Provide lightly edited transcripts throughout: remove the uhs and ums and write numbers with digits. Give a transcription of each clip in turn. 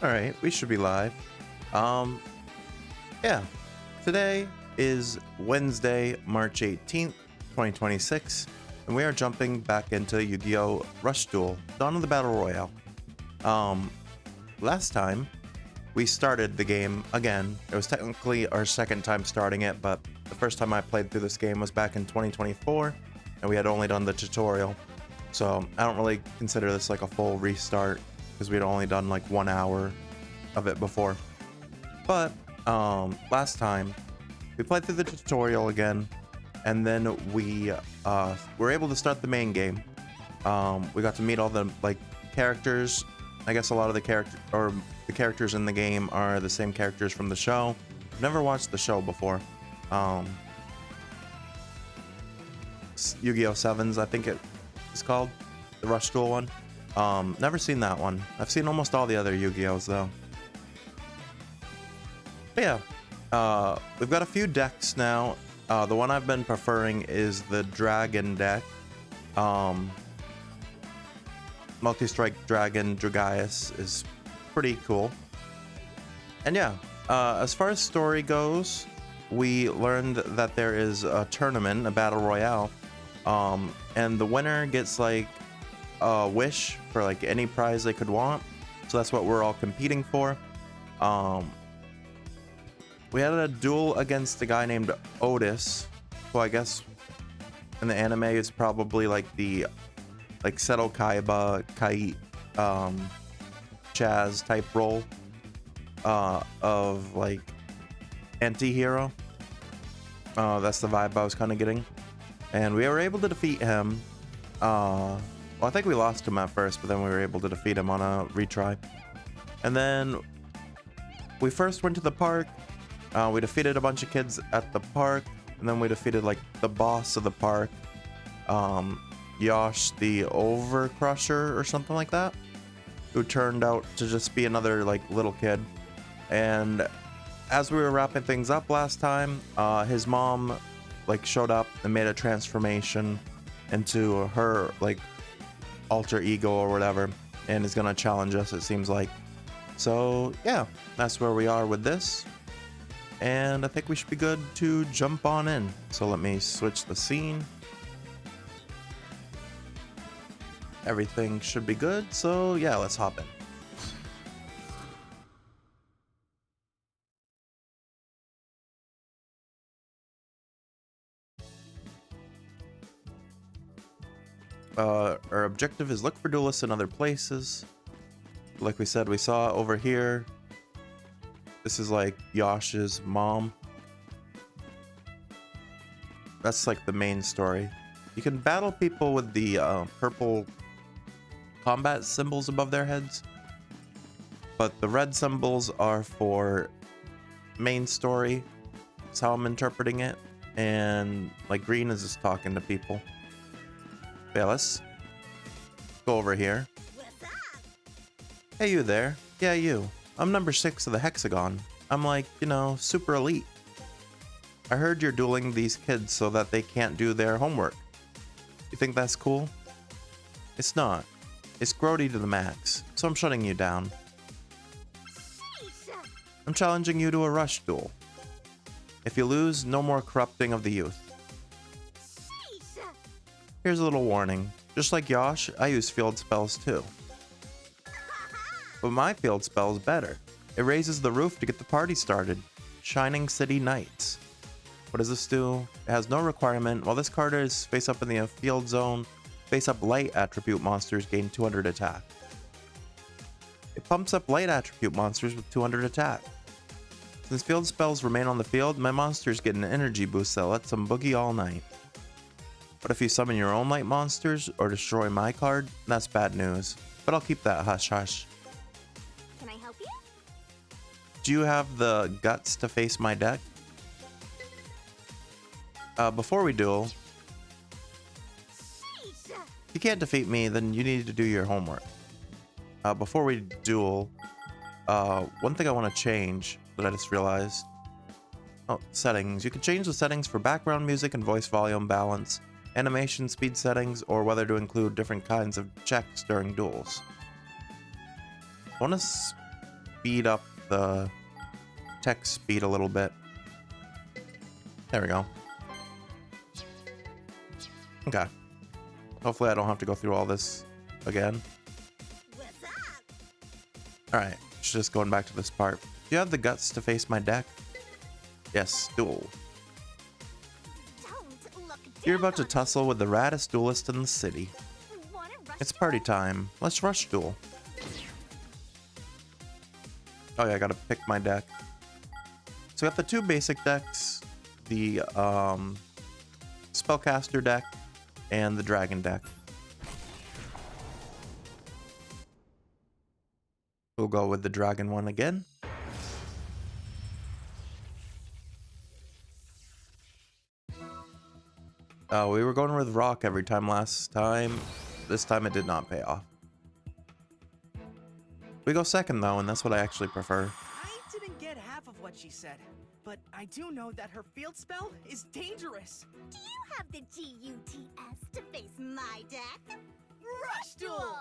All right, we should be live. Um, yeah. Today is Wednesday, March 18th, 2026, and we are jumping back into Yu-Gi-Oh! Rush Duel, Dawn of the Battle Royale. Um, Last time we started the game again. It was technically our second time starting it, but the first time I played through this game was back in 2024, and we had only done the tutorial. So I don't really consider this like a full restart because we'd only done like 1 hour of it before. But last time we played through the tutorial again, and then we were able to start the main game. We got to meet all the characters. I guess a lot of the characters in the game are the same characters from the show. I've never watched the show before. Yu-Gi-Oh! Sevens, I think it is called, the Rush Duel one. Never seen that one. I've seen almost all the other Yu-Gi-Ohs though. But yeah, we've got a few decks now. The one I've been preferring is the Dragon deck. Multi-Strike Dragon Dragaius is pretty cool. And yeah, as far as story goes, we learned that there is a tournament, a Battle Royale, and the winner gets like a wish for like any prize they could want. So that's what we're all competing for. We had a duel against a guy named Otis, who I guess in the anime is probably like the Seto Kaiba, Chaz type role of like anti-hero. That's the vibe I was kind of getting. And we were able to defeat him. Well, I think we lost him at first, but then we were able to defeat him on a retry. And then we first went to the park. We defeated a bunch of kids at the park, and then we defeated like the boss of the park, Yosh the Overcrusher or something like that, who turned out to just be another like little kid. And as we were wrapping things up last time, his mom like showed up and made a transformation into her like alter ego or whatever, and is gonna challenge us, it seems like. So yeah, that's where we are with this. And I think we should be good to jump on in. So let me switch the scene. Everything should be good. So yeah, let's hop in. Our objective is look for duelists in other places. Like we said, we saw over here. This is like Yosh's mom. That's like the main story. You can battle people with the purple combat symbols above their heads, but the red symbols are for main story. That's how I'm interpreting it. And like green is just talking to people. Yeah, let's go over here. Hey, you there? Yeah, you. I'm number 6 of the hexagon. I'm like, you know, super elite. I heard you're dueling these kids so that they can't do their homework. You think that's cool? It's not. It's grody to the max, so I'm shutting you down. I'm challenging you to a rush duel. If you lose, no more corrupting of the youth. Here's a little warning. Just like Yosh, I use field spells too. But my field spell is better. It raises the roof to get the party started. Shining City Nights. What does this do? It has no requirement. While this card is face up in the field zone, face up light attribute monsters gain 200 attack. It pumps up light attribute monsters with 200 attack. Since field spells remain on the field, my monsters get an energy boost that lets them boogie all night. But if you summon your own light monsters or destroy my card, that's bad news. But I'll keep that hush hush. Do you have the guts to face my deck? Before we duel, if you can't defeat me, then you need to do your homework. Before we duel, one thing I want to change that I just realized. Oh, settings. You can change the settings for background music and voice volume balance, animation speed settings, or whether to include different kinds of checks during duels. I want to speed up the text speed a little bit. There we go. Okay. Hopefully I don't have to go through all this again. Alright, just going back to this part. Do you have the guts to face my deck? Yes, duel. You're about to tussle with the raddest duelist in the city. It's party time. Let's rush duel. Oh yeah, I gotta pick my deck. So we got the two basic decks, the spellcaster deck and the dragon deck. We'll go with the dragon one again. We were going with rock every time last time. This time it did not pay off. We go second though, and that's what I actually prefer. I didn't get half of what she said, but I do know that her field spell is dangerous. Do you have the GUTS to face my deck? Rush Duel!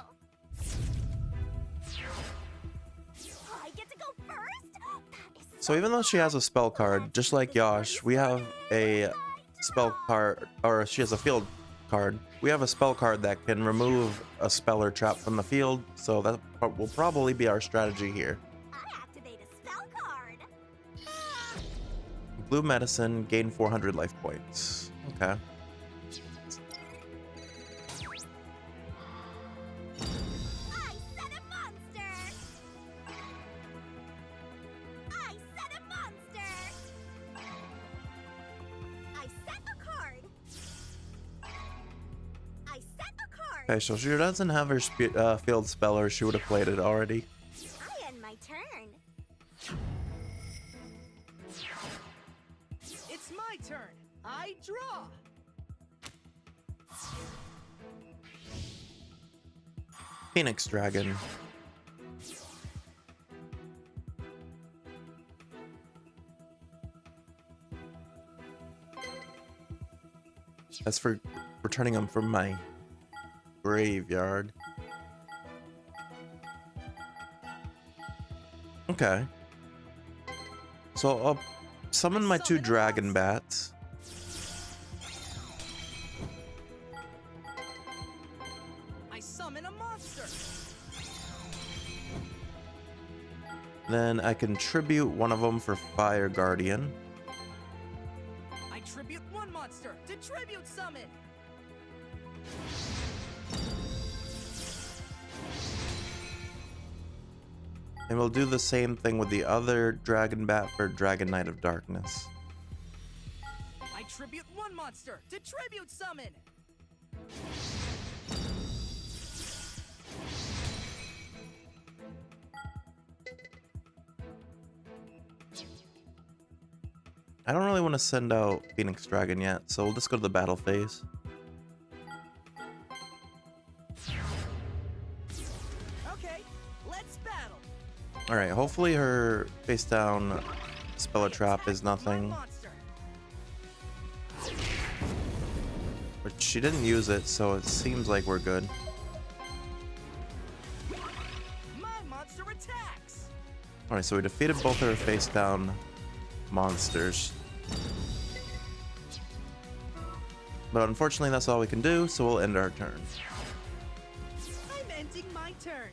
I get to go first? That is So even though she has a spell card, just like Yosh, we have a spell card, or she has a field card. We have a spell card that can remove a spell or trap from the field, so that will probably be our strategy here. I activate a spell card. Blue medicine, gain 400 life points. Okay. I set a monster. I set a monster. I set a card. I set a card. Okay, so she doesn't have her field spell, or she would have played it already. I end my turn. It's my turn. I draw. Phoenix Dragon. That's for returning them from my graveyard. Okay. So I'll summon my two dragon bats. I summon a monster. Then I can tribute one of them for Fire Guardian. I tribute one monster to tribute summon. And we'll do the same thing with the other dragon bat for Dragon Knight of Darkness. I tribute one monster to tribute summon. I don't really want to send out Phoenix Dragon yet, so we'll just go to the battle phase. Okay, let's battle. Alright, hopefully her face down spell or trap is nothing. Monster. But she didn't use it, so it seems like we're good. My monster attacks. Alright, so we defeated both her face down monsters. But unfortunately that's all we can do, so we'll end our turn. I'm ending my turn.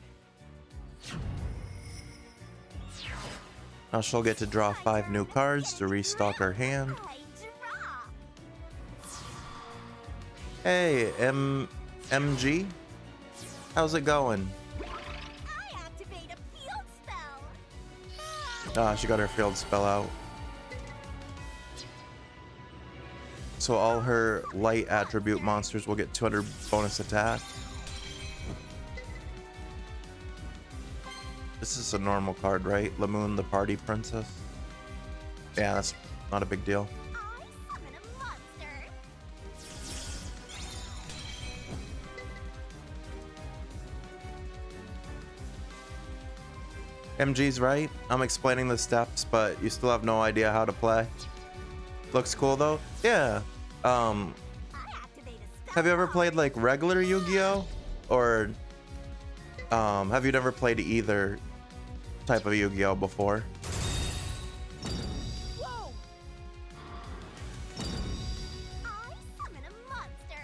Now she'll get to draw 5 new cards to restock her hand. I draw. Hey, MG? How's it going? I activate a field spell. Ah, she got her field spell out. So all her light attribute monsters will get 200 bonus attack. This is a normal card, right? Lamoon, the party princess. Yeah, that's not a big deal. I summon a monster. MG's right. I'm explaining the steps, but you still have no idea how to play. Looks cool though. Yeah. I activate a spell. Have you ever played like regular Yu-Gi-Oh? Or have you never played either type of Yu-Gi-Oh before. Whoa! I summon a monster.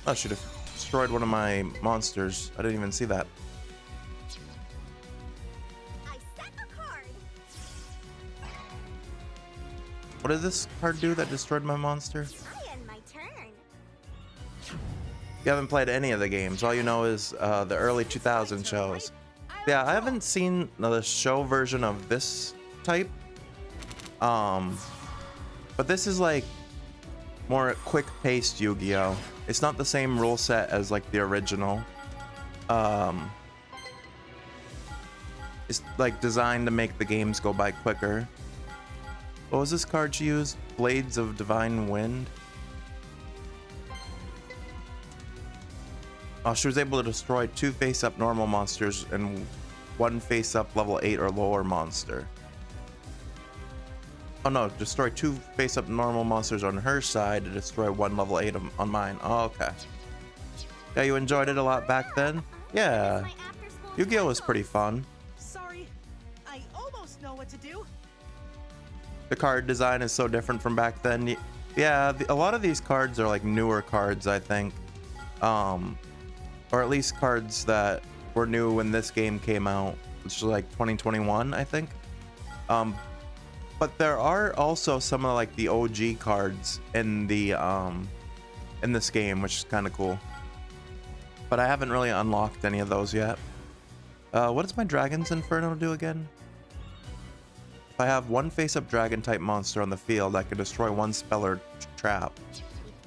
I should have destroyed one of my monsters. I didn't even see that. I set a card. What did this card do that destroyed my monster? I end my turn. You haven't played any of the games. All you know is the early 2000 shows. Yeah, I haven't seen the show version of this type. But this is like more quick-paced Yu-Gi-Oh. It's not the same rule set as like the original. It's like designed to make the games go by quicker. What was this card she used? Blades of Divine Wind? Oh, she was able to destroy 2 face-up normal monsters and 1 face-up level 8 or lower monster. Oh no, destroy 2 face-up normal monsters on her side to destroy 1 level 8 on mine. Oh, okay. Yeah, you enjoyed it a lot back then? Yeah. My after-school Yu-Gi-Oh was special. pretty fun. Sorry, I almost know what to do. The card design is so different from back then. Yeah, a lot of these cards are like newer cards, I think. Or at least cards that were new when this game came out, which was like 2021, I think. But there are also some of like the OG cards in the in this game, which is kind of cool. But I haven't really unlocked any of those yet. What does my Dragon's Inferno do again? If I have 1 face-up dragon type monster on the field, I can destroy 1 spell or trap. If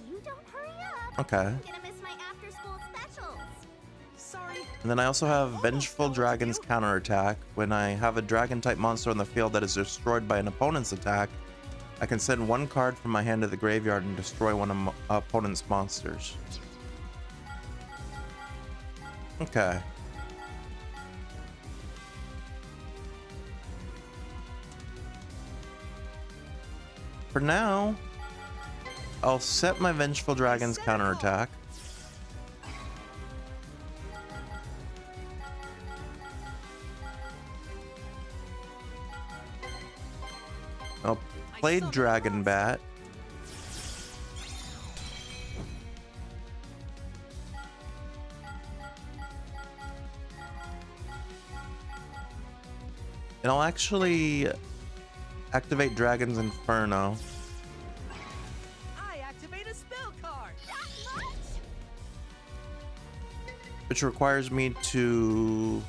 you don't hurry up, Okay. I'm gonna miss my after-school specials. Sorry. And then I also have Vengeful Dragon's Counterattack. When I have a dragon type monster on the field that is destroyed by an opponent's attack, I can send 1 card from my hand to the graveyard and destroy one of my opponent's monsters. Okay. For now, I'll set my Vengeful Dragon's Counterattack. I'll play Dragon Bat. And I'll actually activate Dragon's Inferno, I activate a spell card. That much? which requires me to...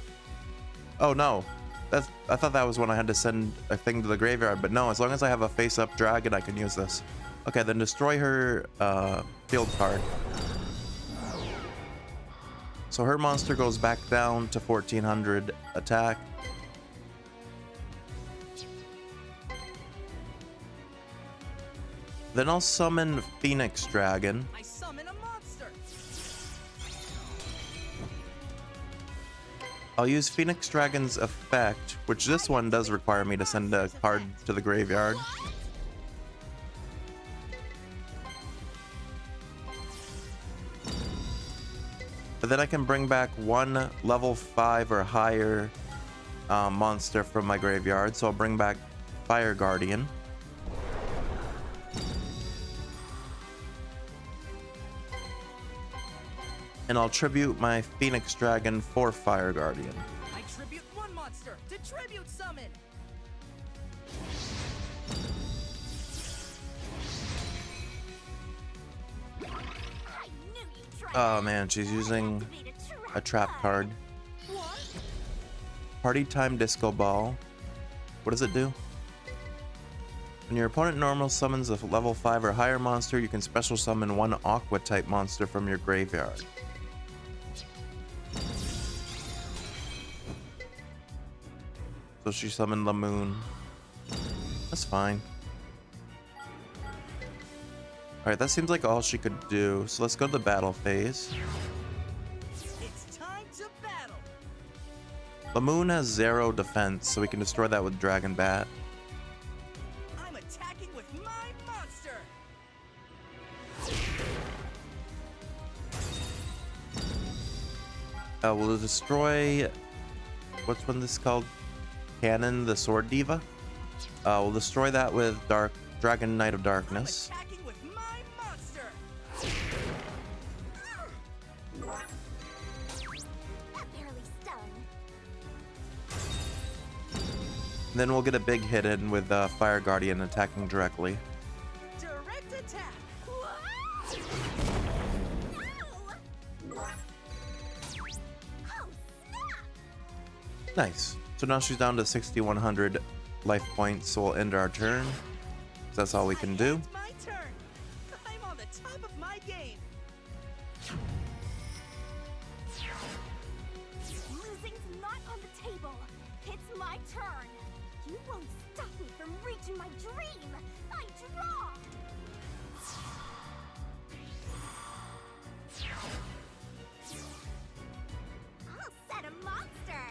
Oh no, I thought that was when I had to send a thing to the graveyard, but no, as long as I have a face-up dragon, I can use this. Okay, then destroy her field card. So her monster goes back down to 1400 attack. Then I'll summon Phoenix Dragon. I summon a monster. I'll use Phoenix Dragon's effect, which this one does require me to send a card to the graveyard. But then I can bring back 1 level 5 or higher monster from my graveyard. So I'll bring back Fire Guardian. And I'll tribute my Phoenix Dragon for Fire Guardian. I tribute 1 monster to tribute summon. I knew you'd try Oh that. man, she's using Activate a trap card. What? Party Time Disco Ball. What does it do? When your opponent normal summons a level 5 or higher monster, you can special summon 1 Aqua type monster from your graveyard. So she summoned the moon. That's fine. Alright, that seems like all she could do. So let's go to the battle phase. It's time to battle. The moon has 0 defense, so we can destroy that with Dragon Bat. I'm attacking with my monster. We'll destroy... What's one this called? Cannon, the Sword Diva. We'll destroy that with Dragon Knight of Darkness. Attacking with my monster. That barely stung. Then we'll get a big hit in with Fire Guardian attacking directly. Direct attack. What? No! Oh, snap! Nice. So now she's down to 6,100 life points, so we'll end our turn. So that's all we can do. It's my turn. I'm on the top of my game. Losing's not on the table. It's my turn. You won't stop me from reaching my dream. I draw. I'll set a monster.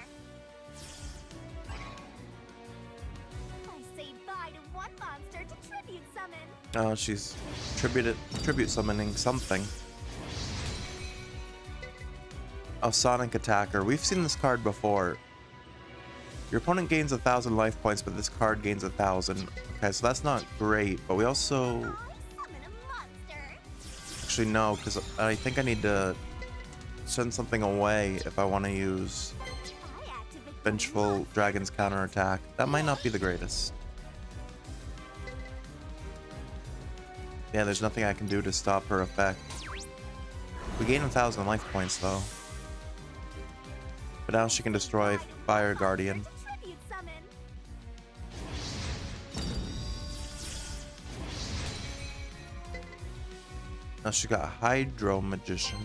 I say bye to one monster to tribute summon. Oh, she's tribute summoning something. Oh, Sonic Attacker. We've seen this card before. Your opponent gains 1,000 life points, but this card gains 1,000. Okay, so that's not great, but we also... I summon a monster. Actually, no, because I think I need to send something away if I want to use I activate Vengeful Dragon's counterattack. That might not be the greatest. Yeah, there's nothing I can do to stop her effect. We gain 1,000 life points, though. But now she can destroy Fire Guardian. tribute summon. Now she got Hydro Magician.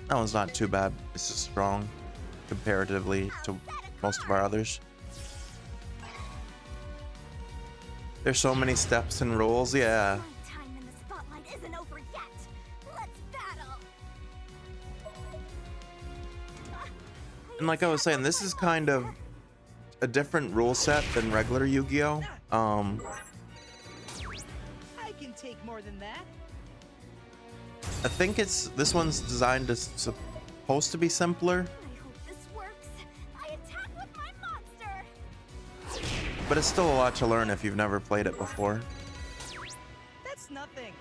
That one's not too bad. It's just strong comparatively to most of our others. There's so many steps and rules, yeah. My time in the spotlight isn't over yet. Let's battle. And like I was saying, this is kind of a different rule set than regular Yu-Gi-Oh. I can take more than that. I think this one's designed to supposed to be simpler, I hope this works. I attack with my monster. but it's still a lot to learn if you've never played it before. That's nothing.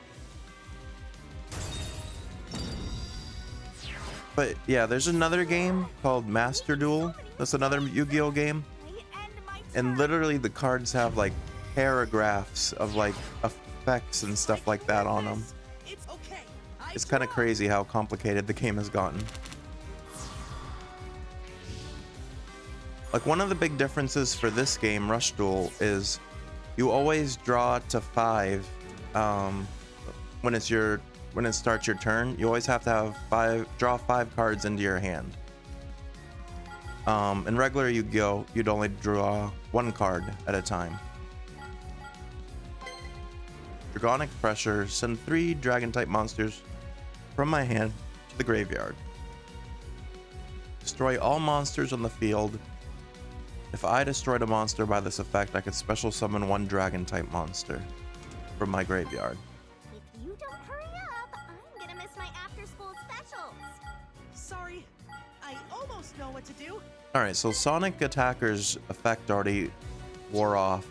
But yeah, there's another game called Master Duel. That's another Yu-Gi-Oh game. I end my And turn. literally the cards have like paragraphs of like effects and stuff like that on them. It's okay. It's kind of crazy how complicated the game has gotten. Like one of the big differences for this game, Rush Duel, is you always draw to 5 when it starts your turn. You always have to have draw 5 cards into your hand. In regular Yu-Gi-Oh, you'd only draw 1 card at a time. Dragonic Pressure. Send 3 dragon-type monsters from my hand to the graveyard. Destroy all monsters on the field. If I destroyed a monster by this effect, I could special summon 1 dragon-type monster from my graveyard. If you don't hurry up, I'm gonna miss my after-school specials. Sorry. I almost know what to do. Alright, so Sonic Attacker's effect already wore off,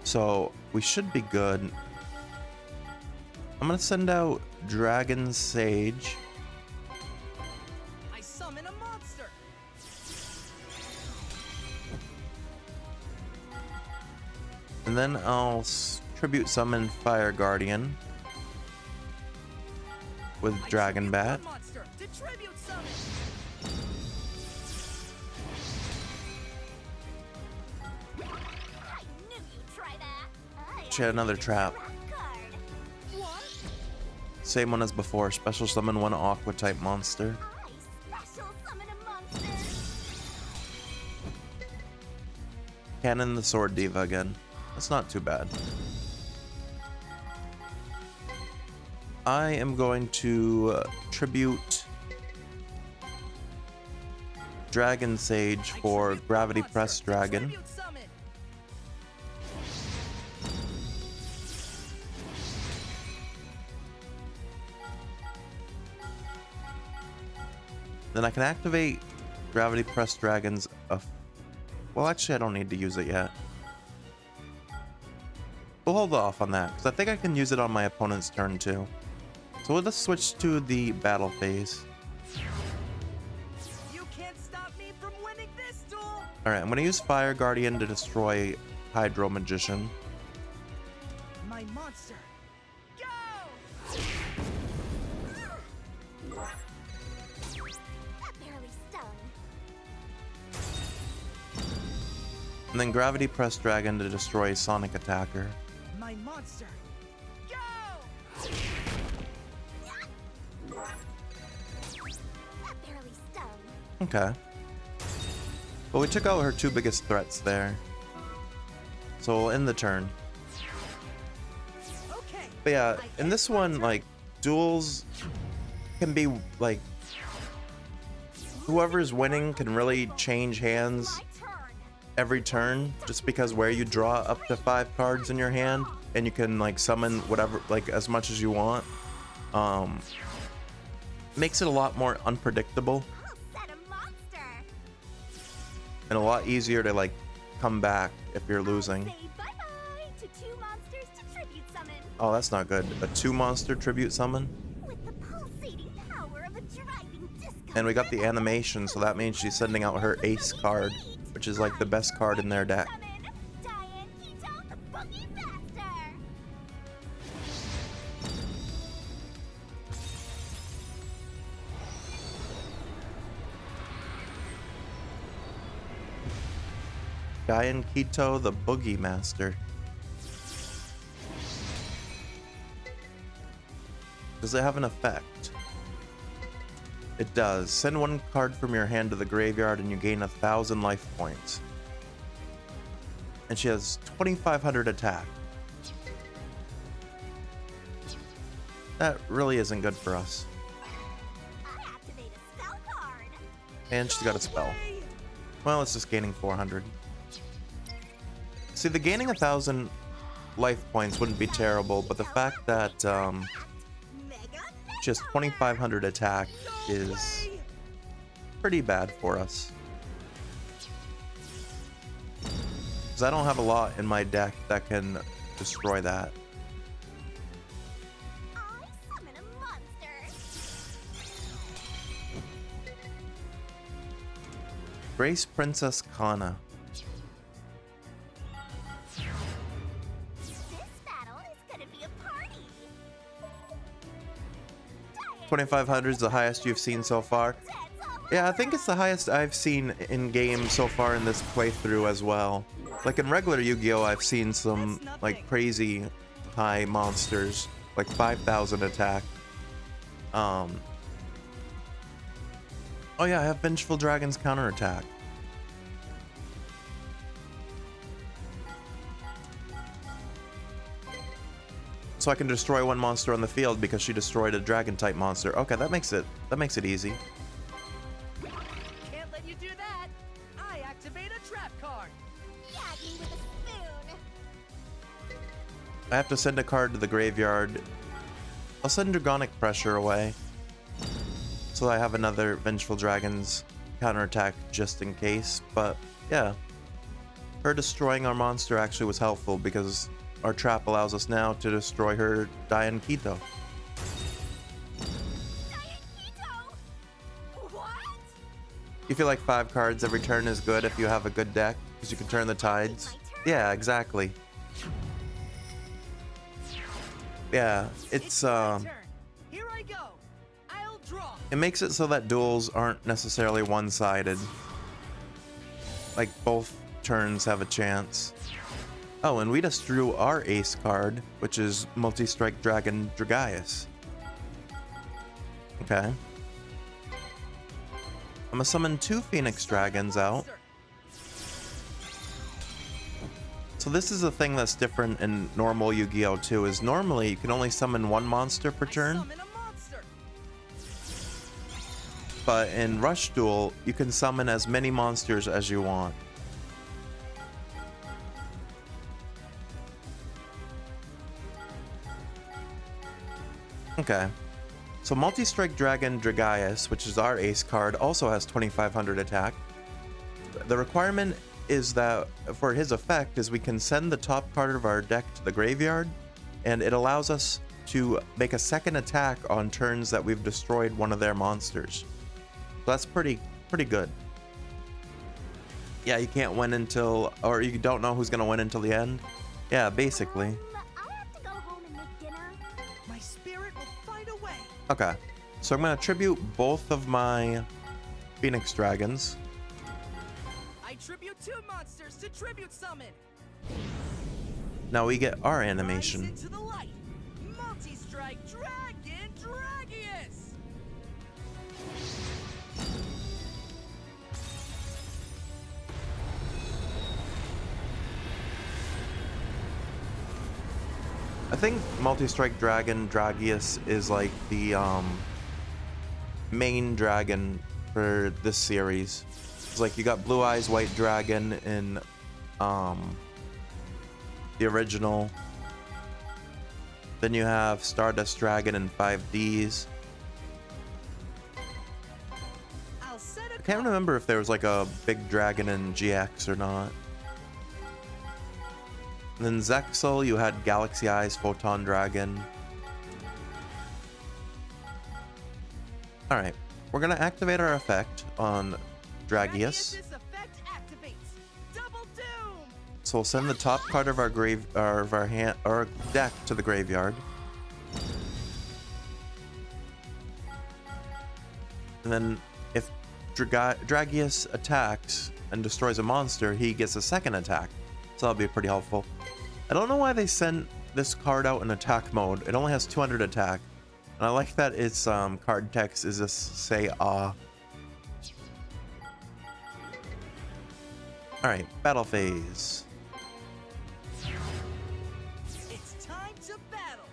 so we should be good. I'm gonna send out Dragon Sage. I summon a monster. And then I'll tribute summon Fire Guardian with I Dragon tribute Bat. one monster to tribute summon. I knew you'd try that. She had another trap. Card. What? Same one as before. Special summon 1 Aqua type monster. I special summon a monster. Cannon the Sword Diva again. That's not too bad. I am going to tribute Dragon Sage I for tribute one Gravity monster Press to Dragon. tribute summon. Then I can activate Gravity Press Dragon's Well, actually, I don't need to use it yet. We'll hold off on that, because I think I can use it on my opponent's turn too. So let's switch to the battle phase. You can't stop me from winning this duel. Alright, I'm going to use Fire Guardian to destroy Hydro Magician. My monster. Go! That barely stung. And then Gravity Press Dragon to destroy Sonic Attacker. My monster. Go! That barely stung. Okay. Well, we took out her two biggest threats there. So we'll end the turn. Okay. But yeah, in this one, like, duels can be, like, whoever's winning can really change hands My turn. every turn, just because where you draw up to 5 cards in your hand, and you can, like, summon whatever, like, as much as you want. Makes it a lot more unpredictable I'll set a monster. and a lot easier to, like, come back if you're losing. Say bye-bye to 2 monsters to tribute summon. Oh, that's not good. A 2-monster tribute summon. With the pulsating power of a driving disco. And we got the animation, so that means she's sending out her ace card, which is like the best card in their deck. Summon Diane Keto, the Boogie Master. Diane Keto, the Boogie Master. Does it have an effect? It does. Send 1 card from your hand to the graveyard and you gain 1,000 life points. And she has 2,500 attack. That really isn't good for us. I activate a spell card. And she's got a spell. Well, it's just gaining 400. See, the gaining 1,000 life points wouldn't be terrible, but the fact that Mega just 2,500 attack is pretty bad for us. Because I don't have a lot in my deck that can destroy that. I summon a monster. Grace Princess Kana. This battle is gonna be a party. 2,500 is the highest you've seen so far. Yeah, I think it's the highest I've seen in game so far in this playthrough as well. Like in regular Yu-Gi-Oh, I've seen some like crazy high monsters, like 5,000 attack. Oh yeah, I have Vengeful Dragon's counterattack. So I can destroy 1 monster on the field because she destroyed a dragon type monster. Okay, that makes it easy. Can't let you do that. I activate a trap card. Gag me with a spoon. I have to send a card to the graveyard. I'll send Dragonic Pressure away, so I have another Vengeful Dragon's counterattack just in case. But yeah, her destroying our monster actually was helpful because our trap allows us now to destroy her Diane Keto. Diane Keto. What? You feel like 5 cards every turn is good if you have a good deck, because you can turn the tides. Yeah, exactly. Yeah, it's my turn. Here I go. I'll draw. it makes it so that duels aren't necessarily one-sided. Like both turns have a chance. Oh, and we just drew our ace card, which is Multi-Strike Dragon Dragaius. Okay. I'm gonna summon 2 Phoenix Dragons out. So this is a thing that's different in normal Yu-Gi-Oh! Too, is normally you can only summon 1 monster per turn. Summon a monster. But in Rush Duel, you can summon as many monsters as you want. Okay. So Multi-Strike Dragon Dragaius, which is our ace card, also has 2,500 attack. The requirement is that for his effect is we can send the top card of our deck to the graveyard, and it allows us to make a second attack on turns that we've destroyed one of their monsters. So that's pretty good. Yeah, you can't win until, or you don't know who's gonna win until the end. Yeah, basically. I have to go home and make dinner. My spirit will find a way. Okay, so I'm gonna tribute both of my Phoenix Dragons. I tribute 2 monsters to tribute summon. Now we get our Rise animation. into the light. Multi-strike Dragon Dragius. I think Multi-Strike Dragon Dragius is like the main dragon for this series. It's like you got Blue Eyes White Dragon in the original. Then you have Stardust Dragon in 5Ds. I'll set I can't remember if there was like a big dragon in GX or not. And then Zexal, you had Galaxy Eyes Photon Dragon. Alright, we're gonna activate our effect on Dragius. Dragius's effect activates. Double doom. So we'll send the top card of our our deck to the graveyard. And then if Dragius attacks and destroys a monster, he gets a second attack. So that'll be pretty helpful. I don't know why they sent this card out in attack mode. It only has 200 attack. And I like that its card text is just say ah. Alright, battle phase. It's time to battle.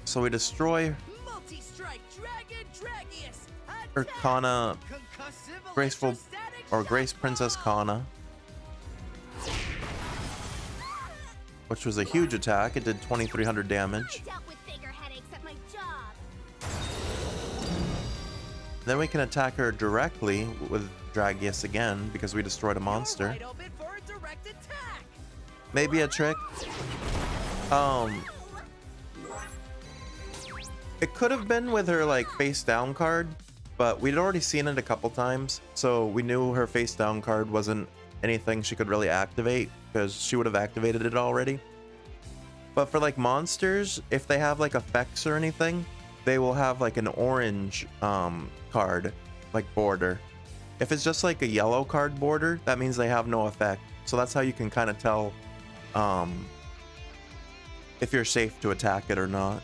So we destroy Multi-strike Dragon Dragius. Urkana, Concussive Graceful, electrostatic or Grace shock Princess bomb. Kana, which was a huge attack. It did 2,300 damage. I dealt with bigger headaches at my job. Then we can attack her directly with Dragius again because we destroyed a monster. You're wide open for a direct attack. Maybe a trick. It could have been with her like face down card, but we'd already seen it a couple times, so we knew her face down card wasn't anything she could really activate because she would have activated it already. But for like monsters, if they have like effects or anything, they will have like an orange card like border. If it's just like a yellow card border, that means they have no effect. So that's how you can kind of tell if you're safe to attack it or not.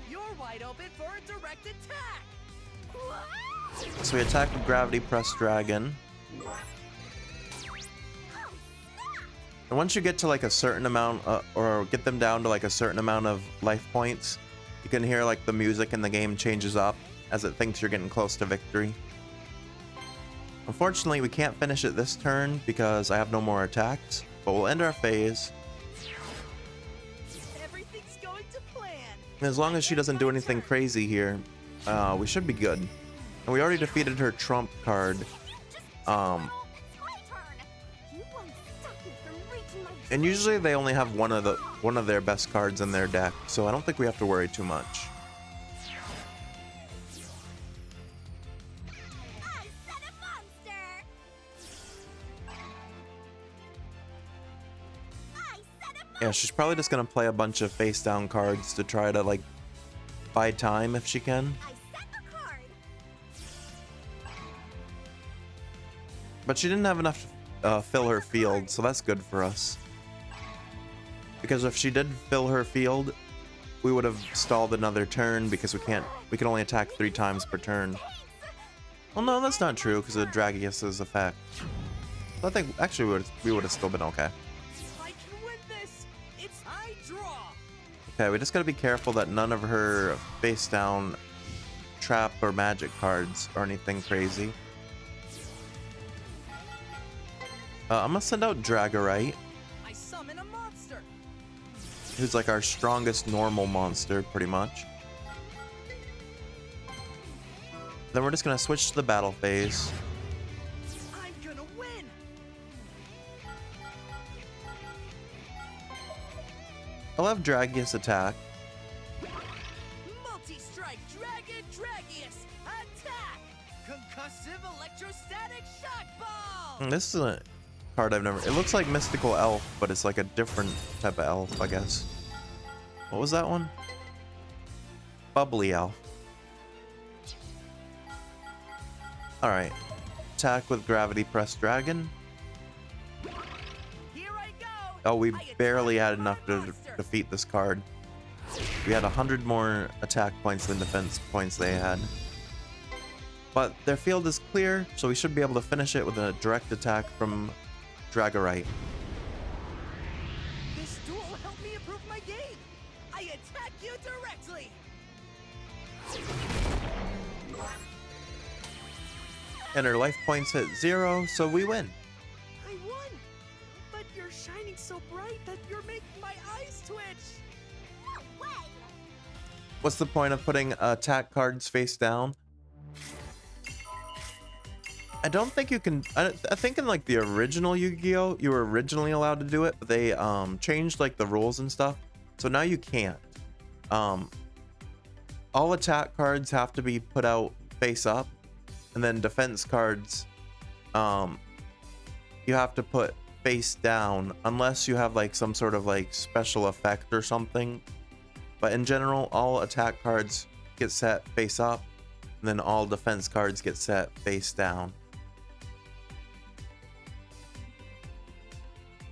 You're wide open for a direct attack. So we attack with Gravity Press Dragon. And once you get to like a certain amount, or get them down to like a certain amount of life points, you can hear like the music in the game changes up as it thinks you're getting close to victory. Unfortunately, we can't finish it this turn because I have no more attacks, but we'll end our phase. Everything's going to plan. And as long as she doesn't do anything crazy here, we should be good. And we already defeated her trump card. It's my turn. You won't stop me from reaching my And usually they only have one of their best cards in their deck, so I don't think we have to worry too much. I set a monster. I set a monster. Yeah, she's probably just gonna play a bunch of face down cards to try to like buy time if she can. I set a card. But she didn't have enough to fill her field, so that's good for us. Because if she did fill her field, we would have stalled another turn because we can only attack 3 times per turn. Well, no, that's not true because of Dragius's effect. So I think actually we would have still been okay. I can win this. It's high draw. Okay, we just gotta be careful that none of her face down trap or magic cards or anything crazy. I'm gonna send out Dragorite, I summon a monster. who's like our strongest normal monster, pretty much. Then we're just gonna switch to the battle phase. I'm gonna win! I love Dragius' attack. Multi-strike Dragon Dragius! Attack! Concussive electrostatic shock ball! This is a card I've never... It looks like Mystical Elf, but it's like a different type of elf, I guess. What was that one? Bubbly Elf. Alright. Attack with Gravity Press Dragon. Here I go! Oh, we I barely attack had enough my to monster. defeat this card. We had 100 more attack points than defense points they had. But their field is clear, so we should be able to finish it with a direct attack from Dragorite. This duel helped me improve my game! I attack you directly! And her life points hit 0, so we win. I won! But you're shining so bright that you're making my eyes twitch! No way! What's the point of putting attack cards face down? I don't think you can... I think in like the original Yu-Gi-Oh! You were originally allowed to do it, but they changed like the rules and stuff. So now you can't. All attack cards have to be put out face up. And then defense cards, you have to put face down unless you have like some sort of like special effect or something. But in general, all attack cards get set face up, and then all defense cards get set face down.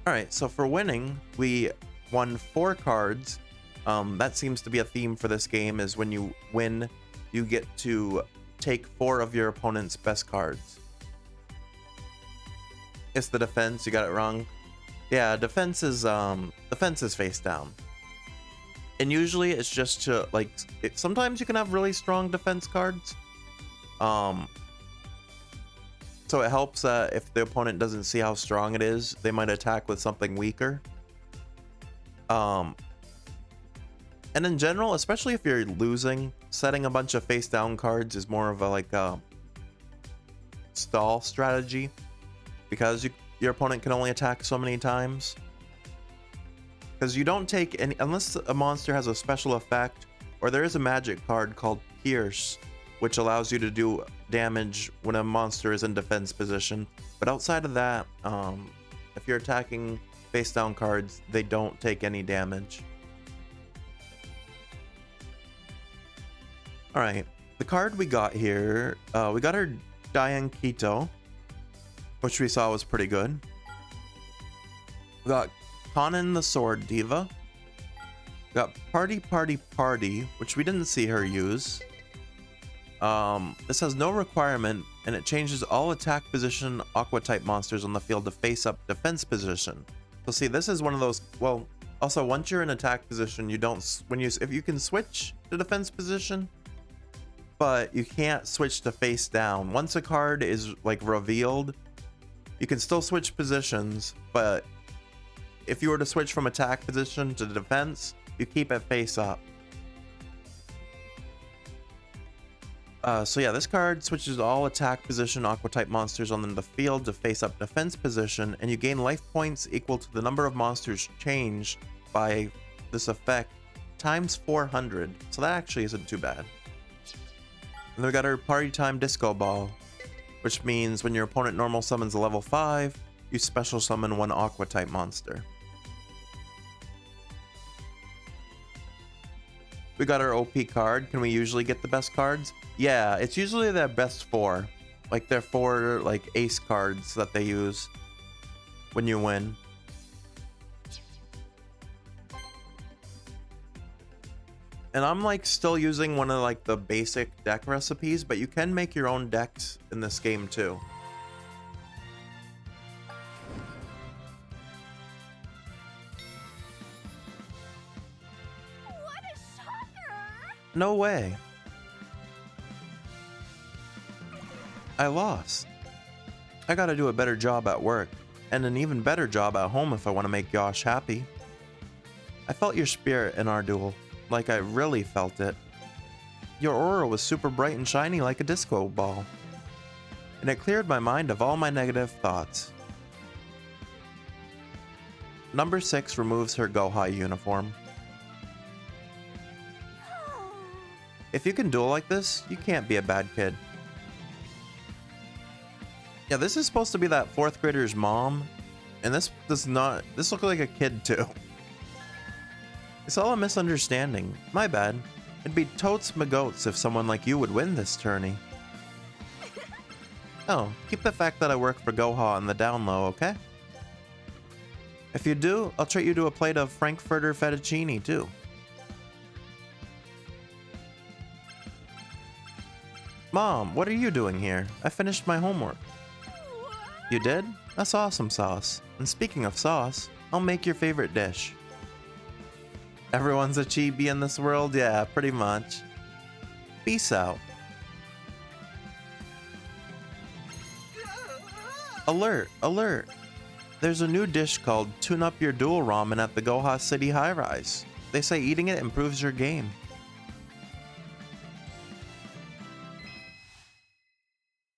Alright, so for winning, we won 4 cards. That seems to be a theme for this game, is when you win, you get to take 4 of your opponent's best cards. It's the defense, you got it wrong. Yeah, defense is face down. And usually it's just to like sometimes you can have really strong defense cards. So it helps that if the opponent doesn't see how strong it is, they might attack with something weaker. And in general, especially if you're losing, setting a bunch of face down cards is more of a like stall strategy, because your opponent can only attack so many times. Because you don't take any unless a monster has a special effect, or there is a magic card called Pierce, which allows you to do damage when a monster is in defense position. But outside of that, if you're attacking face down cards, they don't take any damage. Alright, the card we got here, we got our Diane Kito, which we saw was pretty good. We got Kanin the Sword Diva. We got Party Party Party, which we didn't see her use. This has no requirement, and it changes all attack position Aqua type monsters on the field to face up defense position. So see, this is one of those, well, also once you're in attack position, you don't, if you can switch to defense position, but you can't switch to face down. Once a card is like revealed, you can still switch positions, but if you were to switch from attack position to defense, you keep it face up. So yeah, this card switches all attack position Aqua type monsters on the field to face up defense position, and you gain life points equal to the number of monsters changed by this effect times 400. So that actually isn't too bad. And then we got our Party Time Disco Ball, which means when your opponent normal summons a level 5, you special summon one Aqua type monster. We got our OP card. Can we usually get the best cards? Yeah, it's usually their best 4. Like their 4 like ace cards that they use when you win. And I'm like still using one of like the basic deck recipes, but you can make your own decks in this game too. What a shocker! No way. I lost. I gotta do a better job at work, and an even better job at home if I want to make Yosh happy. I felt your spirit in our duel, like I really felt it. Your aura was super bright and shiny like a disco ball, and it cleared my mind of all my negative thoughts. Number 6 removes her Gohai uniform. If you can duel like this, you can't be a bad kid. Yeah, this is supposed to be that 4th grader's mom, and this does not. This looks like a kid too. It's all a misunderstanding. My bad. It'd be totes magoats if someone like you would win this tourney. Oh, keep the fact that I work for Goha on the down low, okay? If you do, I'll treat you to a plate of Frankfurter fettuccine too. Mom, what are you doing here? I finished my homework. You did? That's awesome sauce. And speaking of sauce, I'll make your favorite dish. Everyone's a chibi in this world? Yeah, pretty much. Peace out. Alert, alert. There's a new dish called Tune Up Your Duel Ramen at the Goha City High Rise. They say eating it improves your game.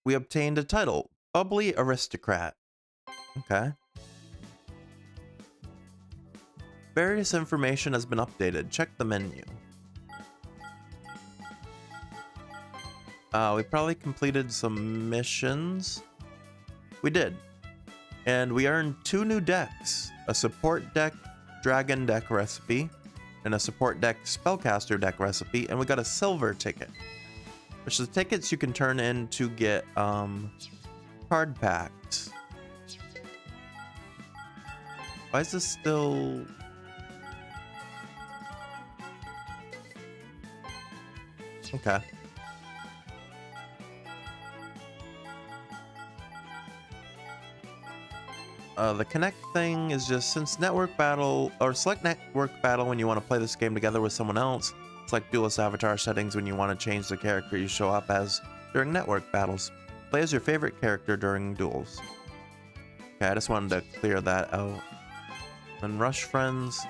We obtained a title, Bubbly Aristocrat. Okay. Various information has been updated. Check the menu. We probably completed some missions. We did. And we earned 2 new decks. A support deck dragon deck recipe and a support deck spellcaster deck recipe. And we got a silver ticket, which is the tickets you can turn in to get card packs. Why is this still... Okay. The connect thing is just since network battle or select network battle when you want to play this game together with someone else. Select duelist avatar settings when you want to change the character you show up as during network battles. Play as your favorite character during duels. Okay, I just wanted to clear that out. And rush friends.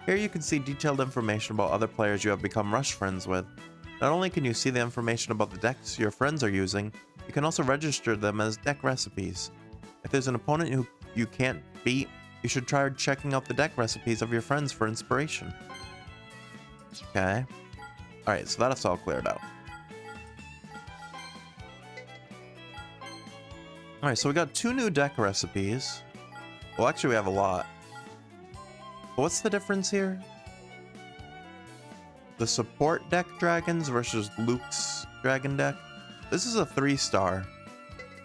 Here you can see detailed information about other players you have become rush friends with. Not only can you see the information about the decks your friends are using, you can also register them as deck recipes. If there's an opponent who you can't beat, you should try checking out the deck recipes of your friends for inspiration. Okay. Alright, so that's all cleared out. Alright, so we got 2 new deck recipes. Well, actually we have a lot. But what's the difference here? The support deck dragons versus Luke's dragon deck. This is a 3-star.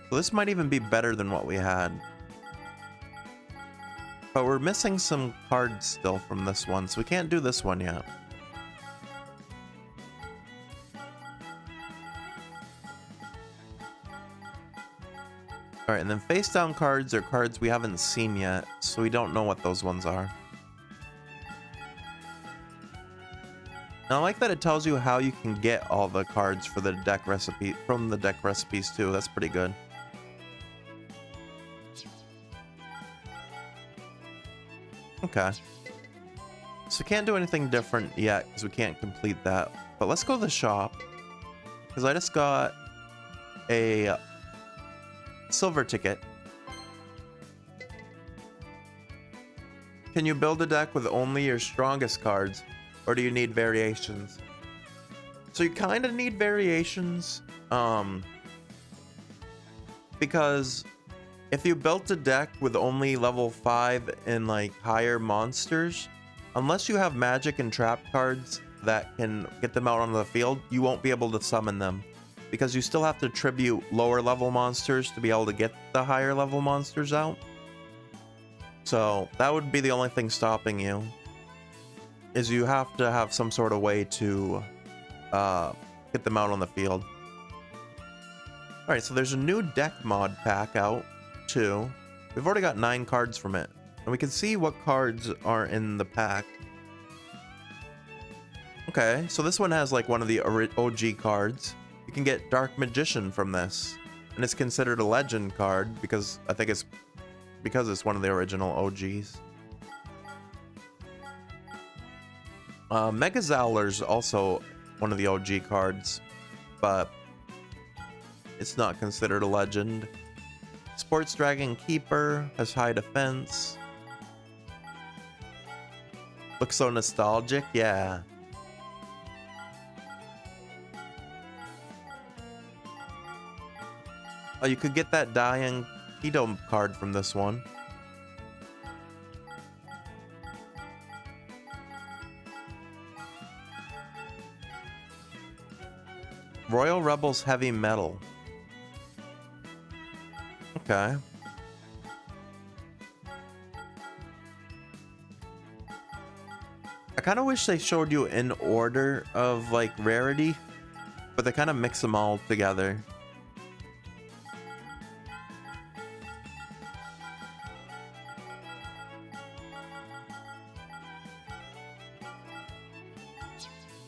So this might even be better than what we had. But we're missing some cards still from this one, so we can't do this one yet. Alright, and then face down cards are cards we haven't seen yet, so we don't know what those ones are. Now, I like that it tells you how you can get all the cards for the deck recipe from the deck recipes too. That's pretty good. Okay. So we can't do anything different yet because we can't complete that. But let's go to the shop because I just got a silver ticket. Can you build a deck with only your strongest cards? Or do you need variations? So you kind of need variations, because if you built a deck with only level 5 and like higher monsters, unless you have magic and trap cards that can get them out on the field, you won't be able to summon them, because you still have to tribute lower level monsters to be able to get the higher level monsters out. So that would be the only thing stopping you. Is you have to have some sort of way to get them out on the field. Alright, so there's a new deck mod pack out, too. We've already got 9 cards from it. And we can see what cards are in the pack. Okay, so this one has like one of the OG cards. You can get Dark Magician from this. And it's considered a legend card because I think it's one of the original OGs. Mega Zowler's also one of the OG cards, but it's not considered a legend. Sports Dragon Keeper has high defense. Looks so nostalgic, yeah. Oh, you could get that Dian Keto card from this one. Royal Rebels Heavy Metal. Okay. I kind of wish they showed you in order of like rarity, but they kind of mix them all together.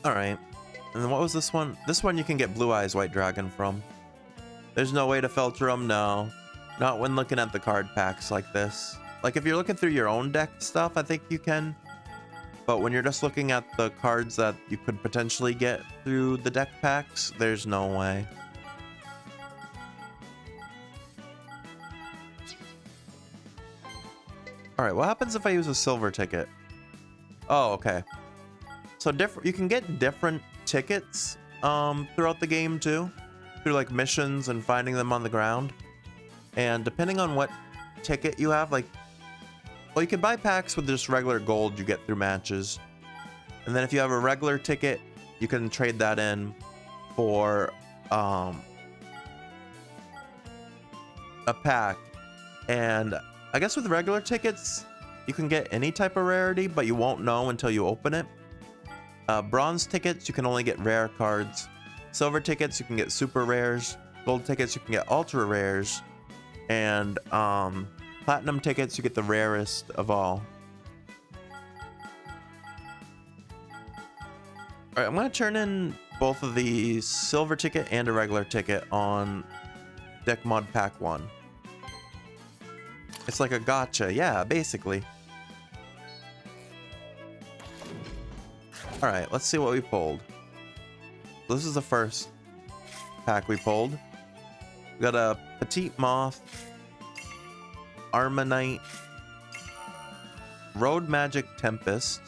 All right. And then what was this one? This one you can get Blue Eyes White Dragon from. There's no way to filter them, no. Not when looking at the card packs like this. Like if you're looking through your own deck stuff, I think you can. But when you're just looking at the cards that you could potentially get through the deck packs, there's no way. All right, what happens if I use a silver ticket? Oh, okay. So you can get different tickets throughout the game too, through like missions and finding them on the ground. And depending on what ticket you have, like, well, you can buy packs with just regular gold you get through matches. And then if you have a regular ticket, you can trade that in for a pack. And I guess with regular tickets, you can get any type of rarity, but you won't know until you open it. Bronze tickets, you can only get rare cards. Silver tickets, you can get super rares. Gold tickets, you can get ultra rares. And platinum tickets, you get the rarest of all. Alright, I'm going to turn in both of the silver ticket and a regular ticket on Deck Mod Pack 1. It's like a gotcha, yeah, basically. Alright, let's see what we pulled. This is the first pack we pulled. We got a Petite Moth, Armanite, Road Magic Tempest,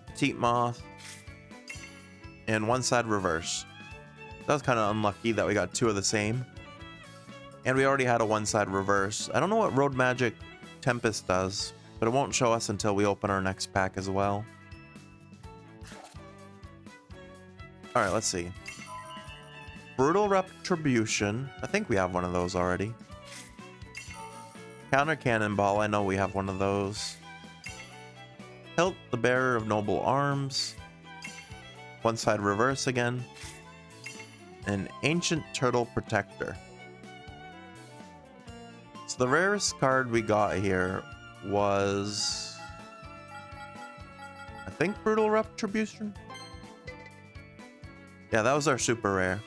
Petite Moth, and one side reverse. That was kind of unlucky that we got two of the same. And we already had a one side reverse. I don't know what Road Magic Tempest does, but it won't show us until we open our next pack as well. Alright, let's see. Brutal Retribution. I think we have one of those already. Counter Cannonball. I know we have one of those. Hilt, the Bearer of Noble Arms. One side reverse again. And Ancient Turtle Protector. So the rarest card we got here was, I think, Brutal Retribution. Yeah, that was our super rare.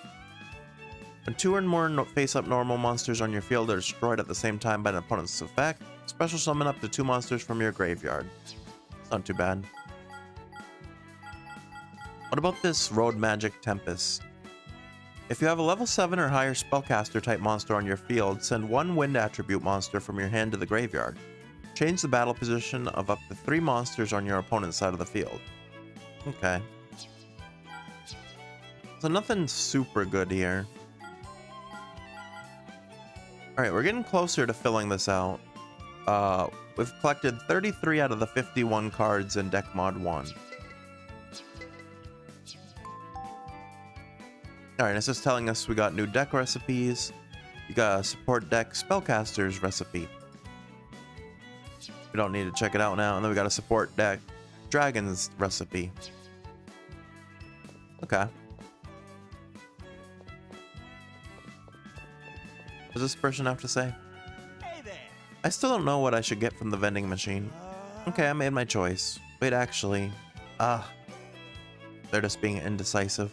When two or more face-up normal monsters on your field are destroyed at the same time by an opponent's effect, special summon up to 2 monsters from your graveyard. It's not too bad. What about this Road Magic Tempest? If you have a level 7 or higher spellcaster type monster on your field, send 1 wind attribute monster from your hand to the graveyard. Change the battle position of up to 3 monsters on your opponent's side of the field. Okay. So nothing super good here. Alright, we're getting closer to filling this out. We've collected 33 out of the 51 cards in Deck Mod 1. Alright, it's just telling us we got new deck recipes. You got a support deck spellcasters recipe. We don't need to check it out now. And then we got a support deck dragons recipe. Okay. What does this person have to say? Hey there. I still don't know what I should get from the vending machine. Okay, I made my choice. Wait, actually. They're just being indecisive.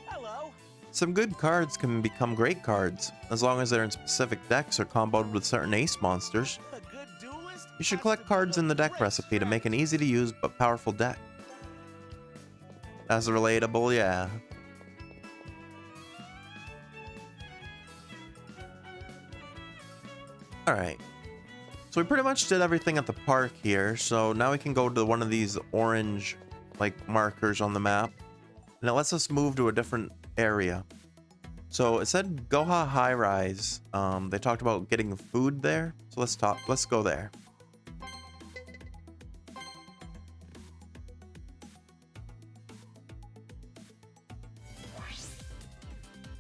Hello. Some good cards can become great cards, as long as they're in specific decks or comboed with certain ace monsters. A good duelist You should collect cards in the deck recipe to make an easy to use but powerful deck. That's relatable, yeah. Alright. So we pretty much did everything at the park here, so now we can go to one of these orange like markers on the map. And it lets us move to a different area. So it said Goha High Rise. They talked about getting food there. So let's go there.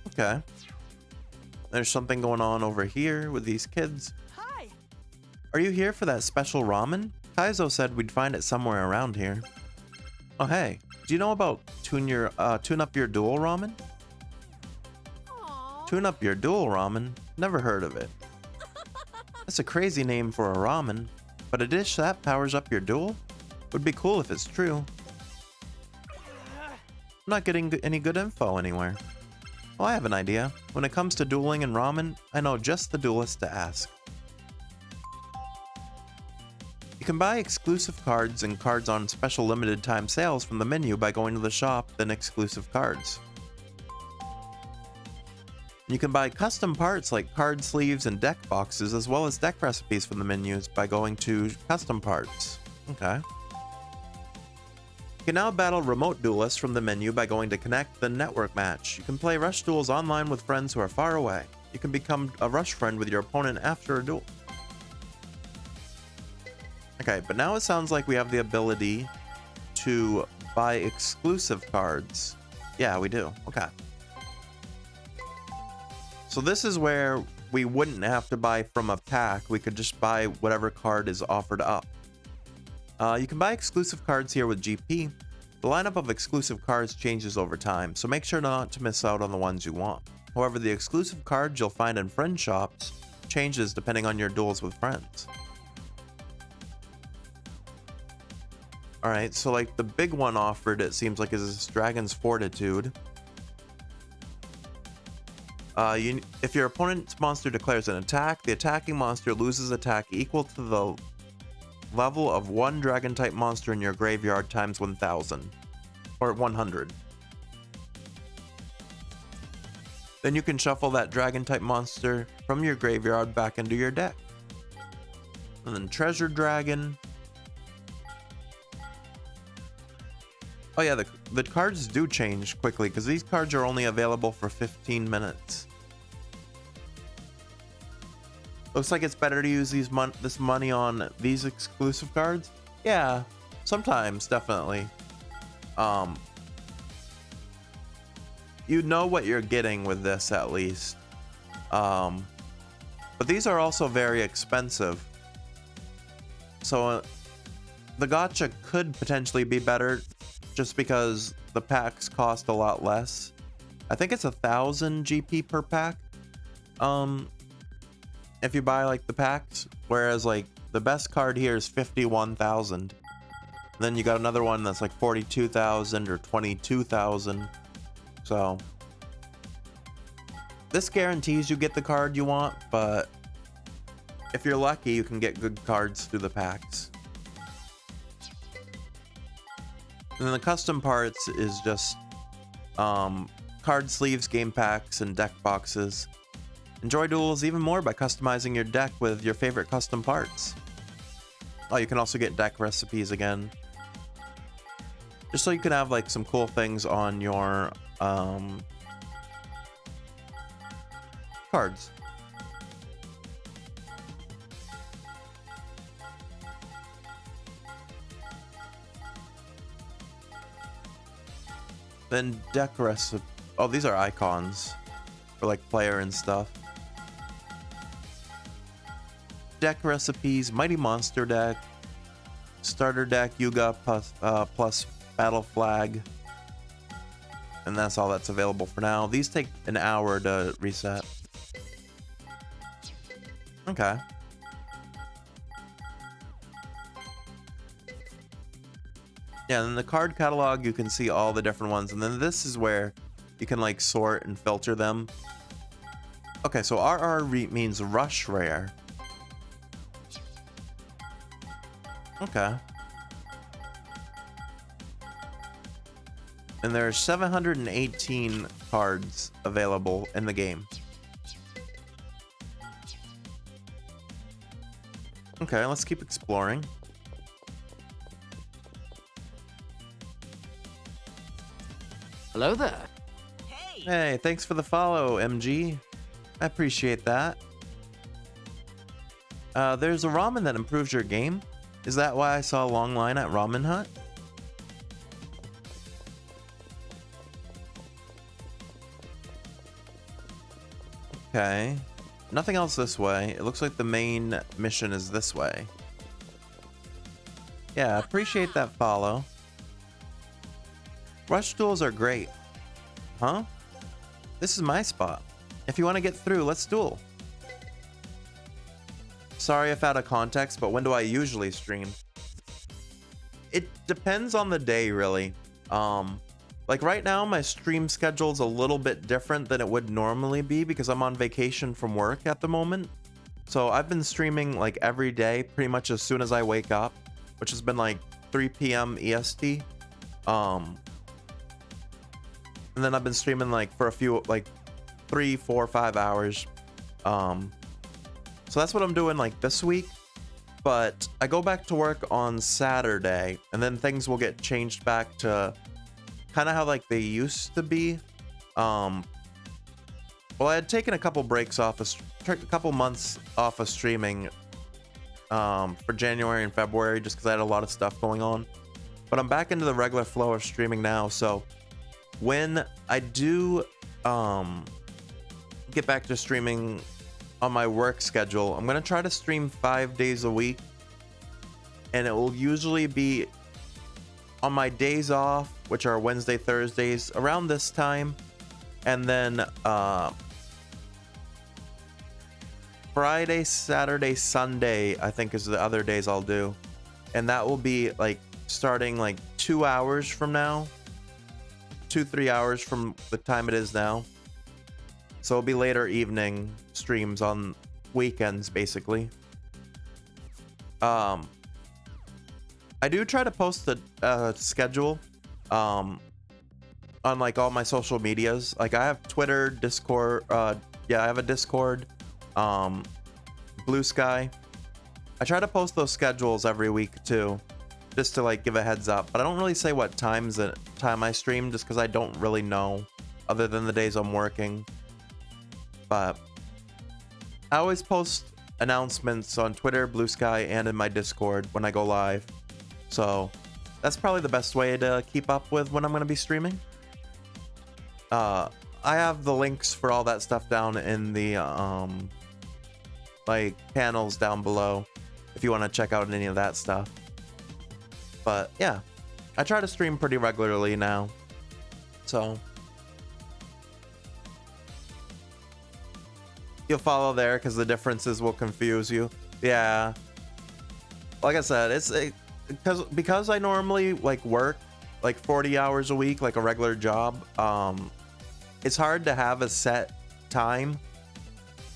Okay. There's something going on over here with these kids. Hi. Are you here for that special ramen? Kaizo said we'd find it somewhere around here. Oh hey, do you know about Tune Up Your Duel Ramen? Aww. Tune Up Your Duel Ramen? Never heard of it. That's a crazy name for a ramen, but a dish that powers up your duel? Would be cool if it's true. I'm not getting any good info anywhere. Well, I have an idea. When it comes to dueling and ramen, I know just the duelist to ask. You can buy exclusive cards and cards on special limited time sales from the menu by going to the shop, then exclusive cards. You can buy custom parts like card sleeves and deck boxes, as well as deck recipes from the menus by going to custom parts. Okay. You can now battle remote duelists from the menu by going to connect the network match. You can play rush duels online with friends who are far away. You can become a rush friend with your opponent after a duel. Okay, but now it sounds like we have the ability to buy exclusive cards. Yeah, we do. Okay. So this is where we wouldn't have to buy from a pack. We could just buy whatever card is offered up. You can buy exclusive cards here with GP. The lineup of exclusive cards changes over time, so make sure not to miss out on the ones you want. However, the exclusive cards you'll find in friend shops changes depending on your duels with friends. Alright, so like the big one offered, it seems like, is this Dragon's Fortitude. If your opponent's monster declares an attack, the attacking monster loses attack equal to the level of one dragon type monster in your graveyard times 1000 or 100. Then you can shuffle that dragon type monster from your graveyard back into your deck. And then Treasure Dragon. Oh yeah, the cards do change quickly because these cards are only available for 15 minutes. Looks like it's better to use this money on these exclusive cards. Yeah, sometimes, definitely. You know what you're getting with this at least. But these are also very expensive. So the gacha could potentially be better just because the packs cost a lot less. I think it's 1,000 GP per pack. If you buy like the packs, whereas like the best card here is 51,000. Then you got another one that's like 42,000 or 22,000. So this guarantees you get the card you want, but if you're lucky, you can get good cards through the packs. And then the custom parts is just card sleeves, game packs, and deck boxes. Enjoy duels even more by customizing your deck with your favorite custom parts. Oh, you can also get deck recipes again. Just so you can have like some cool things on your cards. Then deck recipe. Oh, these are icons for like player and stuff. Deck recipes, Mighty Monster deck, starter deck, Yugioh plus Battle Flag, and that's all that's available for now. These take an hour to reset. Okay. Yeah, and in the card catalog, you can see all the different ones, and then this is where you can like sort and filter them. Okay, so RR means rush rare. Okay. And there are 718 cards available in the game. Okay, let's keep exploring. Hello there. Hey! Hey, thanks for the follow, MG. I appreciate that. There's a ramen that improves your game. Is that why I saw a long line at Ramen Hut? Okay. Nothing else this way. It looks like the main mission is this way. Yeah, appreciate that follow. Rush duels are great. Huh? This is my spot. If you want to get through, let's duel. Sorry if out of context, but when do I usually stream? It depends on the day, really. Like right now, my stream schedule's a little bit different than it would normally be because I'm on vacation from work at the moment. So I've been streaming like every day, pretty much as soon as I wake up, which has been like 3 p.m. EST. And then I've been streaming like for a few, like 3, 4, 5 hours. So that's what I'm doing like this week. But I go back to work on Saturday, and then things will get changed back to kind of how like they used to be. Well, I had taken a couple breaks off, a couple months off of streaming for January and February, just because I had a lot of stuff going on. But I'm back into the regular flow of streaming now. So when I do get back to streaming on my work schedule, I'm gonna try to stream 5 days a week, and it will usually be on my days off, which are Wednesday, Thursdays, around this time, and then Friday, Saturday, Sunday, I think is the other days I'll do, and that will be like starting like 2 hours from now, 2-3 hours from the time it is now. So it'll be later evening streams on weekends, basically. I do try to post a schedule on like all my social medias. Like I have Twitter, Discord. Yeah, I have a Discord, Blue Sky. I try to post those schedules every week too, just to like give a heads up. But I don't really say what time I stream, just because I don't really know, other than the days I'm working. But I always post announcements on Twitter, Blue Sky, and in my Discord when I go live. So that's probably the best way to keep up with when I'm going to be streaming. I have the links for all that stuff down in the like panels down below if you want to check out any of that stuff. But yeah, I try to stream pretty regularly now. So you'll follow there because the differences will confuse you. Yeah, like I said, it's because I normally like work like 40 hours a week, like a regular job. It's hard to have a set time.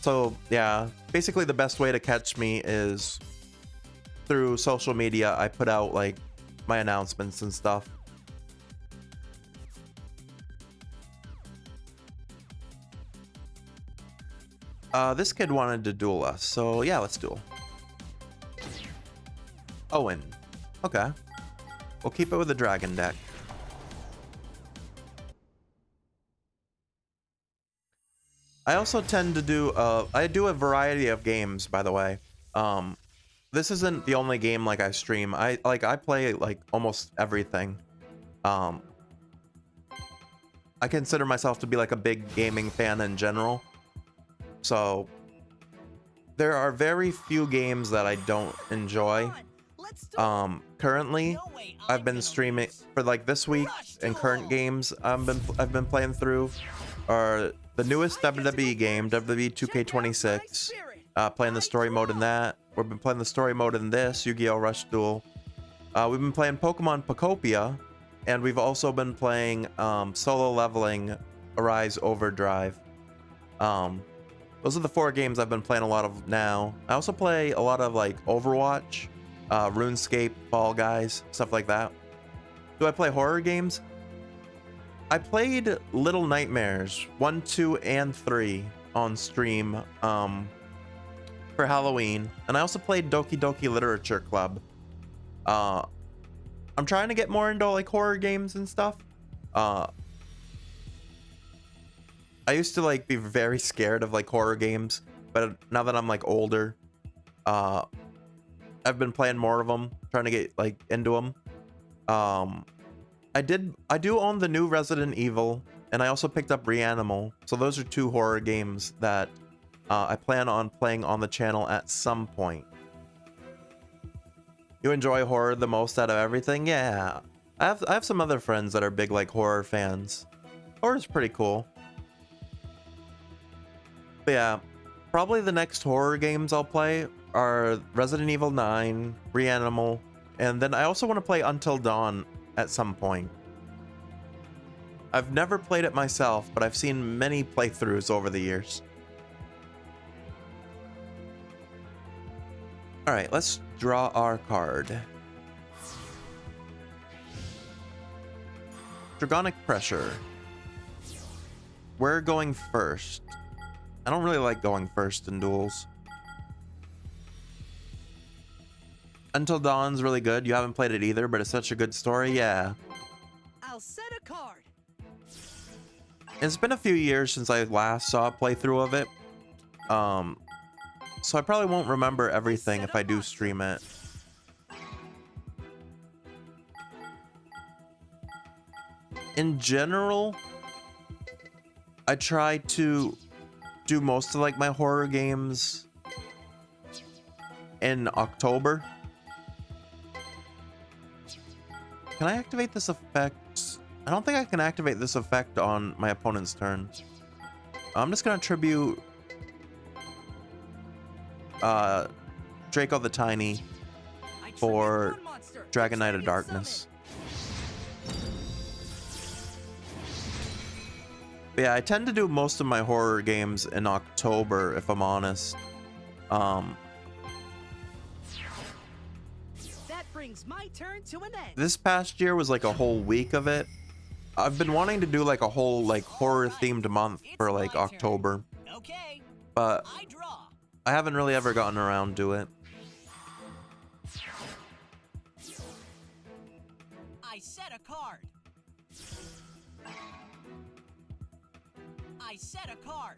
So yeah, basically the best way to catch me is through social media. I put out like my announcements and stuff. This kid wanted to duel us, so yeah, let's duel. Owen. Okay. We'll keep it with the dragon deck. I also tend to do I do a variety of games, by the way. This isn't the only game like I stream. I play like almost everything. I consider myself to be like a big gaming fan in general. So there are very few games that I don't enjoy. Currently I've been streaming for like this week, and current games I've been playing through are the newest WWE game, WWE 2K26. Playing the story mode in that. We've been playing the story mode in this, Yu-Gi-Oh! Rush Duel. We've been playing Pokemon Pocopia, and we've also been playing solo leveling Arise Overdrive. Those are the 4 games I've been playing a lot of now. I also play a lot of like Overwatch. RuneScape, Fall Guys, stuff like that. Do I play horror games? I played Little Nightmares 1, 2, and 3 on stream for Halloween, and I also played Doki Doki Literature Club. I'm trying to get more into like horror games and stuff. I used to like be very scared of like horror games, but now that I'm like older, I've been playing more of them, trying to get like into them. I do own the new Resident Evil, and I also picked up Reanimal. So those are 2 horror games that I plan on playing on the channel at some point. You enjoy horror the most out of everything? Yeah. I have some other friends that are big like horror fans. Horror's pretty cool. But yeah, probably the next horror games I'll play are Resident Evil 9, Reanimal, and then I also want to play Until Dawn at some point. I've never played it myself, but I've seen many playthroughs over the years. All right, let's draw our card. Dragonic Pressure. We're going first. I don't really like going first in duels. Until Dawn's really good. You haven't played it either, but it's such a good story. Yeah. I'll set a card. It's been a few years since I last saw a playthrough of it. So I probably won't remember everything if I do stream it. In general, I try to do most of like my horror games in October. Can I activate this effect? I don't think I can activate this effect on my opponent's turn. I'm just gonna tribute Draco the Tiny for Dragon Knight of Darkness. But yeah, I tend to do most of my horror games in October, if I'm honest. That brings my turn to an end. This past year was like a whole week of it. I've been wanting to do like a whole like horror themed month for like October. Okay. But I draw. I haven't really ever gotten around to it. I set a card. I set a card.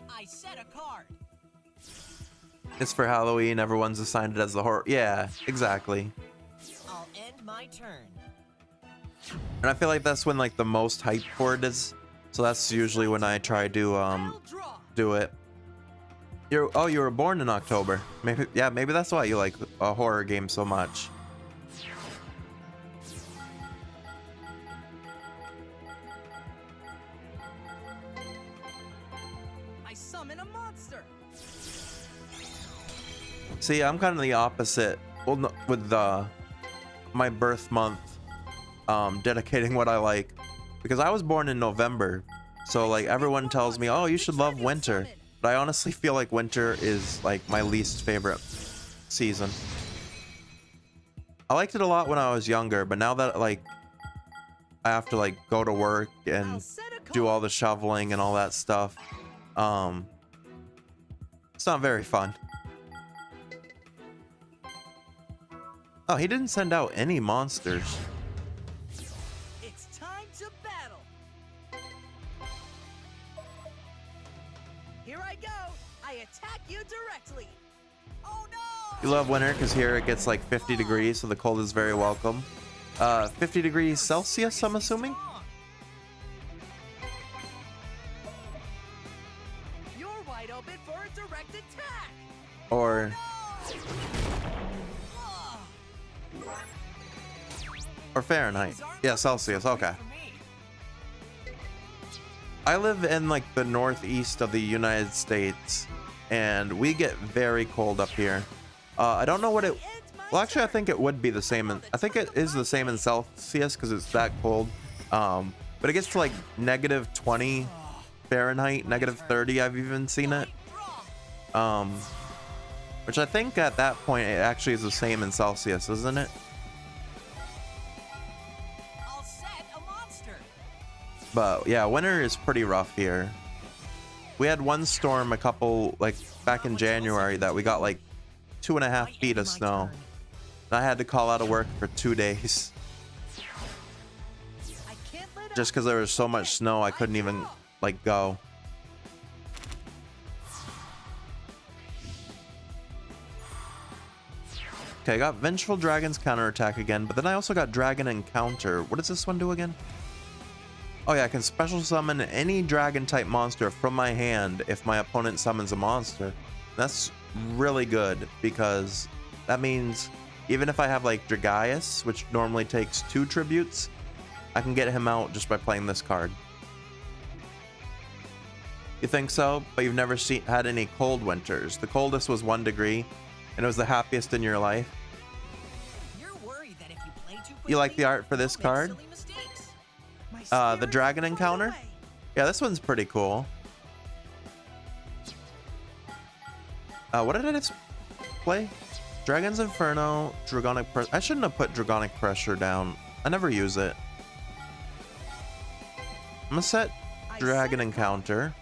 I set a card. It's for Halloween. Everyone's assigned it as the horror. Yeah, exactly. I'll end my turn. And I feel like that's when like the most hype for it is. So that's usually when I try to do it. You were born in October. Maybe that's why you like a horror game so much. I summon a monster. See, I'm kind of the opposite. Well, no, with my birth month, dedicating what I like, because I was born in November, so like everyone tells me, oh, you should love winter, but I honestly feel like winter is like my least favorite season. I liked it a lot when I was younger, but now that like I have to like go to work and do all the shoveling and all that stuff, it's not very fun. Oh, he didn't send out any monsters. It's time to battle. Here I go. I attack you directly. Oh no! You love winter because here it gets like 50 degrees, so the cold is very welcome. 50 degrees Celsius, I'm assuming? You're wide open for a direct attack. Or Fahrenheit. Yeah, Celsius. Okay. I live in like the northeast of the United States, and we get very cold up here. I don't know what it. Well, actually, I think it would be the same. I think it is the same in Celsius because it's that cold. But it gets to like -20 Fahrenheit, -30. I've even seen it. Which I think at that point it actually is the same in Celsius, isn't it? I'll set a monster. But yeah, winter is pretty rough here. We had one storm a couple, like back in January, that we got like 2.5 feet of snow. And I had to call out of work for 2 days. I can't let Just because there was so much snow, I couldn't even like go. Okay, I got Vengeful Dragon's counterattack again, but then I also got Dragon Encounter. What does this one do again? Oh yeah, I can special summon any dragon type monster from my hand if my opponent summons a monster. That's really good because that means even if I have like Dragaius, which normally takes 2 tributes, I can get him out just by playing this card. You think so? But you've never had any cold winters. The coldest was 1 degree, and it was the happiest in your life. You're worried that if you play too quickly, You like the art for this you'll make card? silly mistakes. My The spirit Dragon flew Encounter? away. Yeah, this one's pretty cool. What did I just play? Dragon's Inferno, Dragonic Pressure. I shouldn't have put Dragonic Pressure down. I never use it. I'm gonna set Dragon Encounter.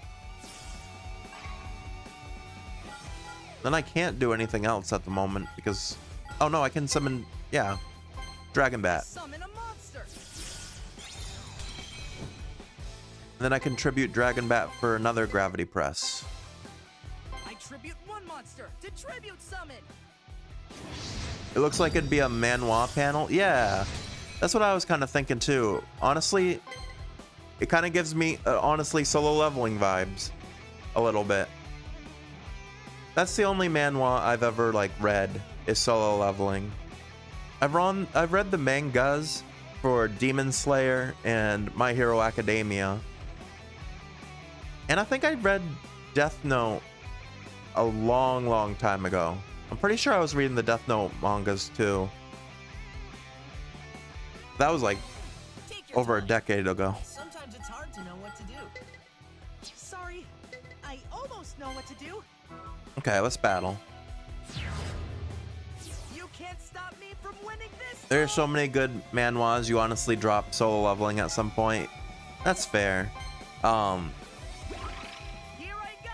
Then I can't do anything else at the moment because... Oh no, I can summon... Yeah. Dragon Bat. Summon a monster. Then I can tribute Dragon Bat for another Gravity Press. I tribute one monster to tribute summon. It looks like it'd be a Manhwa panel. Yeah, that's what I was kind of thinking too. Honestly, it kind of gives me, honestly, solo leveling vibes a little bit. That's the only manhwa I've ever like read is solo leveling. I've read the mangas for Demon Slayer and My Hero Academia. And I think I read Death Note a long time ago. I'm pretty sure I was reading the Death Note mangas too. That was like Take your over a time. decade ago. Sometimes it's hard to know what to do. Sorry, I almost know what to do. Okay, let's battle. You can't stop me from winning this. There are so many good manhwas you honestly drop solo leveling at some point. That's fair. Here I go.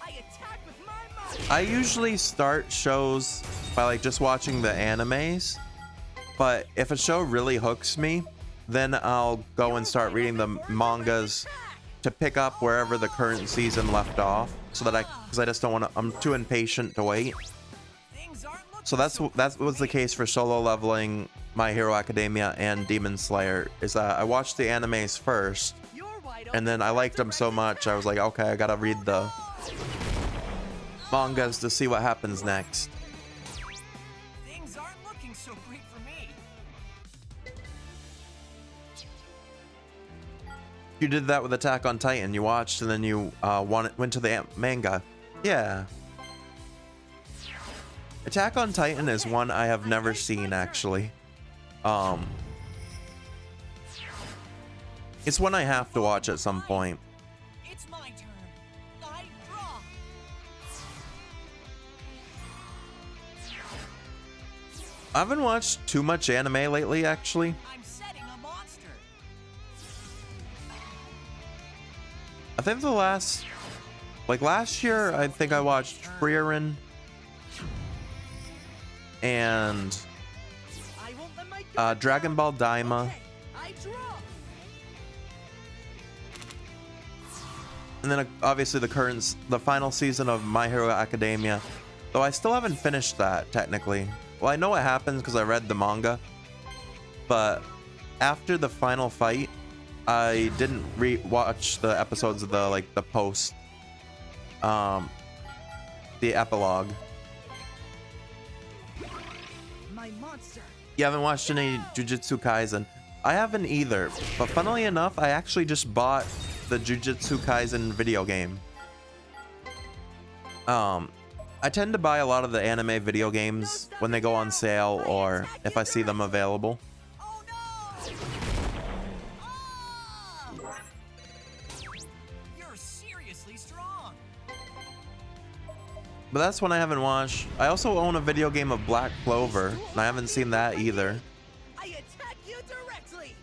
I attack with my might. I usually start shows by like just watching the animes, but if a show really hooks me, then I'll go and start reading the mangas to pick up wherever the current season left off, so that because I just don't want to. I'm too impatient to wait. Things aren't looking So that was the case for solo leveling My Hero Academia and Demon Slayer. Is that I watched the animes first, You're wide and then I liked them so much I was like, okay, I gotta read the mangas to see what happens next. Things aren't looking so great for me. You did that with Attack on Titan. You watched and then you went to the manga. Yeah. Attack on Titan is one I have never seen actually. It's one I have to watch at some point. It's my turn. I draw. I haven't watched too much anime lately actually. I'm setting a monster. I think last year, I think I watched Frieren and I won't let my guard Dragon down. Ball Daima. Okay, I draw. And then obviously the final season of My Hero Academia, though I still haven't finished that technically. Well, I know what happens because I read the manga, but after the final fight, I didn't watch the episodes of the post, the epilogue. My monster. You haven't watched any Jujutsu Kaisen? I haven't either, but funnily enough, I actually just bought the Jujutsu Kaisen video game. I tend to buy a lot of the anime video games when they go on sale or if I see them available. Oh no! Ah! You're seriously strong. But that's one I haven't watched. I also own a video game of Black Clover, and I haven't seen that either. I attack you directly.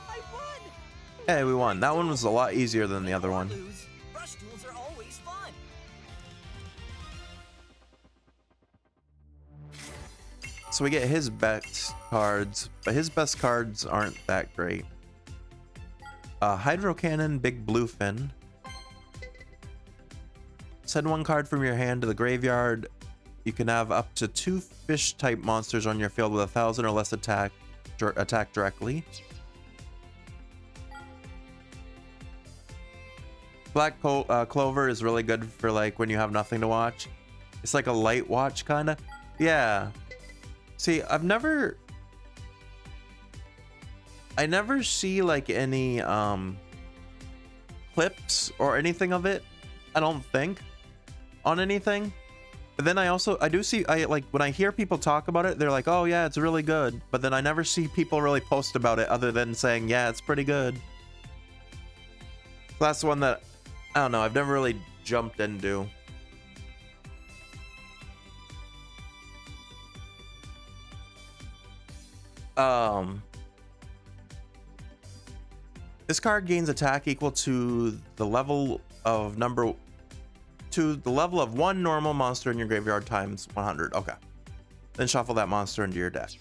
I won. Hey, we won. That one was a lot easier than the other one. Lose. Rush duels are always fun. So we get his best cards, but his best cards aren't that great. Hydro Cannon, Big Bluefin. Send one card from your hand to the graveyard. You can have up to 2 fish-type monsters on your field with 1,000 or less attack directly. Black Clover is really good for like when you have nothing to watch. It's like a light watch kind of. Yeah. See, I never see like any clips or anything of it. I don't think on anything. But then I do see, like when I hear people talk about it, they're like, oh yeah, it's really good. But then I never see people really post about it other than saying, yeah, it's pretty good. So that's the one that, I don't know, I've never really jumped into. This card gains attack equal to the level of one normal monster in your graveyard times 100. Okay. Then shuffle that monster into your deck.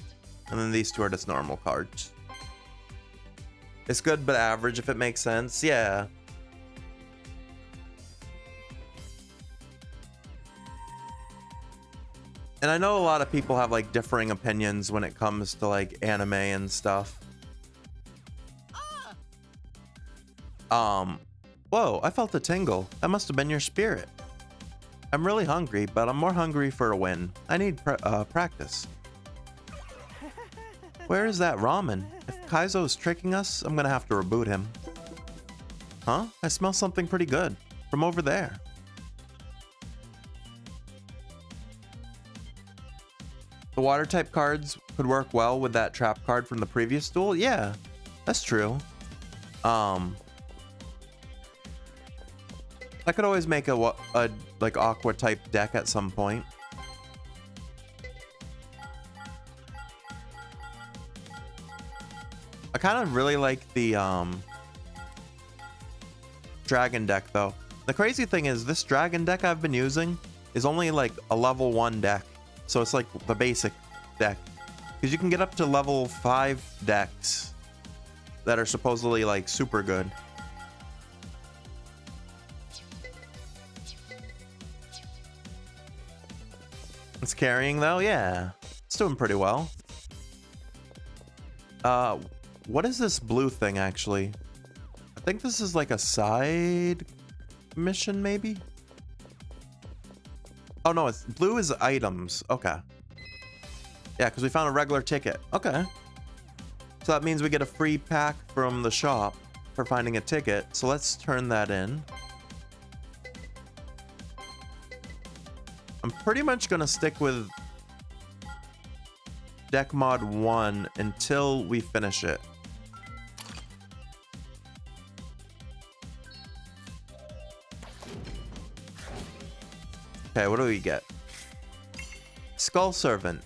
And then these two are just normal cards. It's good but average, if it makes sense. Yeah. And I know a lot of people have like differing opinions when it comes to like anime and stuff. Whoa, I felt a tingle. That must have been your spirit. I'm really hungry, but I'm more hungry for a win. I need practice. Where is that ramen? If Kaizo's tricking us, I'm gonna have to reboot him. Huh? I smell something pretty good. From over there. The water type cards could work well with that trap card from the previous duel. Yeah, that's true. I could always make a like aqua type deck at some point. I kind of really like the dragon deck though. The crazy thing is this dragon deck I've been using is only like a level 1 deck. So it's like the basic deck. Because you can get up to level 5 decks that are supposedly like super good. It's carrying though, yeah. It's doing pretty well. What is this blue thing actually? I think this is like a side mission maybe? Oh no, it's blue is items. Okay. Yeah, because we found a regular ticket. Okay. So that means we get a free pack from the shop for finding a ticket. So let's turn that in. I'm pretty much gonna stick with deck mod 1 until we finish it. Okay, what do we get? Skull Servant.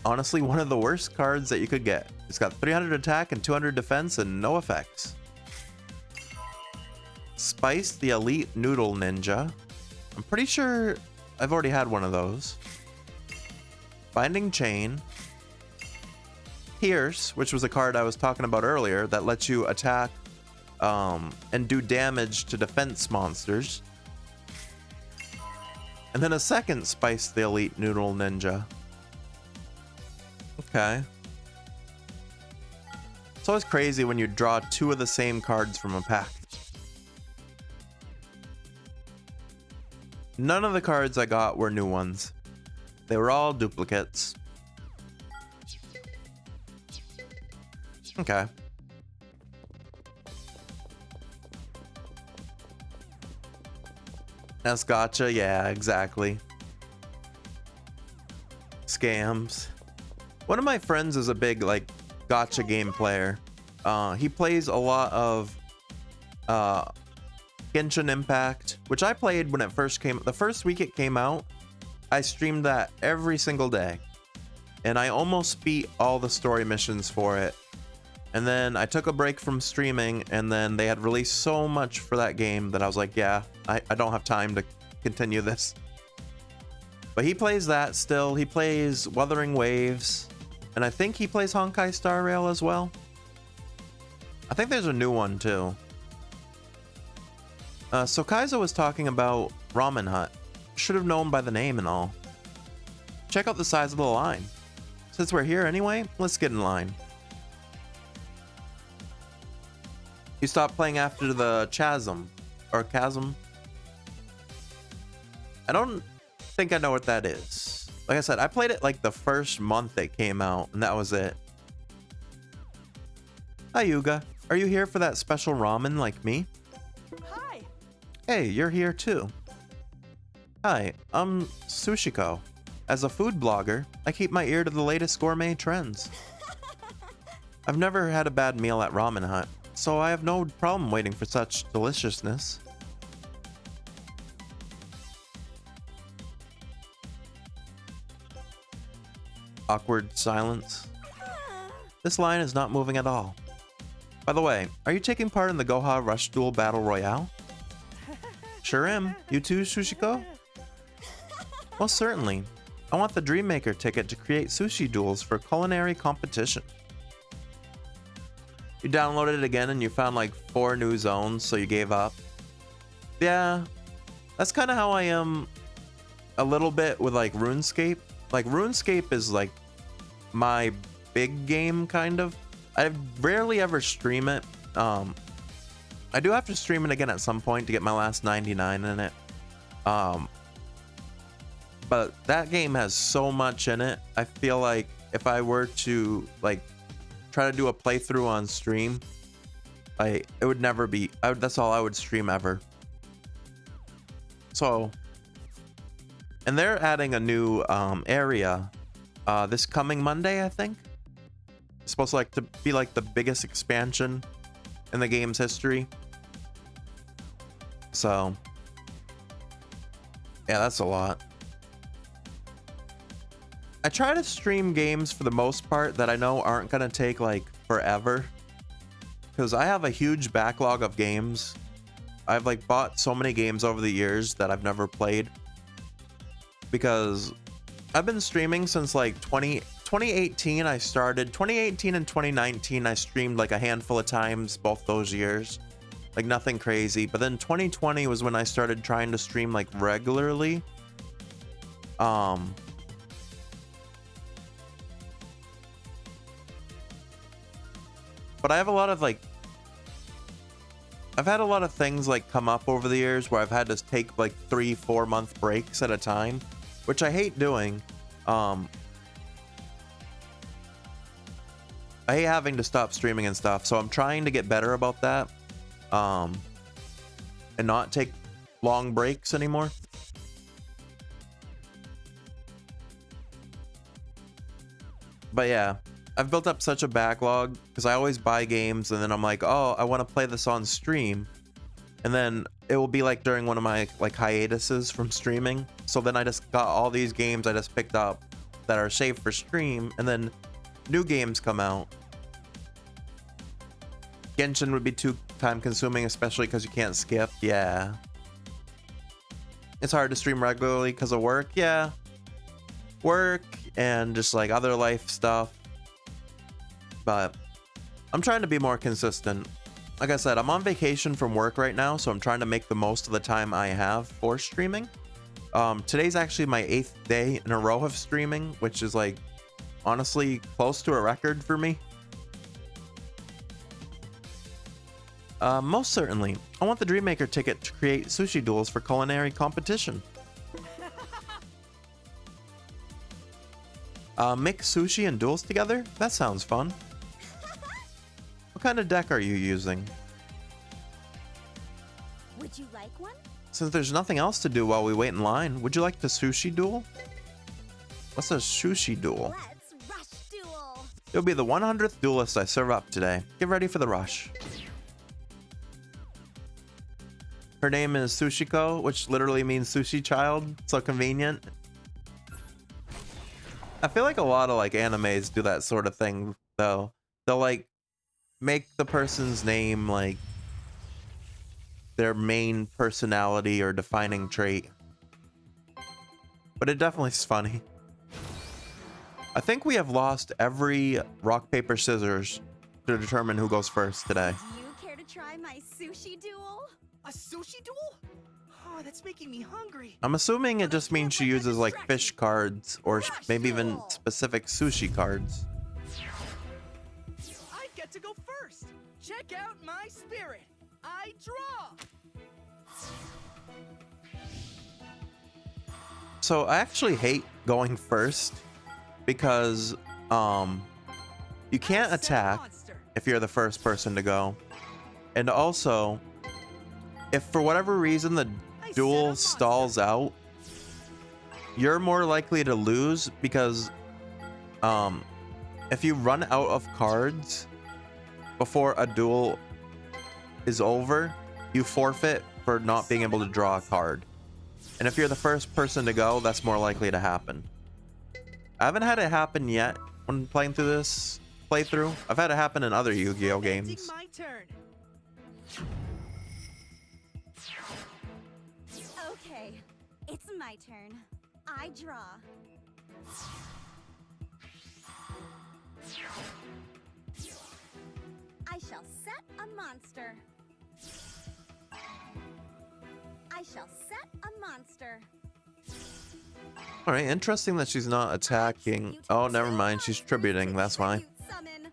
Honestly, one of the worst cards that you could get. It's got 300 attack and 200 defense and no effects. Spice the Elite Noodle Ninja. I'm pretty sure I've already had one of those. Binding Chain. Pierce, which was a card I was talking about earlier that lets you attack and do damage to defense monsters. And then a second Spice the Elite Noodle Ninja. Okay. It's always crazy when you draw 2 of the same cards from a pack. None of the cards I got were new ones. They were all duplicates. Okay. That's gotcha. Yeah, exactly. Scams. One of my friends is a big, like, gotcha game player. He plays a lot of Genshin Impact, which I played when it first came. The first week it came out, I streamed that every single day, and I almost beat all the story missions for it. And then I took a break from streaming, and then they had released so much for that game that I was like, yeah, I don't have time to continue this. But he plays that still. He plays Wuthering Waves, and I think he plays Honkai Star Rail as well. I think there's a new one too. So Kaizo was talking about Ramen Hut. Should have known by the name and all. Check out the size of the line. Since we're here anyway, let's get in line. You stopped playing after the chasm or chasm. I don't think I know what that is. Like I said, I played it like the first month it came out, and that was it. Hi Yuga, are you here for that special ramen like me? Hi. Hey, you're here too. Hi, I'm Sushiko. As a food blogger, I keep my ear to the latest gourmet trends. I've never had a bad meal at Ramen Hut, so I have no problem waiting for such deliciousness. Awkward silence. This line is not moving at all. By the way, are you taking part in the Goha Rush Duel Battle Royale? Sure am. You too, Sushiko? Most certainly. I want the Dreammaker ticket to create sushi duels for culinary competition. You downloaded it again and you found like 4 new zones, so you gave up. Yeah, that's kind of how I am a little bit with like RuneScape. Like RuneScape is like my big game kind of. I rarely ever stream it. I do have to stream it again at some point to get my last 99 in it. But that game has so much in it. I feel like if I were to like try to do a playthrough on stream, it would never be. That's all I would stream ever. So, and they're adding a new area this coming Monday, I think. It's supposed to like to be like the biggest expansion in the game's history. So, yeah, that's a lot. I try to stream games for the most part that I know aren't gonna take like forever, because I have a huge backlog of games. I've like bought so many games over the years that I've never played, because I've been streaming since like 2018. I started 2018 and 2019. I streamed like a handful of times both those years, like nothing crazy. But then 2020 was when I started trying to stream like regularly. But I have a lot of like, I've had a lot of things like come up over the years where I've had to take like 3-4 month breaks at a time, which I hate doing. I hate having to stop streaming and stuff, so I'm trying to get better about that, and not take long breaks anymore. But yeah, I've built up such a backlog because I always buy games and then I'm like, oh, I want to play this on stream, and then it will be like during one of my like hiatuses from streaming. So then I just got all these games I just picked up that are saved for stream, and then new games come out. Genshin would be too time consuming, especially because you can't skip. Yeah, it's hard to stream regularly because of work. Yeah, work and just like other life stuff. But I'm trying to be more consistent. Like I said, I'm on vacation from work right now, so I'm trying to make the most of the time I have for streaming. Today's actually my 8th day in a row of streaming, which is like honestly close to a record for me. Most certainly. I want the Dreammaker ticket to create sushi duels for culinary competition. Mix sushi and duels together? That sounds fun. What kind of deck are you using? Would you like one? Since there's nothing else to do while we wait in line, would you like the sushi duel? What's a sushi duel? Let's rush duel. You'll be the 100th duelist I serve up today. Get ready for the rush. Her name is Sushiko, which literally means sushi child. So convenient. I feel like a lot of like animes do that sort of thing though. They'll like make the person's name like their main personality or defining trait. But it definitely is funny. I think we have lost every rock, paper, scissors to determine who goes first today. Do you care to try my sushi duel? A sushi duel? Oh, that's making me hungry. I'm assuming it just means she uses like fish cards or maybe even specific sushi cards. I get to go first. Check out my spirit. I draw. So I actually hate going first because you can't attack if you're the first person to go. And also, if for whatever reason the duel stalls out, you're more likely to lose because if you run out of cards before a duel is over, you forfeit for not being able to draw a card. And if you're the first person to go, that's more likely to happen. I haven't had it happen yet when playing through this playthrough. I've had it happen in other Yu-Gi-Oh games. My turn. Okay, it's my turn. I draw. I shall set a monster. I shall set a monster. All right, interesting that she's not attacking. Oh, never mind. She's tributing. That's why. Summon.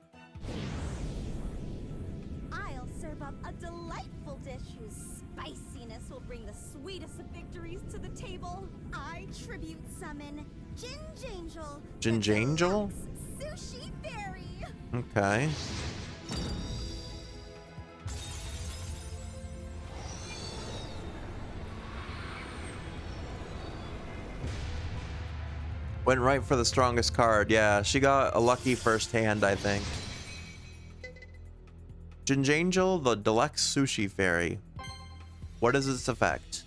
I'll serve up a delightful dish whose spiciness will bring the sweetest of victories to the table. I tribute summon Ginjangel. Ginjangel? Sushi Fairy. Okay. Went right for the strongest card. Yeah, she got a lucky first hand, I think. Ginjangel, the Deluxe Sushi Fairy. What is its effect?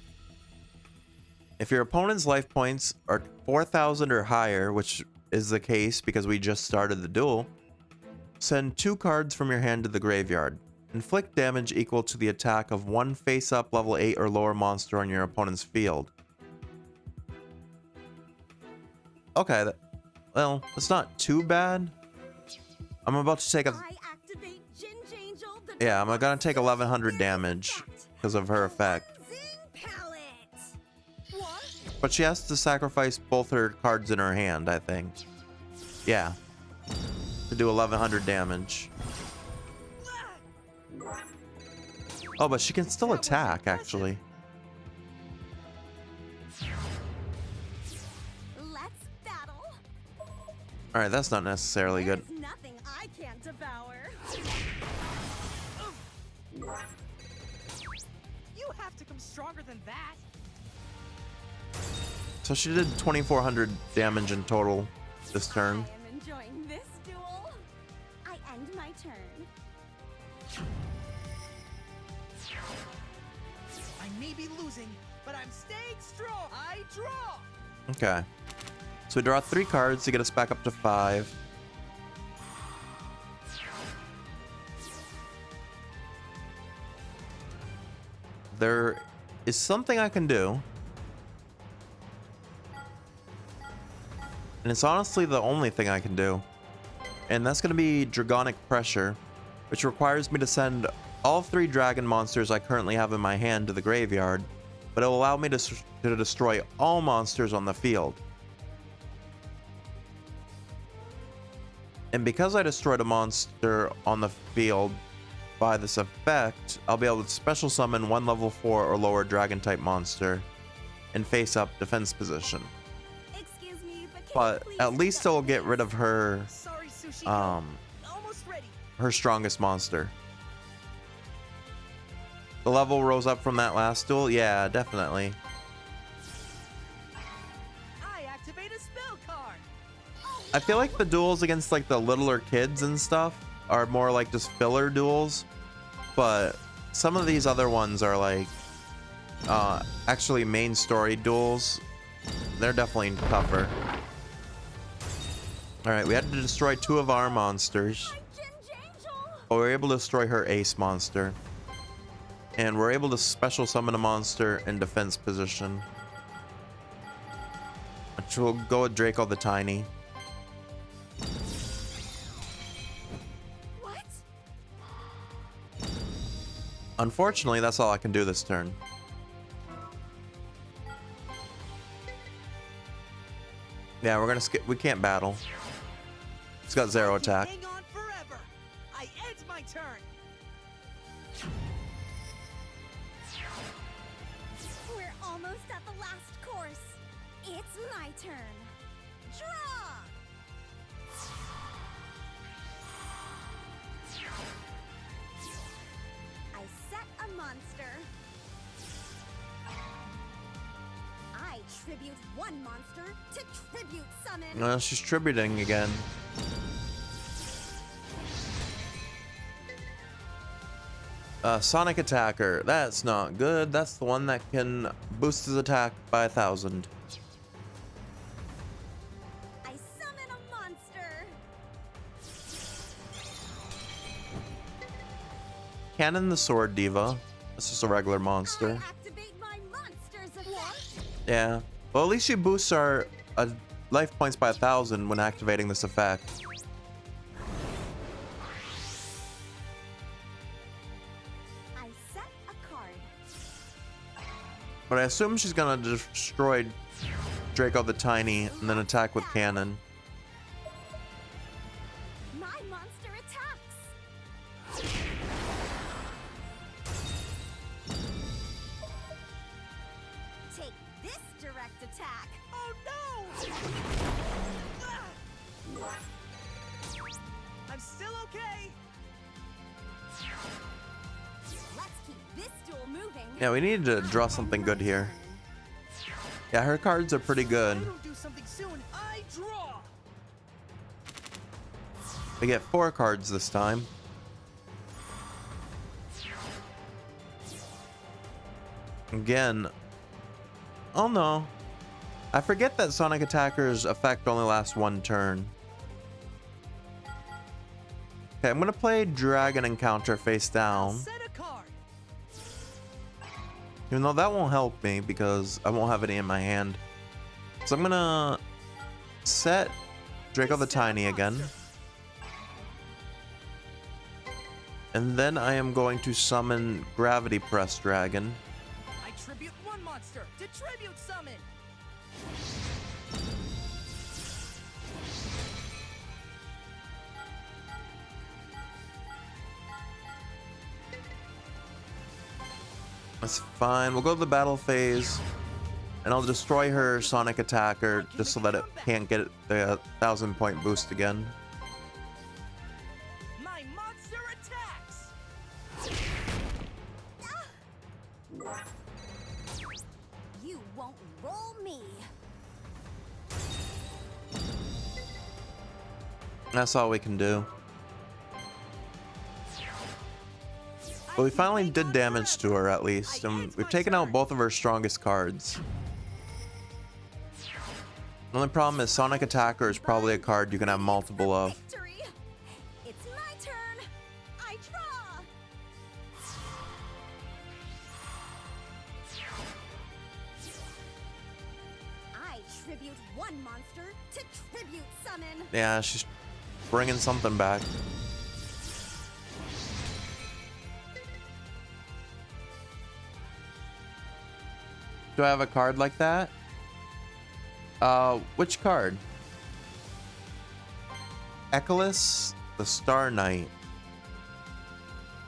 If your opponent's life points are 4,000 or higher, which is the case because we just started the duel, send 2 cards from your hand to the graveyard. Inflict damage equal to the attack of one face-up level 8 or lower monster on your opponent's field. Okay, well, it's not too bad. I'm about to take a... Yeah, I'm gonna take 1,100 damage because of her effect. But she has to sacrifice both her cards in her hand, I think. Yeah. To do 1,100 damage. Oh, but she can still attack, actually. Alright, that's not necessarily good. Nothing I can't devour. You have to come stronger than that. So she did 2,400 damage in total this turn. I am enjoying this duel. I end my turn. I may be losing, but I'm staying strong. I draw. Okay. So we draw 3 cards to get us back up to 5. There is something I can do. And it's honestly the only thing I can do. And that's going to be Dragonic Pressure, which requires me to send all 3 dragon monsters I currently have in my hand to the graveyard, but it will allow me to destroy all monsters on the field. And because I destroyed a monster on the field by this effect, I'll be able to special summon 1 level 4 or lower dragon type monster in face up defense position. Excuse me, But at least it'll get rid of her Sorry, Sushi. Almost ready. her strongest monster. The level rose up from that last duel? Yeah, definitely. I activate a spell card. I feel like the duels against like the littler kids and stuff are more like just filler duels, but some of these other ones are like actually main story duels. They're definitely tougher. All right, we had to destroy 2 of our monsters, but we were able to destroy her ace monster, and we're able to special summon a monster in defense position, which will go with Draco the Tiny. What? Unfortunately, that's all I can do this turn. Yeah, we're gonna skip. We can't battle. It's got 0 attack. Hang on forever. I end my turn. We're almost at the last course. It's my turn. Draw! I set a monster. I tribute one monster to tribute summon. She's tributing again. Sonic Attacker. That's not good. That's the one that can boost his attack by 1,000. I summon a monster. Cannon the Sword Diva. That's just a regular monster. I activate my monster's effect. Yeah. Well, at least she boosts our life points by 1,000 when activating this effect. I set a card. But I assume she's gonna destroy Draco the Tiny and then attack with cannon. My monster attacks. Take this direct attack. Oh no! I'm still okay. Let's keep this duel moving. Yeah, we need to draw something good here. Yeah, her cards are pretty If good. I don't do something soon, I draw. We get 4 cards this time. Again. Oh no. I forget that Sonic Attacker's effect only lasts 1 turn. Okay, I'm gonna play Dragon Encounter face down. Set a card. Even though that won't help me because I won't have any in my hand. So I'm gonna set Draco the Tiny again. And then I am going to summon Gravity Press Dragon. I tribute one monster to tribute summon. That's fine. We'll go to the battle phase. And I'll destroy her Sonic Attacker just so that it can't get the 1,000-point boost again. My monster attacks. You won't roll me. That's all we can do. But we finally did damage to her at least, and we've taken out both of her strongest cards. The only problem is Sonic Attacker is probably a card you can have multiple of. Victory. It's my turn. I draw. I tribute one monster to tribute summon. Yeah, she's bringing something back. Do I have a card like that? Which card? Echolus, the Star Knight.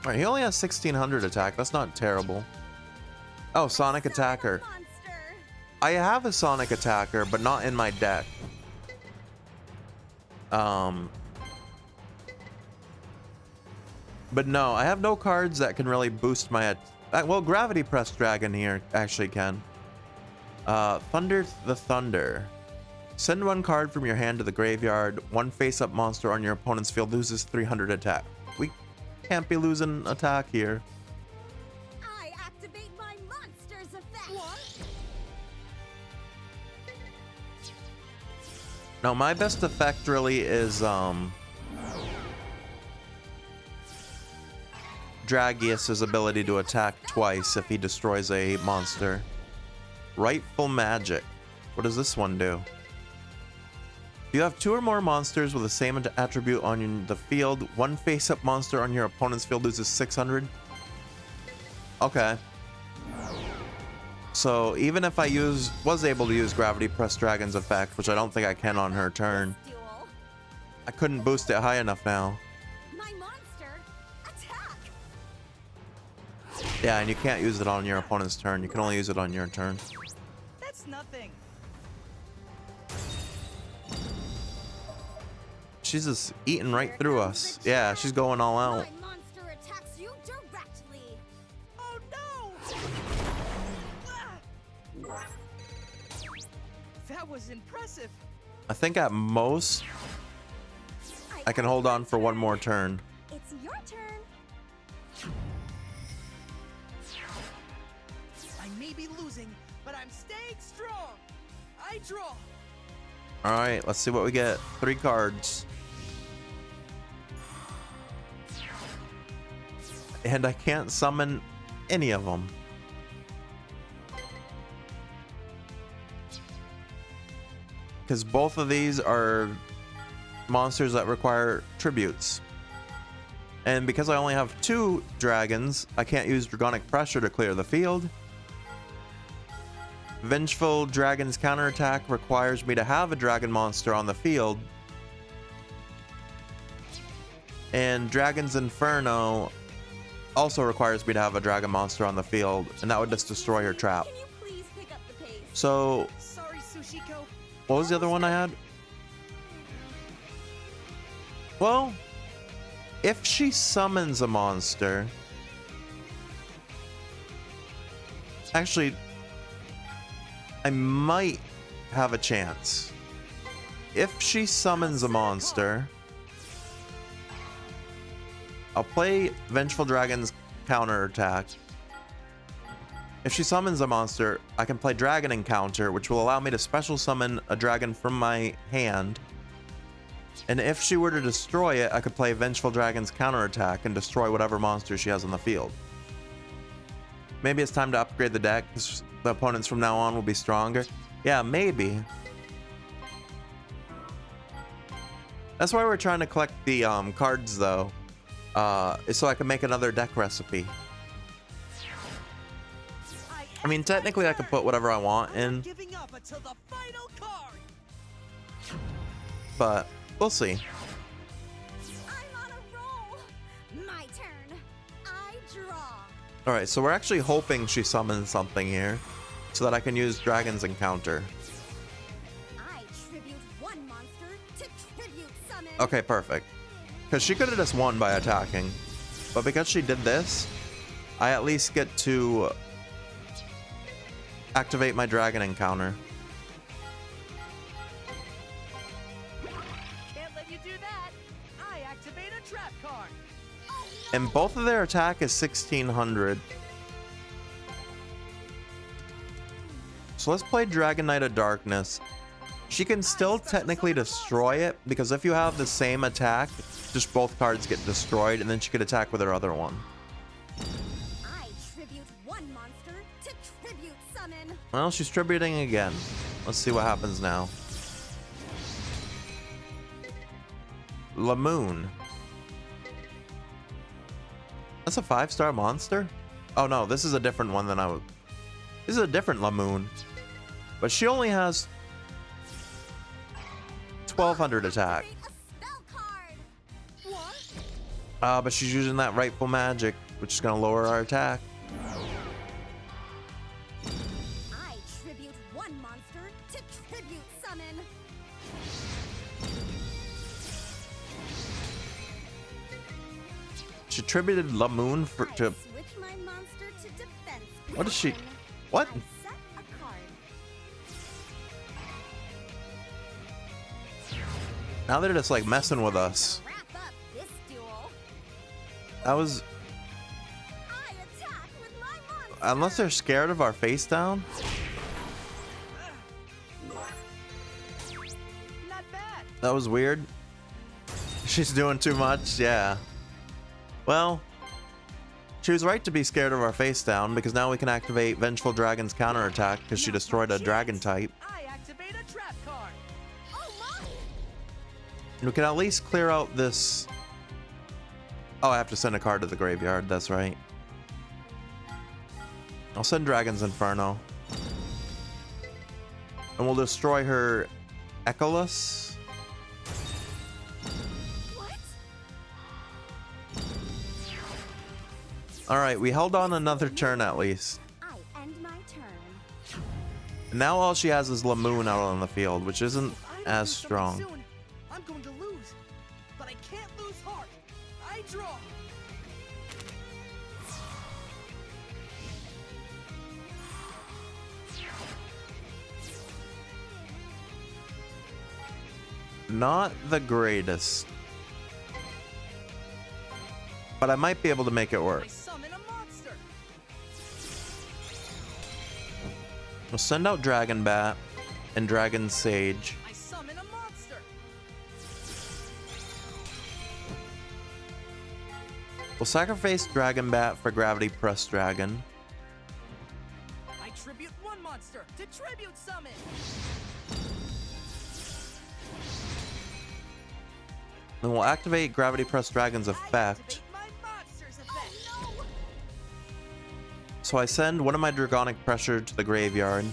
Alright, he only has 1,600 attack. That's not terrible. Oh, Sonic Attacker. Monster. I have a Sonic Attacker, but not in my deck. But no, I have no cards that can really boost my... well, Gravity Press Dragon here actually can. Thunder the Thunder. Send one card from your hand to the graveyard. One face-up monster on your opponent's field loses 300 attack. We can't be losing attack here. I activate my monster's effect. What? No, my best effect really is Dragius's ability to attack twice if he destroys a monster. Rightful Magic. What does this one do? You have 2 or more monsters with the same attribute on the field. One face-up monster on your opponent's field loses 600. Okay. So even if I was able to use Gravity Press Dragon's effect, which I don't think I can on her turn, Duel. I couldn't boost it high enough now. My monster, attack. Yeah, and you can't use it on your opponent's turn. You can only use it on your turn. That's nothing. She's just eating right through us. Yeah, she's going all out. My monster attacks you directly. Oh no! Ah! That was impressive. I think at most I can hold on for one more turn. It's your turn. I may be losing, but I'm staying strong. I draw. All right, let's see what we get. 3 cards. And I can't summon any of them. Because both of these are monsters that require tributes. And because I only have 2 dragons, I can't use Dragonic Pressure to clear the field. Vengeful Dragon's counterattack requires me to have a dragon monster on the field. And Dragon's Inferno also requires me to have a dragon monster on the field, and that would just destroy her trap. Can you please pick up the pace? So, Sorry, Sushiko. what was the other one I had? Well, if she summons a monster... Actually, I might have a chance. If she summons a monster, I'll play Vengeful Dragon's counterattack. If she summons a monster, I can play Dragon Encounter, which will allow me to special summon a dragon from my hand. And if she were to destroy it, I could play Vengeful Dragon's counterattack and destroy whatever monster she has on the field. Maybe it's time to upgrade the deck, because the opponents from now on will be stronger. Yeah, maybe. That's why we're trying to collect the cards, though. Is so I can make another deck recipe. I mean, technically I could put whatever I want in, Giving up until the final card. but we'll see. I'm on a roll. My turn. I draw. Alright, so we're actually hoping she summons something here, so that I can use Dragon's Encounter. I tribute one monster to tribute summon. Okay, perfect. Because she could have just won by attacking, but because she did this, I at least get to activate my Dragon Encounter. Can't let you do that. I activate a trap card. And both of their attack is 1600. So let's play Dragon Knight of Darkness. She can still technically destroy it, because if you have the same attack, just both cards get destroyed, and then she could attack with her other one. I tribute one monster to tribute summon. Well, she's tributing again. Let's see what happens now. Lamoon. That's a 5-star monster? Oh no, this is a different one than I was. This is a different Lamoon. But she only has 1200 attack. Activate a spell card. What? But she's using that Rightful Magic, which is gonna lower our attack. I tribute one monster to tribute summon. She tributed Lamoon for I to. switch my monster to defense. What is she? position. What? I set a card. Now they're just like messing with us. Wrap up this duel. That was, I attack with my monster. unless they're scared of our face down. Not bad. That was weird. She's doing too much, yeah. Well, she was right to be scared of our face down because now we can activate Vengeful Dragon's counterattack because she destroyed a dragon type. I activate a trap card. Oh my! And we can at least clear out this. Oh, I have to send a card to the graveyard, that's right. I'll send Dragon's Inferno. And we'll destroy her Echolus. What? Alright, we held on another turn at least. I end my turn. And now all she has is Lamoon out on the field, which isn't If I don't as do something strong. soon, I'm going to lose. But I can't lose heart. I draw. Not the greatest. But I might be able to make it work. I summon a monster. We'll send out Dragon Bat and Dragon Sage. I summon a monster. We'll sacrifice Dragon Bat for Gravity Press Dragon. I tribute one monster to tribute summon. Then we'll activate Gravity Press Dragon's I effect. activate my monster's effect. Oh no! So I send one of my Dragonic Pressure to the graveyard.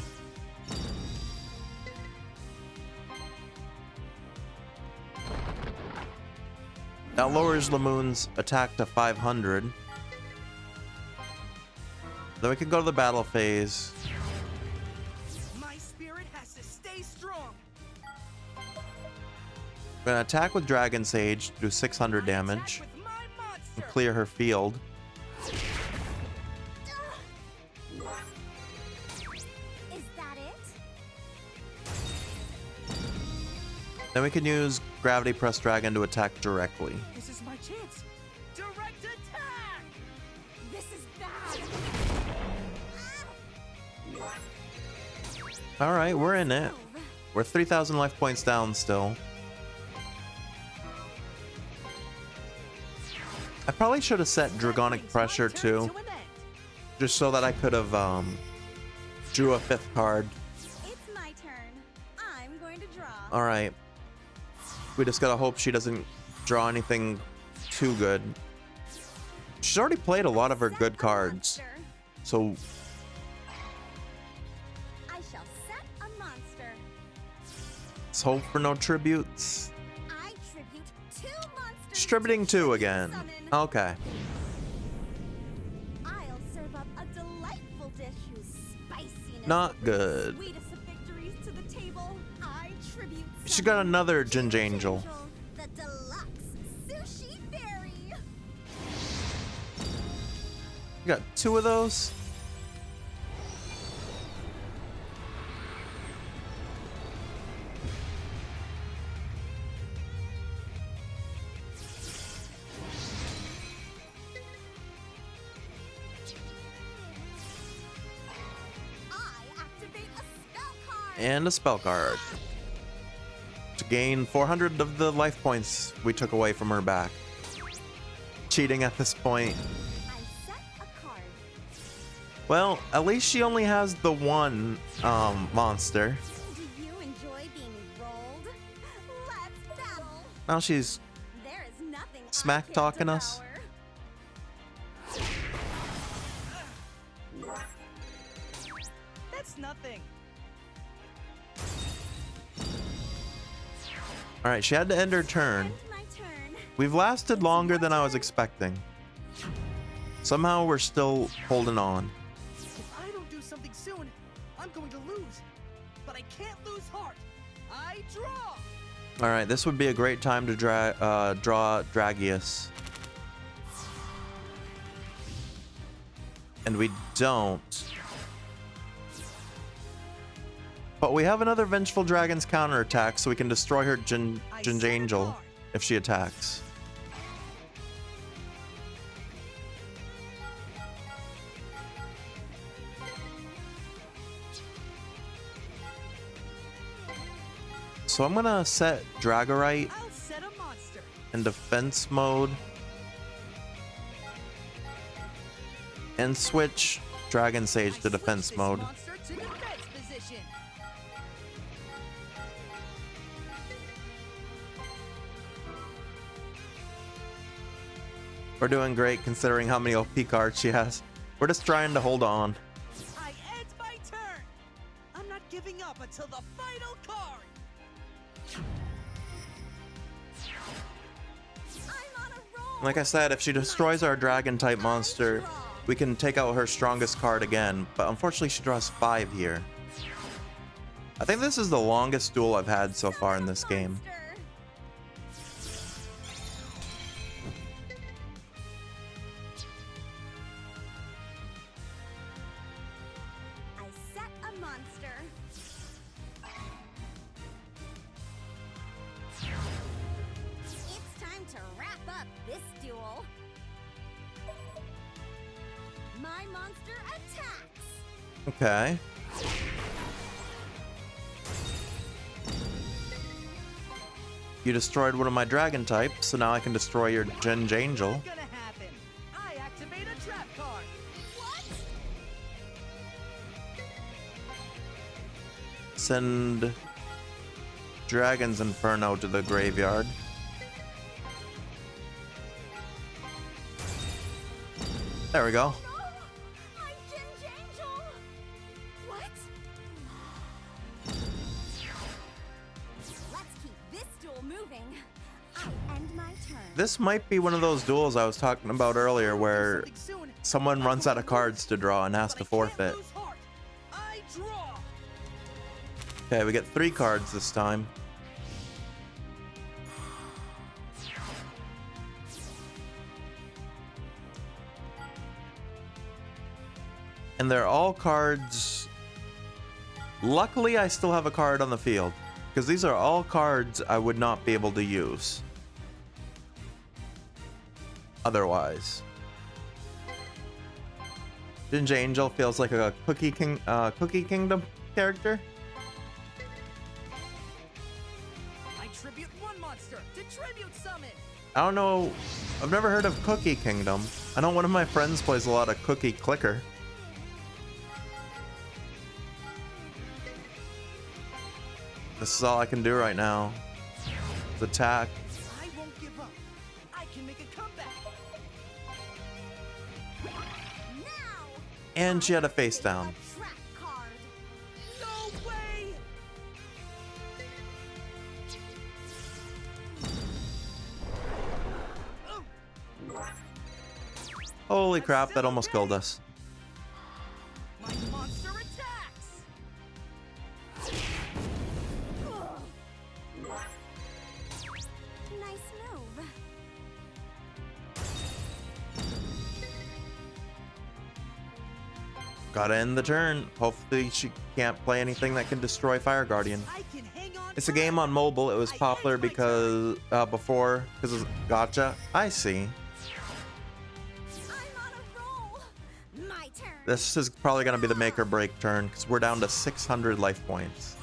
That lowers Lamoon's attack to 500. Then we can go to the battle phase. My spirit has to stay strong. We're gonna attack with Dragon Sage, do 600 I damage, attack with my monster. and clear her field. Is that it? Then we can use Gravity Press Dragon to attack directly. This is my chance. Direct attack. This is bad. All right, we're in it. Move. We're 3,000 life points down still. I probably should have set Dragonic Brings my Pressure turn too, to an end. just so that I could have drew a 5th card. It's my turn. I'm going to draw. All right. We just gotta hope she doesn't draw anything too good. She's already played a lot of her Set good a cards, monster. so I shall set a monster. let's hope for no tributes. I tribute 2 monsters. She's tributing 2 again. Summon. Okay. I'll serve up a delightful dish whose spiciness Not will bring the good. sweetest of victories to the table. I tribute. She's got summon another Ginger Angel. the deluxe sushi fairy. We got 2 of those. I activate a spell card. And a spell card to gain 400 of the life points we took away from her back. Cheating at this point. I set a card. Well, at least she only has the one monster. Do you enjoy being rolled? Let's battle. Now she's There is nothing Smack I can't talking us? devour. That's nothing. all right. She had to end her turn. End my turn. We've lasted longer than I was expecting. Somehow we're still holding on. If I don't do something soon, I'm going to lose. But I can't lose heart. I draw. All right, this would be a great time to draw Dragius. And we don't. But we have another Vengeful Dragon's counterattack, so we can destroy her I Jinj set a Angel card. if she attacks. So I'm gonna set Dragorite I'll set a monster. in defense mode and switch Dragon Sage to I defense switch this mode. monster to defense position. We're doing great considering how many OP cards she has. We're just trying to hold on. I end my turn. I'm not giving up until the final card. I'm on a roll. Like I said, if she destroys our dragon type monster, we can take out her strongest card again, but unfortunately she draws 5 here. I think this is the longest duel I've had so far in this game. Monster. I set a monster. It's time to wrap up this duel. My monster attacks. Okay. You destroyed one of my dragon types, so now I can destroy your Jinj Angel. What's gonna happen? I activate a trap card. What? Send Dragon's Inferno to the graveyard. There we go. No! My Jinj Angel! What? Let's keep this duel moving. I end my turn. This might be one of those duels I was talking about earlier where Something soon. someone runs out of cards to draw and has But to I can't forfeit. lose heart. I draw. Okay, we get 3 cards this time. And they're all cards. Luckily, I still have a card on the field, because these are all cards I would not be able to use otherwise. Jinj Angel feels like a Cookie Kingdom character. I tribute one monster to tribute summon. I don't know. I've never heard of Cookie Kingdom. I know one of my friends plays a lot of Cookie Clicker. This is all I can do right now. Is attack. I won't give up. I can make a comeback. Now! And she had a face down. A trap card. No way. Oh, Holy crap, that almost killed us. my monster attacks. Nice move. Gotta end the turn. Hopefully she can't play anything that can destroy Fire Guardian. I can hang on. It's a game on mobile. It was popular because before because of gacha. I see. I'm on a roll. My turn. This is probably gonna be the make or break turn because we're down to 600 life points.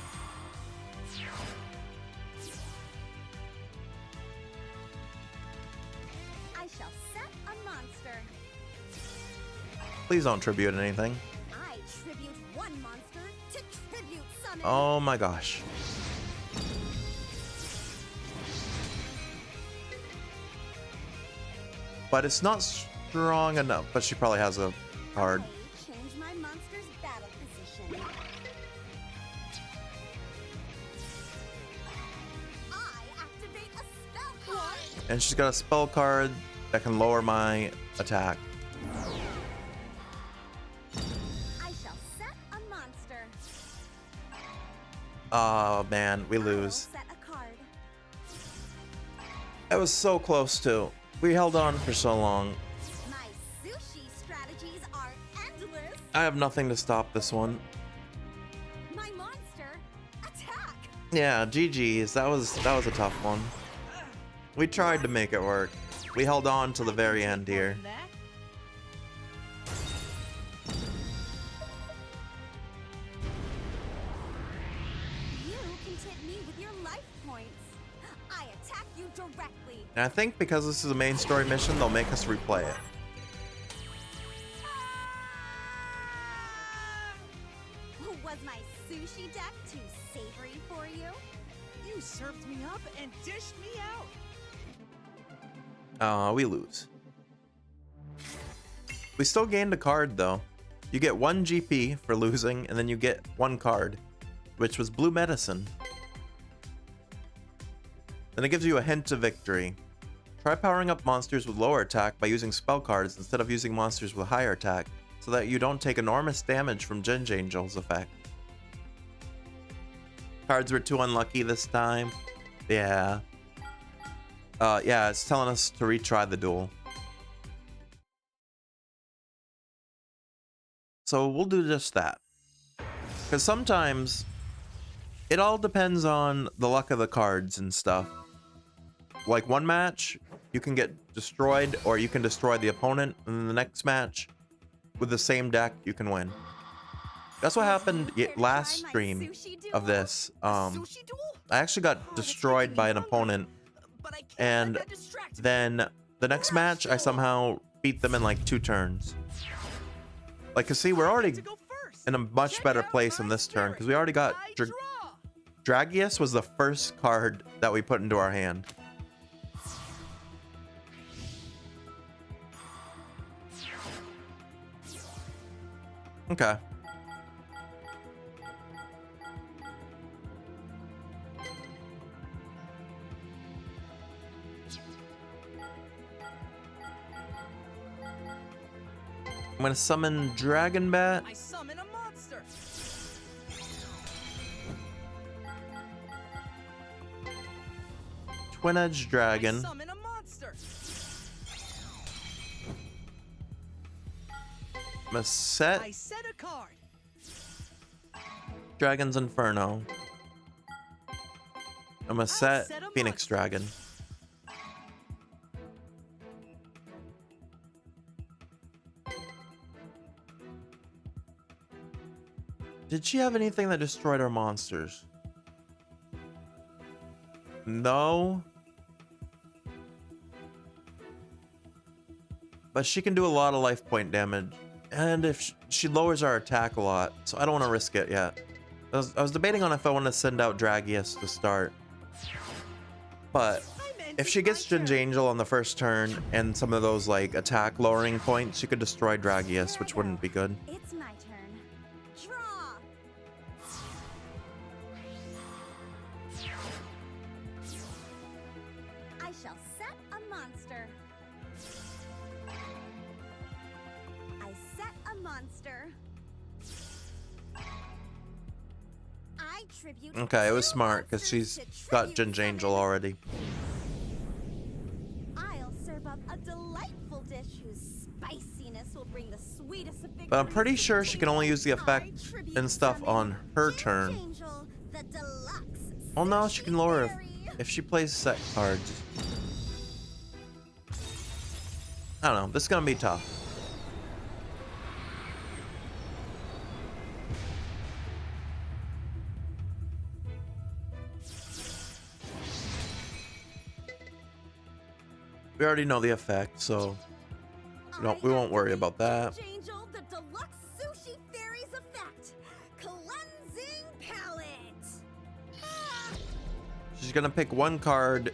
I shall set a monster. Please don't tribute anything. I tribute one monster to tribute summon. Oh my gosh. But it's not strong enough. But she probably has a card. I change my monster's battle position. I activate a spell card. And she's got a spell card that can lower my attack. I shall set a monster. Oh man, we I will lose. set a card. That was so close too. We held on for so long. My sushi strategies are endless. I have nothing to stop this one. My monster Yeah, GG's. That was a tough one. We tried to make it work. We held on to the very end here. You can tip me with your life points. I attack you directly. And I think because this is a main story mission, they'll make us replay it. Was my sushi deck too savory for you? You served me up and dished me out. We lose. We still gained a card though. You get 1 GP for losing, and then you get 1 card, which was blue medicine. Then it gives you a hint of victory. Try powering up monsters with lower attack by using spell cards instead of using monsters with higher attack, so that you don't take enormous damage from Ginge Angel's effect. Cards were too unlucky this time. Yeah. Yeah, it's telling us to retry the duel. So we'll do just that. Because sometimes it all depends on the luck of the cards and stuff. Like one match, you can get destroyed, or you can destroy the opponent, and then the next match, with the same deck, you can win. That's what happened last stream of this. I actually got destroyed by an opponent, and then the next match, I somehow beat them in like 2 turns. Like, cause see, we're already in a much better place in this turn, because we already got Dragius was the first card that we put into our hand. Okay. I'm gonna summon Dragon Bat. I summon a monster. Twin Edge Dragon. I summon a monster. I'm gonna set I set a card. Dragon's Inferno. I'm gonna set set a Phoenix monster. Dragon. Did she have anything that destroyed our monsters? No. But she can do a lot of life point damage. And if she lowers our attack a lot, so I don't want to risk it yet. I was debating on if I want to send out Dragius to start. But if she gets Ginge Angel on the first turn and some of those like attack lowering points, she could destroy Dragius, which wouldn't be good. It's my turn. Draw. I shall set a monster. I set a monster. I tribute. Okay, it was 2 smart because monsters she's to got tribute Ginge Angel summon. already. I'll serve up a delightful dish whose spiciness will bring the sweetest of But I'm victories pretty to sure the she can only table. use the effect I tribute and stuff summon on her Ginge turn. Angel, the deluxe Well, no, she can lower fairy. if she plays set cards. I don't know. This is gonna be tough. We already know the effect, so we won't worry about that. Ginge Angel, the deluxe sushi fairy's effect. Cleansing palette. Ah! She's gonna pick 1 card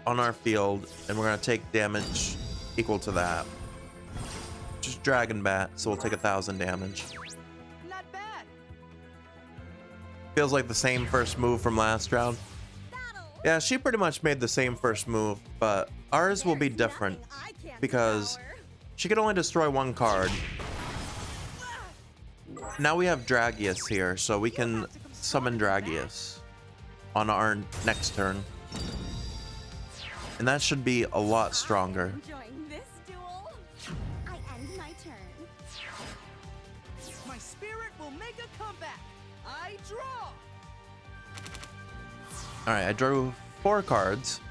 on our field, and we're gonna take damage equal to that. Just Dragon Bat, so we'll take 1,000 damage. Not bad. Feels like the same first move from last round. Battle. Yeah, she pretty much made the same first move, but ours will be There's different nothing I can't because devour. she could only destroy 1 card. Now we have Dragius here, so we can summon Dragius on our next turn. And that should be a lot stronger. Enjoying this duel. I end my turn. My spirit will make a comeback. I draw. All right, I drew 4 cards.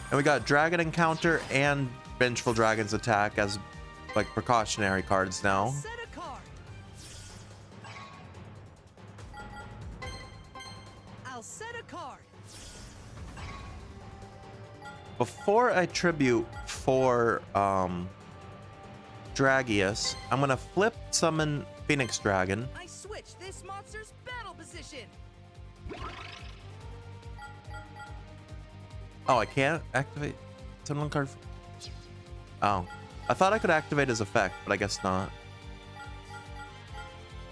And we got Dragon Encounter and Vengeful Dragon's Attack as like precautionary cards now. Set a card. I'll set a card. Before I tribute for Dragius, I'm gonna flip summon Phoenix Dragon. I switch this monster's battle position. Oh, I can't activate summon card. Oh, I thought I could activate his effect, but I guess not.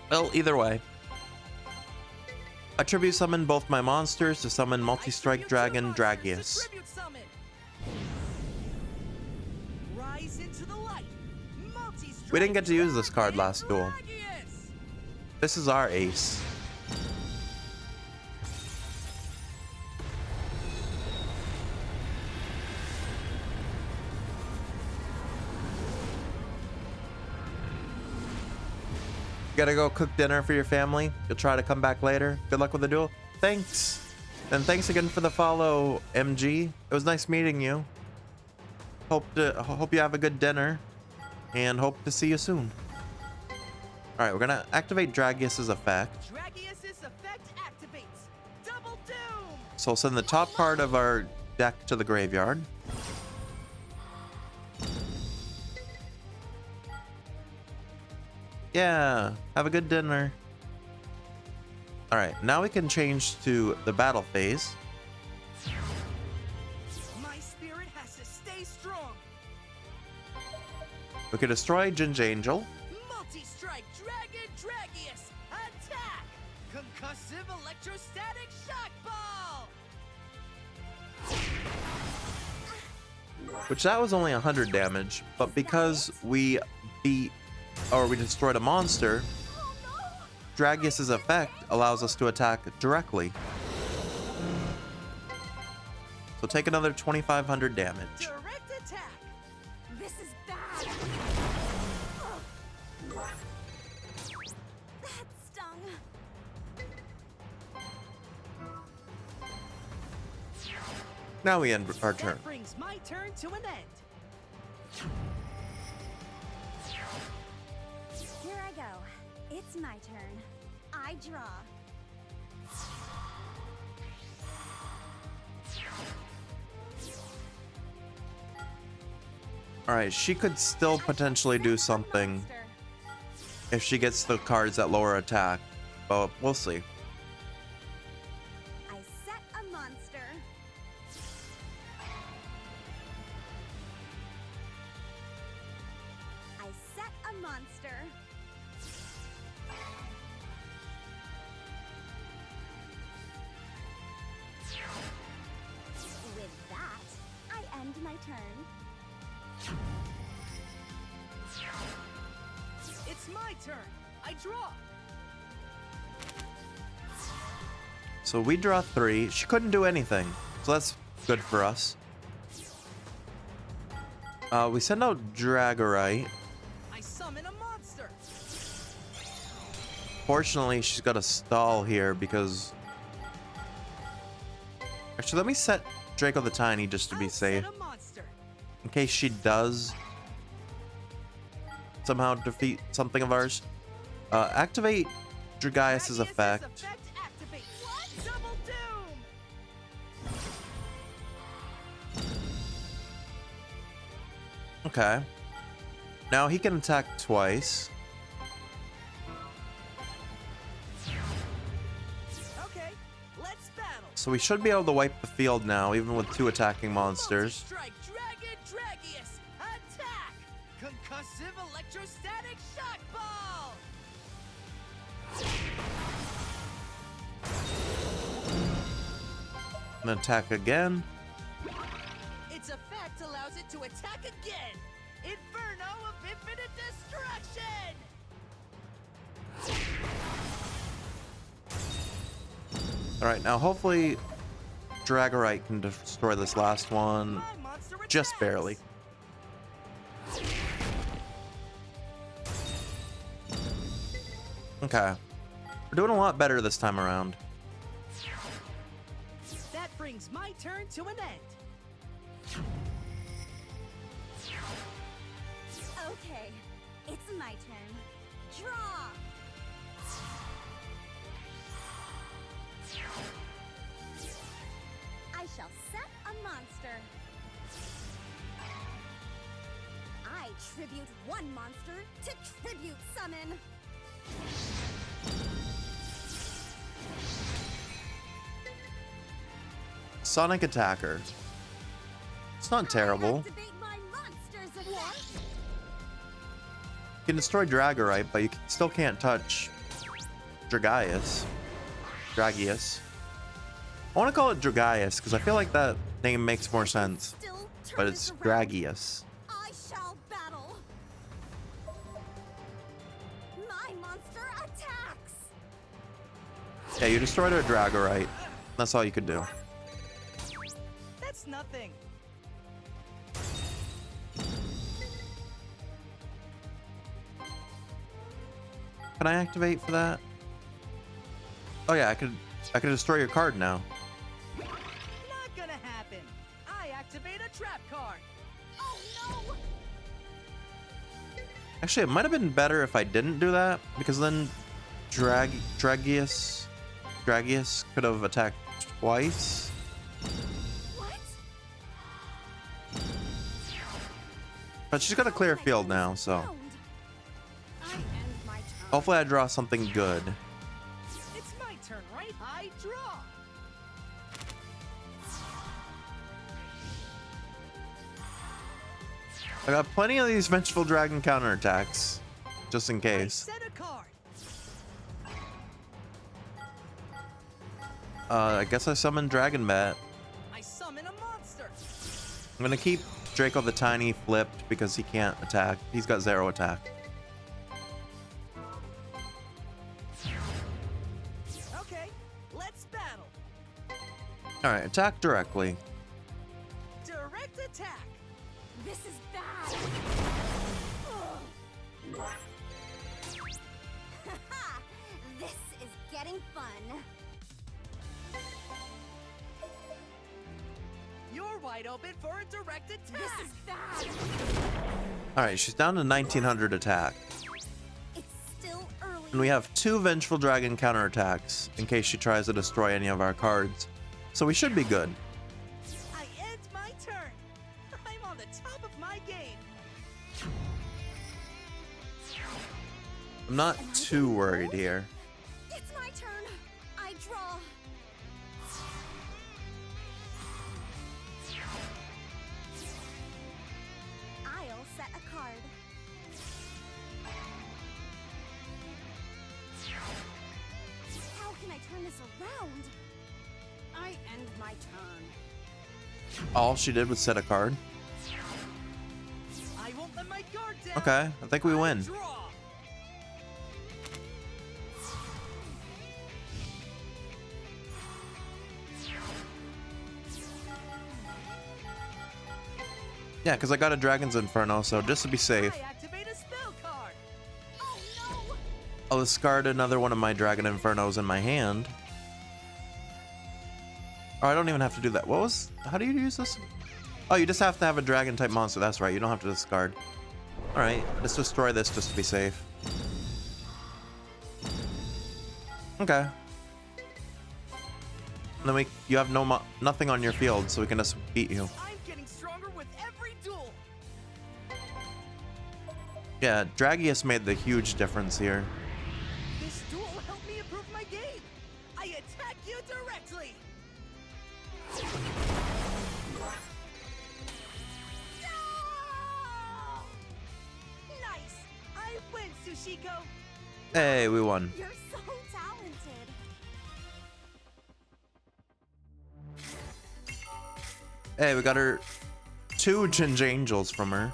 Well, either way. I tribute summon both my monsters to summon Multi-Strike Dragon Dragius. Rise into the light. We didn't get to use this card last duel. This is our ace. Gotta go cook dinner for your family. You'll try to come back later. Good luck with the duel. Thanks. And thanks again for the follow, MG. It was nice meeting you. Hope you have a good dinner. And hope to see you soon. Alright, we're gonna activate Dragius's effect. Dragius's effect activates. Double doom. So we'll send the top part of our deck to the graveyard. Yeah, have a good dinner. All right, now we can change to the battle phase. My spirit has to stay strong. We can destroy Ginge Angel. Multi-strike Dragon Dragius. Attack. Concussive electrostatic shock ball. Which that was only 100 damage, but because we destroyed a monster, Dragius's effect allows us to attack directly. So take another 2,500 damage. Direct attack. This is bad. That stung. Now we end our turn. That brings my turn to an end. Here I go. It's my turn. I draw. All right, she could still potentially do something if she gets the cards that lower attack, but we'll see. I set a monster. I set a monster. With that, I end my turn. It's my turn. I draw. So we draw 3. She couldn't do anything, so that's good for us. We send out Dragorite. I summon a monster. Fortunately, she's got a stall here because... Actually, let me set Draco the Tiny just to be I'll safe. set a monster. In case she does somehow defeat something of ours. Activate Dragius's effect. Activate. What? Double doom. Okay. Now he can attack twice. Okay, let's battle. So we should be able to wipe the field now, even with 2 attacking monsters. Strike Dragon Dragius. Attack. Concussive electrostatic shock ball. And attack again. Its effect allows it to attack again. Inferno of infinite destruction. Alright, now hopefully Dragorite can destroy this last one. My monster Just attacks. barely. Okay. We're doing a lot better this time around. That brings my turn to an end. Okay, it's my turn. Draw! I shall set a monster. I tribute one monster to tribute summon. Sonic Attacker. It's not terrible. Activate my monster's effect. You can destroy Dragorite, but you still can't touch Dragius. Dragius. I want to call it Dragius because I feel like that name makes more sense. Still turn But this it's around. Dragius. I shall battle. My monster attacks. Yeah, you destroyed a Dragorite. That's all you could do. That's nothing. Can I activate for that? Oh yeah, I could destroy your card now. Not gonna happen. I activate a trap card. Oh no! Actually, it might have been better if I didn't do that, because then Dragius could have attacked twice. What? But she's got a clear field now, so I end my turn. hopefully I draw something good. It's my turn, right? I draw. I got plenty of these Vengeful Dragon counterattacks, just in I case. set a card. I guess I summon Dragon Bat. I summon a monster. I'm gonna keep Draco the Tiny flipped because he can't attack. He's got 0 attack. Okay, let's battle. Alright, attack directly. Direct attack. This is bad. Haha! This is getting fun. You're wide open for a direct attack. This is bad. Alright, she's down to 1900 attack. It's still early. And we have 2 Vengeful Dragon counterattacks in case she tries to destroy any of our cards. So we should be good. I end my turn. I'm on the top of my game. I'm not too worried here. It's my turn. I draw. I'll set a card. How can I turn this around? I end my turn. All she did was set a card. I won't let my guard down. Okay, I think we win. Draw. Yeah, because I got a Dragon's Inferno, so just to be safe, I activate a spell card. Oh no! I'll discard another one of my Dragon Infernos in my hand. Oh, I don't even have to do that. How do you use this? Oh, you just have to have a dragon type monster. That's right. You don't have to discard. All right, let's destroy this just to be safe. Okay. And then you have nothing on your field, so we can just beat you. I'm getting stronger with every duel. Yeah, Dragius made the huge difference here. This duel helped me improve my game. I attack you directly. No! Nice. I win, Sushiko. Hey, we won. You're so talented. Hey, we got her 2 Ginge Angels from her.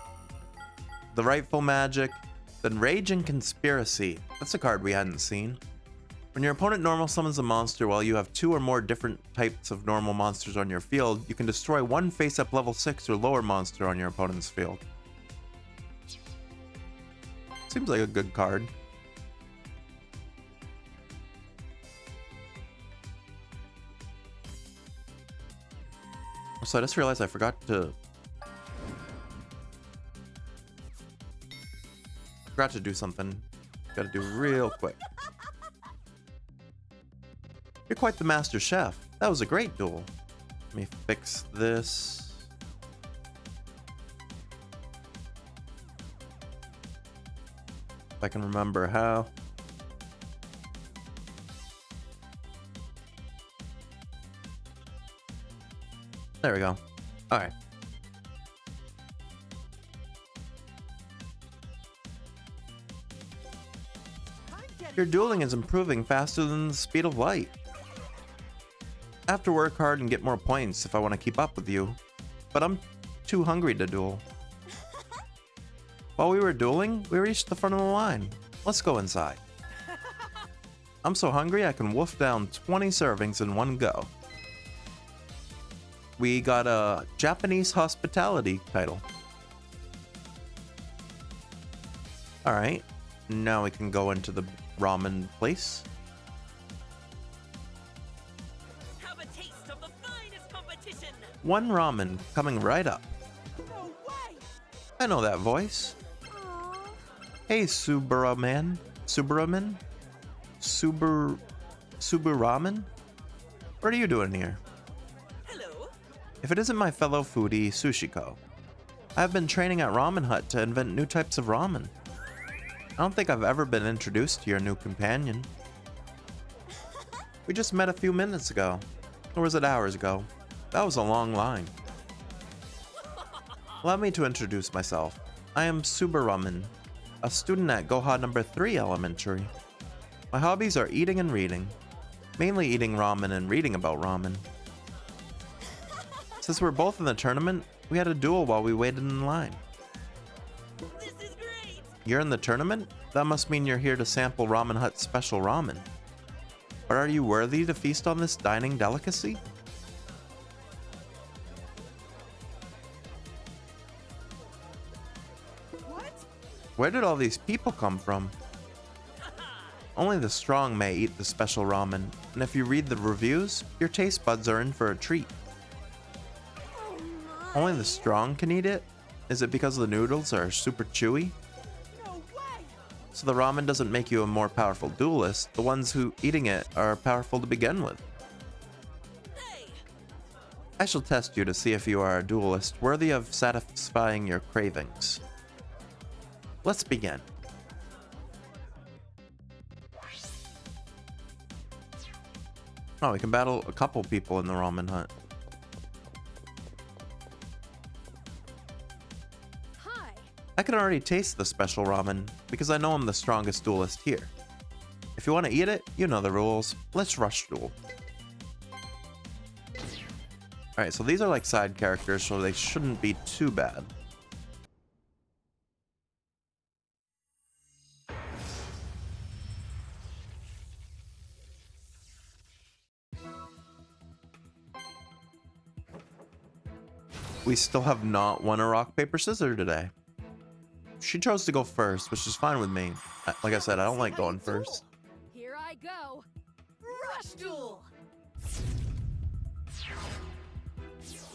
The Rightful Magic, then Rage and Conspiracy. That's a card we hadn't seen. When your opponent normal summons a monster while you have 2 or more different types of normal monsters on your field, you can destroy one face-up level 6 or lower monster on your opponent's field. Seems like a good card. So I just realized I forgot to do something. Gotta do real quick. You're quite the master chef. That was a great duel. Let me fix this. If I can remember how. There we go. All right. Your dueling is improving faster than the speed of light. I have to work hard and get more points if I want to keep up with you, but I'm too hungry to duel. While we were dueling, we reached the front of the line. Let's go inside. I'm so hungry I can wolf down 20 servings in one go. We got a Japanese hospitality title. Alright, now we can go into the ramen place. Have a taste of the finest competition. One ramen coming right up. No way. I know that voice. Aww. Hey, Suburaman? Suburamen? What are you doing here? Hello. If it isn't my fellow foodie, Sushiko. I've been training at Ramen Hut to invent new types of ramen. I don't think I've ever been introduced to your new companion. We just met a few minutes ago. Or was it hours ago? That was a long line. Allow me to introduce myself. I am Suburamen, a student at Goha number 3 Elementary. My hobbies are eating and reading. Mainly eating ramen and reading about ramen. Since we're both in the tournament, we had a duel while we waited in line. This is great. You're in the tournament? That must mean you're here to sample Ramen Hut's special ramen. But are you worthy to feast on this dining delicacy? What? Where did all these people come from? Only the strong may eat the special ramen, and if you read the reviews, your taste buds are in for a treat. Oh my. Only the strong can eat it? Is it because the noodles are super chewy? No way. So the ramen doesn't make you a more powerful duelist, the ones who eating it are powerful to begin with. Hey. I shall test you to see if you are a duelist worthy of satisfying your cravings. Let's begin. Oh, we can battle a couple people in the Ramen Hut. Hi. I can already taste the special ramen because I know I'm the strongest duelist here. If you want to eat it, you know the rules. Let's rush duel. Alright, so these are like side characters, so they shouldn't be too bad. We still have not won a rock, paper, scissors today. She chose to go first, which is fine with me. Like I said, I don't like going first. Here I go. Rush duel.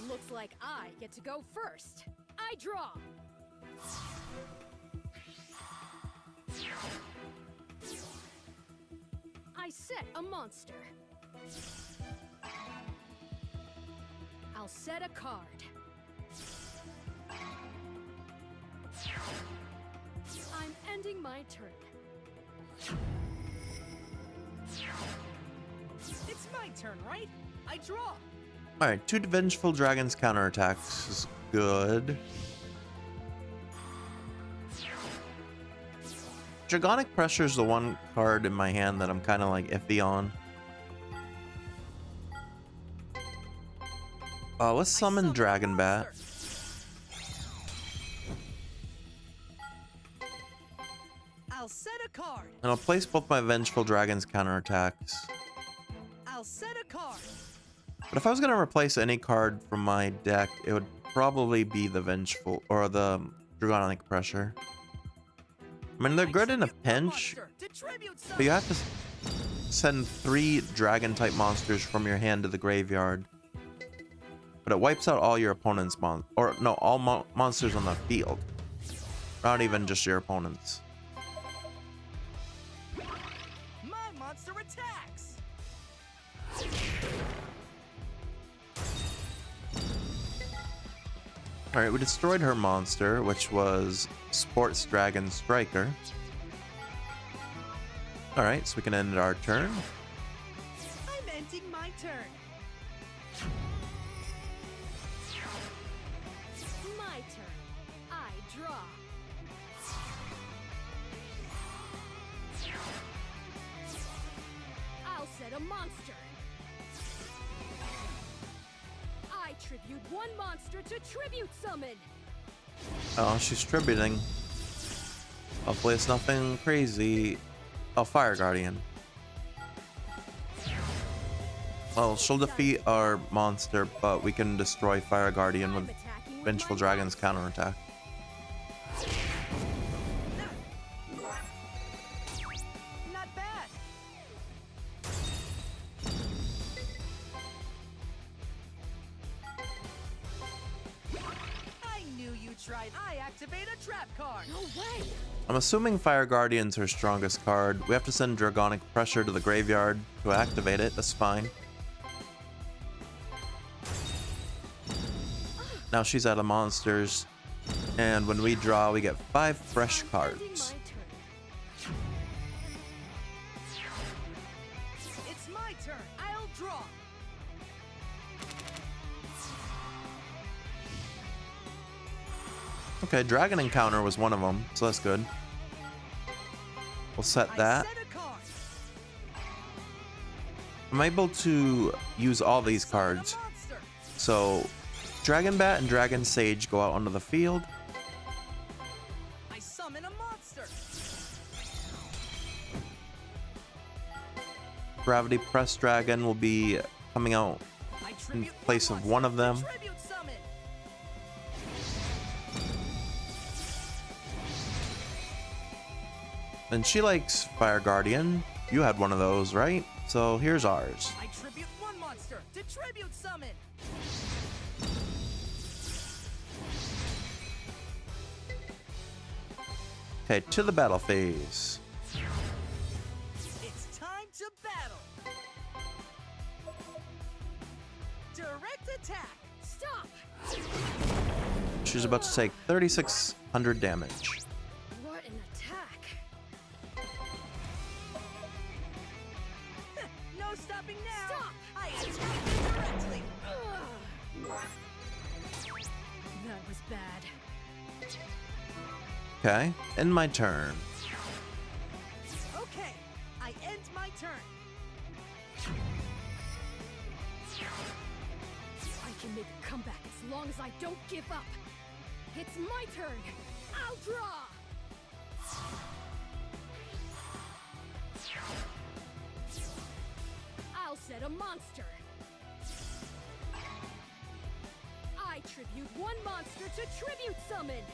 Looks like I get to go first. I draw. I set a monster. I'll set a card. I'm ending my turn. It's my turn, right? I draw. Alright, 2 Vengeful Dragons counterattacks is good. Dragonic Pressure is the one card in my hand that I'm kind of like iffy on. Let's summon Dragon Bat. I'll set a card. And I'll place both my Vengeful Dragons counterattacks. I'll set a card. But if I was going to replace any card from my deck, it would probably be the Vengeful or the Dragonic Pressure. I mean, they're good in a pinch, but you have to send 3 dragon type monsters from your hand to the graveyard. but it wipes out all your opponent's all monsters on the field. Not even just your opponents. My monster attacks! Alright, we destroyed her monster, which was Sports Dragon Striker. Alright, so we can end our turn. I'm ending my turn. My turn. I draw. I'll set a monster. I tribute one monster to tribute summon. Oh, she's tributing. Hopefully it's nothing crazy. Oh, Fire Guardian. Well, she'll defeat our monster, but we can destroy Fire Guardian with Vengeful Dragon's counterattack. Not bad. I knew you tried. I activate a trap card. No way. I'm assuming Fire Guardian's her strongest card. We have to send Dragonic Pressure to the graveyard to activate it. That's fine. Now she's out of monsters. And when we draw, we get 5 fresh cards. It's my turn. I'll draw. Okay, Dragon Encounter was one of them, so that's good. We'll set that. I set a card. I'm able to use all these cards. Summon a monster. So, Dragon Bat and Dragon Sage go out onto the field. I summon a monster. Gravity Press Dragon will be coming out I in tribute place of one of them. Tribute summon. And she likes Fire Guardian. You had one of those, right? So here's ours. I tribute one monster to tribute summon. Okay, to the battle phase. It's time to battle. Direct attack. Stop. She's about to take 3,600 damage. What an attack. No stopping now. Stop. I attack you directly. That was bad. Okay, end my turn. Okay, I end my turn. I can make a comeback as long as I don't give up. It's my turn. I'll draw. I'll set a monster. I tribute one monster to tribute summon.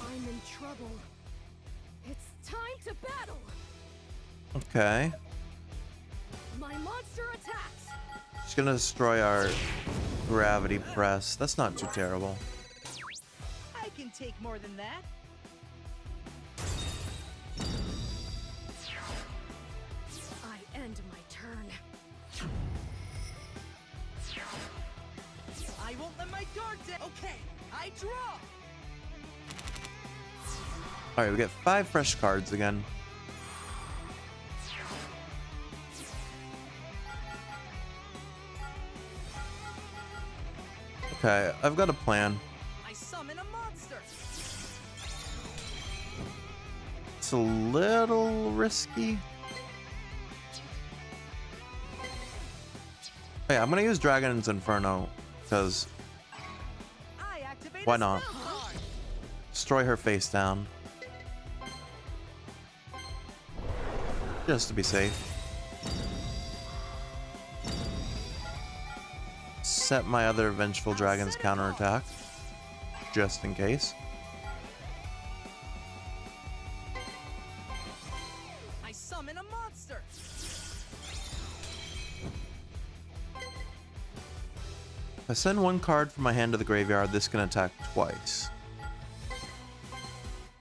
I'm in trouble. It's time to battle. Okay. My monster attacks. She's gonna destroy our Gravity Press. That's not too terrible. I can take more than that. I end my turn. I won't let my guard down. Okay, I draw. Alright, we get 5 fresh cards again. Okay, I've got a plan. I summon a monster. It's a little risky. Oh yeah, I'm gonna use Dragon's Inferno, because I activate why a not? spell card. Destroy her face down. Just to be safe. Set my other Vengeful Dragon's counterattack. Just in case. summon a monster. If I send one card from my hand to the graveyard, this can attack twice.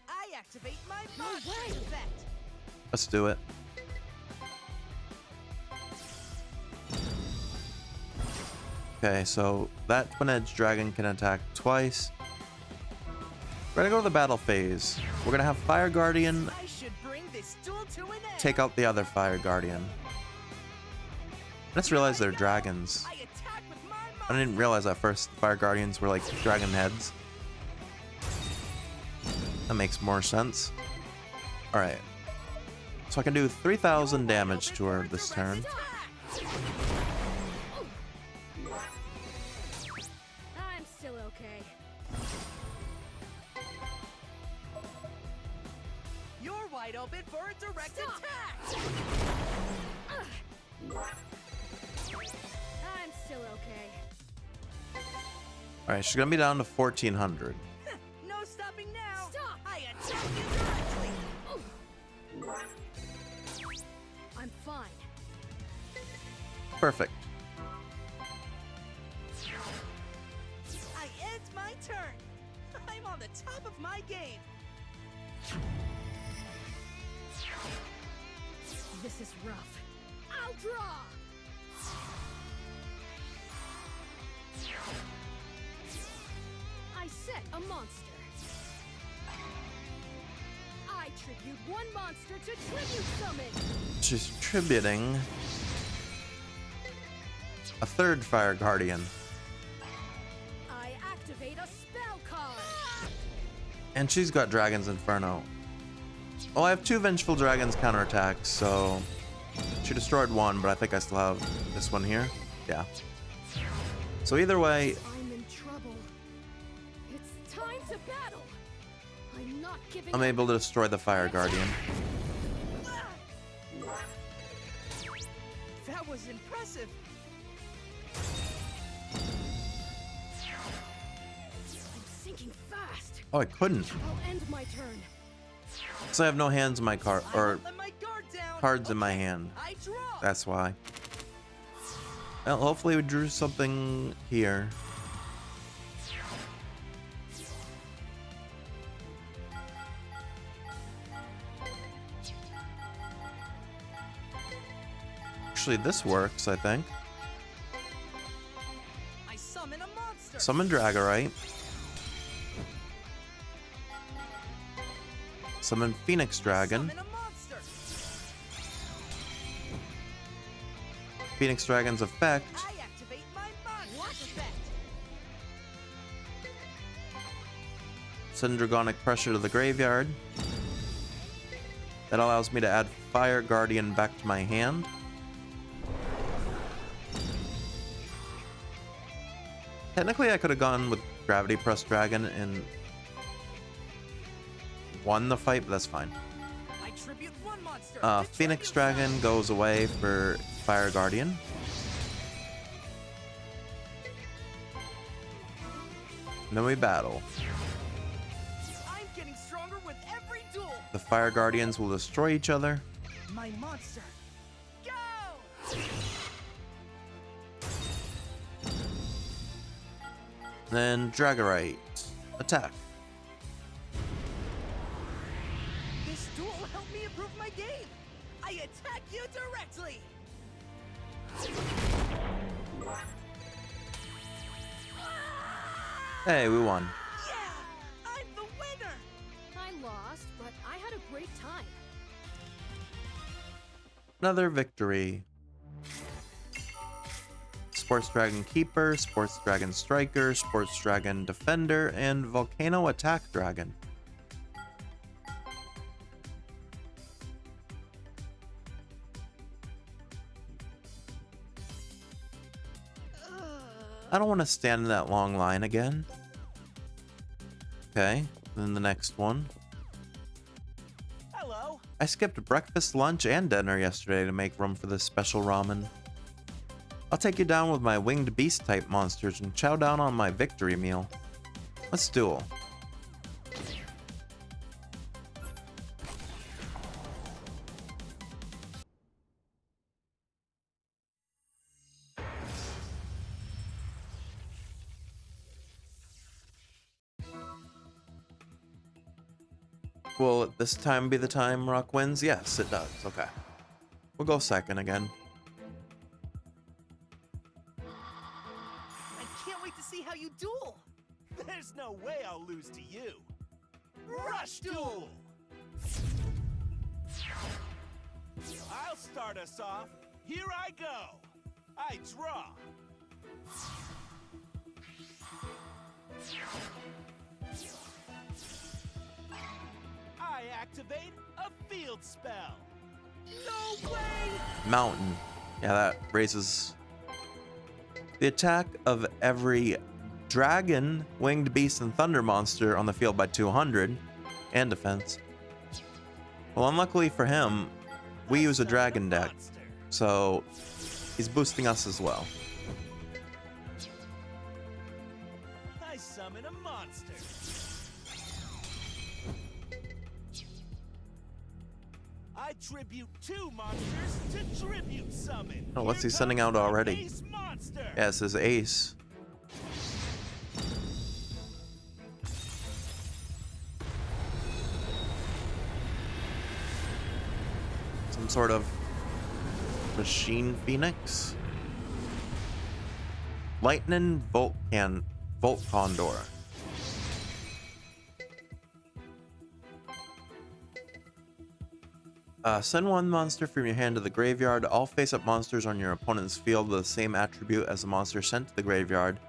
I activate my monster's effect. Let's do it. Okay, so that twin-edged dragon can attack twice. We're gonna go to the battle phase. We're gonna have Fire Guardian I should bring this duel to an end. take out the other Fire Guardian. I just realized they're dragons. I attack with my I didn't realize at first Fire Guardians were like dragon heads. That makes more sense. Alright. So I can do 3,000 damage to her this turn. I'm still okay. You're wide open for a direct Stop. attack. I'm still okay. Alright, she's gonna be down to 1,400. No stopping now. Stop. I attack you directly. I'm fine. Perfect. I end my turn. I'm on the top of my game. This is rough. I'll draw. I set a monster. I tribute one monster to tribute summon. She's tributing a third Fire Guardian. I activate a spell card. And she's got Dragon's Inferno. Well, I have two Vengeful Dragons counterattacks, so she destroyed one, but I think I still have this one here. Yeah. So either way, I'm in trouble. It's time to battle. I'm not giving I'm up. able to destroy the Fire Guardian. That was impressive. I'm sinking fast. Oh, I couldn't. I'll end my turn. So I have no hands in my card, I or won't let my guard down. cards in my Okay, hand. I draw. That's why. Well, hopefully we drew something here. Actually, this works, I think. I summon a monster. Summon Dragorite. Summon Phoenix Dragon. Summon a monster. Phoenix Dragon's effect. I activate my monster's effect. Send Dragonic Pressure to the graveyard. That allows me to add Fire Guardian back to my hand. Technically, I could have gone with Gravity Press Dragon and won the fight, but that's fine. I tribute one monster. to Phoenix tribute Dragon summon. goes away for Fire Guardian. And then we battle. I'm getting stronger with every duel. The Fire Guardians will destroy each other. My monster. Go! Then Dragorite. Attack. This duel helped me improve my game. I attack you directly. Hey, we won. Yeah! I'm the winner! I lost, but I had a great time. Another victory. Sports Dragon Keeper, Sports Dragon Striker, Sports Dragon Defender, and Volcano Attack Dragon. I don't want to stand in that long line again. Okay, then the next one. Hello. I skipped breakfast, lunch, and dinner yesterday to make room for this special ramen. I'll take you down with my winged beast type monsters and chow down on my victory meal. Let's duel. Will it this time be the time Rock wins? Yes, it does. Okay. We'll go second again. I can't wait to see how you duel. There's no way I'll lose to you. Rush Duel! I'll start us off. Here I go. I draw. I activate a field spell. No way! Mountain. Yeah, that raises the attack of every dragon, winged beast, and thunder monster on the field by 200, and defense. Well, unluckily for him, we use a dragon deck, so he's boosting us as well. I summon a monster. I tribute 2 monsters to tribute summon. Oh, what's he Here sending comes out my already? ace monster. Yeah, it says ace. Some sort of machine phoenix. Lightning Volt Condor. Send 1 monster from your hand to the graveyard. All face-up monsters on your opponent's field with the same attribute as the monster sent to the graveyard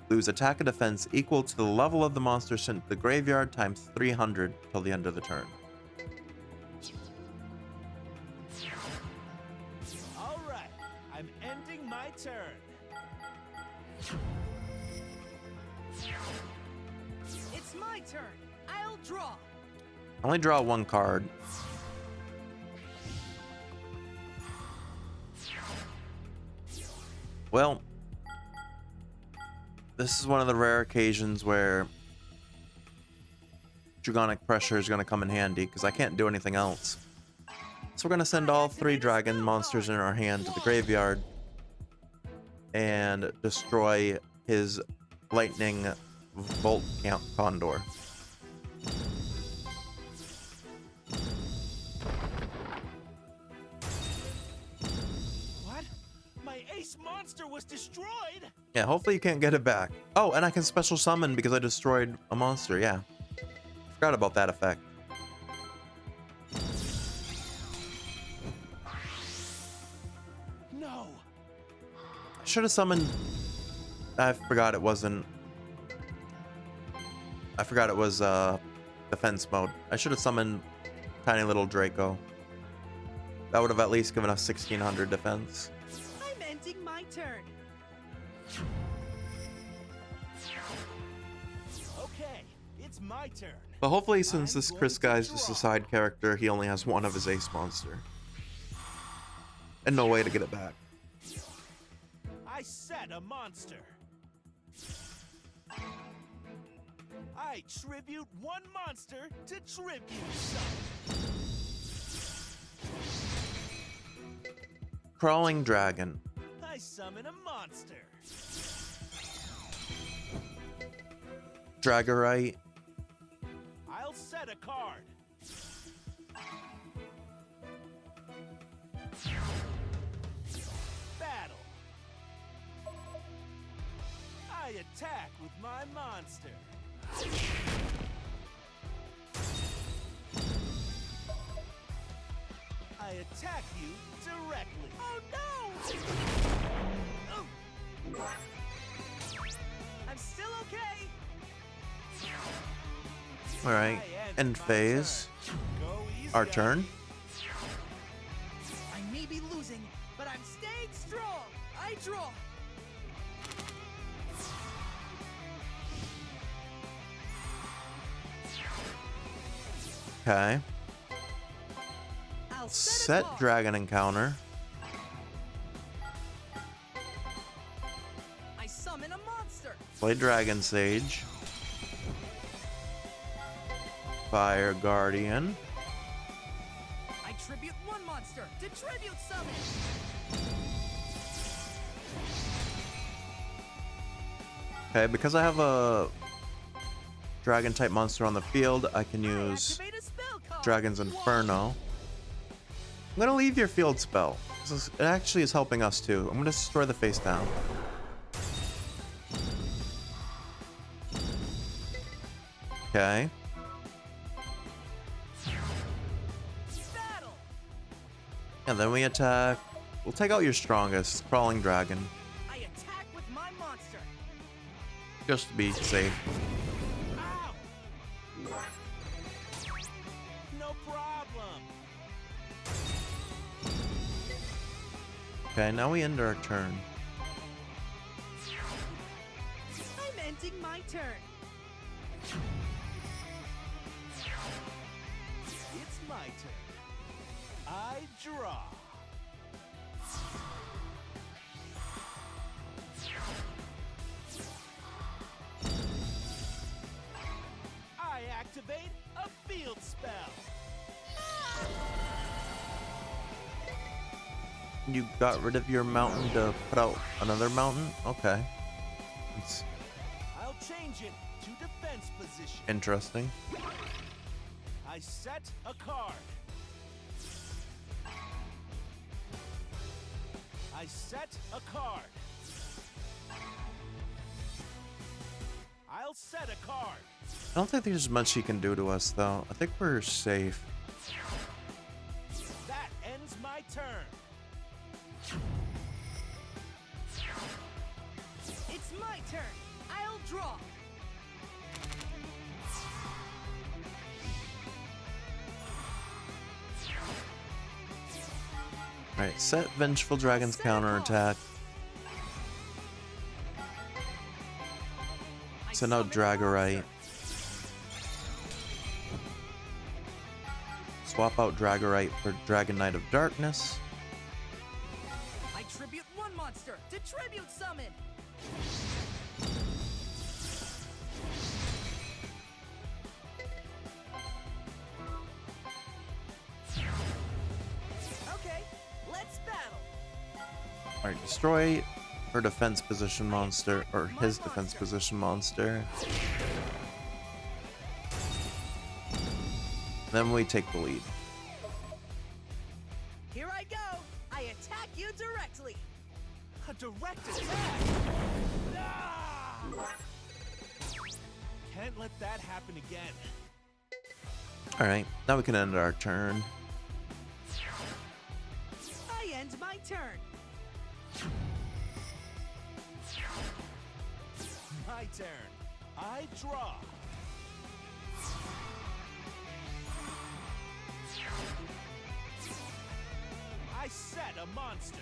lose attack and defense equal to the level of the monster sent to the graveyard times 300 till the end of the turn. All right, I'm ending my turn. It's my turn. I'll draw. I only draw 1 card. Well, this is one of the rare occasions where Dragonic Pressure is going to come in handy, because I can't do anything else. So we're going to send all 3 dragon monsters in our hand to the graveyard and destroy his Lightning Volt Condor. What? My ace monster was destroyed? Yeah, hopefully you can't get it back. Oh, and I can special summon because I destroyed a monster, yeah. Forgot about that effect. No. I should have summoned... I forgot it wasn't... I forgot it was defense mode. I should have summoned Tiny Little Draco. That would have at least given us 1600 defense. I'm ending my turn. Okay, it's my turn. But hopefully, since I'm this going Chris to guy's just a draw. side character, he only has 1 of his ace monster. And no way to get it back. I set a monster. I tribute 1 monster to tribute summon. Crawling Dragon. I summon a monster. Dragorite. I'll set a card. Battle. I attack with my monster. I attack you directly. Oh no! Oh. I'm still okay. Alright. I End my phase. turn. Go easy Our on turn. me. I may be losing, but I'm staying strong. I draw. Okay. I'll Set card. Dragon Encounter. I summon a monster. Play Dragon Sage. Fire Guardian. I tribute 1 monster to tribute summon. Okay, because I have a Dragon type monster on the field, I can use Activate a spell Dragon's Inferno. I'm gonna leave your field spell. It actually is helping us too. I'm gonna destroy the face down. Okay. Battle. And then we attack. We'll take out your strongest, Crawling Dragon, I attack with my monster. just to be safe. Ow! No problem. Okay, now we end our turn. I'm ending my turn. It's my turn. I draw. I activate a field spell. You got rid of your mountain to put out another mountain? Okay. It's I'll change it to defense position. interesting. I set a card. I set a card. I'll set a card. I don't think there's much he can do to us, though. I think we're safe. That ends my turn. It's my turn. I'll draw. Alright, set Vengeful Dragon's counterattack. I Send out summon a Dragorite. monster. Swap out Dragorite for Dragon Knight of Darkness. I tribute one monster to tribute summon. Okay, let's battle. Alright, destroy her defense position monster, or his defense position monster. Then we take the lead. Here I go. I attack you directly. A direct attack. Ah! Can't let that happen again. Alright, now we can end our turn. I end my turn. My turn. I draw. I set a monster.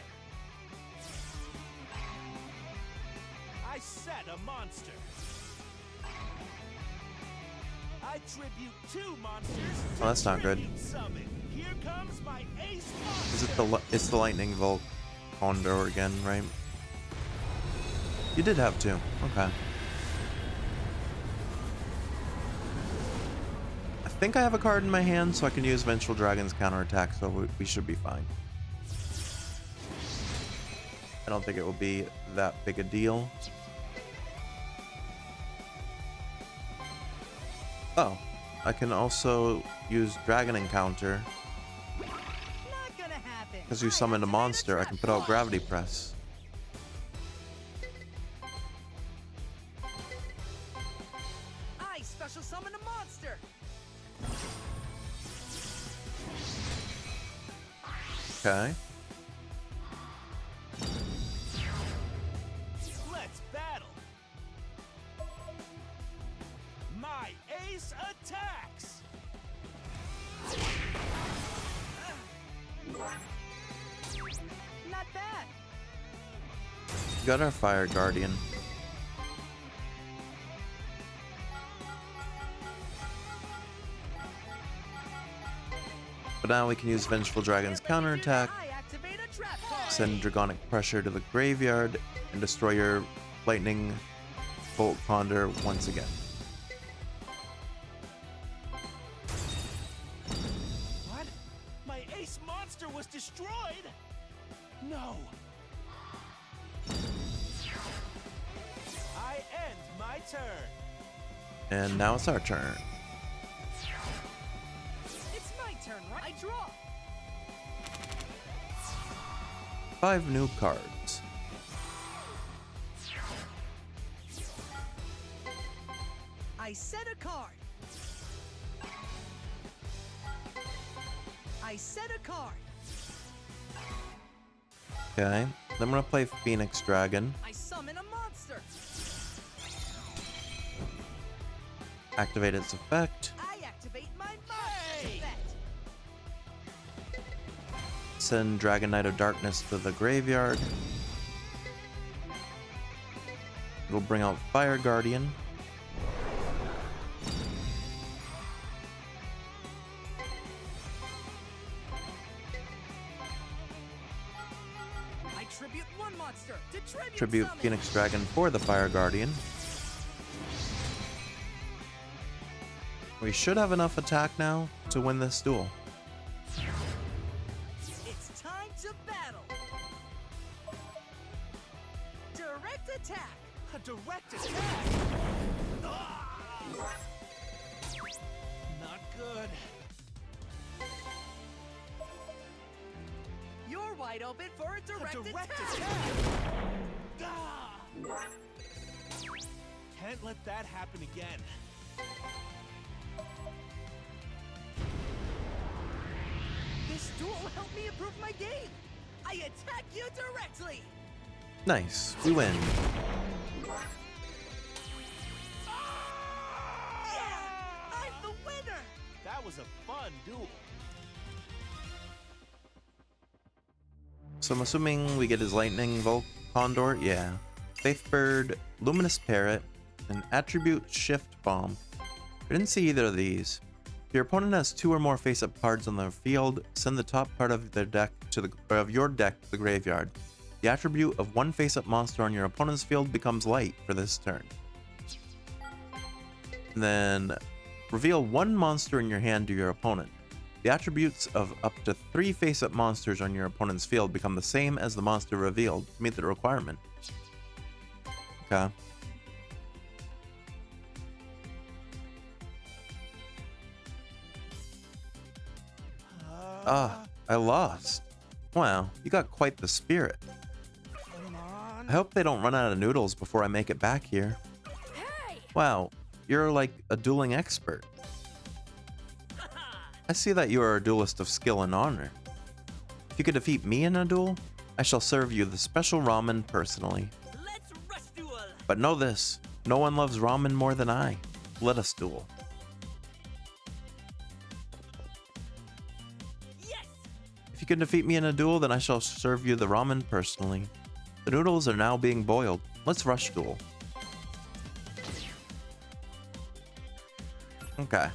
I set a monster. I tribute two monsters. Oh, that's not good. Tribute summon. Here comes my ace monster. Is it it's the Lightning Volt Condor again, right? You did have two. Okay. I think I have a card in my hand, so I can use Vengeful Dragon's counterattack, so we should be fine. I don't think it will be that big a deal. Oh, I can also use Dragon Encounter. Not gonna happen. Because you summoned a monster, I can put out Gravity Press. I special summon a monster. Okay. Let's battle. My ace attacks. Not bad. Got our Fire Guardian. But now we can use Vengeful Dragon's counterattack, I activate a trap card. send Dragonic Pressure to the graveyard, and destroy your Lightning Bolt Condor once again. What? My ace monster was destroyed? No. I end my turn. And now it's our turn. It's I draw. 5 new cards. I set a card. I set a card. Okay. Then I'm gonna play Phoenix Dragon. I summon a monster. Activate its effect. I activate my monster effect. Send Dragon Knight of Darkness to the graveyard. It'll bring out Fire Guardian. I tribute one monster to Tribute summon. Phoenix Dragon for the Fire Guardian. We should have enough attack now to win this duel. It's time to battle. Direct attack. A direct attack. Ah! Not good. You're wide open for a direct, A direct attack. attack. Ah! Can't let that happen again. This duel helped me improve my game. I attack you directly. Nice, we win. Yeah, I'm the winner. That was a fun duel. So I'm assuming we get his Lightning Volt Condor? Yeah. Faith Bird, Luminous Parrot, and Attribute Shift Bomb. I didn't see either of these. If your opponent has 2 or more face-up cards on their field, send the top part of their deck to your deck to the graveyard. The attribute of one face-up monster on your opponent's field becomes light for this turn. And then reveal 1 monster in your hand to your opponent. The attributes of up to 3 face-up monsters on your opponent's field become the same as the monster revealed to meet the requirement. Okay. Ah, I lost. Wow, you got quite the spirit. Come on. I hope they don't run out of noodles before I make it back here. Hey! Wow, you're like a dueling expert. I see that you are a duelist of skill and honor. If you could defeat me in a duel, I shall serve you the special ramen personally. Let's rush duel. But know this, no one loves ramen more than I. Let us duel. Yes. If you can defeat me in a duel, then I shall serve you the ramen personally. The noodles are now being boiled. Let's rush duel. Okay.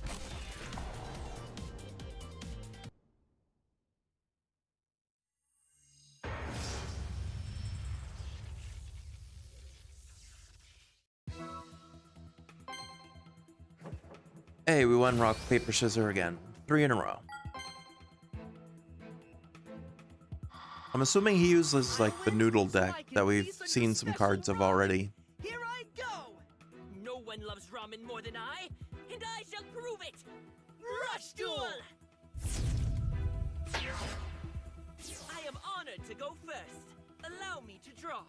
Hey, we won rock, paper, scissors again. 3 in a row. I'm assuming he uses like the noodle deck that we've seen some cards of already. Here I go. No one loves ramen more than I, and I shall prove it! Rush Duel! I am honored to go first. Allow me to draw.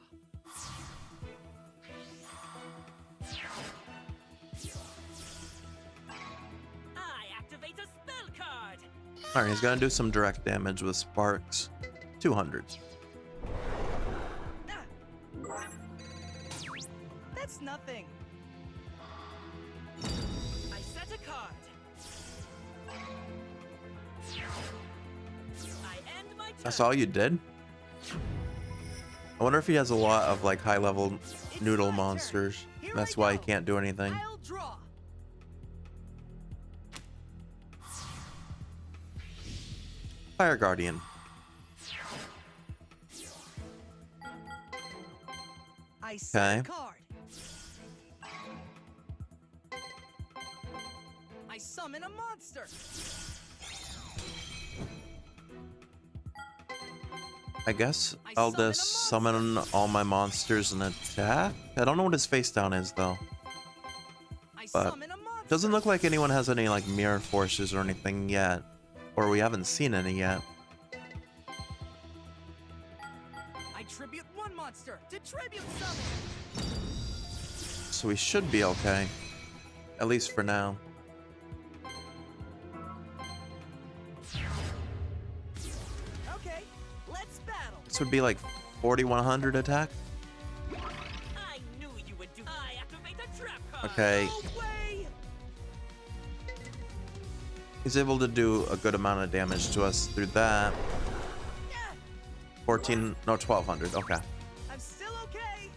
I activate a spell card! Alright, he's gonna do some direct damage with sparks. 200. That's nothing. I set a card. I end my turn. That's all you did? I wonder if he has a lot of like high level noodle monsters. That's why he can't do anything. I'll draw. Fire Guardian. I set a Okay. card. I summon a monster. I guess I'll just summon all my monsters and attack. I don't know what his face down is though. I But summon a monster. Doesn't look like anyone has any like mirror forces or anything yet. or we haven't seen any yet. I tribute one monster to tribute summon. So we should be okay. At least for now. Okay, let's battle. This would be like 4100 attack. I knew you would do. I activate the trap card. Okay. No way! He's able to do a good amount of damage to us through that. Yeah, 14, no, 1200. Okay. I'm still okay.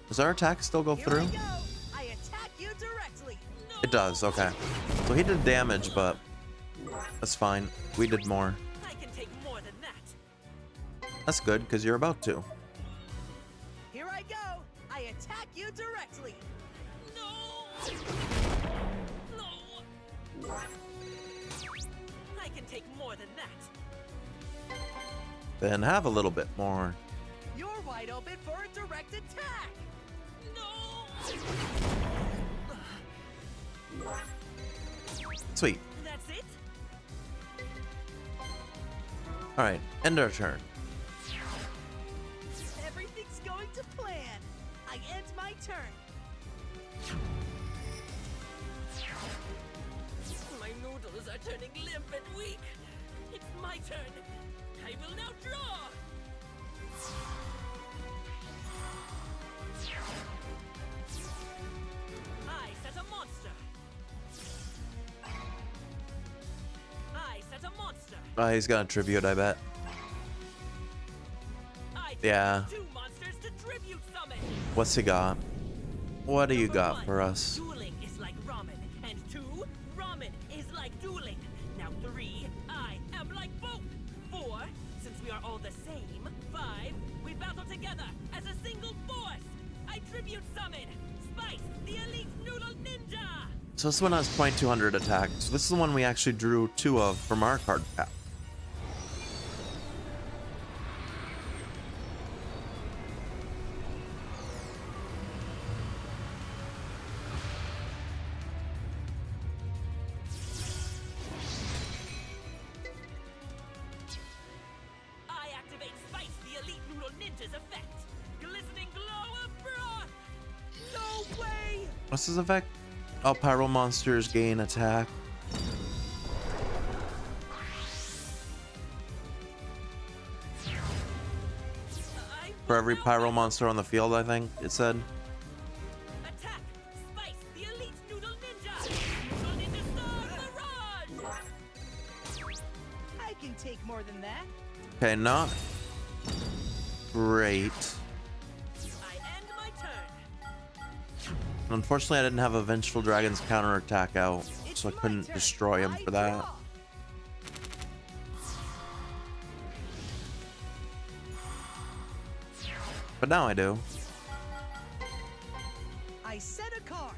Does our attack still go Here through? I go. I attack you directly. It does, okay. So he did damage, but that's fine. We did more. I can take more than that. That's good, because you're about to. Here I go. I attack you directly. No! No! I can take more than that. Then have a little bit more. You're wide open for a direct attack. No! Sweet. That's it? Alright, end our turn. Everything's going to plan. I end my turn. My noodles are turning limp and weak. It's my turn. I will now draw. I set a monster. I set a monster. He's gonna tribute, I bet. I Yeah. two monsters to tribute summon. What's he got? What do you Number got one, for us? Dueling is like ramen, and 2, ramen is like dueling. Now 3, I am like both. 4, since we are all the same. 5, we battle together as a single force. I tribute summon Spice, the elite noodle ninja. So this one has 2200 attack. So this is the one we actually drew 2 of from our card pack. I activate Spice, the elite noodle ninja's effect. Glistening glow of broth. No way! What's his effect? Oh, pyro monsters gain attack. For every pyro monster on the field, I think it said. Attack! Spice, the elite noodle ninja! Noodle ninja star barrage! I can take more than that. Okay, not great. I end my turn. Unfortunately, I didn't have a Vengeful Dragon's counterattack out, so I It's my couldn't turn. destroy him I for that. draw. But now I do. I set a card.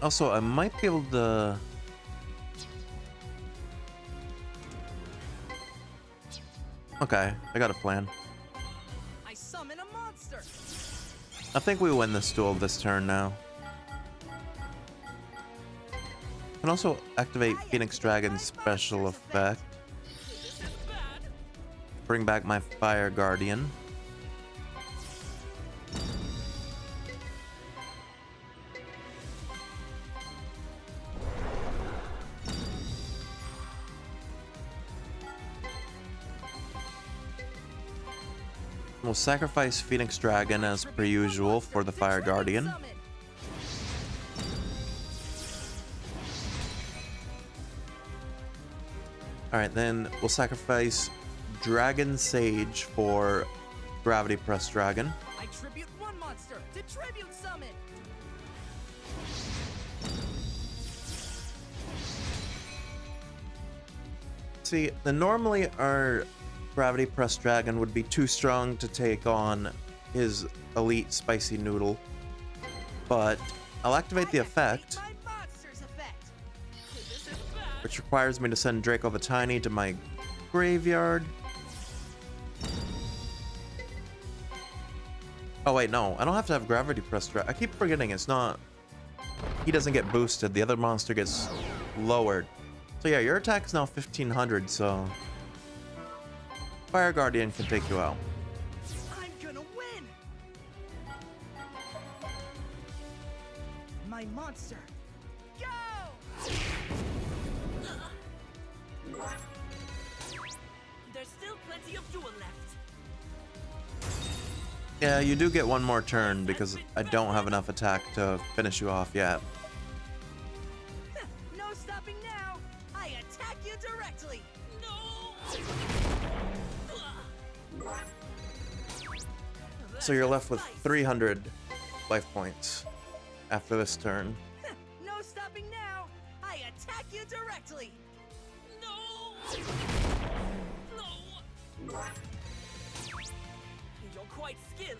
Also, I might be able to... Okay, I got a plan. I summon a monster. I think we win this duel this turn now. Can also activate Phoenix Dragon's special effect. This is bad. Bring back my Fire Guardian. We'll sacrifice Phoenix Dragon as per usual for the Fire Guardian. Alright, then we'll sacrifice Dragon Sage for Gravity Press Dragon. I tribute one monster to tribute summon. See, then normally our Gravity Press Dragon would be too strong to take on his elite Spicy Noodle. But I'll activate the effect, My monster's effect. This is bad. which requires me to send Draco the Tiny to my graveyard. Oh wait, no, I don't have to have Gravity Press Dragon. I keep forgetting it's not... He doesn't get boosted, the other monster gets lowered. So yeah, your attack is now 1500, so Fire Guardian can take you out. I'm gonna win! My monster, go! There's still plenty of Duel left. Yeah, you do get one more turn because I don't have enough attack to finish you off yet. No stopping now! I attack you directly! No! So you're left with 300 life points after this turn. No stopping now! I attack you directly! No! No! You're quite skilled.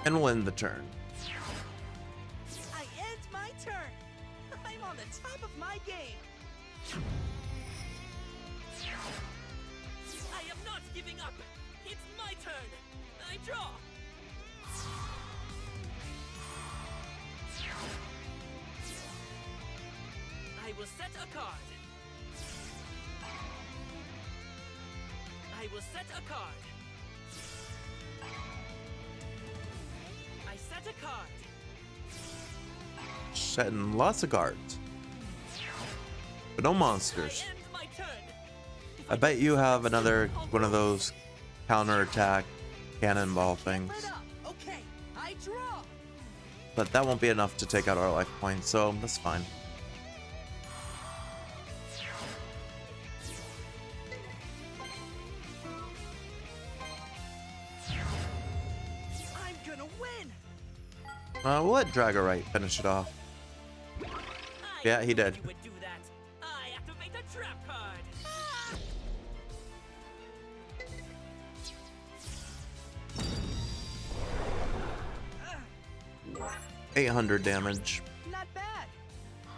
And we'll end the turn. I end my turn! I'm on the top of my game! I am not giving up. It's my turn. I draw. I will set a card. I will set a card. I set a card. Setting lots of guards. But no monsters. I end my turn. If I bet you have another I'll one of draw. those counterattack cannonball things. Right up! Okay, I draw! But that won't be enough to take out our life points, so that's fine. I'm gonna win! We'll let Dragorite finish it off. I Yeah, he knew did. You would do that. I activate the trap card. 800 damage. Not bad!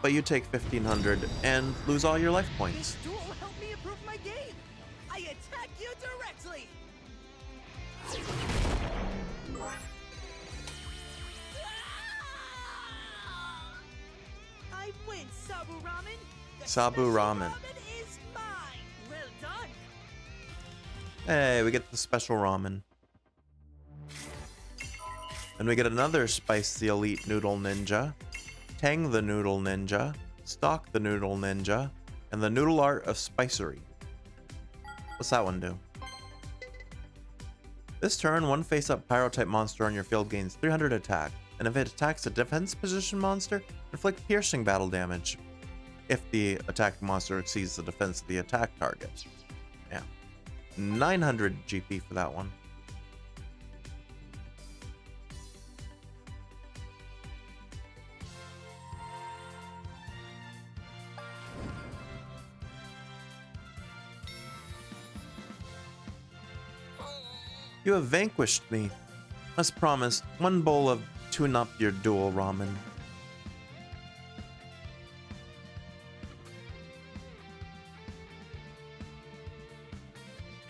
But you take 1500 and lose all your life This points. duel helped me improve my game! I attack you directly! I win, Sabu Ramen! The Sabu special Ramen. is mine! Well done. Hey, we get the special ramen. And we get another Spice the Elite Noodle Ninja, Tang the Noodle Ninja, Stock the Noodle Ninja, and the Noodle Art of Spicery. What's that one do? This turn, one face-up Pyro-type monster on your field gains 300 attack, and if it attacks a defense position monster, inflict piercing battle damage if the attacking monster exceeds the defense of the attack target. Yeah. 900 GP for that one. You have vanquished me. As promised, one bowl of tune up your duel ramen.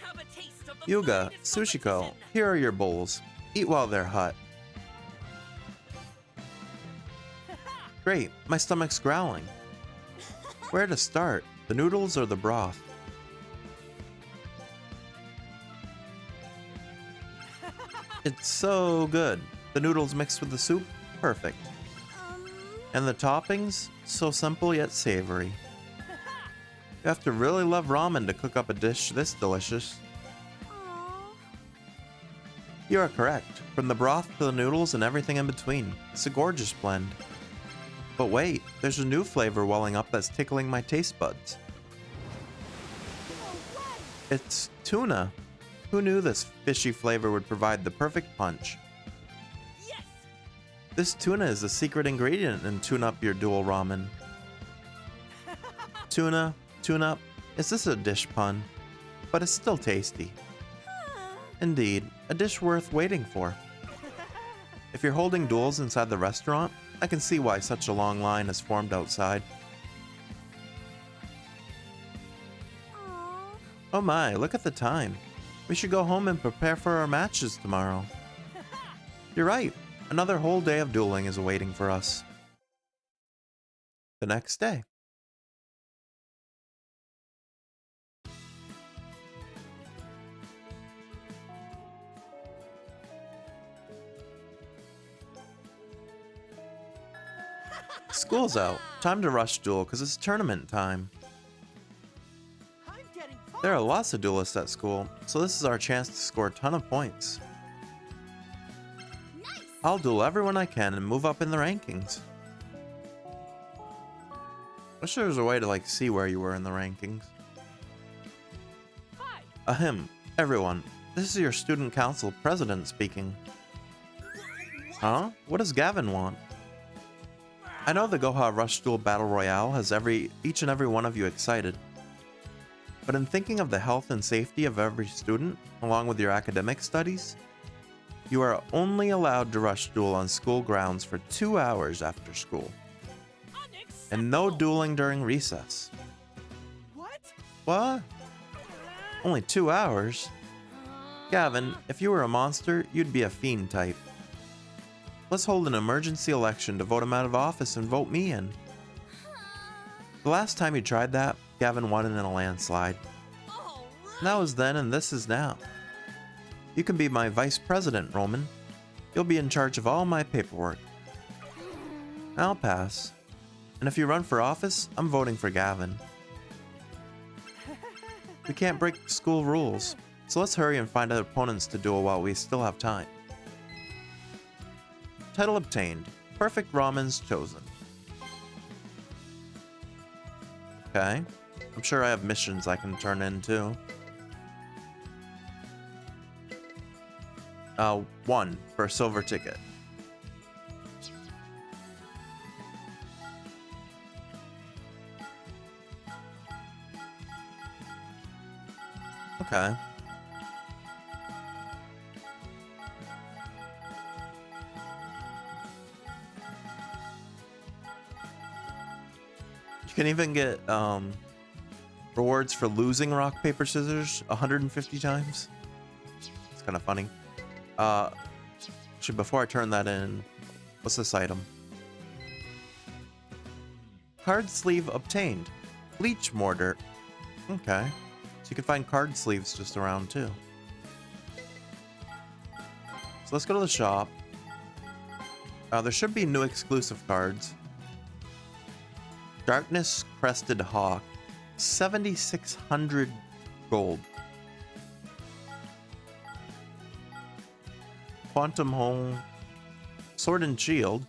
Have a taste of the Yuga, finest Sushiko, competition. here are your bowls. Eat while they're hot. Great, my stomach's growling. Where to start? The noodles or the broth? It's so good. The noodles mixed with the soup, perfect. And the toppings, so simple yet savory. You have to really love ramen to cook up a dish this delicious. Aw. You are correct. From the broth to the noodles and everything in between. It's a gorgeous blend. But wait, there's a new flavor welling up that's tickling my taste buds. Oh, what? It's tuna. Who knew this fishy flavor would provide the perfect punch? Yes. This tuna is the secret ingredient in Tune Up Your Duel Ramen. Tuna, tune up. Is this a dish pun? But it's still tasty. Indeed, a dish worth waiting for. If you're holding duels inside the restaurant, I can see why such a long line has formed outside. Aw. Oh my, look at the time. We should go home and prepare for our matches tomorrow. You're right. Another whole day of dueling is awaiting for us. the next day. School's out. Time to rush duel because it's tournament time. I'm getting There are lots of duelists at school, so this is our chance to score a ton of points. Nice! I'll duel everyone I can and move up in the rankings. Wish there was a way to see where you were in the rankings. Hi. Ahem, everyone. This is your student council president speaking. Huh? What does Gavin want? I know the Goha Rush Duel Battle Royale has each and every one of you excited. But in thinking of the health and safety of every student, along with your academic studies, you are only allowed to rush duel on school grounds for 2 hours after school. And no dueling during recess. What? What? Only 2 hours? Gavin, if you were a monster, you'd be a fiend type. Let's hold an emergency election to vote him out of office and vote me in. The last time you tried that, Gavin won in a landslide. And that was then and this is now. You can be my vice president, Ramen. You'll be in charge of all my paperwork. I'll pass. And if you run for office, I'm voting for Gavin. We can't break school rules, so let's hurry and find out opponents to duel while we still have time. Title obtained. Perfect Ramen's chosen. Okay. I'm sure I have missions I can turn in too. 1 for a silver ticket. Okay. You can even get rewards for losing rock, paper, scissors 150 times. It's kind of funny. Actually, before I turn that in, what's this item? Card sleeve obtained. Bleach mortar. Okay. So you can find card sleeves just around too. So let's go to the shop. There should be new exclusive cards. Darkness Crested Hawk. 7,600 gold. Quantum Home. Sword and Shield.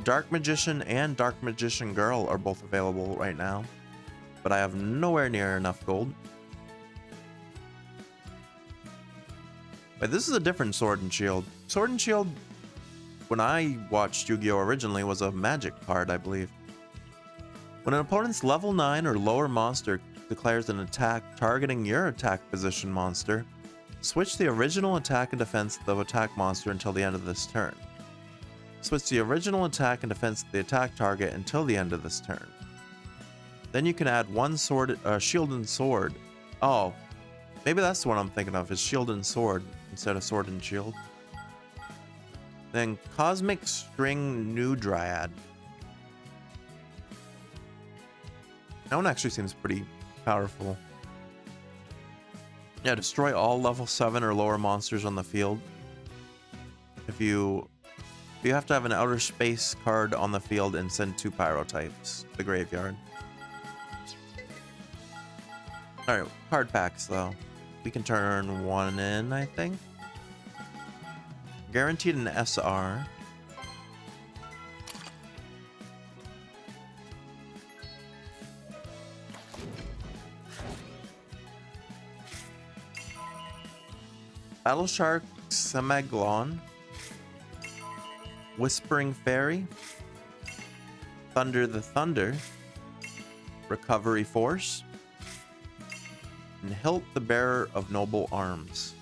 Dark Magician and Dark Magician Girl are both available right now. But I have nowhere near enough gold. Wait, this is a different Sword and Shield. Sword and Shield, when I watched Yu-Gi-Oh! Originally, was a magic card, I believe. When an opponent's level 9 or lower monster declares an attack targeting your attack position monster, switch the original attack and defense of the attack monster until the end of this turn. Switch the original attack and defense of the attack target until the end of this turn. Then you can add one shield and sword. Oh, maybe that's the one I'm thinking of, is shield and sword instead of sword and shield. Then Cosmic String New Dryad. That one actually seems pretty powerful. Yeah, destroy all level 7 or lower monsters on the field. If you have to have an outer space card on the field and send 2 pyrotypes to the graveyard. Alright, card packs though. We can turn 1 in, I think. Guaranteed an SR. Battle Shark Semaglon. Whispering Fairy. Thunder the Thunder. Recovery Force. And Hilt the Bearer of Noble Arms.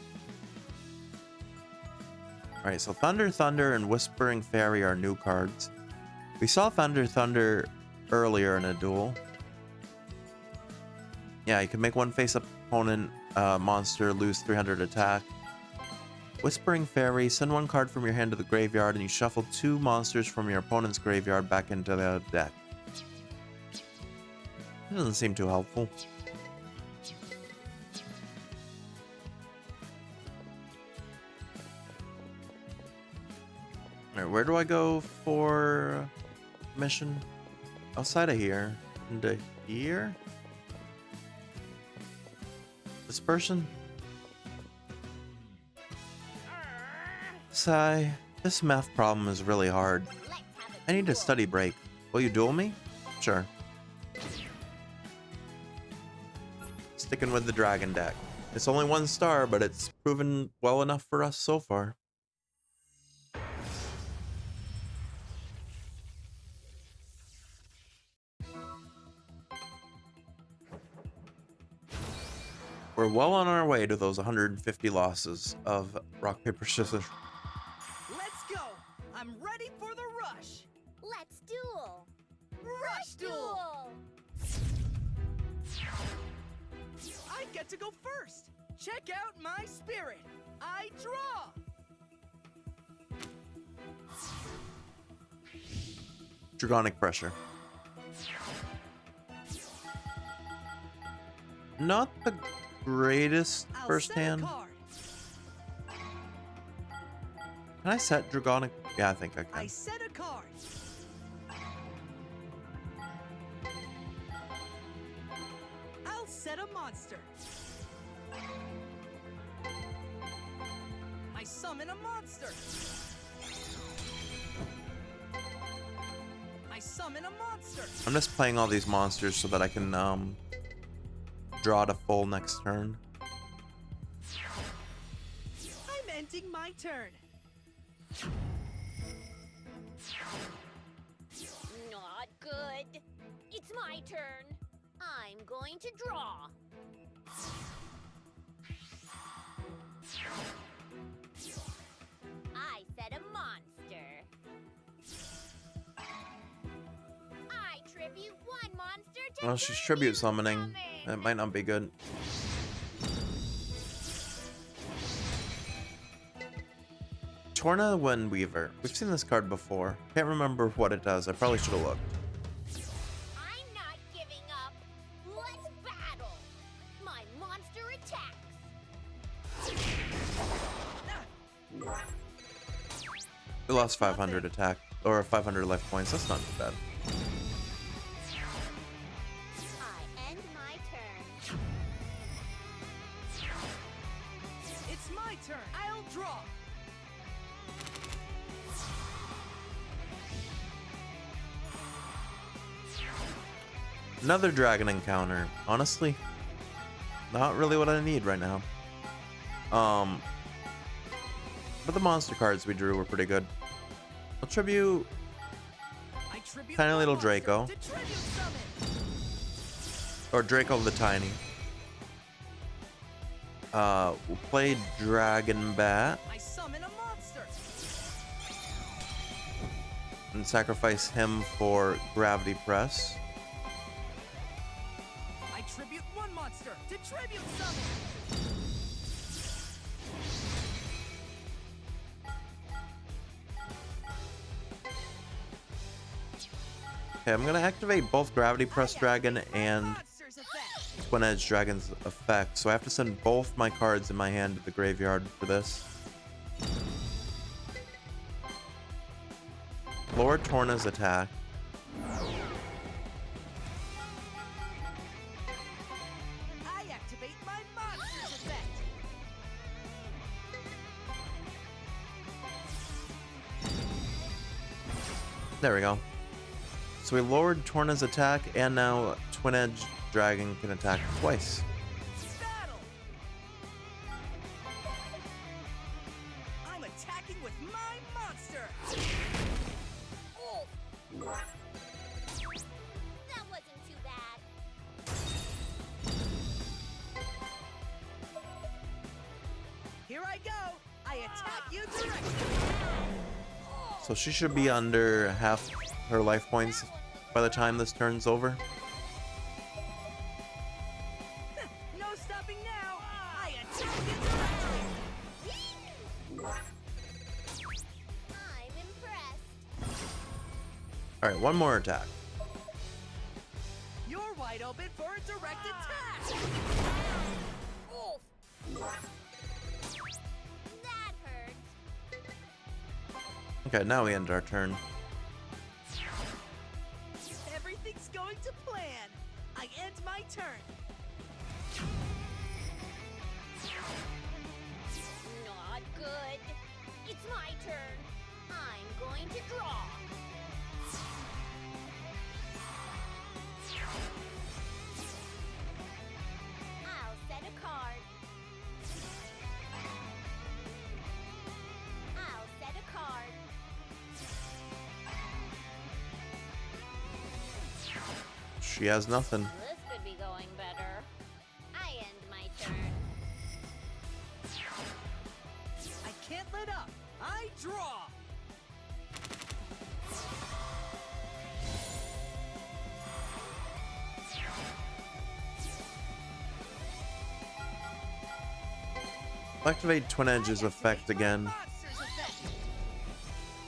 Alright, so Thunder Thunder and Whispering Fairy are new cards. We saw Thunder Thunder earlier in a duel. Yeah, you can make one face-up opponent monster lose 300 attack. Whispering Fairy, send one card from your hand to the graveyard and you shuffle 2 monsters from your opponent's graveyard back into the deck. That doesn't seem too helpful. Alright, where do I go for mission? Outside of here. Into here? Dispersion? Sigh. This math problem is really hard. I need a study break. Will you duel me? Sure. Sticking with the dragon deck. It's only 1 star, but it's proven well enough for us so far. We're well on our way to those 150 losses of rock, paper, scissors. Let's go! I'm ready for the rush! Let's duel! Rush duel! I get to go first! Check out my spirit! I draw! Dragonic Pressure. Not the greatest I'll first set a hand. card. Can I set Dragonic? Yeah, I think I can. I set a card. I'll set a monster. I summon a monster. I summon a monster. I'm just playing all these monsters so that I can draw to full next turn. I'm ending my turn. Not good. It's my turn. I'm going to draw. I set a monster. I tribute 1 monster to Well, she's tribute summoning. That might not be good. Torna Windweaver. We've seen this card before. Can't remember what it does. I probably should have looked. I'm not giving up. Let's battle. My monster attacks. We lost 500 attack, or 500 life points. That's not too bad. I end my turn. It's my turn. I'll draw. Another dragon encounter. Honestly, not really what I need right now. But the monster cards we drew were pretty good. I'll tribute I tribute Tiny 1 little monster Draco. to tribute summon. or Draco the Tiny. We'll play Dragon Bat I summon a monster. and sacrifice him for Gravity Press. I tribute 1 monster to tribute summon. Okay, I'm gonna activate both Gravity Press Dragon and Monster's effect. Twin Edge Dragon's effect, so I have to send both my cards in my hand to the graveyard for this. Lower Torna's attack. I activate my monster's effect. There we go. So we lowered Torna's attack, and now Twin Edge Dragon can attack twice. Battle. I'm attacking with my monster. Oh. That wasn't too bad. Here I go. I attack you directly. So she should be under half her life points by the time this turn's over. No stopping now. I attack you directly. Alright, one more attack. You're wide open for a direct attack! That hurt. Okay, now we end our turn. Everything's going to plan. I end my turn. Not good. It's my turn. I'm going to draw. I'll set a card. I'll set a card. She has nothing. This could be going better. I end my turn. I can't let up. I draw. Activate Twin Edge's effect again. Monster's effect.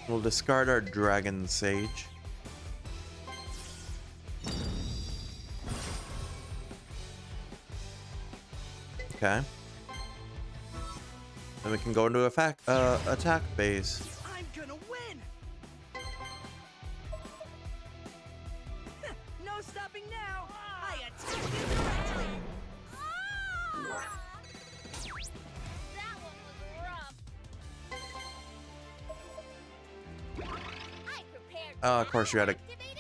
We'll discard our Dragon Sage. Okay. Then we can go into attack phase. I'm gonna win. No stopping now. I attack you directly. That one was rough. I prepared. Of course you had a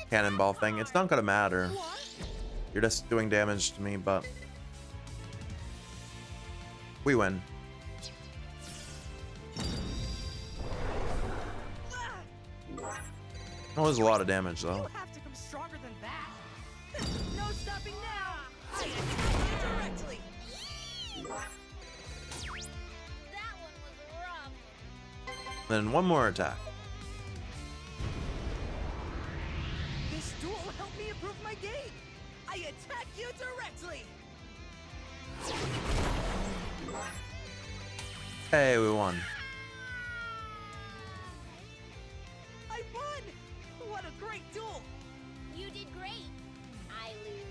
cannonball thing. It's not gonna matter. What? You're just doing damage to me, but we win. That was a lot of damage, You though. have to come stronger than that. No stopping now. I attack you directly. That one was rough. Then one more attack. This duel helped me improve my game. I attack you directly. Hey, we won. I won. What a great duel. You did great. I lose.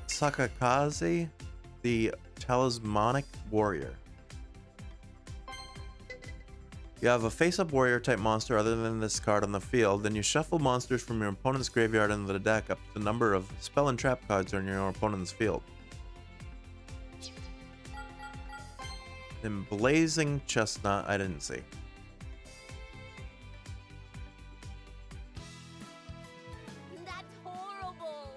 Sakakaze, the Talismanic Warrior. You have a face-up warrior type monster other than this card on the field, then you shuffle monsters from your opponent's graveyard into the deck up to the number of spell and trap cards on your opponent's field. Then Blazing Chestnut, I didn't see. That's horrible.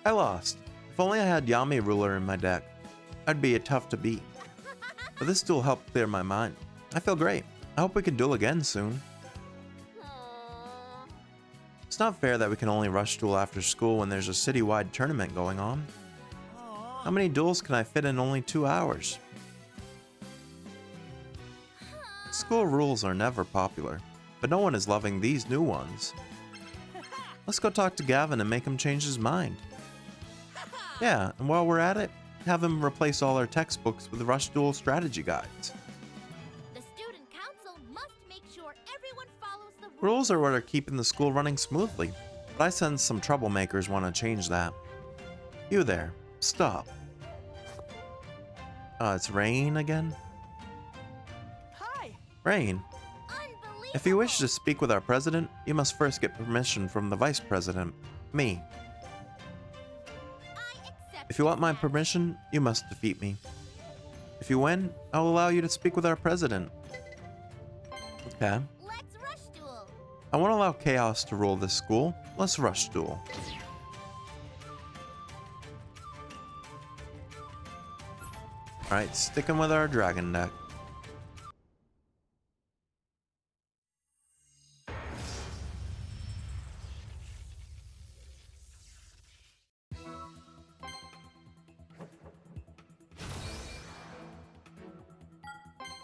I lost. If only I had Yami Ruler in my deck, I'd be tough to beat. But this duel helped clear my mind. I feel great. I hope we can duel again soon. Aww. It's not fair that we can only rush duel after school when there's a citywide tournament going on. How many duels can I fit in only 2 hours? School rules are never popular, but no one is loving these new ones. Let's go talk to Gavin and make him change his mind. Yeah, and while we're at it, have him replace all our textbooks with Rush Duel strategy guides. The student council must make sure everyone follows the Rules are what are keeping the school running smoothly, but I sense some troublemakers want to change that. You there, stop. It's Rain again? Hi. Rain, Unbelievable. if you wish to speak with our president, you must first get permission from the vice president, me. I accept If you want my that. permission, you must defeat me. If you win, I'll allow you to speak with our president. Okay. Let's rush duel. I won't allow chaos to rule this school. Let's rush duel. Alright, sticking with our dragon deck.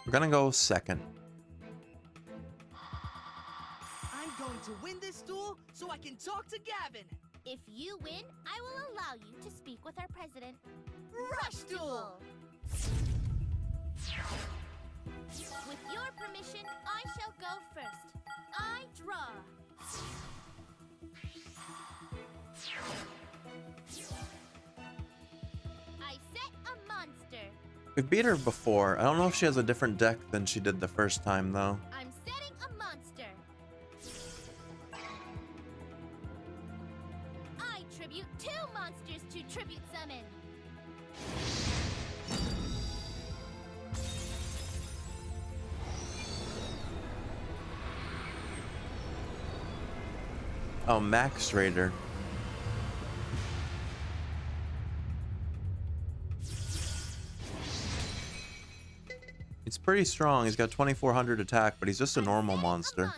We're gonna go second. I'm going to win this duel so I can talk to Gavin. If you win, I will allow you to speak with our president. Rush duel! With your permission, I shall go first. I draw. I set a monster. We've beat her before. I don't know if she has a different deck than she did the first time, though. I'm setting a monster. I tribute 2 monsters to tribute summon. Oh, Max Raider. He's pretty strong. He's got 2400 attack, but he's just a normal monster.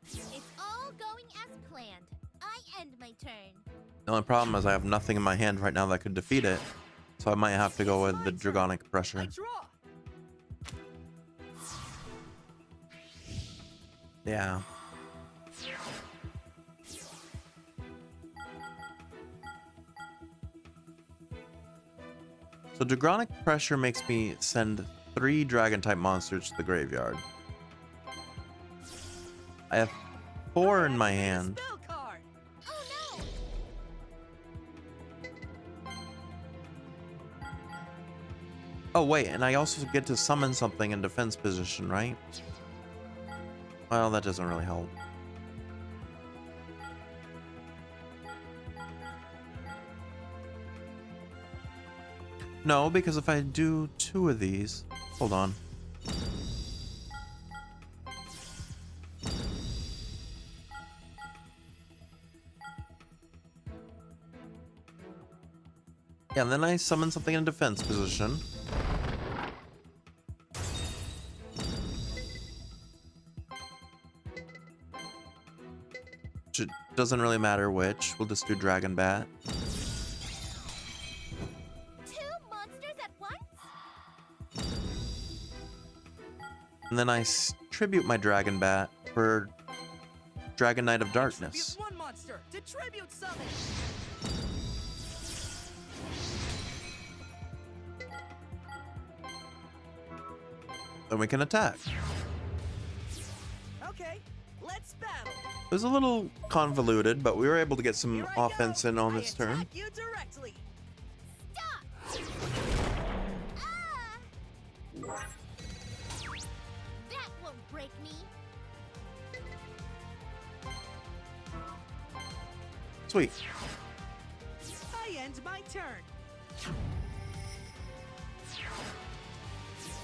It's all going as planned. I end my turn. The only problem is I have nothing in my hand right now that could defeat it, so I might have to go with the Dragonic I Pressure. draw. Yeah. So Dragonic Pressure makes me send 3 Dragon-type monsters to the graveyard. I have 4 in my hand. Spell card. Oh no! Oh wait, and I also get to summon something in defense position, right? Well, that doesn't really help. No, because if I do 2 of these... Hold on. Yeah, and then I summon something in defense position. Which doesn't really matter which. We'll just do Dragon Bat. 2 monsters at once? And then I tribute my Dragon Bat for Dragon Knight of Tribute Darkness. 1 monster to tribute summon. Then we can attack. Okay, let's battle. It was a little convoluted, but we were able to get some Here I offense go. in on I this turn. attack you directly. Stop! Ah! That won't break me. Sweet. I end my turn.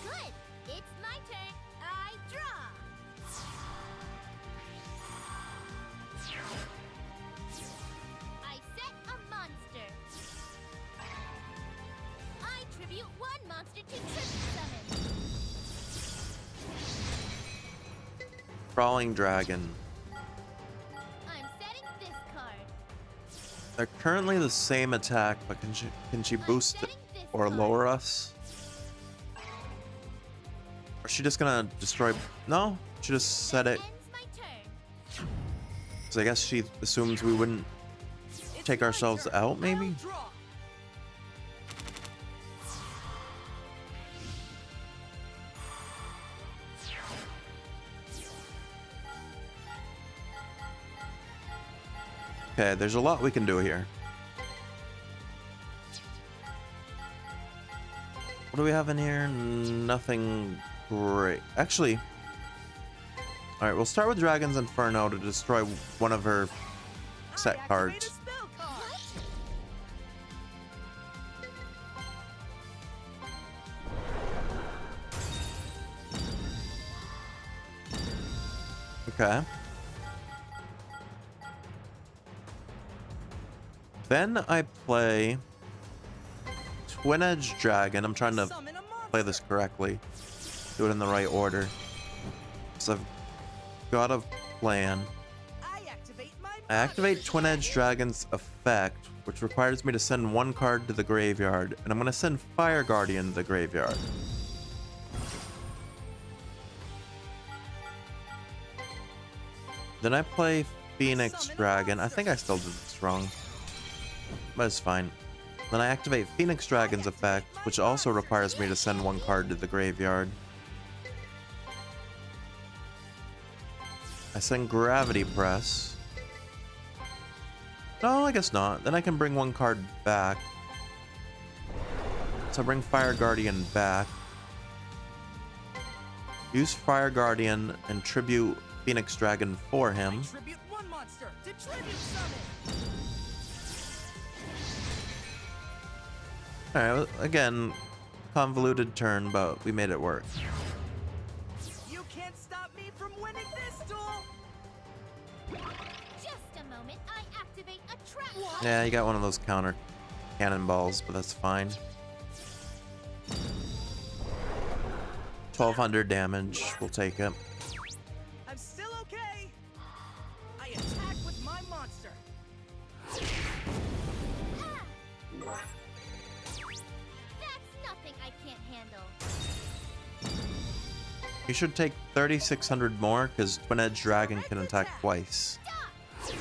Good. It's my turn. I draw. I set a monster. I tribute 1 monster to tribute summon. Crawling Dragon. I'm setting this card. They're currently the same attack, but can she boost or lower us? Or is she just gonna destroy? No, she just set it. Ends my turn. So I guess she assumes we wouldn't It's take my ourselves turn. out, maybe? I'll draw. Okay, there's a lot we can do here. What do we have in here? Nothing great. Actually, all right, we'll start with Dragon's Inferno to destroy one of her set I activate cards. a spell card. Okay. Then I play Twin Edge Dragon. I'm trying to Summon a monster. play this correctly. Do it in the right order. So I've got a plan. I activate Twin Edge Dragon's effect, which requires me to send one card to the graveyard, and I'm going to send Fire Guardian to the graveyard. Then I play Phoenix Dragon. I think I still did this wrong, but it's fine. Then I activate Phoenix Dragon's effect, which also requires me to send one card to the graveyard. I send Gravity Press. No, I guess not. Then I can bring one card back. So I bring Fire Guardian back. Use Fire Guardian and tribute Phoenix Dragon for him. Tribute one monster to tribute summon. Alright, again, convoluted turn, but we made it work. You can't stop me from winning this duel. Just a moment, I activate a trap. Yeah, you got one of those counter cannonballs, but that's fine. 1200 damage, we'll take it. I'm still okay. I attack with my monster. That's nothing I can't handle. You should take 3600 more, because Twin Edge Dragon can attack twice. Stop!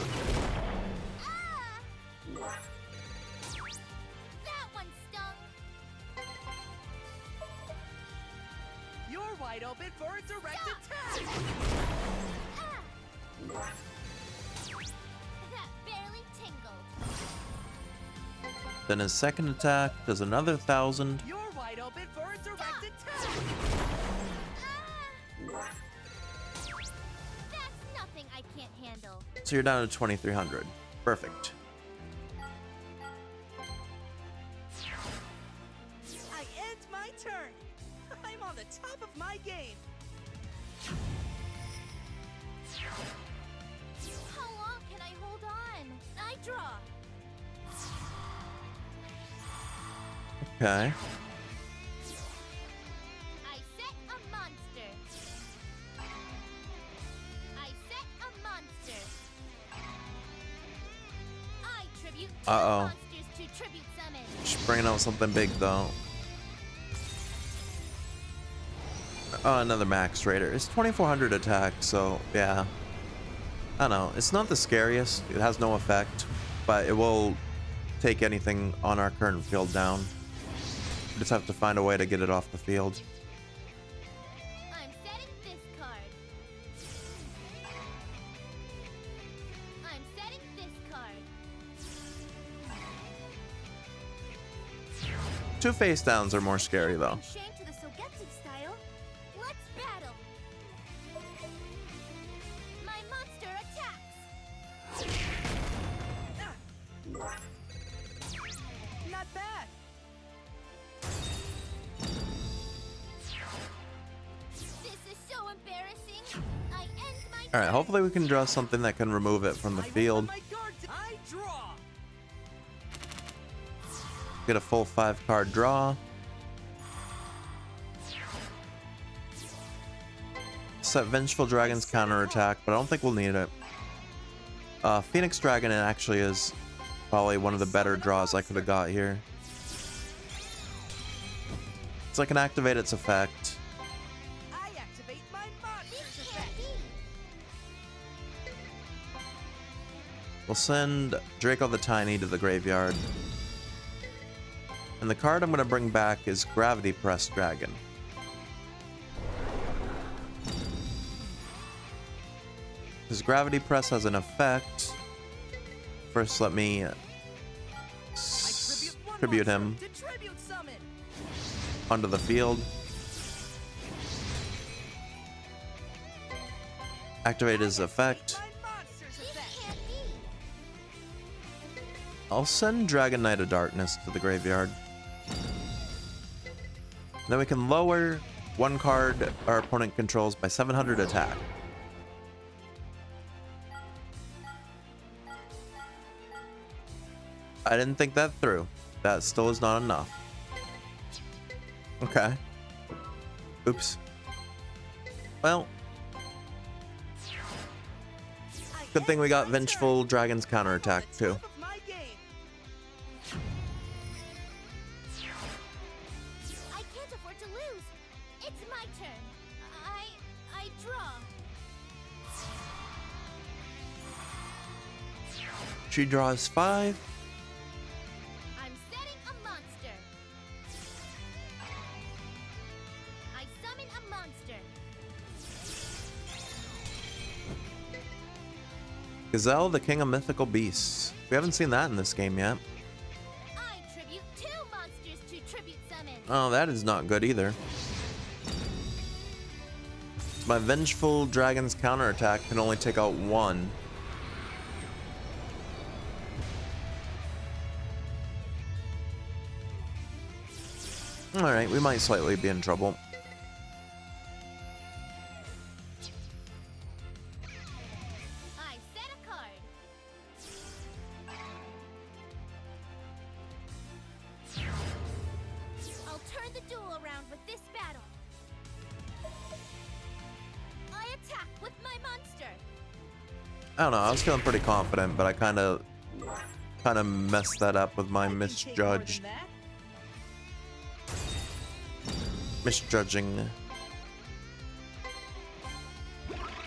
That one stung. You're wide open for a direct attack. That barely tingled. Then his second attack does another 1000. You're wide open for a direct attack. That's nothing I can't handle. So you're down to 2300. Perfect. I end my turn. I'm on the top of my game. How long can I hold on? I draw. Okay. I set a monster. I set a monster. I tribute two Uh-oh. monsters to tribute summon. She's bringing out something big, though. Oh, another Max Raider. It's 2400 attack, so yeah. I don't know. It's not the scariest. It has no effect, but it will take anything on our current field down. We just have to find a way to get it off the field. I'm setting this card. I'm setting this card. Two face downs are more scary, though. Shame to the Sogetsu style. Let's battle. My monster attacks. Not bad. This is so embarrassing. I end my Alright, hopefully we can draw something that can remove it from the I field. open my guard. I draw. Get a full 5-card draw. Set Vengeful Dragon's counterattack, but I don't think we'll need it. Phoenix Dragon actually is probably one of the better draws I could have got here. So I can activate its effect. I activate my monster's This effect. can't be. We'll send Draco the Tiny to the graveyard. And the card I'm going to bring back is Gravity Press Dragon. Because Gravity Press has an effect. First, let me tribute him To tribute summon. onto the field. Activate his effect. My monster's This effect. can't be. I'll send Dragon Knight of Darkness to the graveyard. Then we can lower one card our opponent controls by 700 attack. I didn't think that through. That still is not enough. Okay. Oops. Well. Good thing we got Vengeful Dragon's counterattack too. I can't afford to lose. It's my turn. I draw. She draws 5. I'm setting a monster. I summon a monster. Gazelle, the king of mythical beasts. We haven't seen that in this game yet. I tribute 2 monsters to tribute summon. Oh, that is not good either. My Vengeful Dragon's counterattack can only take out 1. Alright, we might slightly be in trouble. I set a card. I'll turn the duel around with this battle. I attack with my monster. I don't know, I was feeling pretty confident, but I kind of messed that up with my misjudging.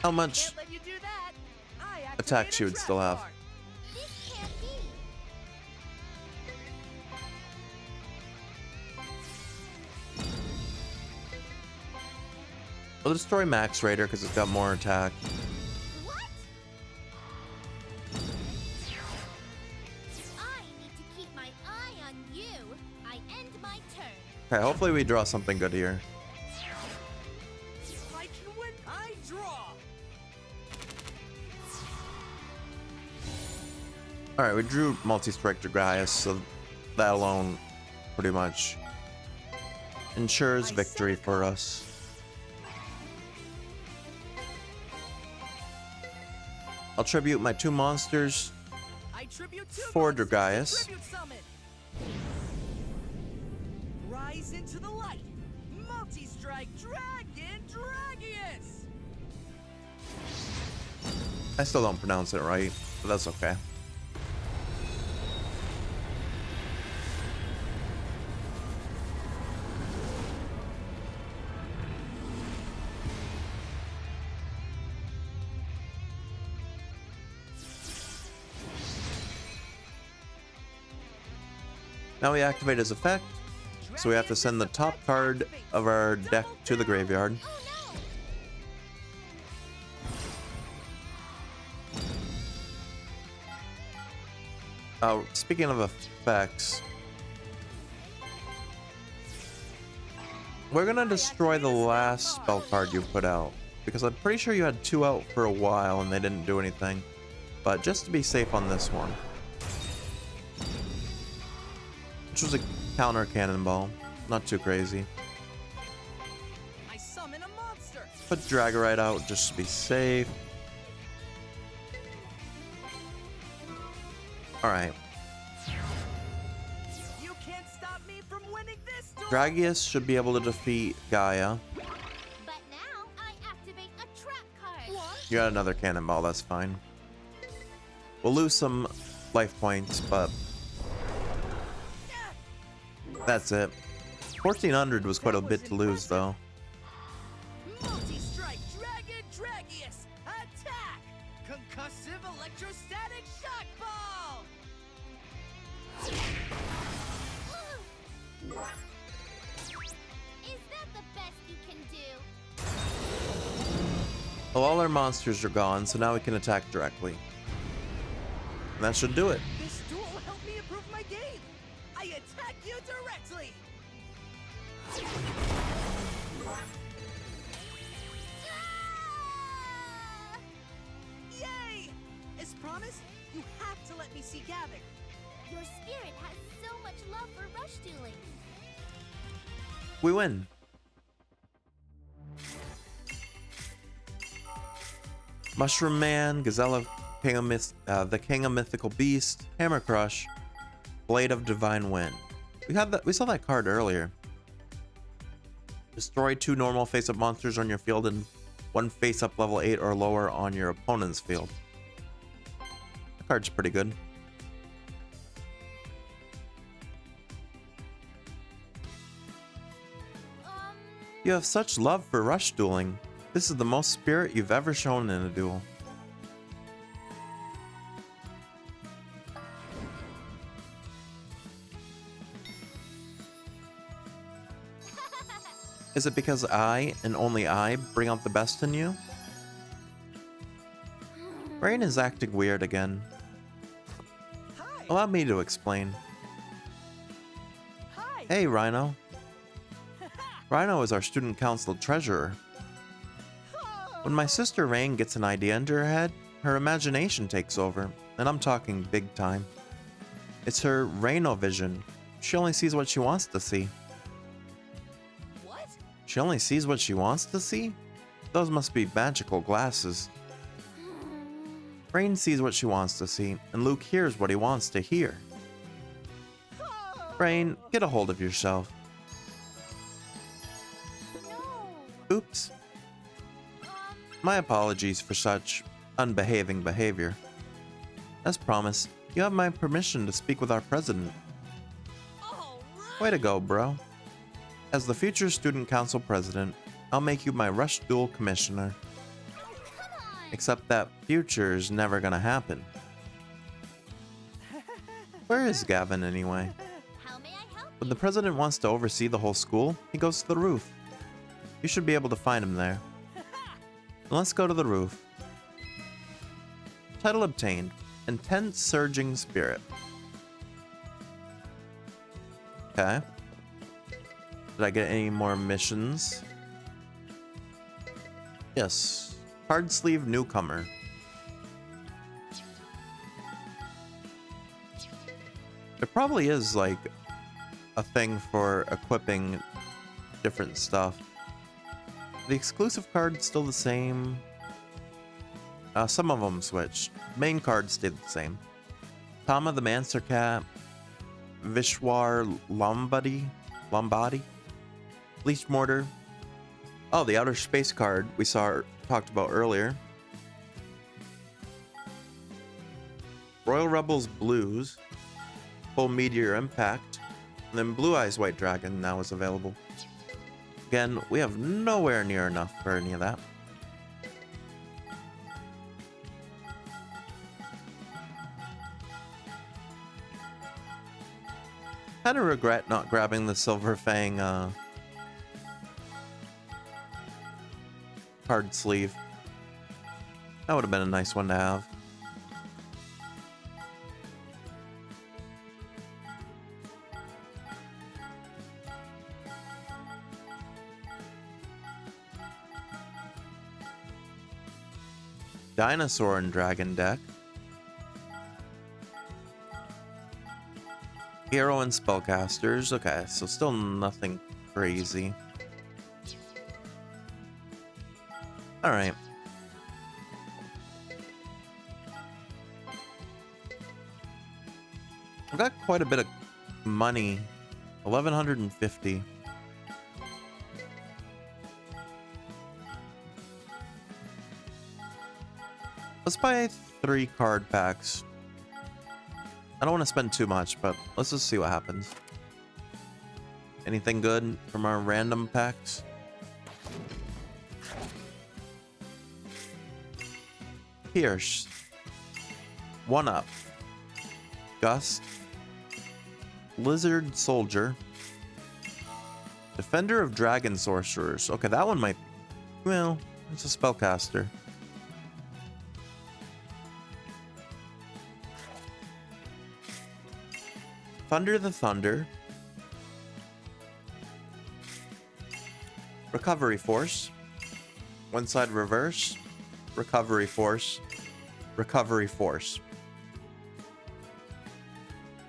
How much attack she would still have. This can't be. I'll destroy Max Raider because it's got more attack. What? I need to keep my eye on you. I end my turn. Okay, hopefully we draw something good here. I can win. I draw. Alright, we drew Multi-Strike Dragaius, so that alone pretty much ensures victory for us. I'll tribute my 2 monsters I tribute 2 for monsters to Dragaius. tribute summon. Rise into the light. Multi-strike Dragon Dragius. I still don't pronounce it right, but that's okay. Now we activate his effect, so we have to send the top card of our deck to the graveyard. Speaking of effects, we're gonna destroy the last spell card you put out, because I'm pretty sure you had 2 out for a while and they didn't do anything. But just to be safe on this one, which was a counter cannonball, not too crazy. I summon a monster. Put Dragarite out just to be safe. Alright. You can't stop me from winning this duel. Dragius should be able to defeat Gaia. But now I activate a trap card. What? You got another cannonball, that's fine. We'll lose some life points, but that's it. 1400 was quite a bit to lose, though. Multi-strike Dragon Dragius. Attack. Concussive electrostatic shock ball. Is that the best you can do? Well, all our monsters are gone, so now we can attack directly. And that should do it. This duel will help me improve my game. I attack you directly. Ah! Yay! As promised, you have to let me see Gavin. Your spirit has so much love for rush dueling. We win. Mushroom Man, Gazella, the King of Mythical Beast, Hammer Crush, Blade of Divine Wind. We saw that card earlier. Destroy 2 normal face-up monsters on your field and 1 face-up level 8 or lower on your opponent's field. That card's pretty good. You have such love for rush dueling. This is the most spirit you've ever shown in a duel. Is it because I, and only I, bring out the best in you? Rain is acting weird again. Hi. Allow me to explain. Hi. Hey, Rhino. Rhino is our student council treasurer. When my sister Rain gets an idea into her head, her imagination takes over, and I'm talking big time. It's her Rhino vision. She only sees what she wants to see. What? She only sees what she wants to see? Those must be magical glasses. Rain sees what she wants to see, and Luke hears what he wants to hear. Rain, get a hold of yourself. No. Oops. My apologies for such unbehaving behavior. As promised, you have my permission to speak with our president. All right. Way to go, bro. As the future student council president, I'll make you my rush duel commissioner. Oh, come on. Except that future's never gonna happen. Where is Gavin anyway? How may I help? When the president wants to oversee the whole school, he goes to the roof. You should be able to find him there. Let's go to the roof. Title obtained. Intense Surging Spirit. Okay. Did I get any more missions? Yes. Card Sleeve Newcomer. There probably is like a thing for equipping different stuff. The exclusive card's still the same. Some of them switched. Main card stayed the same. Tama the Mancer Cat, Vishwar Lombardi, Bleach Mortar. Oh, the Outer Space card we talked about earlier. Royal Rebels Blues, Full Meteor Impact, and then Blue Eyes White Dragon now is available. Again, we have nowhere near enough for any of that. Kind of regret not grabbing the Silver Fang card sleeve. That would have been a nice one to have. Dinosaur and Dragon deck. Hero and Spellcasters. Okay, so still nothing crazy. Alright. I've got quite a bit of money. 1,150. Let's buy 3 card packs. I don't want to spend too much, but let's just see what happens. Anything good from our random packs? Pierce. 1-Up. Gust. Lizard Soldier. Defender of Dragon Sorcerers. Okay, that one might... Well, it's a spellcaster. Thunder the Thunder. Recovery Force. One side reverse. Recovery Force. Recovery Force.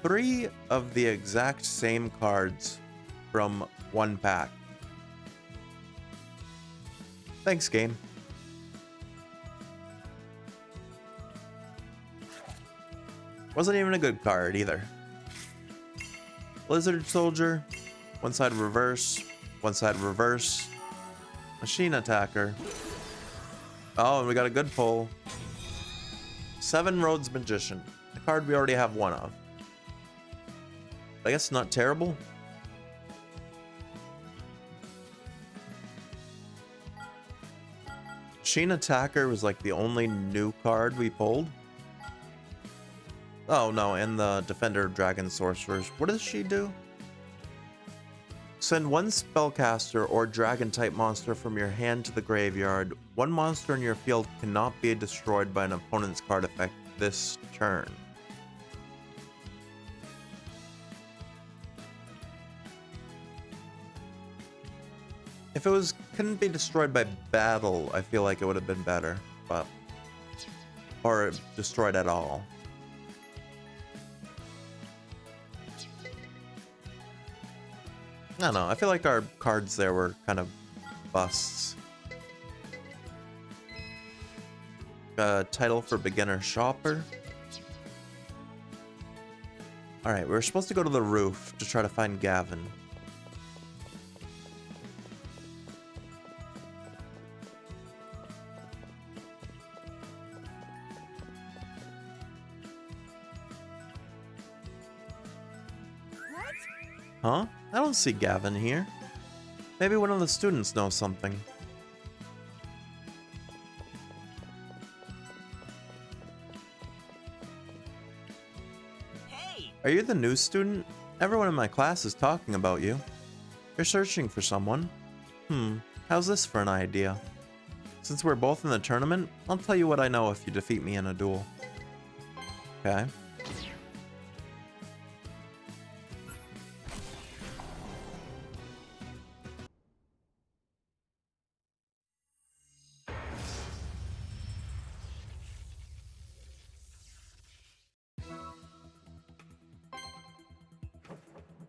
3 of the exact same cards from one pack. Thanks, game. Wasn't even a good card either. Blizzard Soldier, one side reverse, Machine Attacker. Oh, and we got a good pull. Seven Roads Magician, a card we already have one of. I guess not terrible. Machine Attacker was like the only new card we pulled. Oh no, and the Defender of Dragon Sorcerers. What does she do? Send one spellcaster or dragon type monster from your hand to the graveyard. One monster in your field cannot be destroyed by an opponent's card effect this turn. If it couldn't be destroyed by battle, I feel like it would have been better, but or destroyed at all. I don't know. I feel like our cards there were kind of busts. Title for beginner shopper. All right, we're supposed to go to the roof to try to find Gavin. Huh? I don't see Gavin here. Maybe one of the students knows something. Hey! Are you the new student? Everyone in my class is talking about you. You're searching for someone. How's this for an idea? Since we're both in the tournament, I'll tell you what I know if you defeat me in a duel. Okay.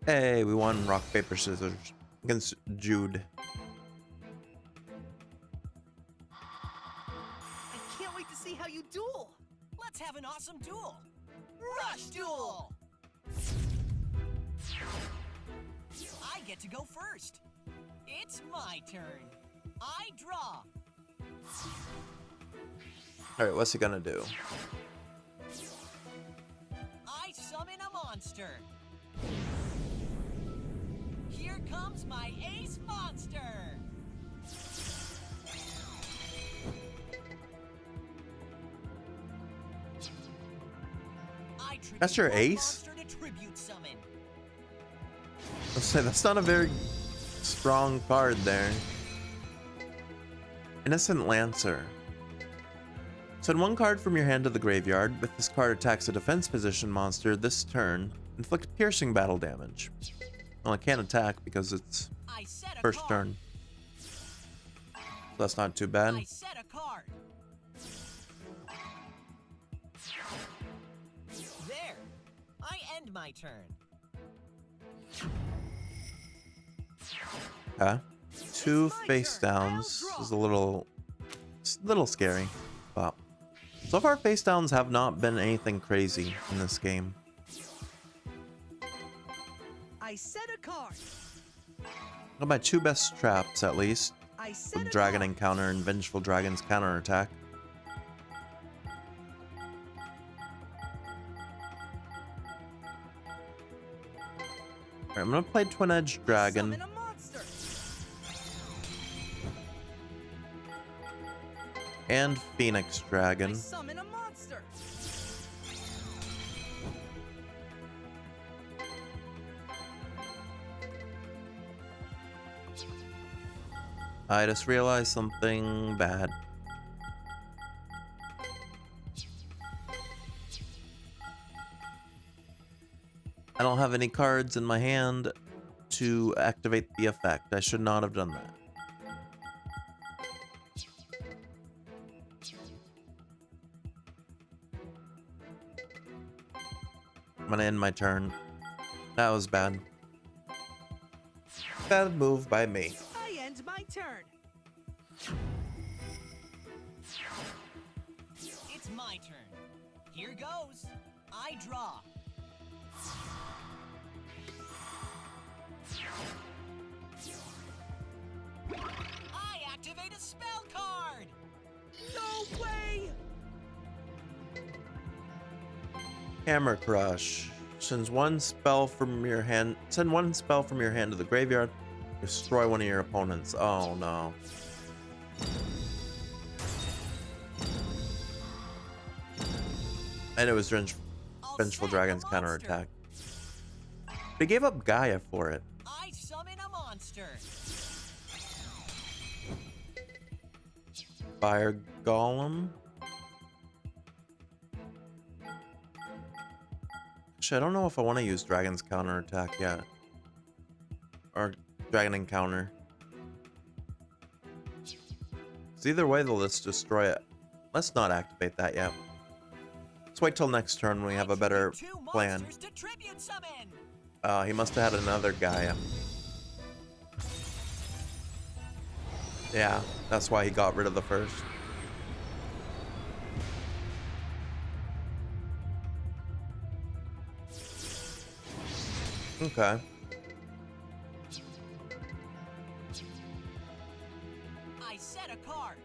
Hey, we won rock, paper, scissors against Jude. I can't wait to see how you duel. Let's have an awesome duel! Rush Duel! I get to go first. It's my turn. I draw. Alright, what's he gonna do? I summon a monster. Here comes my ace monster. That's your ace? Monster to tribute summon. Let's say that's not a very strong card there. Innocent Lancer. Send one card from your hand to the graveyard. If this card attacks a defense position monster this turn, inflict piercing battle damage. Well, it can't attack because it's first turn. So that's not too bad. I set a card. There. I end my turn. Okay. Two face downs is a little scary, but so far face downs have not been anything crazy in this game. I set a card. Got my two best traps at least. I set a Dragon card. Encounter and Vengeful Dragon's counterattack. Alright, I'm gonna play Twin Edge Dragon. Summon a monster. And Phoenix Dragon. I summon a monster. I just realized something bad. I don't have any cards in my hand to activate the effect. I should not have done that. I'm gonna end my turn. That was bad. Bad move by me. I end my turn. It's my turn. Here goes. I draw. Hammer Crush. Send one spell from your hand to the graveyard. Destroy one of your opponents. Oh no. And it was Vengeful Dragon's counterattack. They gave up Gaia for it. I summon a monster. Fire Golem. Actually, I don't know if I want to use Dragon's counterattack yet. Or Dragon Encounter. 'Cause either way, they'll just destroy it. Let's not activate that yet. Let's wait till next turn when we have a better plan. He must have had another Gaia. Yeah, that's why he got rid of the first. Okay. I set a card.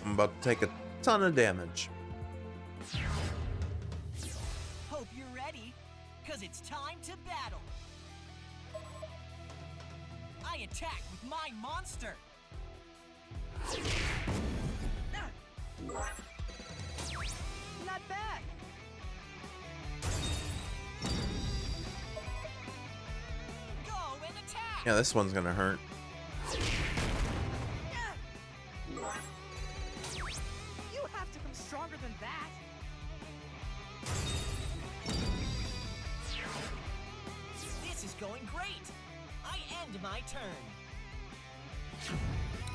I'm about to take a ton of damage. Hope you're ready, cause it's time to battle. I attack with my monster. Not bad. Go and attack. Yeah, this one's gonna hurt. You have to come stronger than that. This is going great. I end my turn.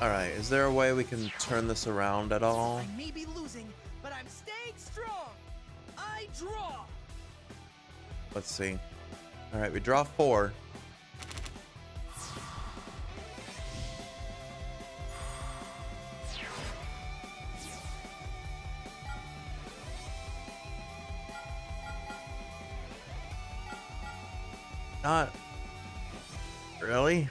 Alright, is there a way we can turn this around at all? I may be losing, but I'm staying strong. I draw. Let's see. Alright, we draw 4. Not really.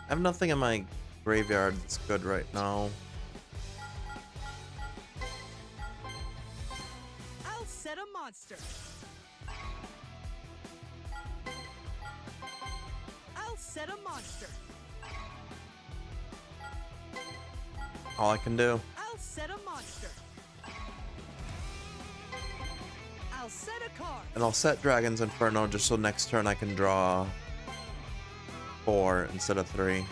I have nothing in my graveyard that's good right now. I'll set a monster. I'll set a monster. All I can do. I'll set a monster. I'll set a card. And I'll set Dragon's Inferno just so next turn I can draw 4 instead of 3.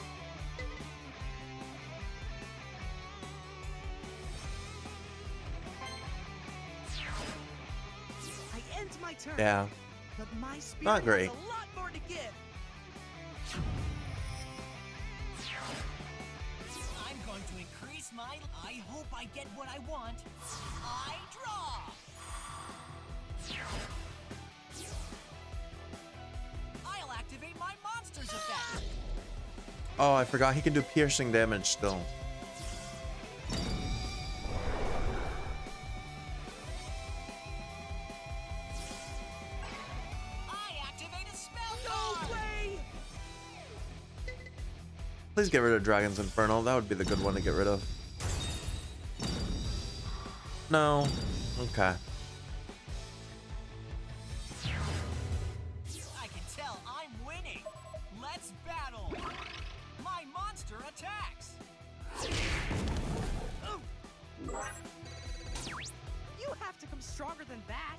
I end my turn. Yeah. But my spirit Not great. has a lot more to give. I'm going to increase my... I hope I get what I want. I draw. I'll activate my monster's effect. Oh, I forgot he can do piercing damage still. I activate a spell No card. way! Please get rid of Dragon's Inferno. That would be the good one to get rid of. No. Okay. I can tell I'm winning. Let's battle. My monster attacks. You have to come stronger than that.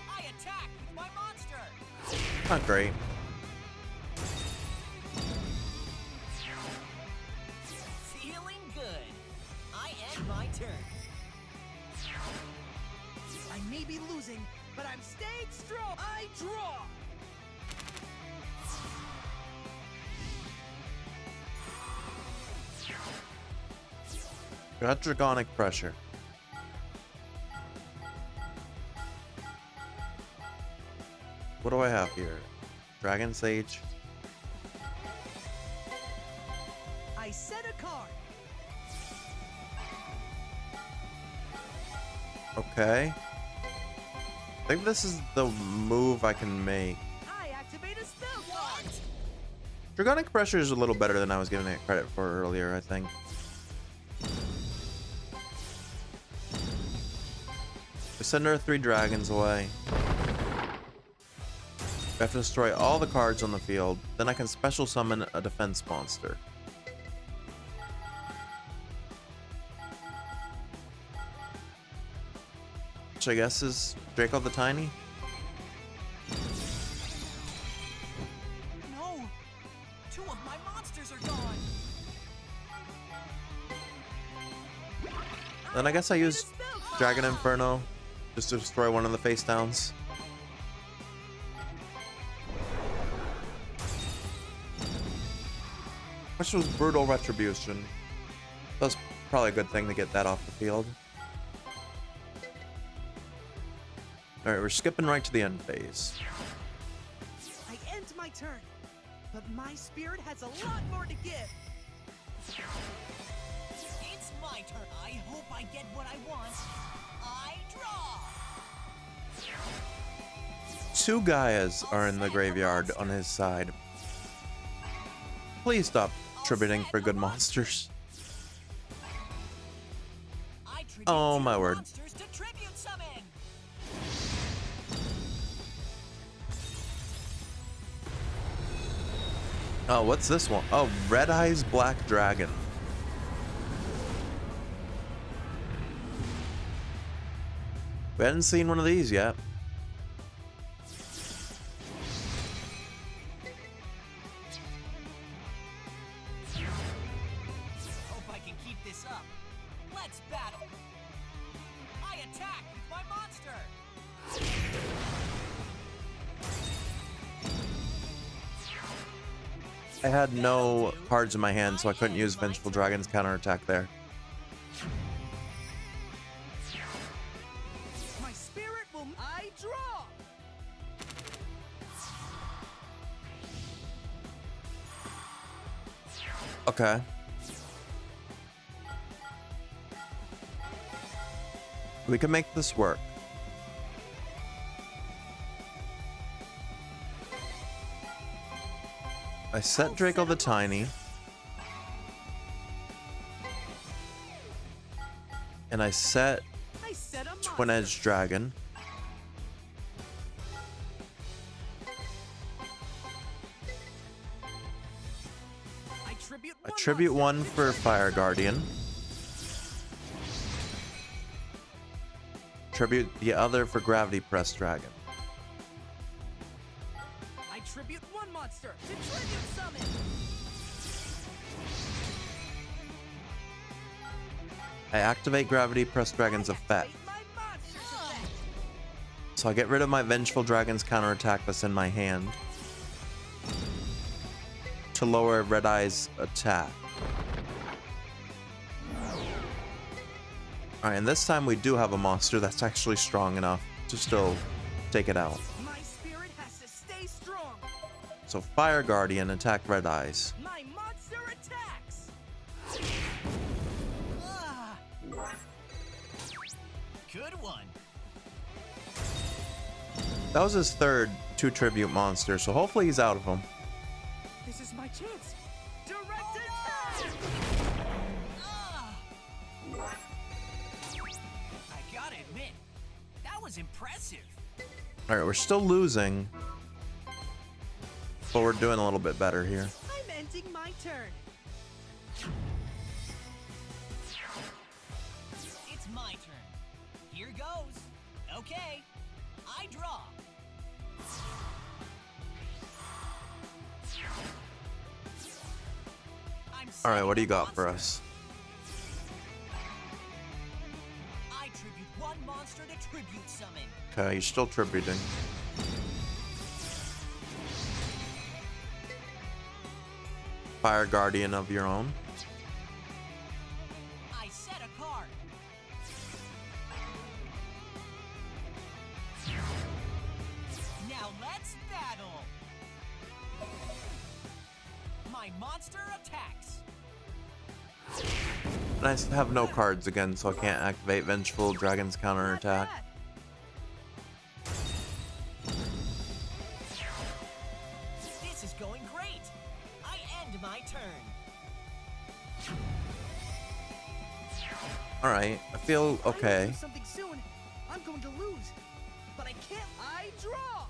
I attack with my monster. Not great. Feeling good. I end my turn. I may be losing, but I'm staying strong. I draw. Got Dragonic Pressure. What do I have here? Dragon Sage. I set a card. Okay. I think this is the move I can make. I activate a spell card. Dragonic Pressure is a little better than I was giving it credit for earlier, I think. We send our 3 dragons away. We have to destroy all the cards on the field. Then I can special summon a defense monster. Which I guess is Draco the Tiny. No! 2 of my monsters are gone! Then I guess I use Dragon Inferno just to destroy one of the face downs. Which was Brutal Retribution. That's probably a good thing to get that off the field. Alright, we're skipping right to the end phase. I end my turn, but my spirit has a lot more to give. It's my turn. I hope I get what I want. I draw. 2 Gaias are in the graveyard on his side. Please stop tributing for good monsters. I tribute Oh 2 my word. monsters to tribute summon. Oh, what's this one? Oh, Red Eyes Black Dragon. We hadn't seen one of these yet. Hope I can keep this up. Let's battle. I attack with my monster. I had no cards in my hand, so I couldn't use Vengeful Dragon's counterattack there. My spirit will... I draw! Okay. We can make this work. I set Draco the Tiny. And I set I set a monster. Twin Edge Dragon. I tribute one for Fire Guardian. Tribute the other for Gravity Press Dragon. I tribute 1 monster to tribute summon. I activate Gravity Press Dragon's effect. Activate my monster's effect. So I get rid of my Vengeful Dragon's counterattack that's in my hand to lower Red Eye's attack. Alright, and this time we do have a monster that's actually strong enough to still take it out. My spirit has to stay strong. So Fire Guardian attack Red Eyes. My monster attacks. Good one. That was his third 2 tribute monster, so hopefully he's out of them. This is my chance. Direct attack. I gotta admit, that was impressive. Alright, we're still losing, but we're doing a little bit better here. I'm ending my turn. It's my turn. Here goes. Okay. I draw. Alright, what do you got for us? I tribute 1 monster to tribute summon. Okay, you're still tributing. Fire Guardian of your own. I set a card. Now let's battle. My monster attacks. And I have no cards again, so I can't activate Vengeful Dragon's counterattack. This is going great. I All right, I feel If I don't okay. do something soon, I'm going to lose. But I can't. I draw.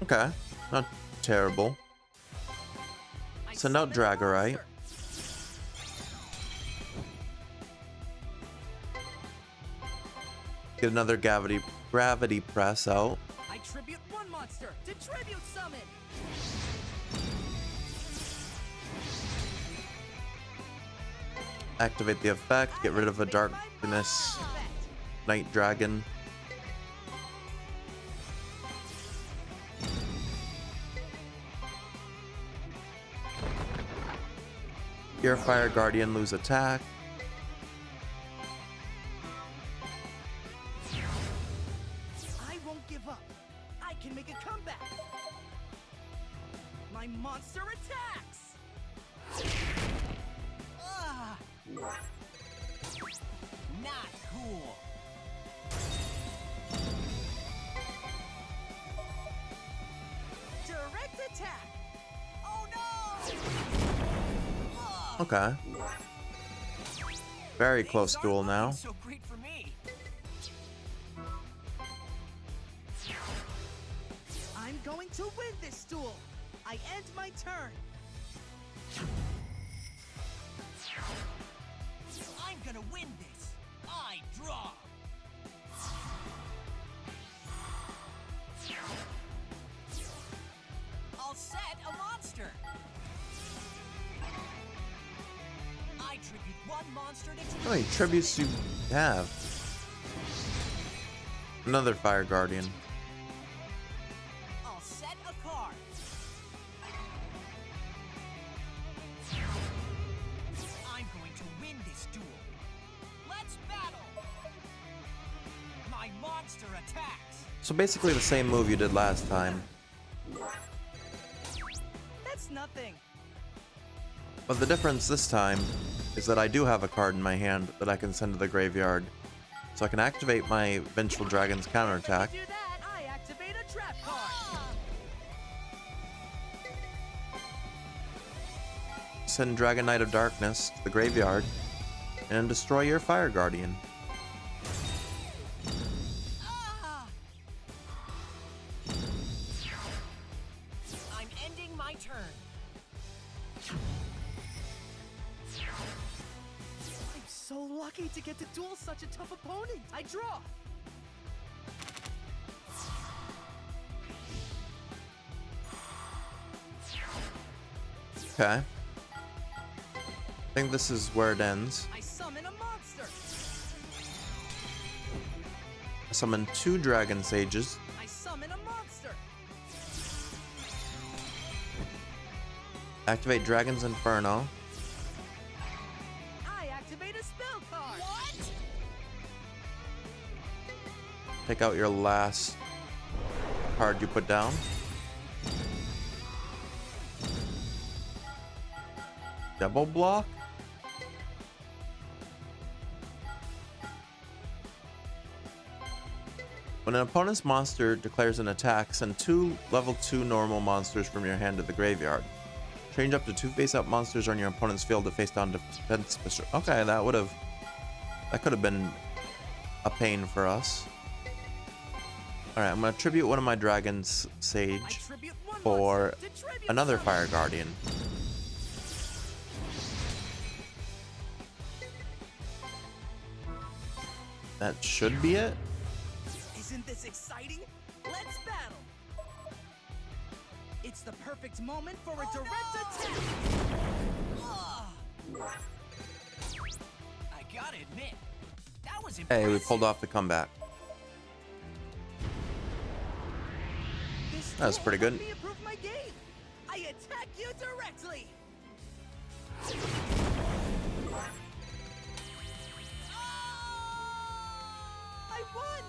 Okay, not terrible. I Send out summon a Dragorite. monster. Get another gravity press out. I tribute one monster to tribute summon. Activate the effect. Get rid of a Activate my darkness monster effect. night dragon. Your fire guardian lose attack. I won't give up. I can make a comeback. My monster attacks. Ah. Not cool. Direct attack. Oh no! Okay. Very close Things duel aren't now. looking so great for me. I'm going to win this duel. I end my turn. I'm gonna win this. I draw. I'll set a monster. I tribute one monster to How many tributes do you have? Another fire guardian. I'll set a card. I'm going to win this duel. Let's battle. My monster attacks. So basically the same move you did last time. That's nothing. But the difference this time is that I do have a card in my hand that I can send to the graveyard. So I can activate my Vengeful Dragon's counterattack. To do that, I activate a trap card. Send Dragon Knight of Darkness to the graveyard and destroy your Fire Guardian. Ah! I'm ending my turn. I'm so lucky to get to duel such a tough opponent. I draw. Okay. I think this is where it ends. I summon a monster. I summon 2 Dragon Sages. I summon a monster. Activate Dragon's Inferno. I activate a spell card. What? Take out your last card you put down. Double block. When an opponent's monster declares an attack, send 2 level 2 normal monsters from your hand to the graveyard. Change up to 2 face-up monsters on your opponent's field to face down defense. Okay, that could have been a pain for us. All right, I'm gonna tribute one of my Dragon's I Sage tribute one for monster to tribute another summon. Fire Guardian. That should be it. Isn't this exciting? Let's battle. It's the perfect moment for a direct attack. Ah! I gotta admit, that was impressive. Hey, we pulled off the comeback. This That was duel pretty good. helped me improve my game. I attack you directly. I won!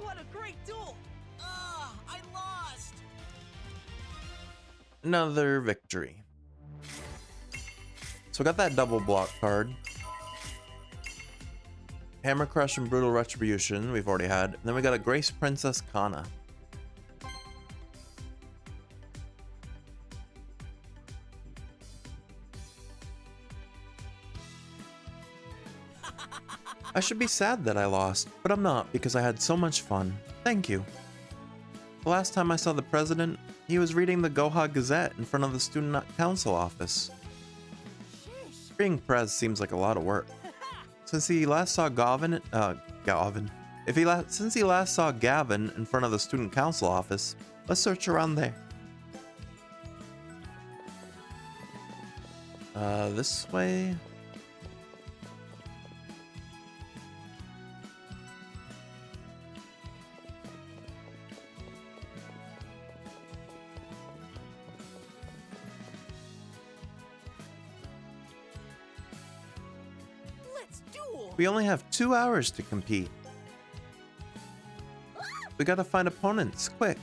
What a great duel! Ah, I lost. Another victory. So we got that double block card. Hammer Crush and Brutal Retribution we've already had. And then we got a Grace Princess Kana. I should be sad that I lost, but I'm not because I had so much fun. Thank you. The last time I saw the president, he was reading the Goha Gazette in front of the student council office. Being prez seems like a lot of work. Since he last saw since he last saw Gavin in front of the student council office, let's search around there. This way. Let's duel! We only have 2 hours to compete. We gotta find opponents, quick.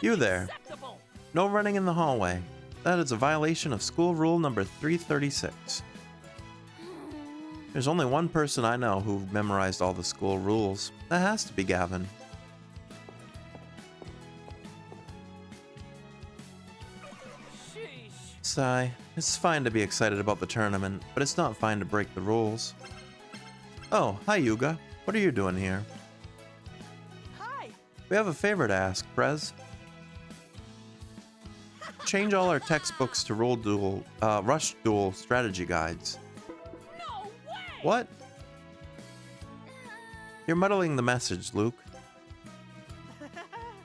You there. Unacceptable. No running in the hallway. That is a violation of school rule number 336. There's only one person I know who memorized all the school rules. That has to be Gavin. Sheesh. Sigh. It's fine to be excited about the tournament, but it's not fine to break the rules. Oh, hi Yuga. What are you doing here? Hi! We have a favor to ask, Prez. Change all our textbooks to Rush Duel strategy guides. No way! What? You're muddling the message, Luke.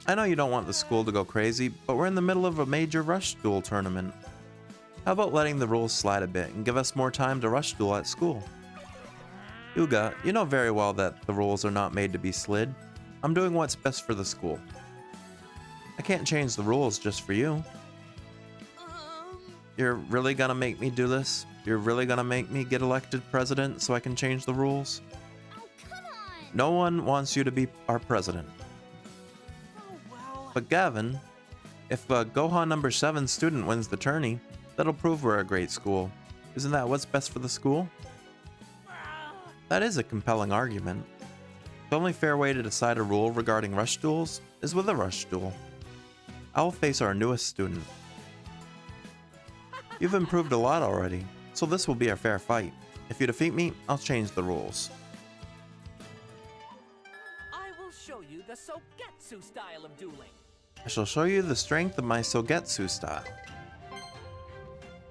I know you don't want the school to go crazy, but we're in the middle of a major Rush Duel tournament. How about letting the rules slide a bit and give us more time to Rush Duel at school? Yuga, you know very well that the rules are not made to be slid. I'm doing what's best for the school. I can't change the rules just for you. You're really gonna make me do this? You're really gonna make me get elected president so I can change the rules? Oh, come on! No one wants you to be our president. Oh, well. But Gavin, if Gohan number 7 student wins the tourney, that'll prove we're a great school. Isn't that what's best for the school? That is a compelling argument. The only fair way to decide a rule regarding rush duels is with a rush duel. I'll face our newest student. You've improved a lot already, so this will be a fair fight. If you defeat me, I'll change the rules. I will show you the Sogetsu style of dueling. I shall show you the strength of my Sogetsu style.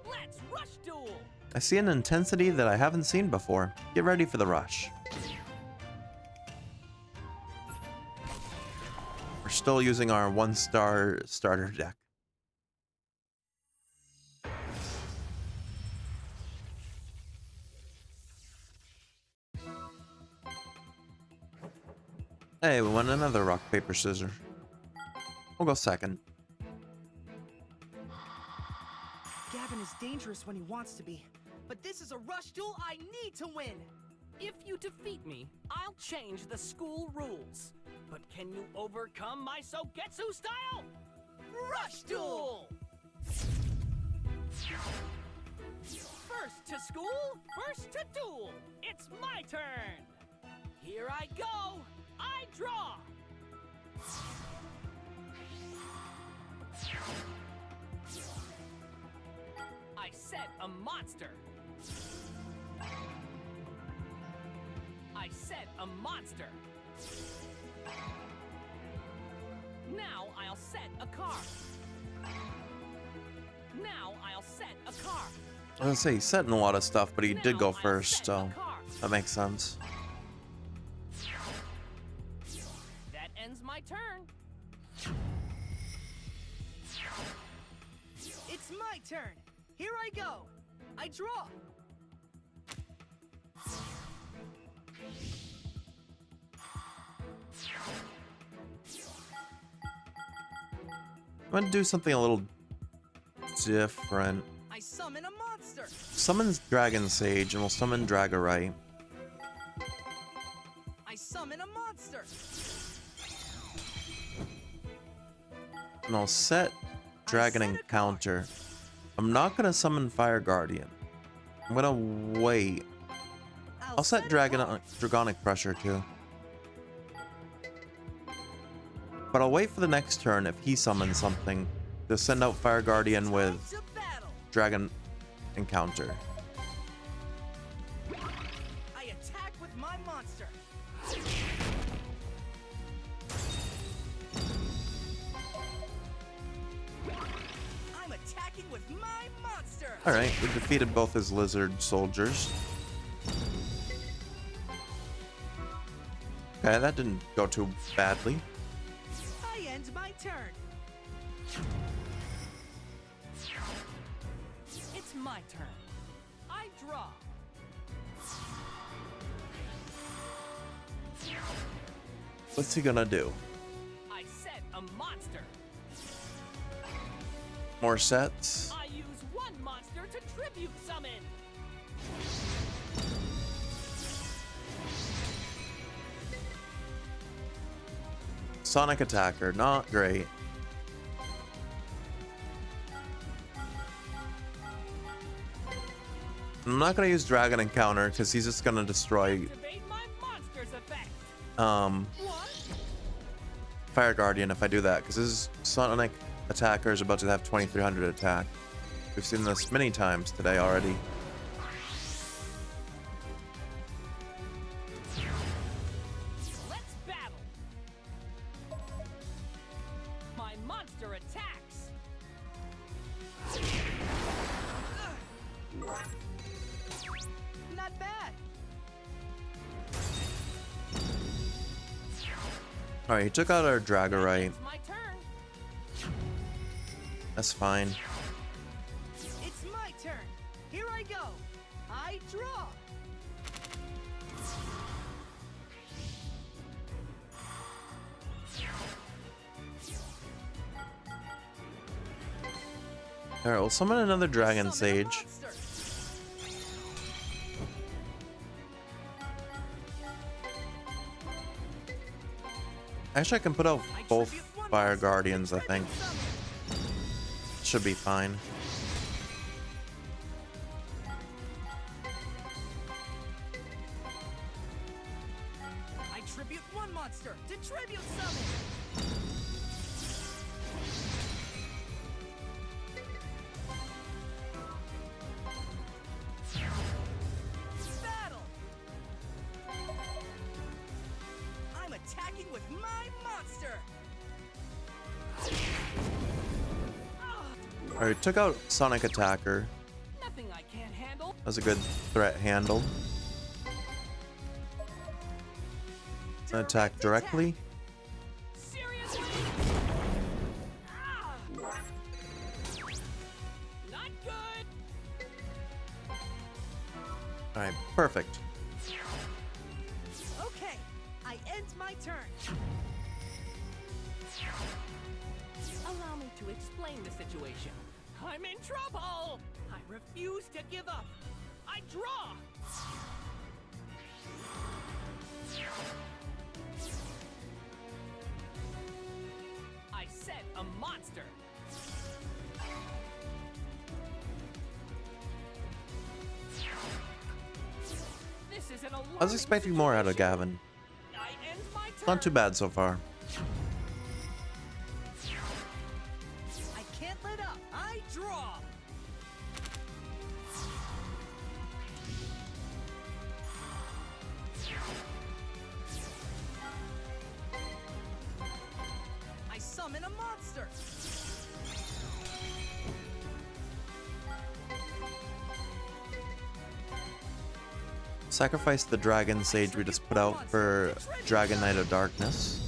Let's rush duel! I see an intensity that I haven't seen before. Get ready for the rush. We're still using our 1-star starter deck. Hey, we won another rock, paper, scissors. We'll go second. Gavin is dangerous when he wants to be, but this is a rush duel I need to win! If you defeat me, I'll change the school rules. But can you overcome my Sogetsu style? Rush duel! First to school, first to duel. It's my turn. Here I go. I draw. I set a monster. I set a monster. Now I'll set a card. Now I'll set a card. I was gonna say he's setting a lot of stuff, but he did go Now I'll first, set so a card. that makes sense. That ends my turn. It's my turn! Here I go! I draw! I'm gonna do something a little different. I summon a monster! Summons Dragon Sage and we'll summon Dragorite. I summon a monster! And I'll set Dragon Encounter. I'm not gonna summon Fire Guardian. I'm gonna wait. I'll set Dragonic Pressure too. But I'll wait for the next turn if he summons something to send out Fire Guardian with To battle! Dragon Encounter. my monster. Alright, we defeated both his lizard soldiers. Okay, that didn't go too badly. I end my turn. It's my turn. I draw. What's he gonna do? I set a monster. More sets? I use one monster to tribute summon. Sonic Attacker, not great. I'm not gonna use Dragon Encounter because he's just gonna destroy Activate my monster's effect. One. Fire Guardian if I do that, because his Sonic Attacker is about to have 2300 attack. We've seen this many times today already. Let's battle. My monster attacks. Not bad. Alright, he took out our Dragorite. It's my turn. That's fine. It's my turn. Here I go. I draw. Alright, we'll summon another Dragon Summon a Sage. monster. Actually, I can put out I both tribute one Fire monster to Guardians, I tribute think. summon. Should be fine. I tribute one monster to tribute summon. Battle. I'm attacking with my monster. Alright, took out Sonic Attacker. Nothing I can't handle. That was a good threat handled. Attack directly. Seriously? Ah! Not good. Alright, perfect. Okay, I end my turn. Allow me to explain the situation. I'm in trouble. I refuse to give up. I draw. I set a monster. This is an alarming I was expecting more out of situation. Gavin. I end my turn. Not too bad so far. I can't let up. I draw. I summon a monster. Sacrifice the Dragon Sage we just put out for Dragon Knight of Darkness.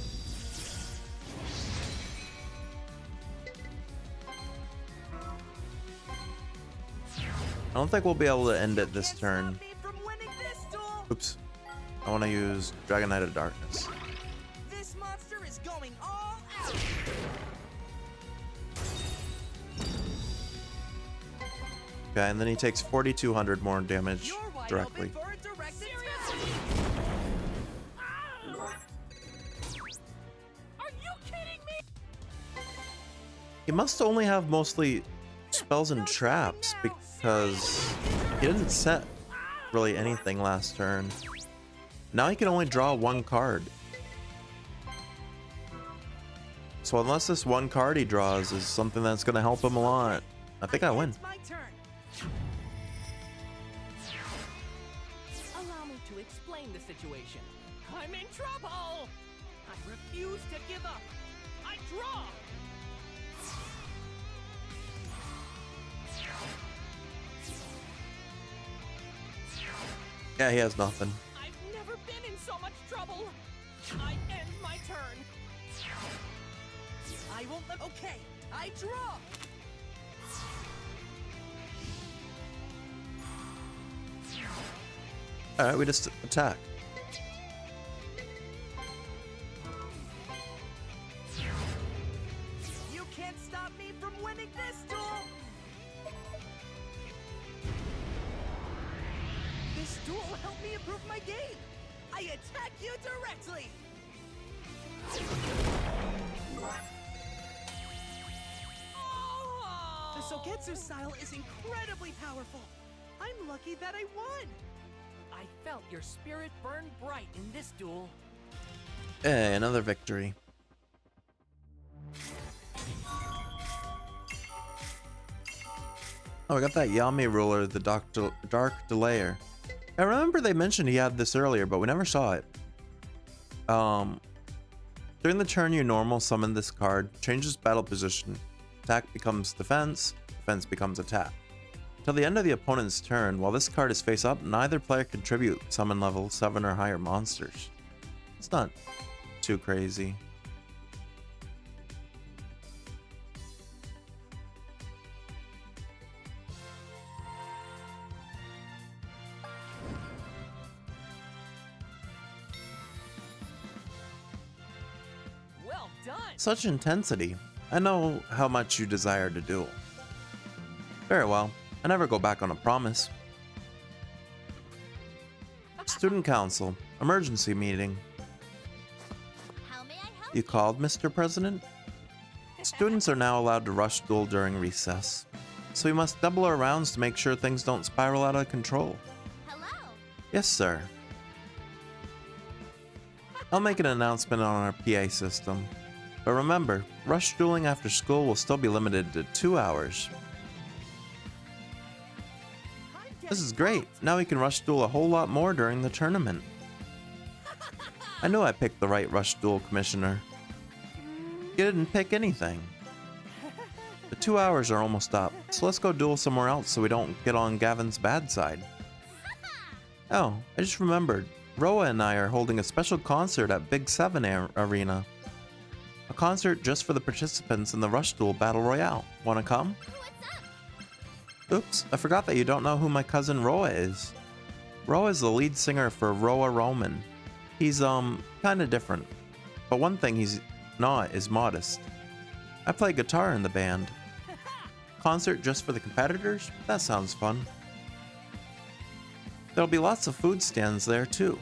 I don't think we'll be able to end it this Can't turn. stop me from winning this duel. Oops. I want to use Dragon Knight of Darkness. This monster is going all out. Okay, and then he takes 4,200 more damage You're wide directly. open for a direct Seriously? attack. Ah! Are you kidding me? He must only have mostly spells and traps because he didn't set really anything last turn. Now he can only draw one card. So unless this one card he draws is something that's going to help him a lot, I think I win. It's my turn. Allow me to explain the situation. I'm in trouble. I refuse to give up. I draw. Yeah, he has nothing. I've never been in so much trouble. I end my turn. I won't let. Okay, I draw. Alright, we just attack. You can't stop me from winning this duel. This duel helped me improve my game. I attack you directly. The Sogetsu style is incredibly powerful. I'm lucky that I won. I felt your spirit burn bright in this duel. Hey, another victory. Oh, we got that Yami ruler, the dark delayer. I remember they mentioned he had this earlier, but we never saw it. During the turn you normal summon this card, changes battle position. Attack becomes defense, defense becomes attack. Till the end of the opponent's turn, while this card is face up, neither player can tribute summon level 7 or higher monsters. It's not too crazy. Well done. Such intensity. I know how much you desire to duel. Very well. I never go back on a promise. Student Council. Emergency meeting. How may I help You called, Mr. President? Students are now allowed to rush duel during recess. So we must double our rounds to make sure things don't spiral out of control. Hello? Yes, sir. I'll make an announcement on our PA system. But remember, rush dueling after school will still be limited to 2 hours. This is great. Now we can rush duel a whole lot more during the tournament. I knew I picked the right rush duel commissioner. You didn't pick anything. The 2 hours are almost up, so let's go duel somewhere else so we don't get on Gavin's bad side. Oh, I just remembered. Roa and I are holding a special concert at Big 7 Arena. A concert just for the participants in the Rush Duel Battle Royale. Wanna come? What's up? Oops, I forgot that you don't know who my cousin Roa is. Roa is the lead singer for Ramen. He's, kinda different. But one thing he's not is modest. I play guitar in the band. Concert just for the competitors? That sounds fun. There'll be lots of food stands there too.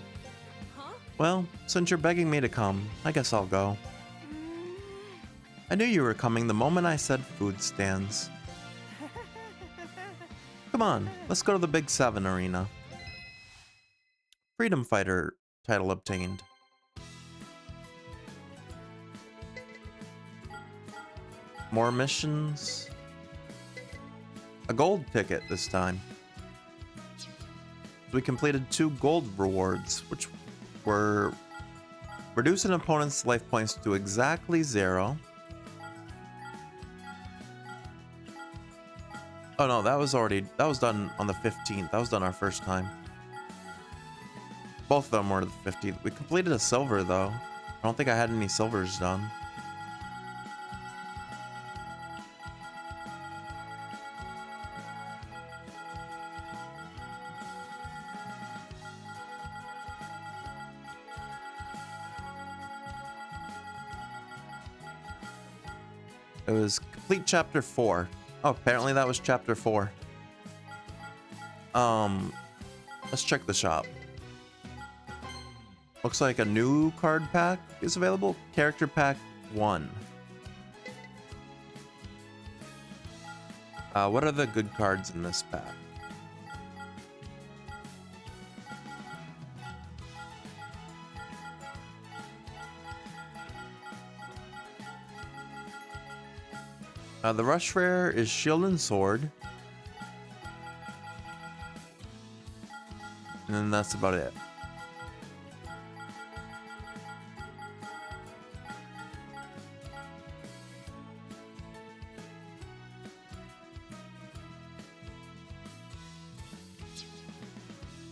Huh? Well, since you're begging me to come, I guess I'll go. I knew you were coming the moment I said food stands. Come on, let's go to the Big 7 Arena. Freedom Fighter title obtained. More missions. A gold ticket this time. We completed 2 gold rewards, which were reduce an opponent's life points to exactly 0. Oh no, that was done on the 15th. That was done our first time. Both of them were the 15th. We completed a silver though. I don't think I had any silvers done. It was complete chapter 4. Oh, apparently that was chapter 4. Let's check the shop. Looks like a new card pack is available. Character pack 1. What are the good cards in this pack? The rush rare is Shield and Sword. And then that's about it.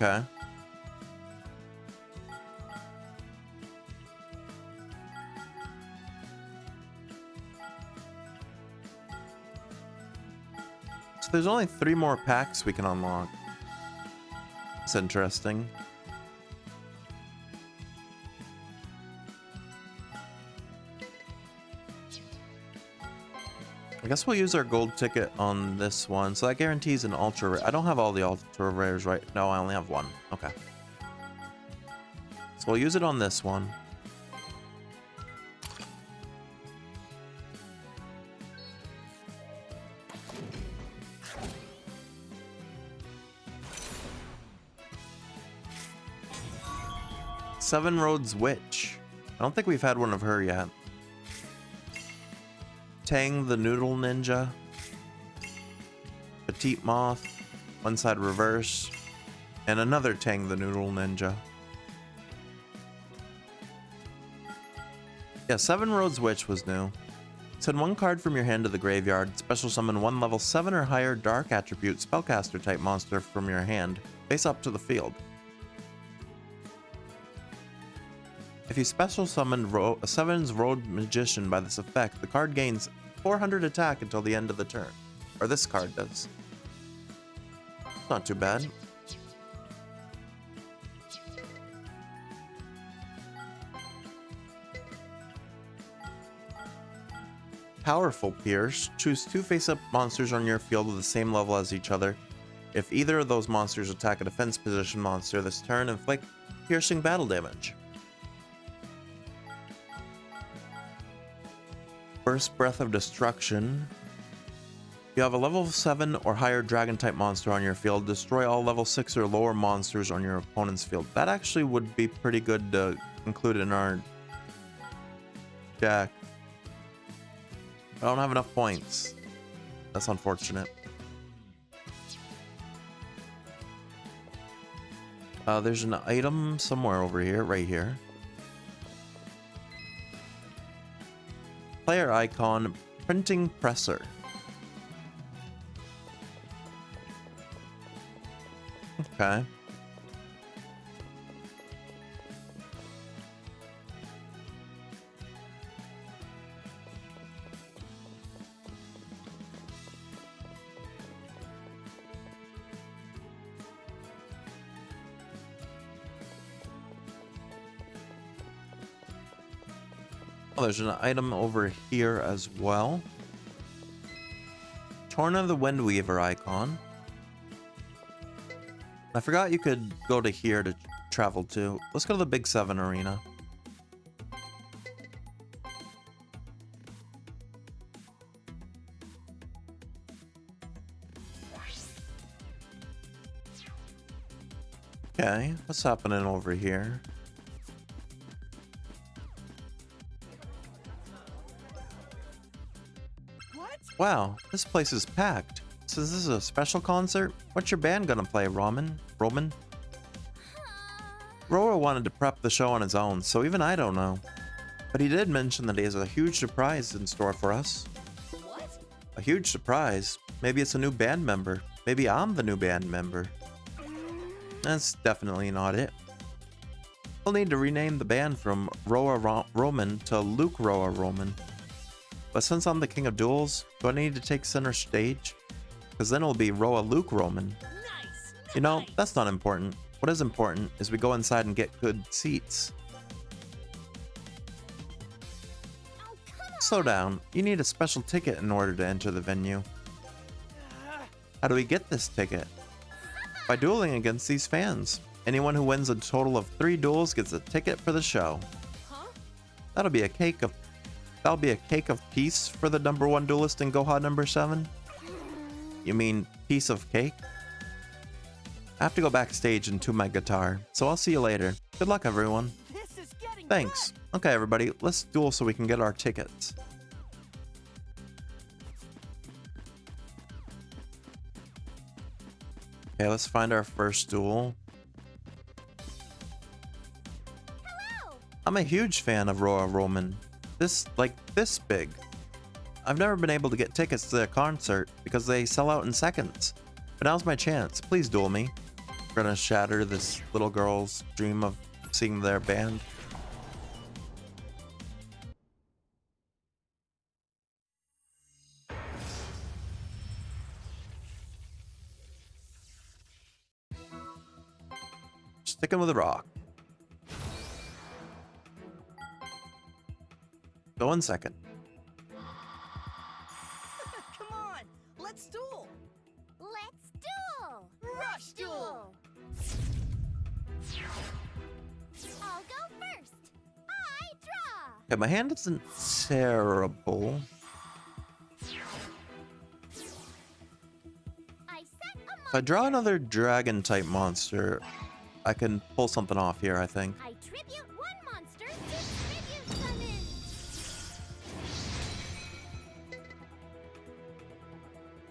Okay. So there's only 3 more packs we can unlock. It's interesting. I guess we'll use our gold ticket on this one. So that guarantees an ultra rare. I don't have all the ultra rares, right? No, I only have 1. Okay. So we'll use it on this one. Seven Roads Witch. I don't think we've had one of her yet. Tang the Noodle Ninja. Petite Moth. One side reverse. And another Tang the Noodle Ninja. Yeah, Seven Roads Witch was new. Send 1 card from your hand to the graveyard. Special summon 1 level 7 or higher dark attribute spellcaster type monster from your hand. Face up to the field. If you special summon a Seven's Road Magician by this effect, the card gains 400 attack until the end of the turn. Or this card does. Not too bad. Powerful Pierce. Choose 2 face-up monsters on your field with the same level as each other. If either of those monsters attack a defense position monster this turn, inflict piercing battle damage. First Breath of Destruction. You have a level 7 or higher dragon type monster on your field. Destroy all level 6 or lower monsters on your opponent's field. That actually would be pretty good to include in our deck. I don't have enough points. That's unfortunate. There's an item somewhere over here, right here. Player icon, printing presser. Okay. Oh, there's an item over here as well. Torna the Windweaver icon. I forgot you could go to here to travel to. Let's go to the Big 7 arena. Okay, what's happening over here? Wow, this place is packed. So this is a special concert? What's your band gonna play, Ramen? Roman? Roa wanted to prep the show on his own, so even I don't know. But he did mention that he has a huge surprise in store for us. What? A huge surprise? Maybe it's a new band member. Maybe I'm the new band member. That's definitely not it. We'll need to rename the band from Roa Roman to Luke Roa Roman. But since I'm the king of duels, do I need to take center stage? Because then it'll be Roa Luke Roman. Nice. You know, that's not important. What is important is we go inside and get good seats. Oh, come on. Slow down. You need a special ticket in order to enter the venue. How do we get this ticket? By dueling against these fans. Anyone who wins a total of 3 duels gets a ticket for the show. Huh? That'll be a cake of peace for the #1 duelist in Goha number 7? You mean piece of cake? I have to go backstage and tune my guitar, so I'll see you later. Good luck, everyone. This is getting Thanks. Okay, everybody, let's duel so we can get our tickets. Okay, let's find our first duel. Hello. I'm a huge fan of Roa Roman. This big. I've never been able to get tickets to their concert because they sell out in seconds. But now's my chance. Please duel me. We're gonna shatter this little girl's dream of seeing their band. Sticking with a rock. Going second. Come on, let's duel. Let's duel! Rush duel. I'll go first. I draw. Okay, my hand isn't terrible. I set a If I draw another dragon type monster, I can pull something off here, I think. I tribute one monster to tribute summon.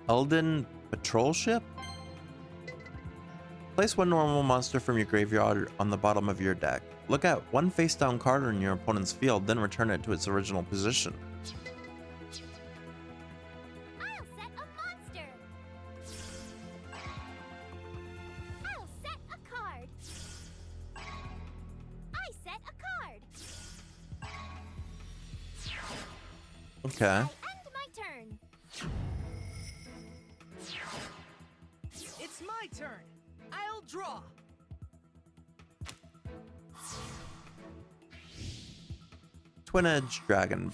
Elden Patrol Ship? Place one normal monster from your graveyard on the bottom of your deck. Look at one face down card in your opponent's field, then return it to its original position. I'll set a monster. I'll set a card. I set a card. Okay. I end my turn. It's my turn. I'll draw. Twin Edge Dragon.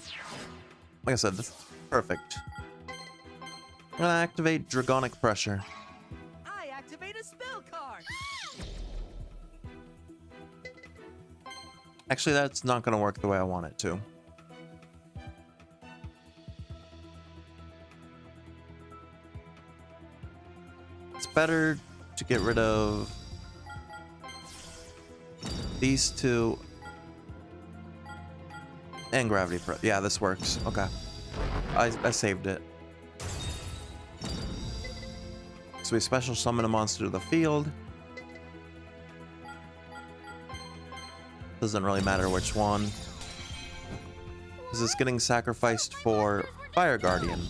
Like I said, this is perfect. I'm gonna activate Dragonic Pressure. I activate a spell card. Actually, that's not gonna work the way I want it to. It's better to get rid of these two and gravity. Yeah, this works. Okay, I saved it. So we special summon a monster to the field. Doesn't really matter which one, because it's getting sacrificed for Fire Guardian.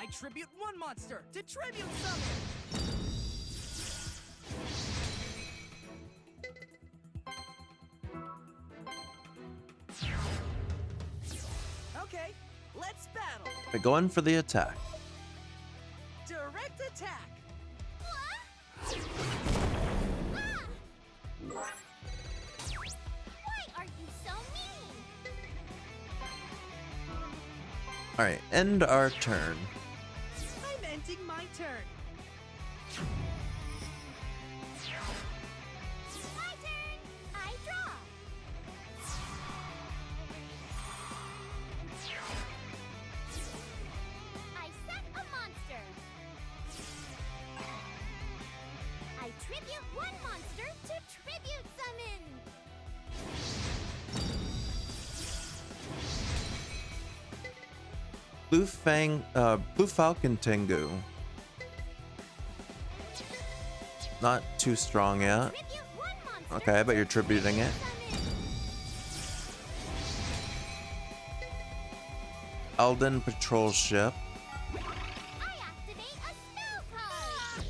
I tribute one monster to tribute summon. Okay, let's battle. But go in for the attack. Direct attack. Why are you so mean? All right, end our turn. I'm ending my turn. My turn. I draw. I set a monster. I tribute one monster to tribute summon. Blue Falcon Tengu. Not too strong yet. Tribute one monster. Okay, but you're tributing it. Elden Patrol Ship. I activate a spell card.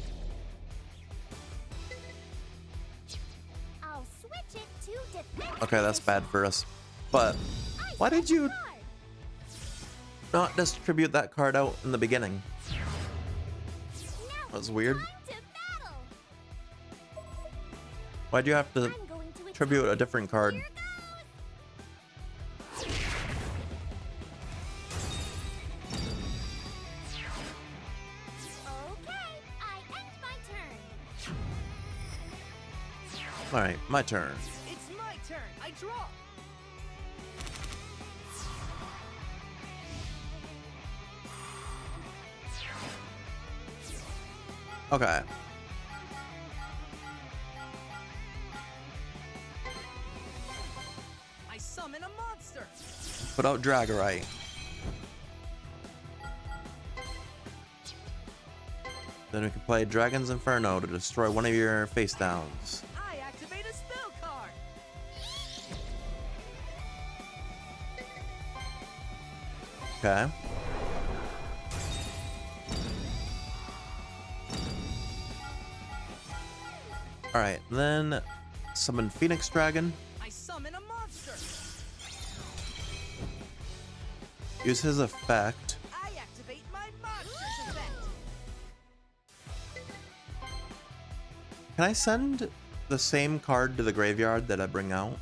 I'll switch it to defense. Okay, that's bad for us. But why did you not distribute that card out in the beginning? That was weird. Why'd you have to tribute a different card? Alright, my turn. It's my turn. I draw. Okay. I summon a monster. Put out Dragorite. Then we can play Dragon's Inferno to destroy one of your face downs. I activate a spell card. Okay. Alright, then summon Phoenix Dragon. I summon a monster. use his effect. I activate my monster's effect. Can I send the same card to the graveyard that I bring out?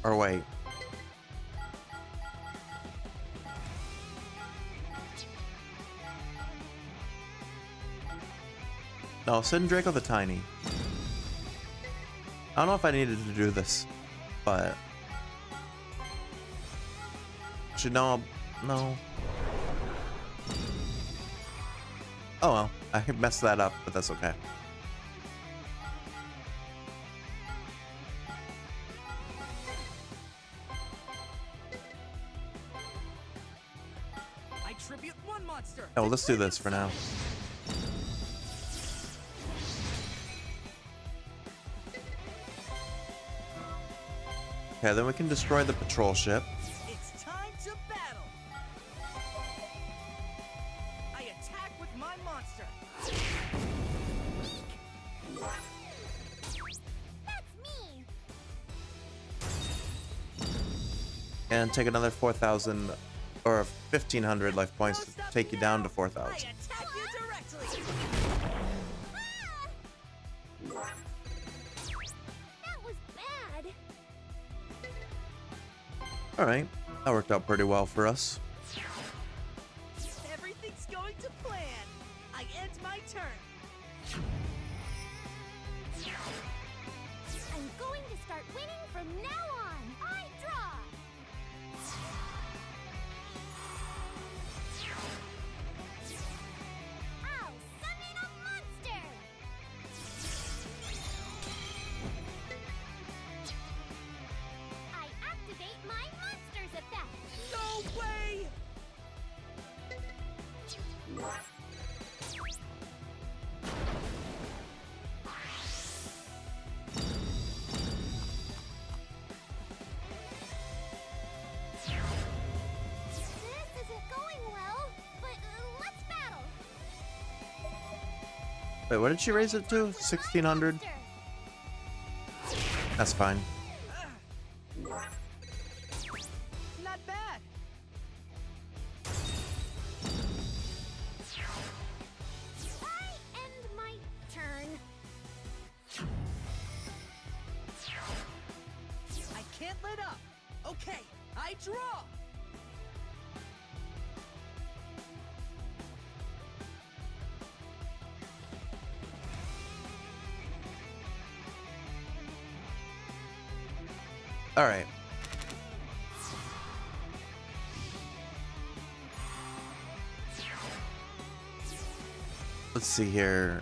Or wait. No, send Draco the Tiny. I don't know if I needed to do this, but... Should know... No. Oh well, I messed that up, but that's okay. I tribute one monster. Oh, let's do this for now. Okay, then we can destroy the patrol ship. It's time to battle. I attack with my monster. That's me. And take another 4,000 or 1,500 life points to take you down to 4,000. I attack you directly. Ah! That was bad. Alright, that worked out pretty well for us. Everything's going to plan. I end my turn. I'm going to start winning from now on. I draw. I'll summon a monster. I activate my monster's effect. No way! This isn't going well, but let's battle. Wait, what did she raise it to? 1,600? Monster. That's fine. Not bad. I end my turn. I can't let up. Okay, I draw. Alright. Let's see here.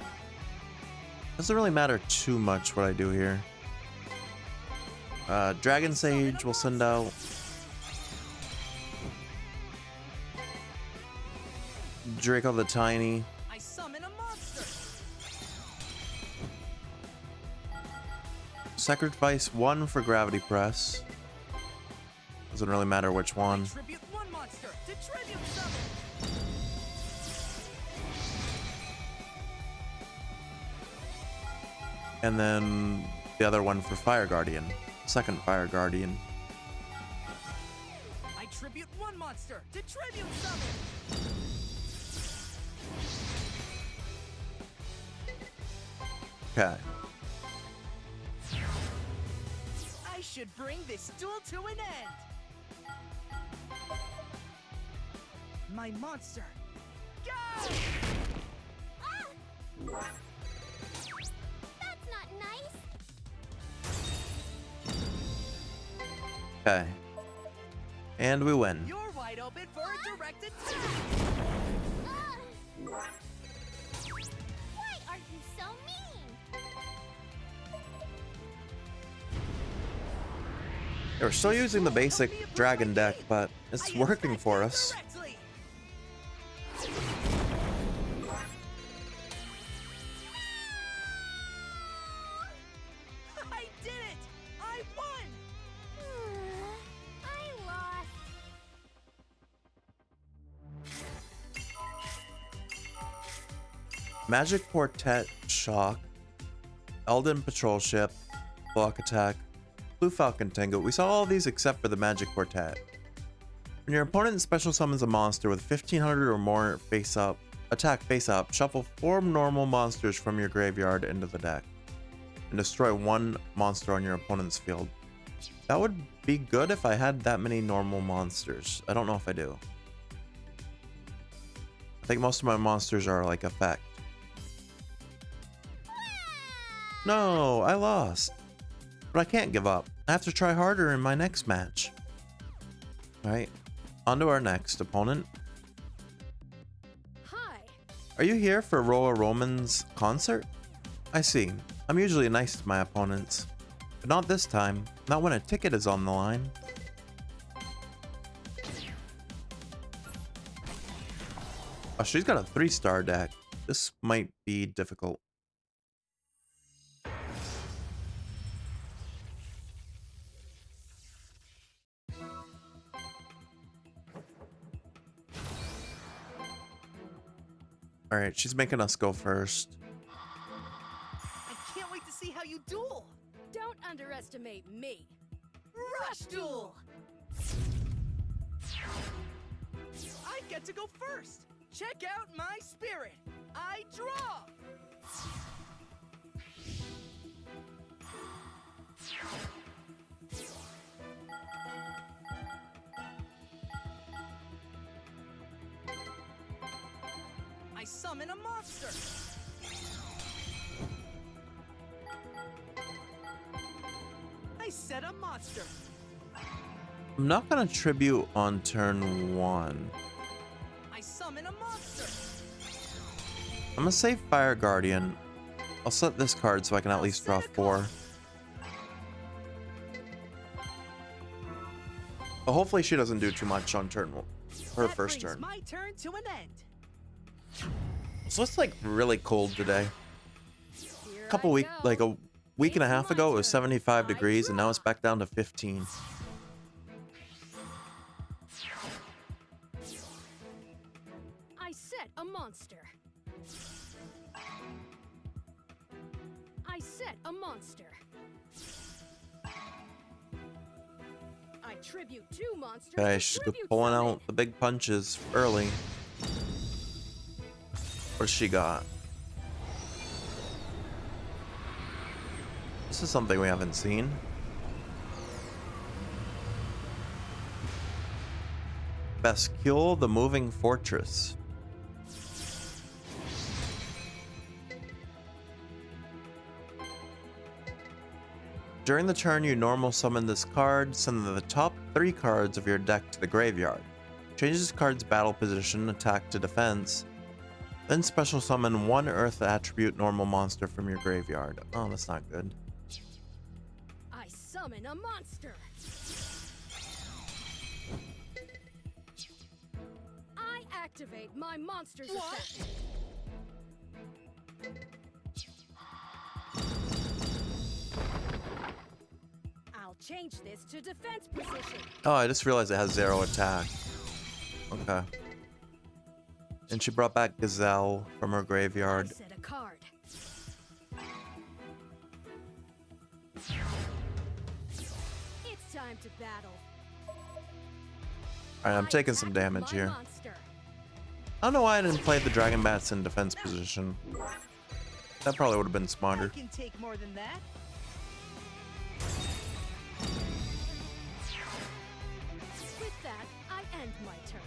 Doesn't really matter too much what I do here. Dragon Sage will send out. Draco the Tiny. I summon a monster. Sacrifice one for Gravity Press. Doesn't really matter which one. Tribute one monster to tribute summon. And then the other one for Fire Guardian. Second Fire Guardian. I tribute one monster to tribute summon. Okay. I should bring this duel to an end. My monster. Go! Ah! That's not nice. Okay. And we win. You're wide open for a direct attack. Ah! Why are you so mean? We're still using the basic dragon deck, but it's working for us. Directly. I did it! I won! I lost. Magic Quartet Shock, Elden Patrol Ship, Block Attack, Blue Falcon Tango. We saw all these except for the Magic Quartet. When your opponent special summons a monster with 1500 or more attack face up, shuffle 4 normal monsters from your graveyard into the deck and destroy 1 monster on your opponent's field. That would be good if I had that many normal monsters. I don't know if I do. I think most of my monsters are like effect. No, I lost. But I can't give up. I have to try harder in my next match. Alright, on to our next opponent. Hi. Are you here for Ramen's concert? I see. I'm usually nice to my opponents. But not this time. Not when a ticket is on the line. Oh, she's got a 3-star deck. This might be difficult. Alright, she's making us go first. I can't wait to see how you duel. Don't underestimate me. Rush duel. I get to go first. Check out my spirit. I draw. I summon a monster. I set a monster. I'm not gonna tribute on turn 1. I summon a monster. I'm gonna save Fire Guardian. I'll set this card so I can at least draw 4. But hopefully she doesn't do too much on turn 1. Her That first brings turn. my turn to an end. So it's like really cold today. Here A week and a half ago, it was 75 degrees, and now it's back down to 15. I set a monster. I set a monster. I tribute 2 monsters. Okay, to she's tribute pulling summon. out the big punches early. What's she got? This is something we haven't seen. Bascule the Moving Fortress. During the turn, you normal summon this card, send the top 3 cards of your deck to the graveyard. Change this card's battle position, attack to defense. Then special summon 1 Earth attribute normal monster from your graveyard. Oh, that's not good. I summon a monster. I activate my monster's effect. I'll change this to defense position. Oh, I just realized it has 0 attack. Okay. And she brought back Gazelle from her I graveyard. set a card. It's time to battle. Alright, I'm I taking some attack damage my here. monster. I don't know why I didn't play the Dragon Bats in defense position. That probably would have been I smarter. can take more than that. With that, I end my turn.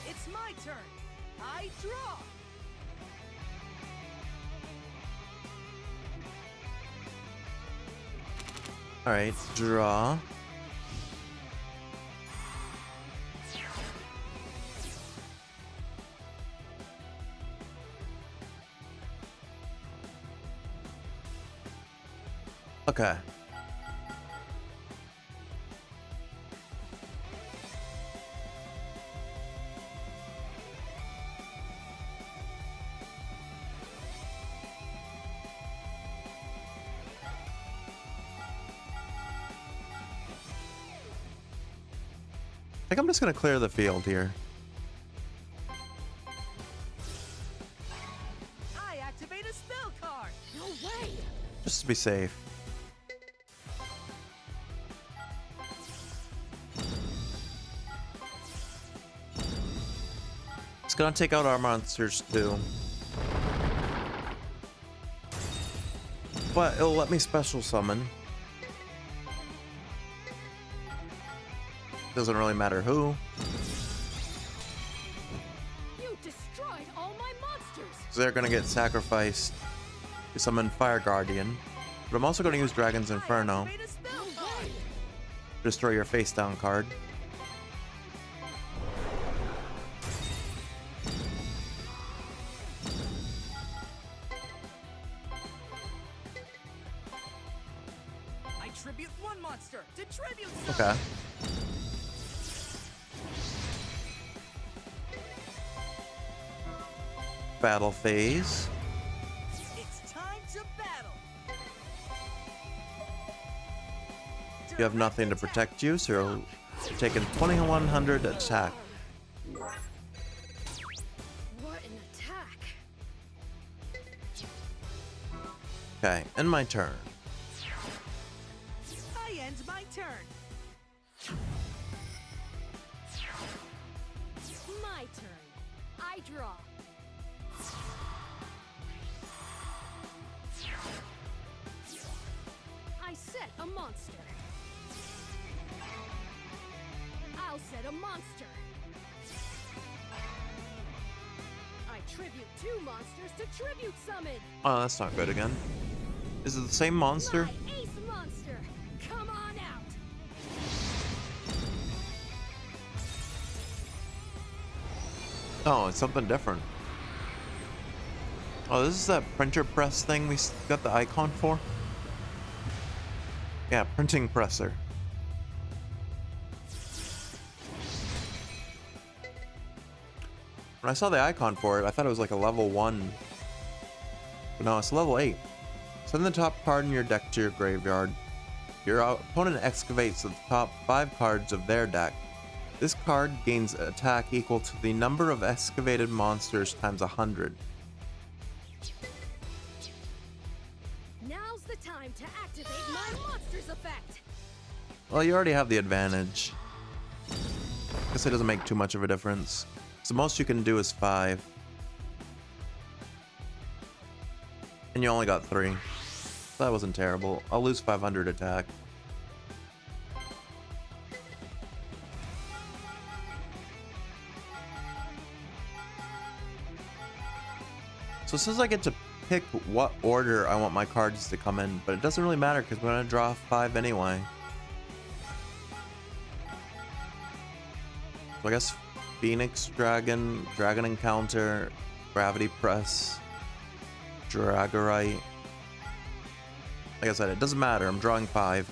It's my turn. I draw. Alright, draw. Okay. I think I'm just gonna clear the field here. I activate a spell card. No just to be safe. It's gonna take out our monsters too. But it'll let me special summon. Doesn't really matter who. You destroyed all my monsters. So they're gonna get sacrificed to summon Fire Guardian. But I'm also gonna use Dragon's Inferno. Made a spell. Destroy your face down card. I tribute one monster to tribute some. Okay. Battle phase. It's time to battle. You have nothing to protect you, so you're taking 2100 attack. What an attack. Okay, end my turn. I end my turn. My turn. I draw. I set a monster. I'll set a monster. I tribute 2 monsters to tribute summon. Oh, that's not good again. Is it the same monster? My ace monster. Come on out. Oh, it's something different. Oh, this is that printer press thing we got the icon for? Yeah, printing presser. When I saw the icon for it, I thought it was like a level 1. But no, it's level 8. Send the top card in your deck to your graveyard. Your opponent excavates the top 5 cards of their deck. This card gains attack equal to the number of excavated monsters times 100. Now's the time to activate my monster's effect. Well, you already have the advantage. Guess it doesn't make too much of a difference. So the most you can do is 5. And you only got 3. So that wasn't terrible. I'll lose 500 attack. So it says I get to pick what order I want my cards to come in, but it doesn't really matter because we're going to draw 5 anyway. So I guess Phoenix Dragon, Dragon Encounter, Gravity Press, Dragorite. Like I said, it doesn't matter. I'm drawing 5.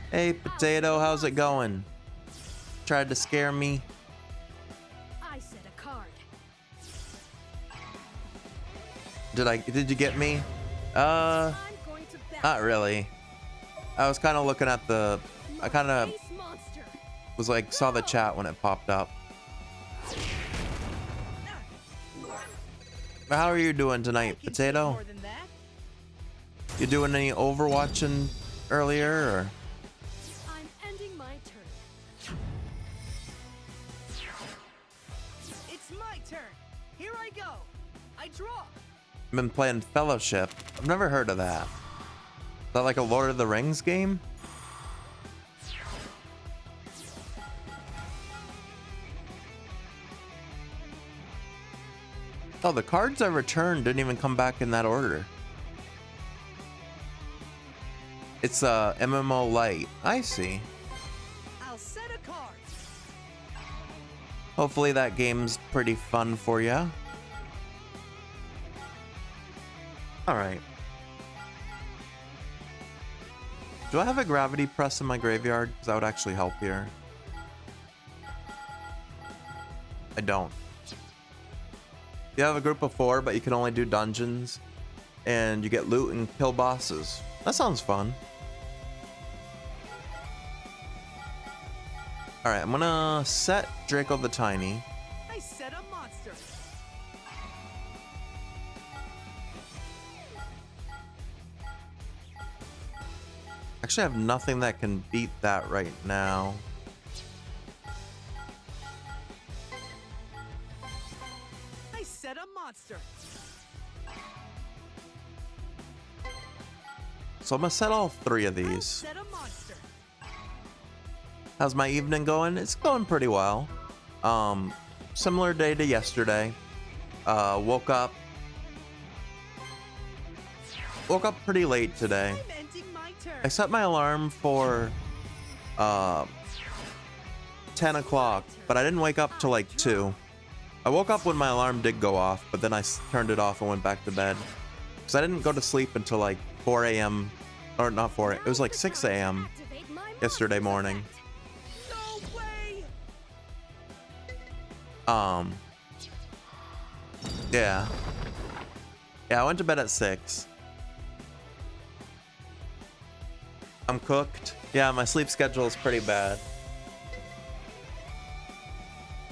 Hey, Potato, how's it going? Tried to scare me. I set a card. Did you get me? I'm going to battle. Not really. I was kind of looking at the... I kind of Ace monster. was like, saw the chat when it popped up. How are you doing tonight, I can Potato? take more than that. You doing any Overwatching earlier, or? I'm ending my turn. It's my turn. Here I go. I draw. I've been playing Fellowship. I've never heard of that. Is that like a Lord of the Rings game? Oh, the cards I returned didn't even come back in that order. It's a MMO Lite. I see. I'll set a card. Hopefully that game's pretty fun for ya. Alright. Do I have a Gravity Press in my graveyard? Because that would actually help here. I don't. You have a group of 4, but you can only do dungeons. And you get loot and kill bosses. That sounds fun. Alright, I'm gonna set Draco the Tiny. I set a monster. actually have nothing that can beat that right now. I set a monster. So I'm gonna set all 3 of I'll these. set a monster. How's my evening going? It's going pretty well. Similar day to yesterday. Woke up pretty late today. I'm ending my turn. I set my alarm for 10 o'clock, but I didn't wake up till like 2. I woke up when my alarm did go off, but then I turned it off and went back to bed. Because I didn't go to sleep until like 4 a.m. Or not 4, it was like 6 a.m. yesterday morning. No way. Yeah. Yeah, I went to bed at 6. I'm cooked. Yeah, my sleep schedule is pretty bad.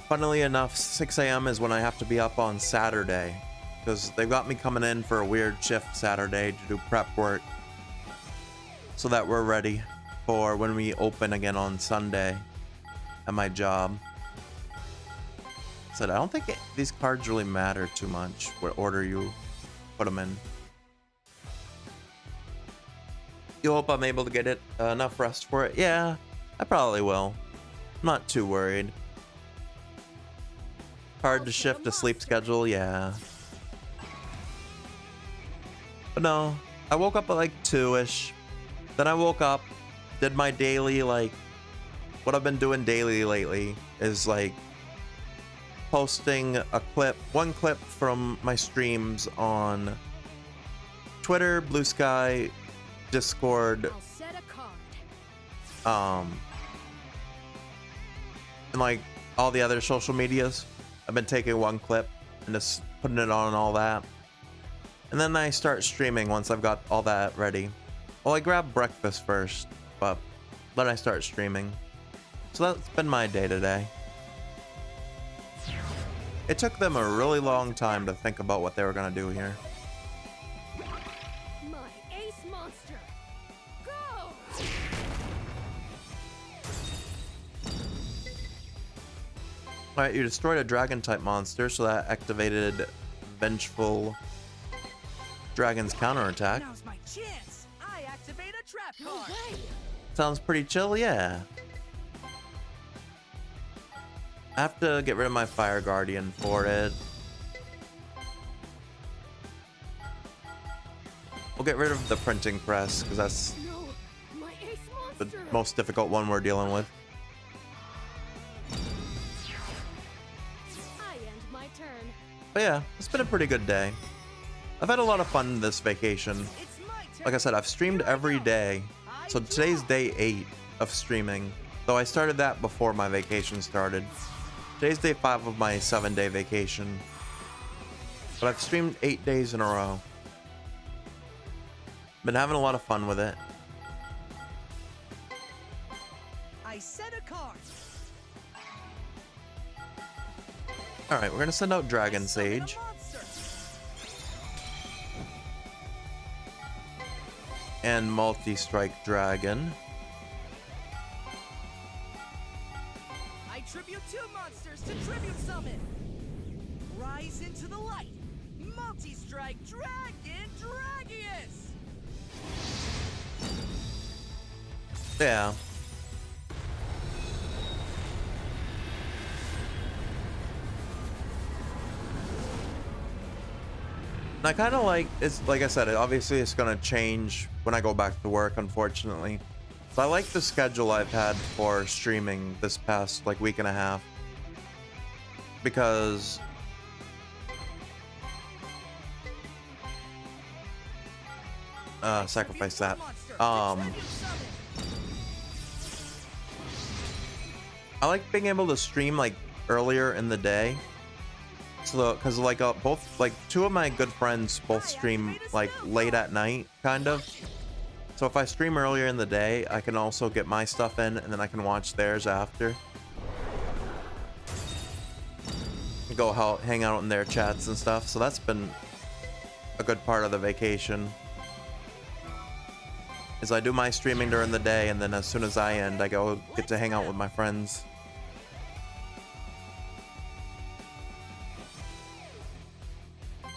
Funnily enough, 6 a.m. is when I have to be up on Saturday. Because they've got me coming in for a weird shift Saturday to do prep work. So that we're ready for when we open again on Sunday at my job. Said I don't think these cards really matter too much what order you put them in. You hope I'm able to get it enough rest for it? Yeah, I probably will. I'm not too worried. Hard to shift a sleep schedule, yeah. But no, I woke up at like 2-ish. Then I woke up, did my daily, like, what I've been doing daily lately is like posting one clip from my streams on Twitter, Blue Sky, Discord, I'll set a card. and like all the other social medias. I've been taking one clip and just putting it on and all that. And then I start streaming once I've got all that ready. Well, I grab breakfast first, but then I start streaming. So that's been my day today. It took them a really long time to think about what they were gonna do here. My ace monster. Go! Alright, you destroyed a dragon type monster, so that activated Vengeful Dragon's counterattack. Now's my chance. I activate a trap No card. way! Sounds pretty chill, yeah. I have to get rid of my Fire Guardian for it. We'll get rid of the printing press, because that's No! My ace the monster! most difficult one we're dealing with. I end my turn. But yeah, it's been a pretty good day. I've had a lot of fun this vacation. It's my turn. Like I said, I've streamed every day. So today's day 8 of streaming. Though I started that before my vacation started. Today's day 5 of my 7-day vacation. But I've streamed 8 days in a row. Been having a lot of fun with it. I set a card. Alright, we're gonna send out Dragon Summon a Sage. monster. And Multi-Strike Dragon. I tribute 2 monsters to tribute summon. Rise into the light. Multi-strike Dragon Dragius. Yeah. And I kind of like, it's like I said, obviously it's going to change when I go back to work, unfortunately. So I like the schedule I've had for streaming this past like week and a half. Because sacrifice that. I like being able to stream like earlier in the day. So because like both like 2 of my good friends both stream like late at night kind of. So if I stream earlier in the day, I can also get my stuff in and then I can watch theirs after. Go hang out in their chats and stuff. So that's been a good part of the vacation. is I do my streaming during the day, and then as soon as I end, I go get to hang out with my friends.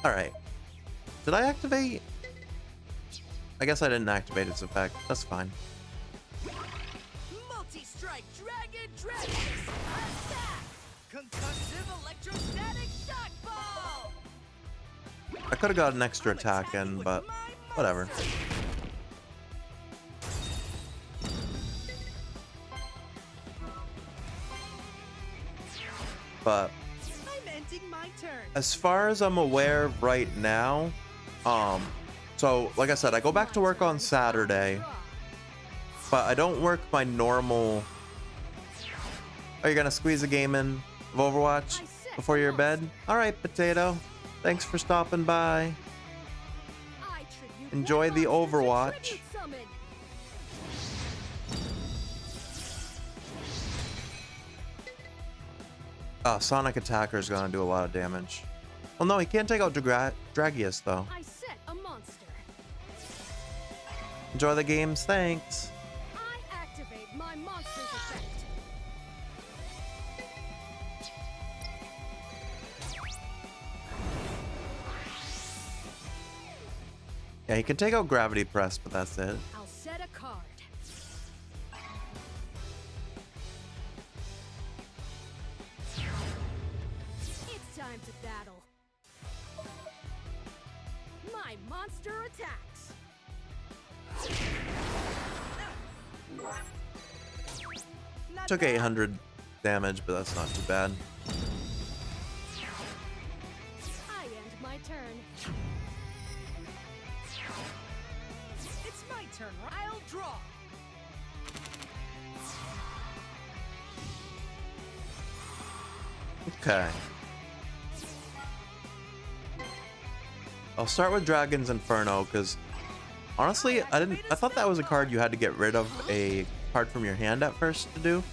Alright. Did I activate? I guess I didn't activate its effect. That's fine. Multi-strike dragon attack! Concussive electrostatic shock ball! I could have got an extra attack in, but whatever. But I'm ending my turn. as far as I'm aware right now, so like I said, I go back to work on Saturday, but I don't work my normal. Are you gonna squeeze a game in of Overwatch before your bed? All right, Potato. Thanks for stopping by. Enjoy the Overwatch. Sonic Attacker is gonna do a lot of damage. Well, no, he can't take out Dragius though. I set a monster. Enjoy the games, thanks. I activate my monster's effect. Yeah, he can take out Gravity Press, but that's it. I'll set a card. It's time to battle. My monster attacks. Not Took bad. 800 damage, but that's not too bad. I end my turn. It's my turn. I'll draw. Okay. I'll start with Dragon's Inferno, because honestly, I thought that was a card you had to get rid of a card from your hand at first to do.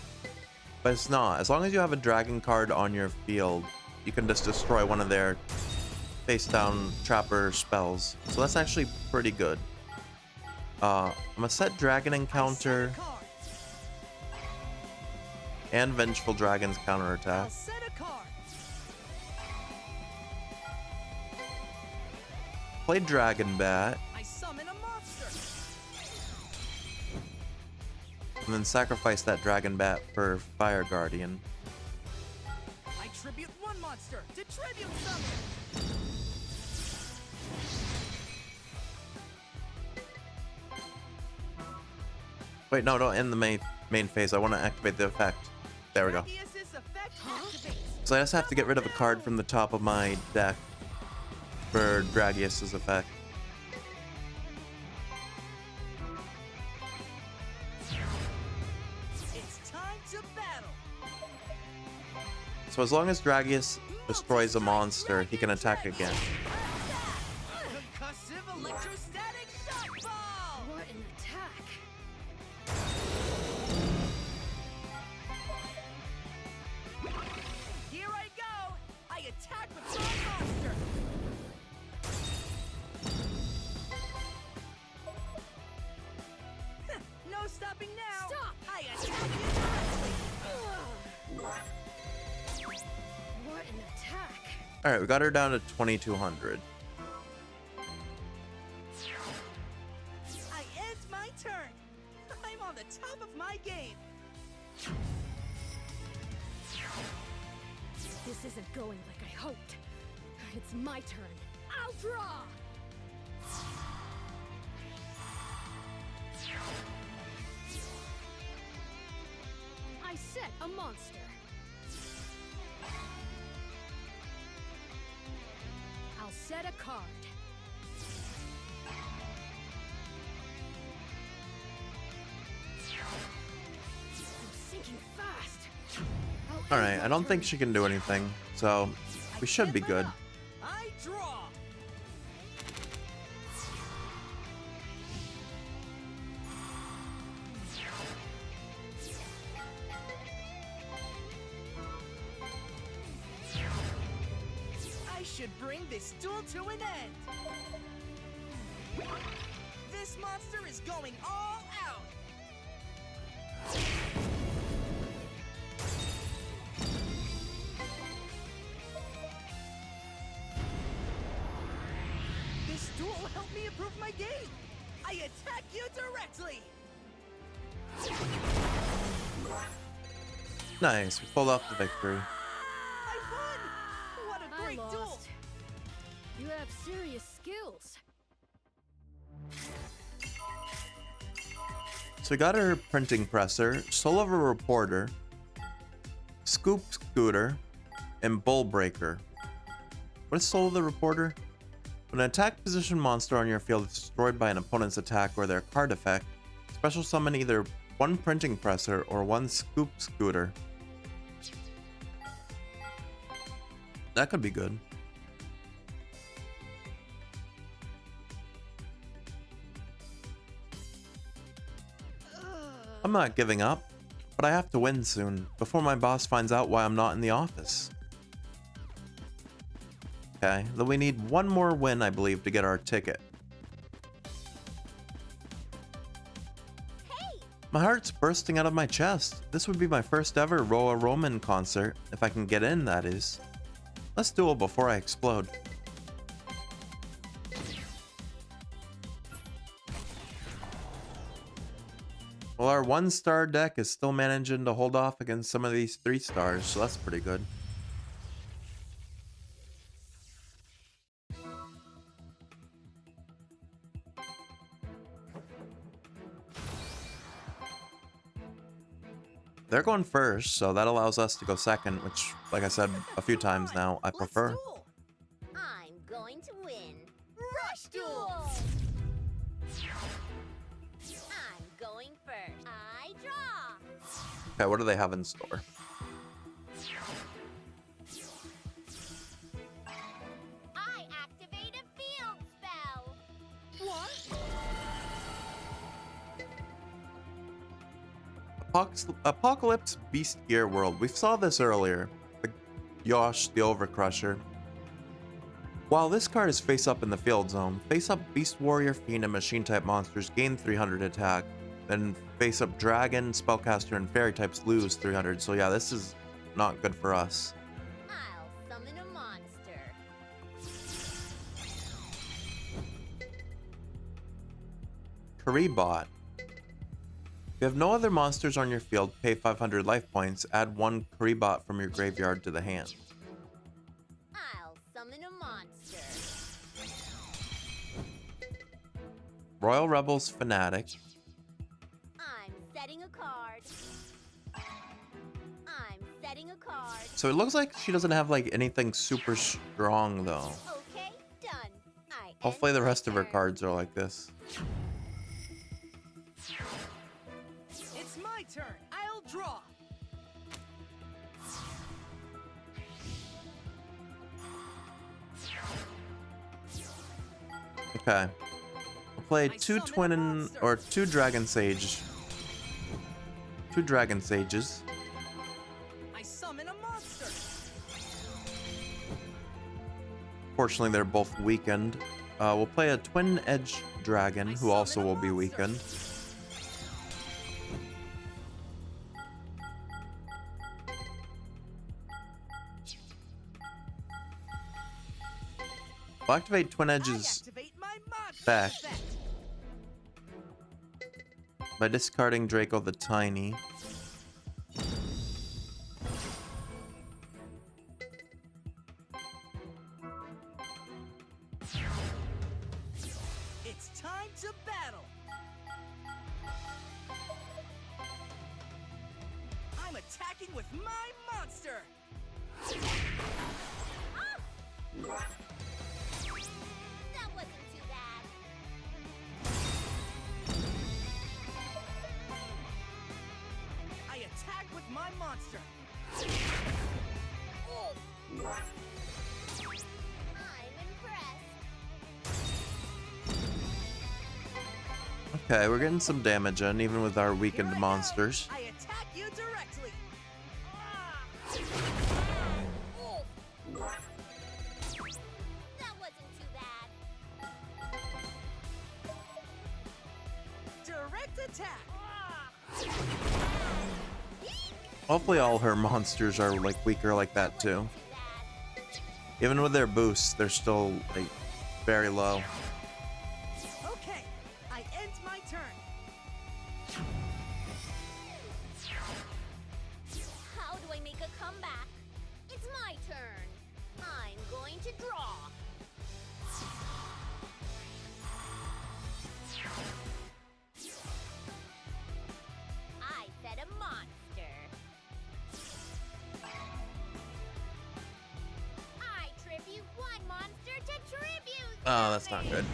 But it's not. As long as you have a dragon card on your field, you can just destroy one of their face down trapper spells. So that's actually pretty good. I'm gonna set Dragon Encounter Card. and Vengeful Dragon's I'll counterattack. set a card. Play Dragon Bat, I summon a monster. and then sacrifice that Dragon Bat for Fire Guardian. I tribute one monster to tribute summon. Wait, no, don't end the main phase. I want to activate the effect. There we go. Dragius's effect activates. So I just have to get rid of a card from the top of my deck for Dragius's effect. It's time to battle. So as long as Dragius destroys a monster, he can attack again. Concussive electrostatic shock ball. What an attack. Here I go. I attack with my monster. No stopping now. Stop. I attack you directly. What an attack. All right, we got her down to 2200. I end my turn. I'm on the top of my game. This isn't going like I hoped. It's my turn. I'll draw. I set a monster. I'll set a card. I'm sinking fast. All right, I don't think she can do anything, so we should be good. I draw. I should bring this duel to an end. This monster is going all out! This duel helped me improve my game! I attack you directly! Nice, we pulled off the victory. I won! What a I great duel! lost. You have serious skills. So we got our printing presser, soul of a reporter, scoop scooter, and bull breaker. What is soul of the reporter? When an attack position monster on your field is destroyed by an opponent's attack or their card effect, special summon either one printing presser or one scoop scooter. That could be good. I'm not giving up, but I have to win soon, before my boss finds out why I'm not in the office. Okay, then we need one more win, I believe, to get our ticket. Hey! My heart's bursting out of my chest. This would be my first ever Ramen concert, if I can get in, that is. Let's duel before I explode. Well, our 1-star deck is still managing to hold off against some of these 3 stars, so that's pretty good. They're going first, so that allows us to go second, which, like I said a few times now, I prefer. Let's duel. I'm going to win. Rush duel! I'm going first. I draw. Okay, what do they have in store? I activate a field spell. What? Apocalypse Beast Gear World. We saw this earlier. Yugioh, the Overcrusher. While this card is face up in the field zone, face up Beast Warrior, Fiend, and Machine type monsters gain 300 attack. Then face up Dragon, Spellcaster, and Fairy types lose 300. So yeah, this is not good for us. I'll summon a monster. Karibot. If you have no other monsters on your field, pay 500 life points, add 1 Karibot from your graveyard to the hand. I'll summon a monster. Royal Rebels Fanatic. I'm setting a card. I'm setting a card. So it looks like she doesn't have like anything super strong though. Okay, done. Hopefully the rest of her cards are like this. It's my turn. I'll draw. Okay. We'll play 2 2 Dragon Sage. 2 Dragon Sages. I summon a monster. Fortunately, they're both weakened. We'll play a Twin Edge Dragon, who also will be weakened. We'll activate Twin Edge's Activate my monster back effect. by discarding Draco the Tiny. It's time to battle. I'm attacking with my monster. That wasn't too bad. I attack with my monster. I'm impressed. Okay, we're getting some damage in, even with our Here weakened I go. monsters. I attack you directly. That wasn't too bad. attack! Hopefully all her monsters are like weaker like that too. Even with their boosts, they're still like very low. Okay, I end my turn. How do I make a comeback? It's my turn. I'm going to draw. I fed a monster. I tribute one monster to tribute. Oh, that's not good.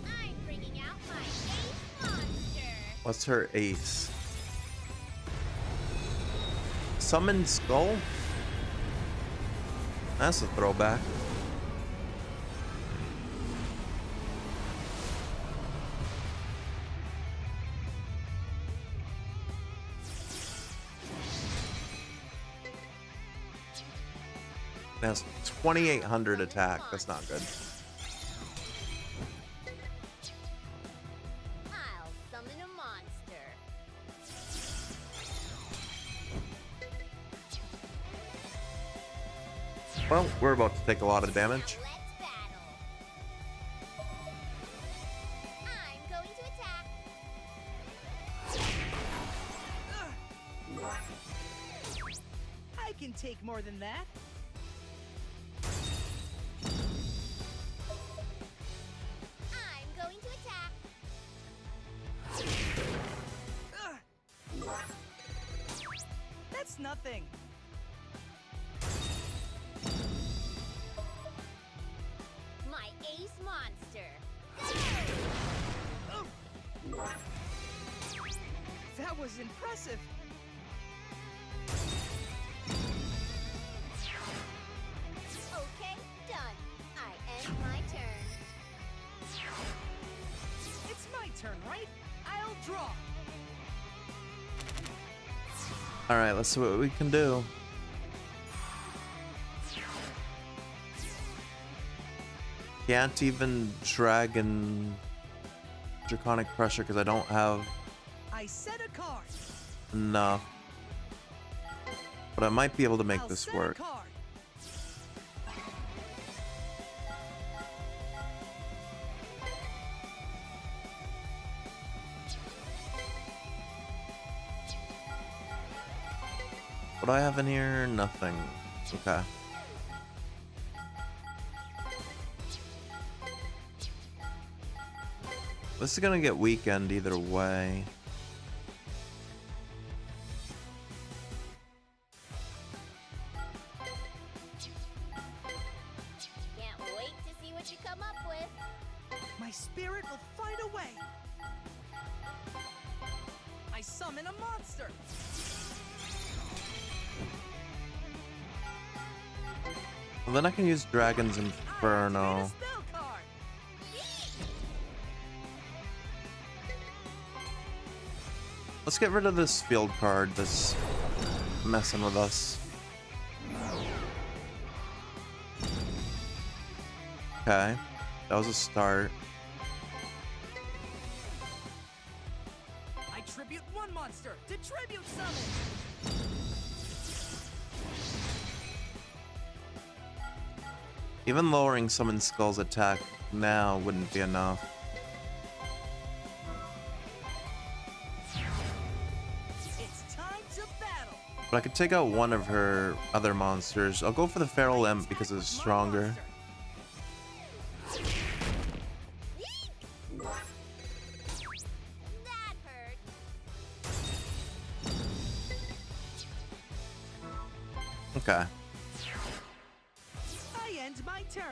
I'm bringing out my ace monster. What's her ace? Summon Skull? That's a throwback. That's 2,800 attack. That's not good. I'll summon a monster. Well, we're about to take a lot of damage. Now let's battle. I'm going to attack. I can take more than that. I'm going to attack. That's nothing. My ace monster. That was impressive. Okay, done. I end my turn. It's my turn, right? I'll draw. Alright, let's see what we can do. Can't even Dragon Draconic Pressure because I don't have I set a card. enough. But I might be able to make I'll this set work. A card. What do I have in here? Nothing. Okay. This is gonna get weakened either way. Can't wait to see what you come up with. My spirit will find a way. I summon a monster. Well, then I can use Dragon's I activate Inferno. a spell card. Let's get rid of this field card that's messing with us. Okay, that was a start. I tribute one monster to tribute summon. Even lowering Summon Skull's attack now wouldn't be enough. It's time to battle. But I could take out one of her other monsters. I'll go for the Feral Imp because it's Attack stronger. my monster. That hurt. Okay. I end my turn.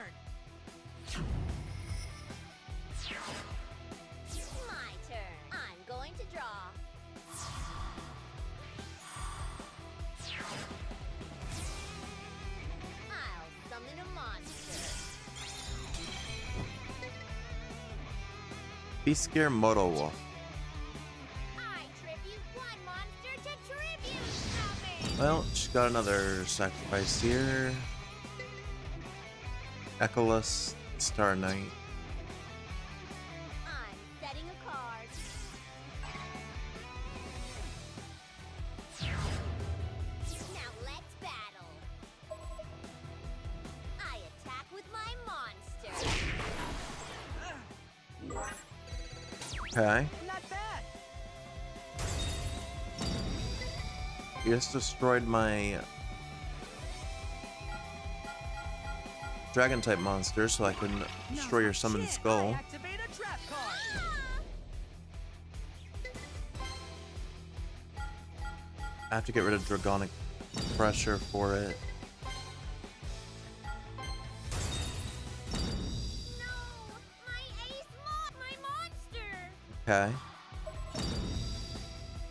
My turn. I'm going to draw. I'll summon a monster. Beastgear Moto Wolf. I tribute one monster to tribute summon. Well, she's got another sacrifice here. Echolus, Star Knight. I'm setting a card. Okay. Not bad. You just destroyed my dragon type monster, so I can destroy your summoned Chance. skull. I activate a trap card. I have to get rid of dragonic pressure for it. No! My my monster! Okay.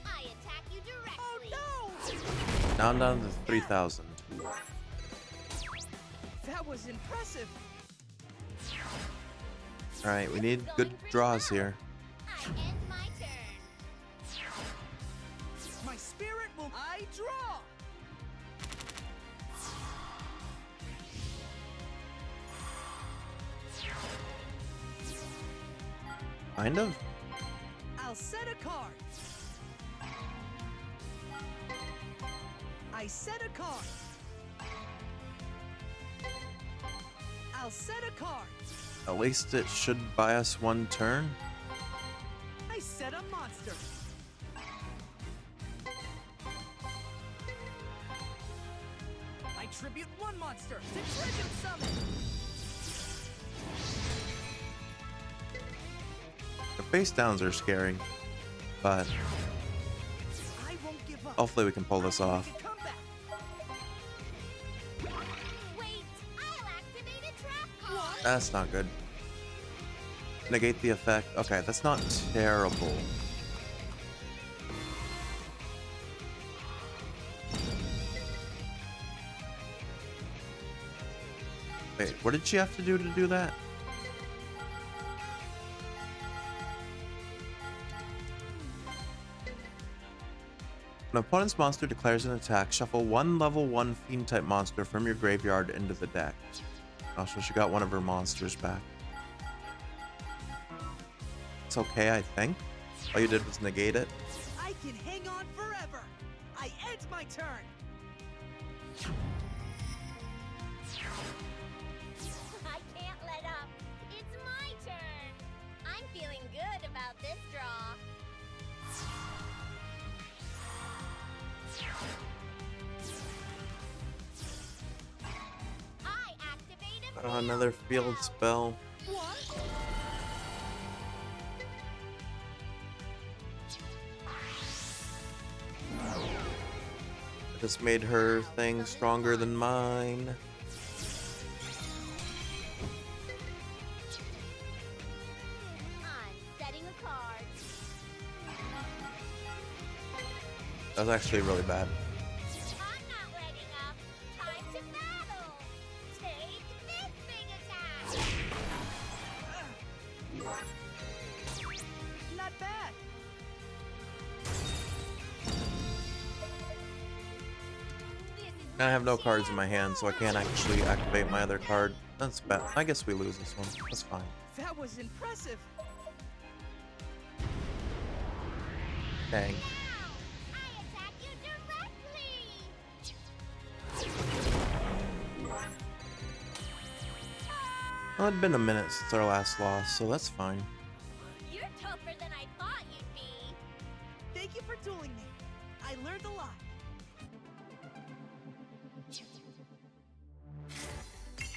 I attack you directly. Oh Now I'm down to 3,000. no! That was impressive. Alright, we need good draws here. I end my turn. My spirit will. I draw. Kind of. I'll set a card. I set a card. I'll set a card. At least it should buy us one turn. I set a monster. I tribute one monster to tribute summon. The face downs are scary, but I won't give up. hopefully we can pull this I'll off. make a comeback. Wait, I'll activate a trap card. That's not good. Negate the effect. Okay, that's not terrible. Wait, what did she have to do that? An opponent's monster declares an attack. Shuffle one level 1 fiend type monster from your graveyard into the deck. Oh, so she got one of her monsters back. It's okay, I think. All you did was negate it. I can hang on forever. I end my turn. I can't let up. It's my turn. I'm feeling good about this draw. I activate a Another field spell. What? I just made her thing stronger than mine. I'm setting a card. That was actually really bad. I'm not letting up. Time to battle. Take this big attack. Not bad. This is I have no cards in my hand, so I can't actually activate my other card. That's bad. I guess we lose this one. That's fine. That was impressive. Dang. now. I attack you directly. Well, it'd been a minute since our last loss, so that's fine. You're tougher than I thought you'd be. Thank you for dueling me. I learned a lot.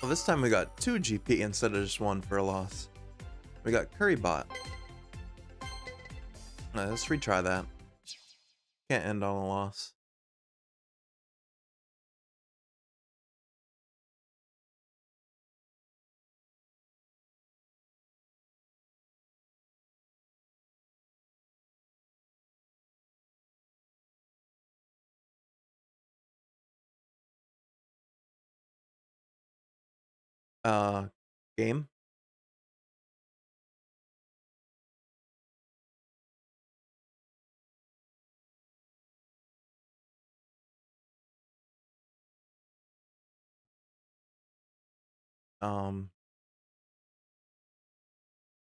Well, this time we got 2 GP instead of just 1 for a loss. We got Currybot. Let's retry that. Can't end on a loss. Game? Um,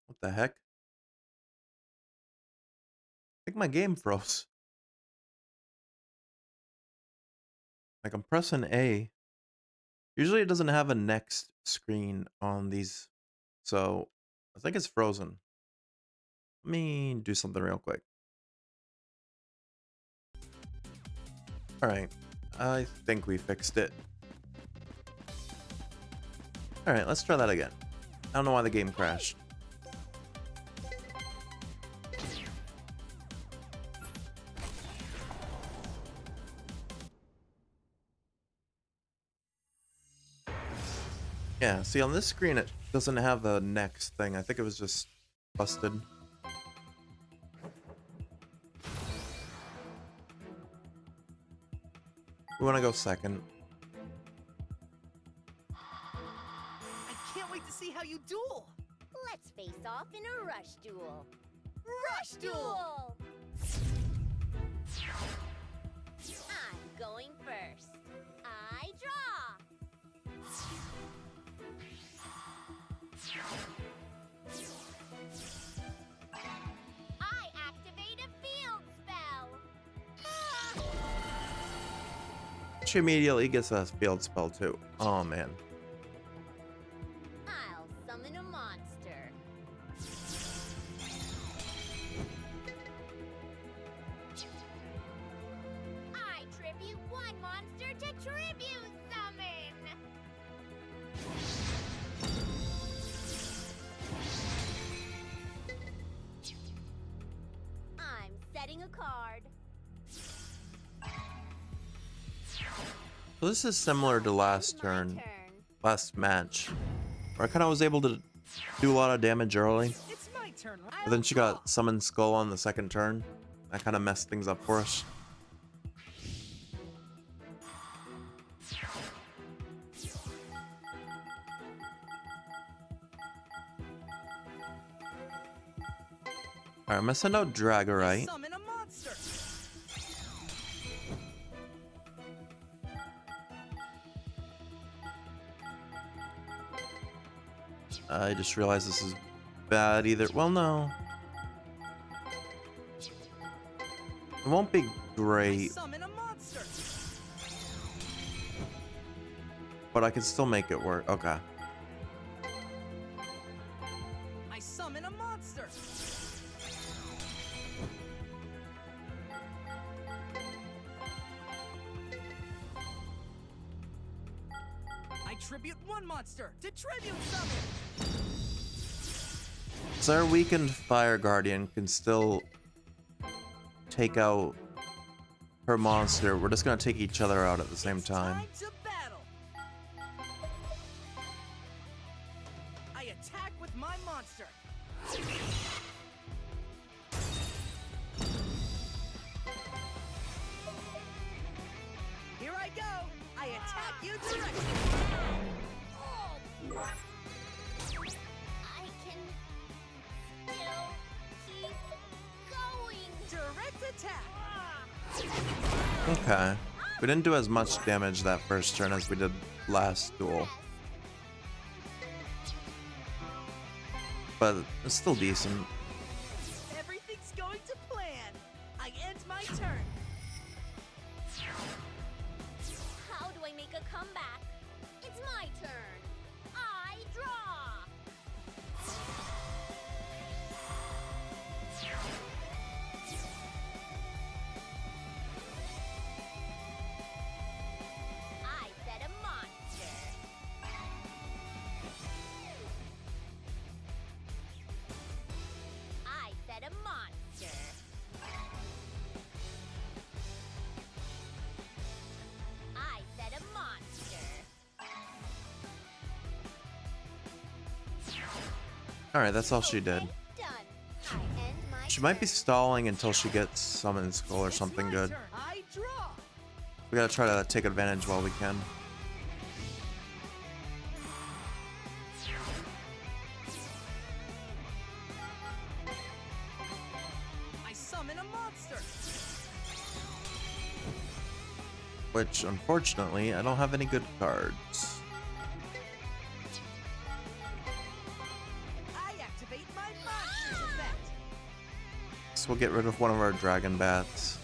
what the heck? I think my game froze. Like I'm pressing A. Usually it doesn't have a next screen on these, so I think it's frozen. Let me do something real quick. Alright, I think we fixed it. Alright, let's try that again. I don't know why the game crashed. Yeah, see on this screen it doesn't have the next thing. I think it was just busted. We want to go second. I can't wait to see how you duel. Let's face off in a rush duel. Rush duel. I'm going first. I draw. I activate a field spell. She immediately gets a field spell too. Oh man. I'll summon a monster. I tribute one monster to tribute summon. I'm setting a card. So this is similar to last My turn, turn. last match, where I kind of was able to do a lot of damage early, It's my turn. but then she got Summon Skull on the second turn. That kind of messed things up for us. Alright, I'm gonna send out Dragorite. Summon a monster. I just realized this is bad either. Well, no. It won't be great, Summon a monster. but I can still make it work. Okay. I summon a monster. I tribute one monster to tribute summon. So our weakened Fire Guardian can still take out her monster. We're just gonna take each other out at the same time. Time to battle. I attack with my monster. Here I go. I attack you directly. I can still keep going. Direct attack. Okay. We didn't do as much damage that first turn as we did last duel, but it's still decent. Everything's going to plan. I end my turn. How do I make a comeback? It's my turn. I draw. I set a monster. I set a monster. I set a monster. Alright, that's all she did. Done. I end my She might be turn. stalling until she gets Summon Skull or It's something my good. turn. I draw. We gotta try to take advantage while we can. I summon a monster. Which, unfortunately, I don't have any good cards. I activate my monster's effect. So we'll get rid of one of our Dragon Bats.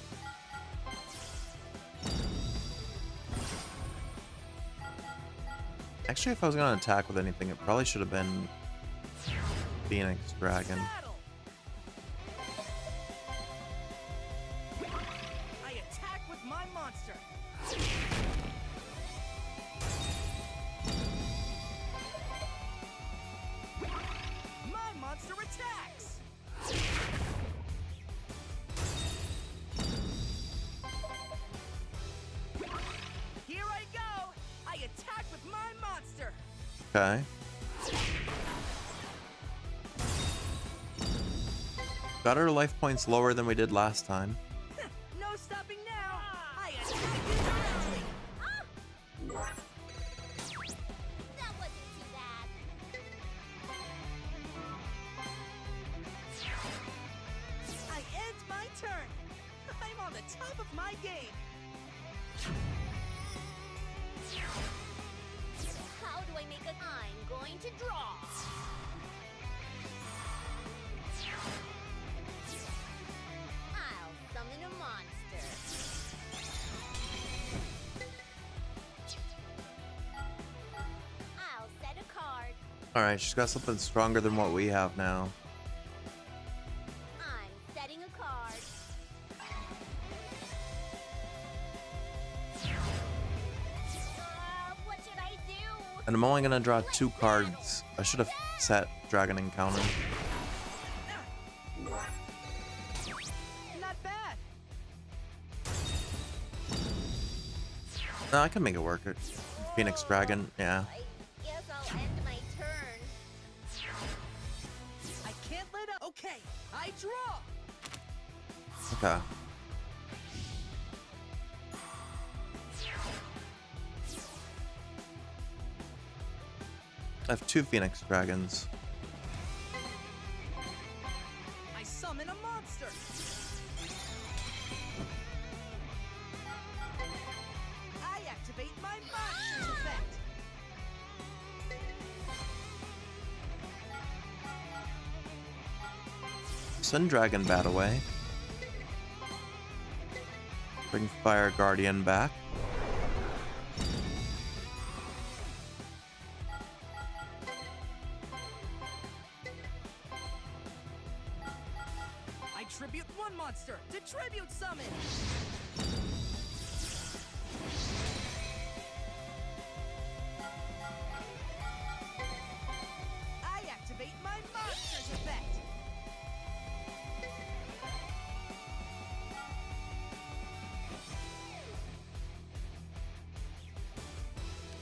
Actually, if I was gonna attack with anything, it probably should have been Phoenix Dragon. Battle. I attack with my monster. Okay. Got our life points lower than we did last time. No stopping now. I attack you directly. That wasn't too bad. I end my turn. I'm on the top of my game. How do I make a... I'm going to draw. I'll summon a monster. I'll set a card. Alright, she's got something stronger than what we have now. I'm setting a card. What should I do? And I'm only gonna draw 2 cards. I should have set Dragon Encounter. Not bad. No, I can make it work. Phoenix Dragon, yeah. I guess I'll end my turn. I can't let up. Okay, I draw. Okay. I have 2 Phoenix Dragons. I summon a monster. I activate my monster's effect. Send Dragon Bat away. Bring Fire Guardian back. I tribute one monster to tribute summon. I activate my monster's effect.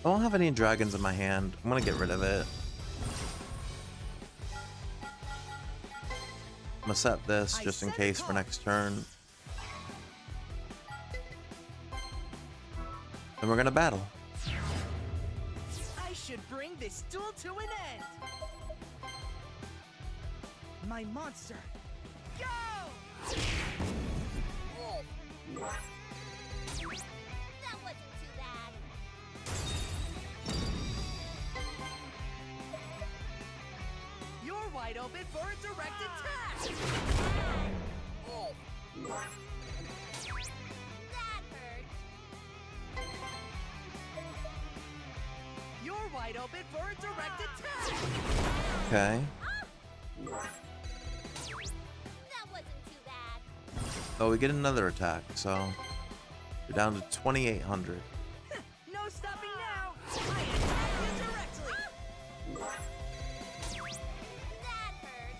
I don't have any dragons in my hand. I'm gonna get rid of it. I'm gonna set this just in case for next turn. And we're gonna battle. I should bring this duel to an end. My monster. Go! That wasn't too bad. You're wide open for a direct attack. That hurt. You're wide open for a direct attack. Okay. That wasn't too bad. Oh, we get another attack, so we're down to 2,800. No stopping now. I attack you directly. That hurt.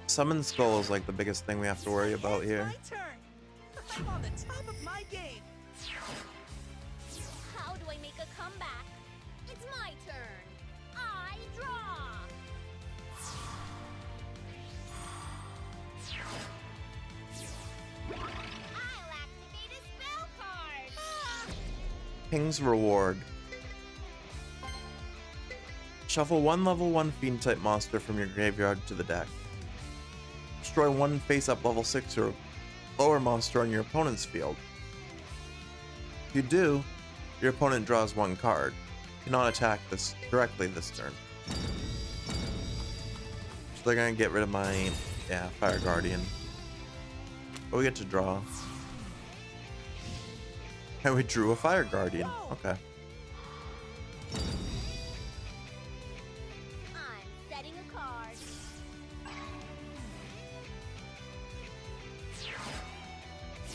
Summon Skull is like the biggest thing we have to worry about here. My turn. I'm on the top of my game. How do I make a comeback? It's my turn. I draw. I'll activate a spell card. King's Reward. Shuffle 1 level 1 Fiend type monster from your graveyard to the deck. Destroy 1 face-up level 6 or lower monster on your opponent's field. If you do, your opponent draws 1 card. You cannot attack this directly this turn. So they're gonna get rid of my Fire Guardian. But we get to draw. And we drew a Fire Guardian. Okay. I'm setting a card.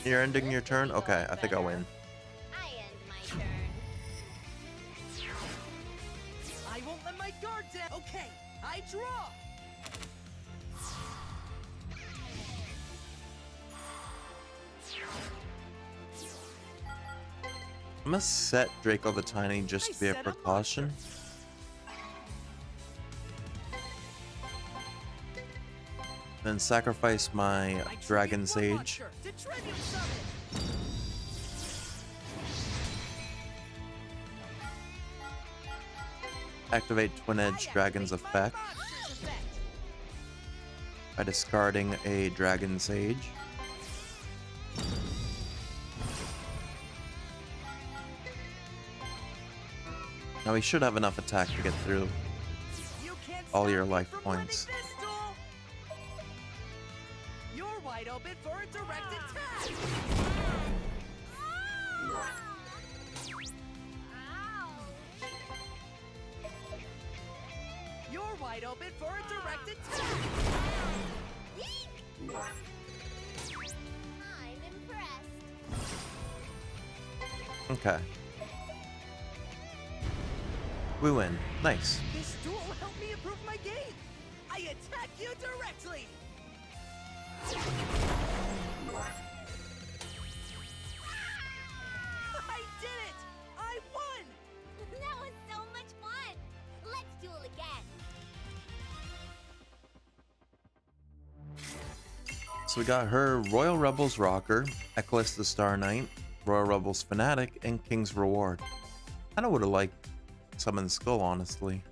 You're ending your turn? Okay, I think I win. I end my turn. I won't let my guard down. Okay, I draw. I'm gonna set Draco the Tiny just I to be a set a precaution. Then sacrifice my I Dragon tribute one Sage. monster to tribute summon. Activate Twin I Edge Dragon's activate my effect monster's effect. by discarding a Dragon Sage. Now we should have enough attack to get through You can't all stop your me life from points. winning this duel. You're wide open for a direct attack. You're wide open for a direct attack. I'm impressed. Okay. We win. Nice. This duel helped me improve my game. I attack you directly. I did it! I won! That was so much fun. Let's duel again. So we got her Royal Rebels Rocker, Echoes the Star Knight, Royal Rebels Fanatic, and King's Reward. Kinda would've liked Summon Skull, honestly.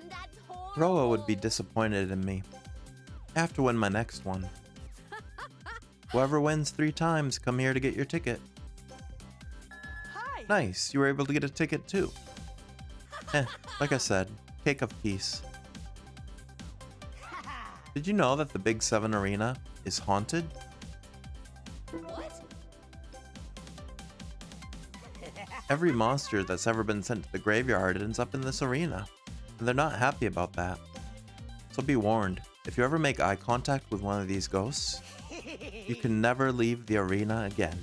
That's horrible. Roa would be disappointed in me. I have to win my next one. Whoever wins 3 times, come here to get your ticket. Hi! Nice, you were able to get a ticket too. Like I said, cake of peace. Did you know that the Big 7 arena is haunted? What? Every monster that's ever been sent to the graveyard ends up in this arena, and they're not happy about that. So be warned, if you ever make eye contact with one of these ghosts, you can never leave the arena again.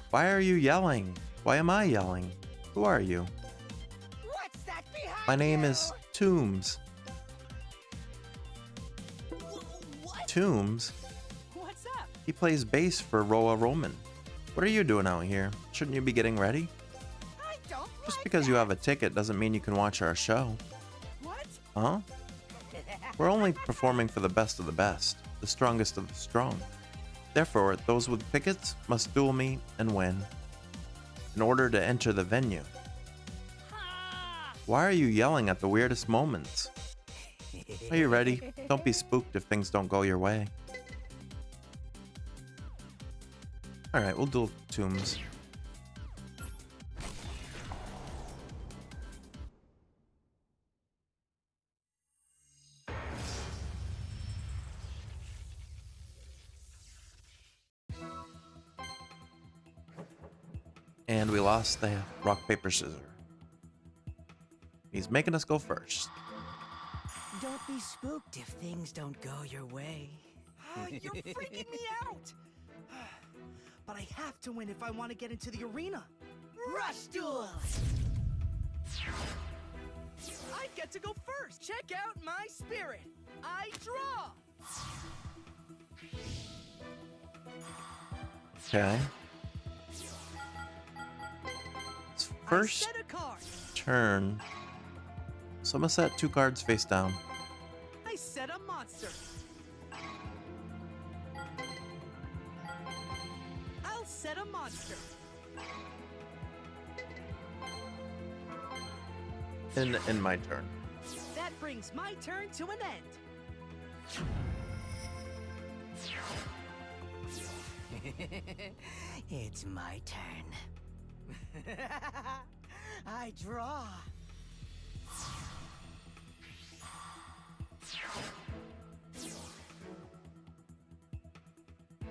Why are you yelling? Why am I yelling? Who are you? What's that behind My name you? is Tombs. What? Tombs? What's up? He plays bass for Roa Roman. What are you doing out here? Shouldn't you be getting ready? I don't Just like because you that. have a ticket doesn't mean you can watch our show. What? Huh? We're only performing for the best of the best, the strongest of the strong. Therefore, those with tickets must duel me and win in order to enter the venue. Why are you yelling at the weirdest moments? Are you ready? Don't be spooked if things don't go your way. Alright, we'll duel Tombs. And we lost the rock, paper, scissors. He's making us go first. Don't be spooked if things don't go your way. You're freaking me out. But I have to win if I want to get into the arena. Rush duel! I get to go first. Check out my spirit. I draw. Okay. It's first I set a card. turn. So I'm gonna set 2 cards face down. I set a monster. I'll set a monster. In my turn. That brings my turn to an end. It's my turn. I draw.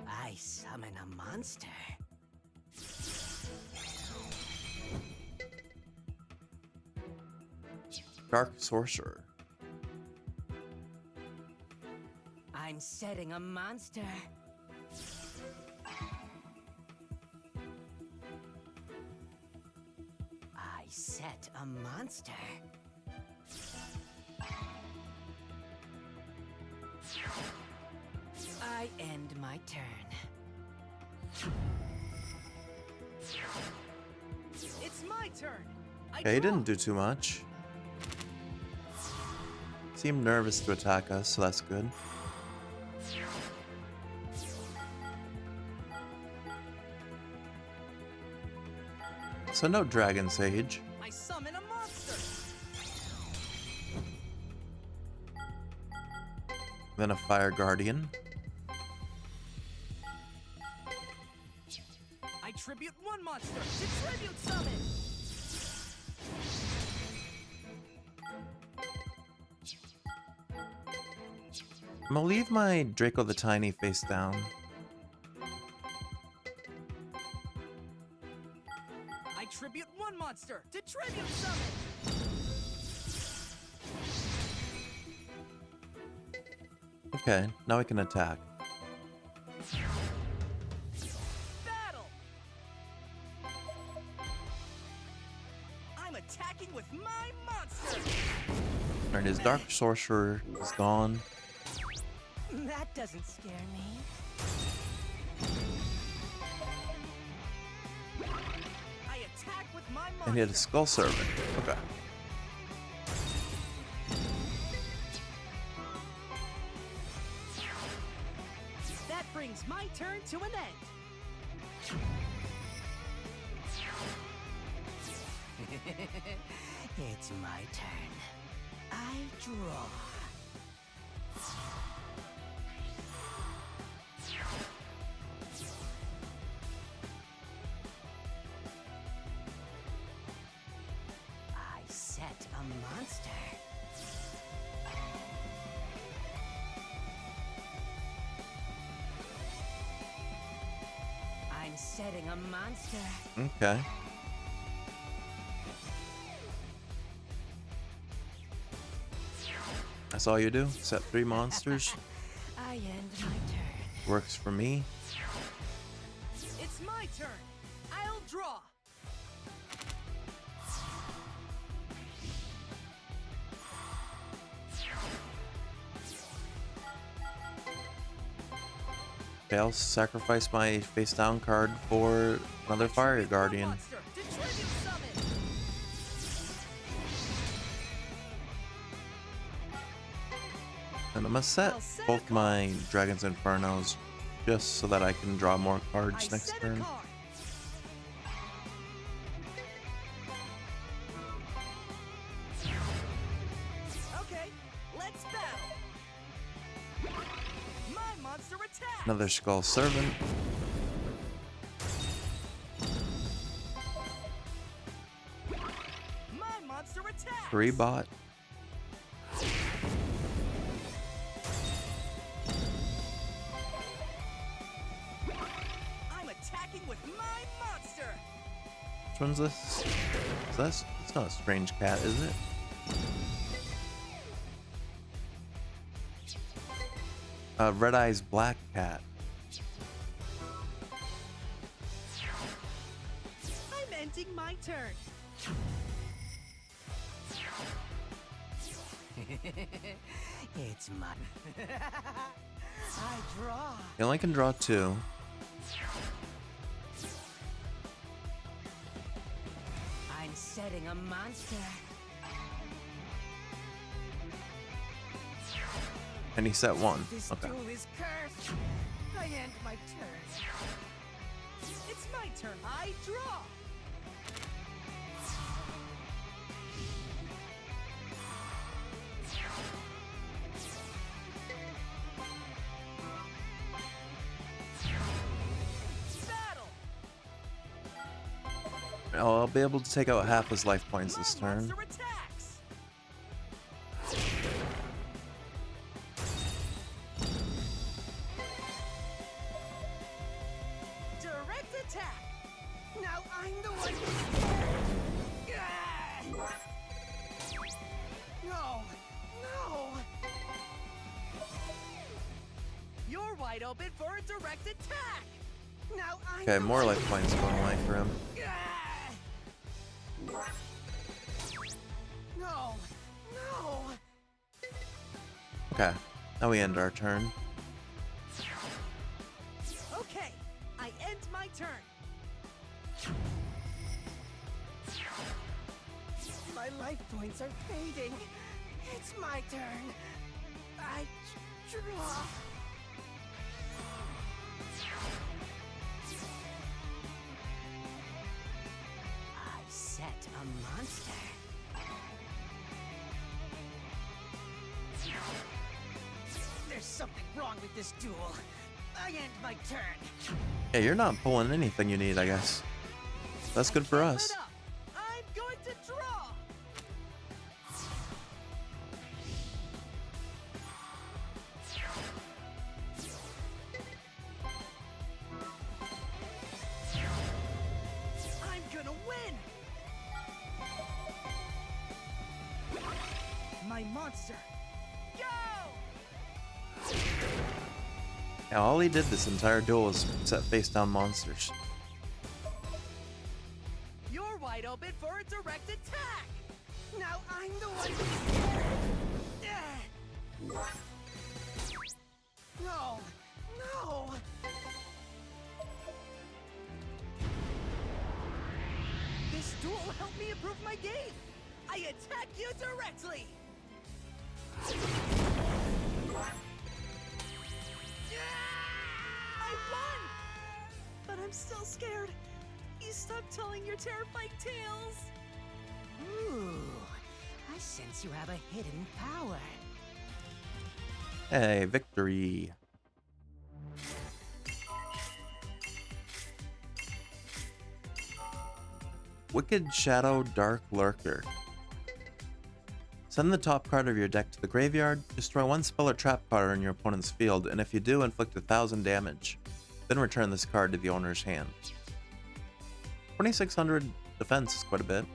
I summon a monster. Dark Sorcerer. I'm setting a monster. I set a monster. I end my turn. It's my turn. Okay, he didn't do too much. Seemed nervous to attack us, so that's good. So no Dragon Sage. I summon a monster. Then a Fire Guardian. I tribute one monster to tribute summon. I'm gonna leave my Draco the Tiny face down. I tribute one monster to tribute summon. Okay, now we can attack. Battle. I'm attacking with my monster. Alright, his Dark Sorcerer is gone. That doesn't scare me. I attack with my monster. And he had a Skull Servant. Okay. That brings my turn to an end. It's my turn. I draw. I set a monster. I'm setting a monster. Okay. That's all you do? Set 3 monsters? I end my turn. Works for me. It's my turn. I'll draw. Okay, I'll sacrifice my face down card for another Fire Tribute one Guardian. monster to tribute summon. And I'm gonna set I'll set a both my Dragon's Infernos just so that I can draw more I cards next set a turn. card. Okay, let's battle. My monster attack. Another Skull Servant. My monster attack. 3 bot. I'm attacking with my monster. Which one's this? Is that, it's not a strange cat, is it? Red Eyes Black Cat. I'm ending my turn. It's my. I draw. You only can draw 2. I'm setting a monster. And he set 1. This Okay. duel is cursed. I end my turn. It's my turn. I draw. Battle. I'll be able to take out half his life points this My turn. monster attacks. Direct attack. Now I'm the one. No, no. You're wide open for a direct attack. Now I'm Okay, the more one. life points going away for him. No, no. Okay, now we end our turn. my turn. My life points are fading. It's my turn. I draw. I set a monster. There's something wrong with this duel. I end my turn. Yeah, you're not pulling anything you need, I guess. That's good for us. Let up. I'm going to draw. I'm gonna win. My monster. Go! Yeah, all he did this entire duel was set face down monsters. You're wide open for a direct attack. Now I'm the one who's scared. No, no. This duel helped me improve my game. I attack you directly. I won! But I'm still scared. You stop telling your terrifying tales. Ooh, I sense you have a hidden power. Hey, victory. Wicked Shadow Dark Lurker. Send the top card of your deck to the graveyard, destroy one spell or trap card on your opponent's field, and if you do, inflict 1,000 damage. Then return this card to the owner's hand. 2,600 defense is quite a bit.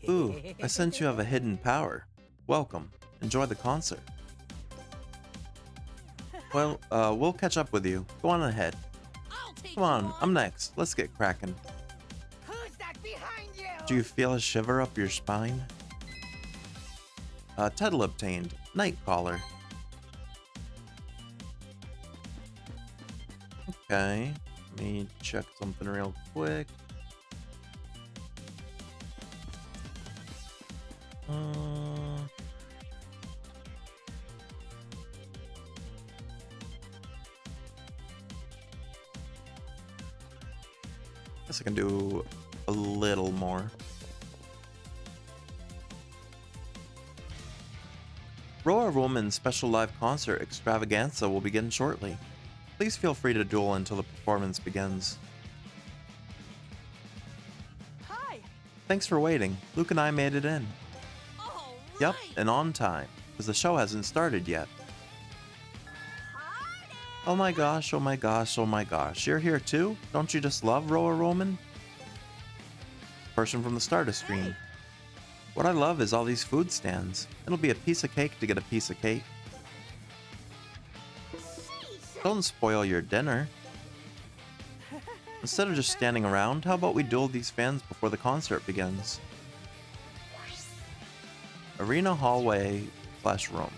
Ooh, I sense you have a hidden power. Welcome. Enjoy the concert. Well, we'll catch up with you. Go on ahead. I'll take Come on, I'm next. Let's get cracking. Who's that behind you? Do you feel a shiver up your spine? Title obtained. Nightcaller. Okay. Let me check something real quick. Guess I can do a little more. Ramen's special live concert extravaganza will begin shortly. Please feel free to duel until the performance begins. Hi. Thanks for waiting. Luke and I made it in. All right. Yep, and on time, because the show hasn't started yet. Oh my gosh, oh my gosh, oh my gosh. You're here too? Don't you just love Ramen? Person from the start of stream. What I love is all these food stands. It'll be a piece of cake to get a piece of cake. Don't spoil your dinner. Instead of just standing around, how about we duel these fans before the concert begins? Arena hallway / room.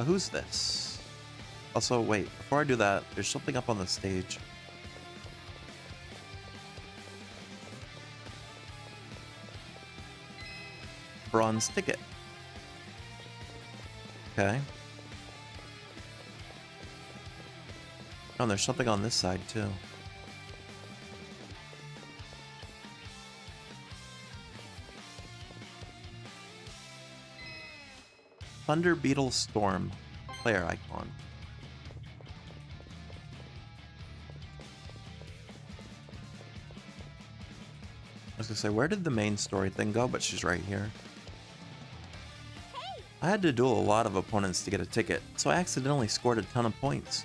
Who's this? Also, wait, before I do that, there's something up on the stage. Bronze ticket. Okay. Oh, and there's something on this side too. Thunder Beetle Storm, player icon. I was gonna say, where did the main story thing go? But she's right here. I had to duel a lot of opponents to get a ticket, so I accidentally scored a ton of points.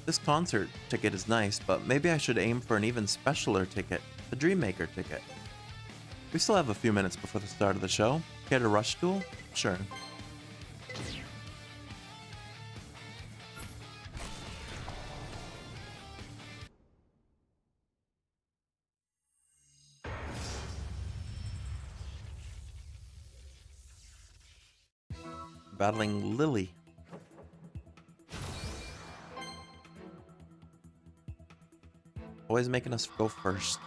This concert ticket is nice, but maybe I should aim for an even specialer ticket, the Dreammaker ticket. We still have a few minutes before the start of the show. Care to rush duel? Sure. Battling Lily. Always making us go first.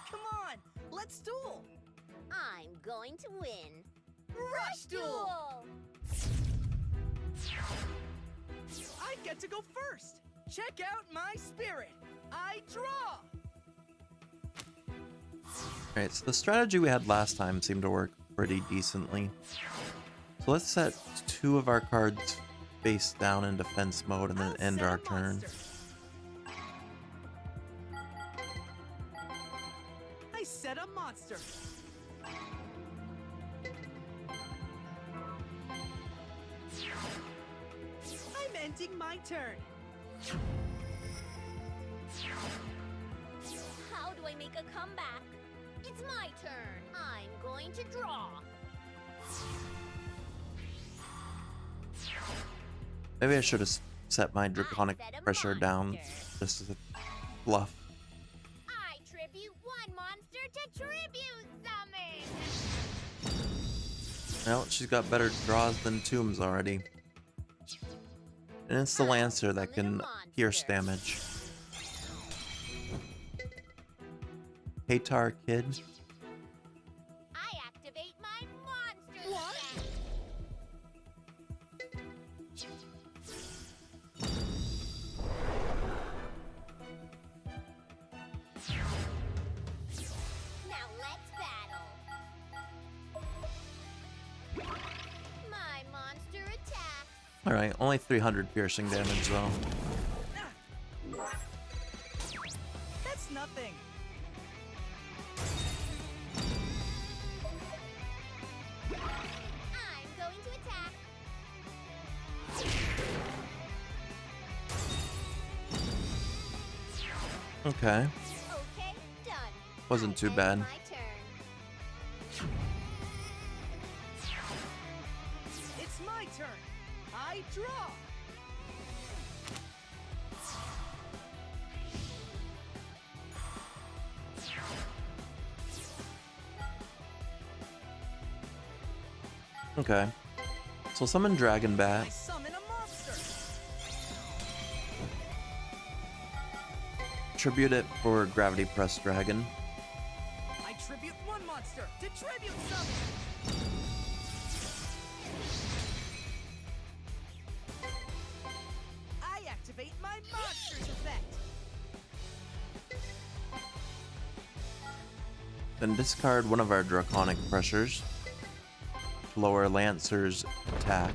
Come on, let's duel. I'm going to win. Rush duel. I get to go first. Check out my spirit. I draw. Alright, so the strategy we had last time seemed to work pretty decently. So let's set 2 of our cards face down in defense mode and then I'll end set a our turn. monster. I set a monster. I'm ending my turn. How do I make a comeback? It's my turn. I'm going to draw. Maybe I should have set my draconic I set a pressure down monster. just as a bluff. I tribute one monster to tribute summon. Well, she's got better draws than Tombs already. And it's the Lancer that can pierce damage. Hatar Kid. I activate my monster effect. Now let's battle. My monster attacks. Alright, only 300 piercing damage though. That's nothing. I'm going to attack. Okay, Okay, done. wasn't too bad. My turn. It's my turn. I draw. Okay. So summon Dragon I Bat. summon a monster. Tribute it for Gravity Press Dragon. I tribute one monster to tribute summon. I activate my monster's effect. Then discard one of our Draconic Pressures to lower Lancer's attack.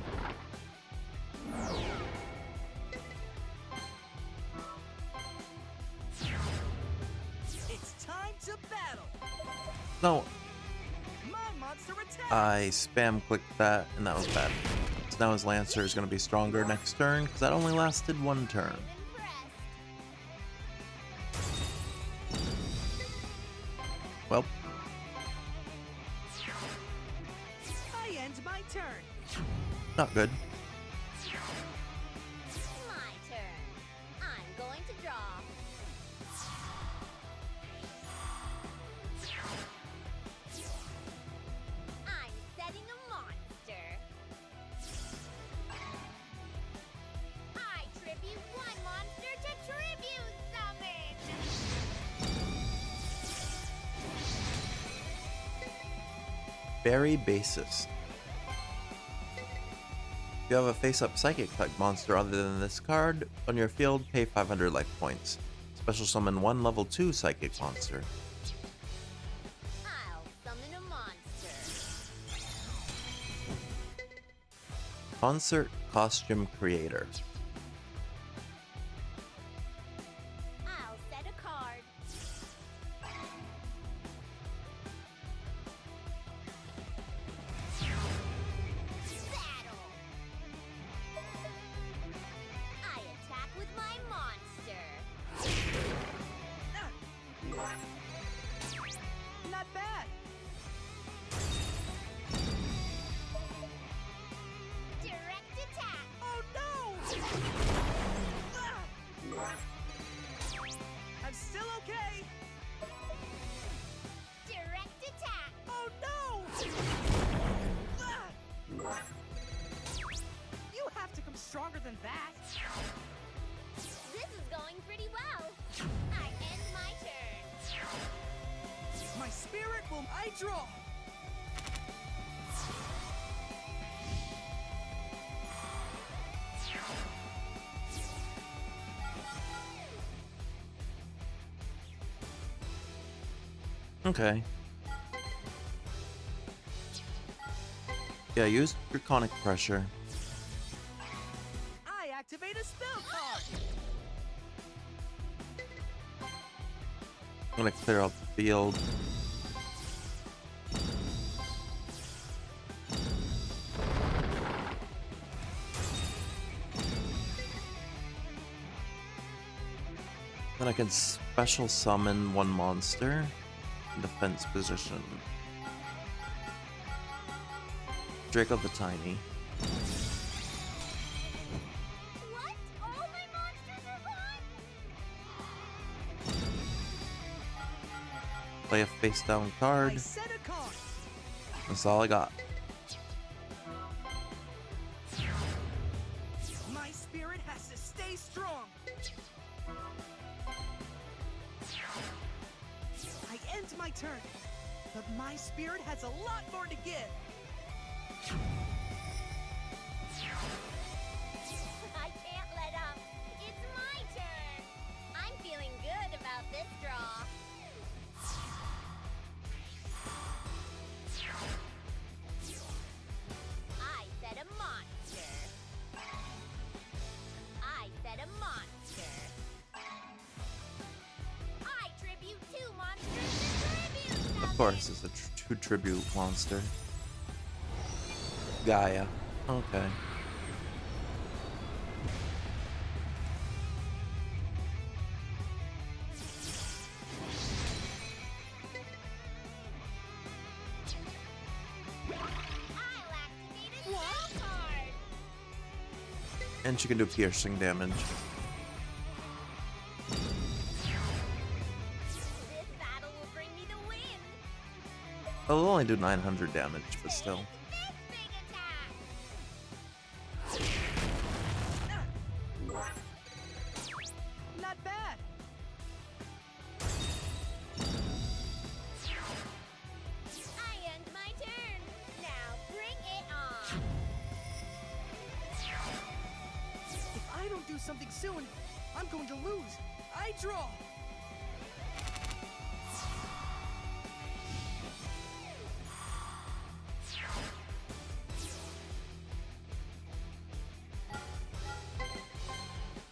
It's time to battle. No, My monster attack. I spam clicked that and that was bad. So now his Lancer is going to be stronger next turn because that only lasted 1 turn. I'm impressed. Well, I end my turn. not good. My turn. I'm going to draw. I'm setting a monster. I tribute one monster to tribute summon. Berry Basis. If you have a face-up Psychic type monster other than this card, on your field, pay 500 life points. Special summon 1 level 2 Psychic monster. I'll summon a monster. Concert Costume Creator. I'll set a card. Battle. I attack with my than that. This is going pretty well. I end my turn. My spirit will... I draw. Okay. Yeah, use Draconic Pressure. I activate a spell card. I'm gonna clear out the field. Then I can special summon one monster in defense position. Draco the Tiny. What? All my monsters are gone? Play a face down card. I set a card. That's all I got. My spirit has to stay strong. I end my turn, but my spirit has a lot more to give. I can't let up. It's my turn. I'm feeling good about this draw. I set a monster. I set a monster. I tribute two monsters to tribute. Of course, it's a two tribute monster. Gaia. Okay. I'll activate a spell card. And she can do piercing damage. This battle will bring me the win. It'll only do 900 damage, but still. This big attack. Not bad. I end my turn. Now bring it on. If I don't do something soon, I'm going to lose. I draw.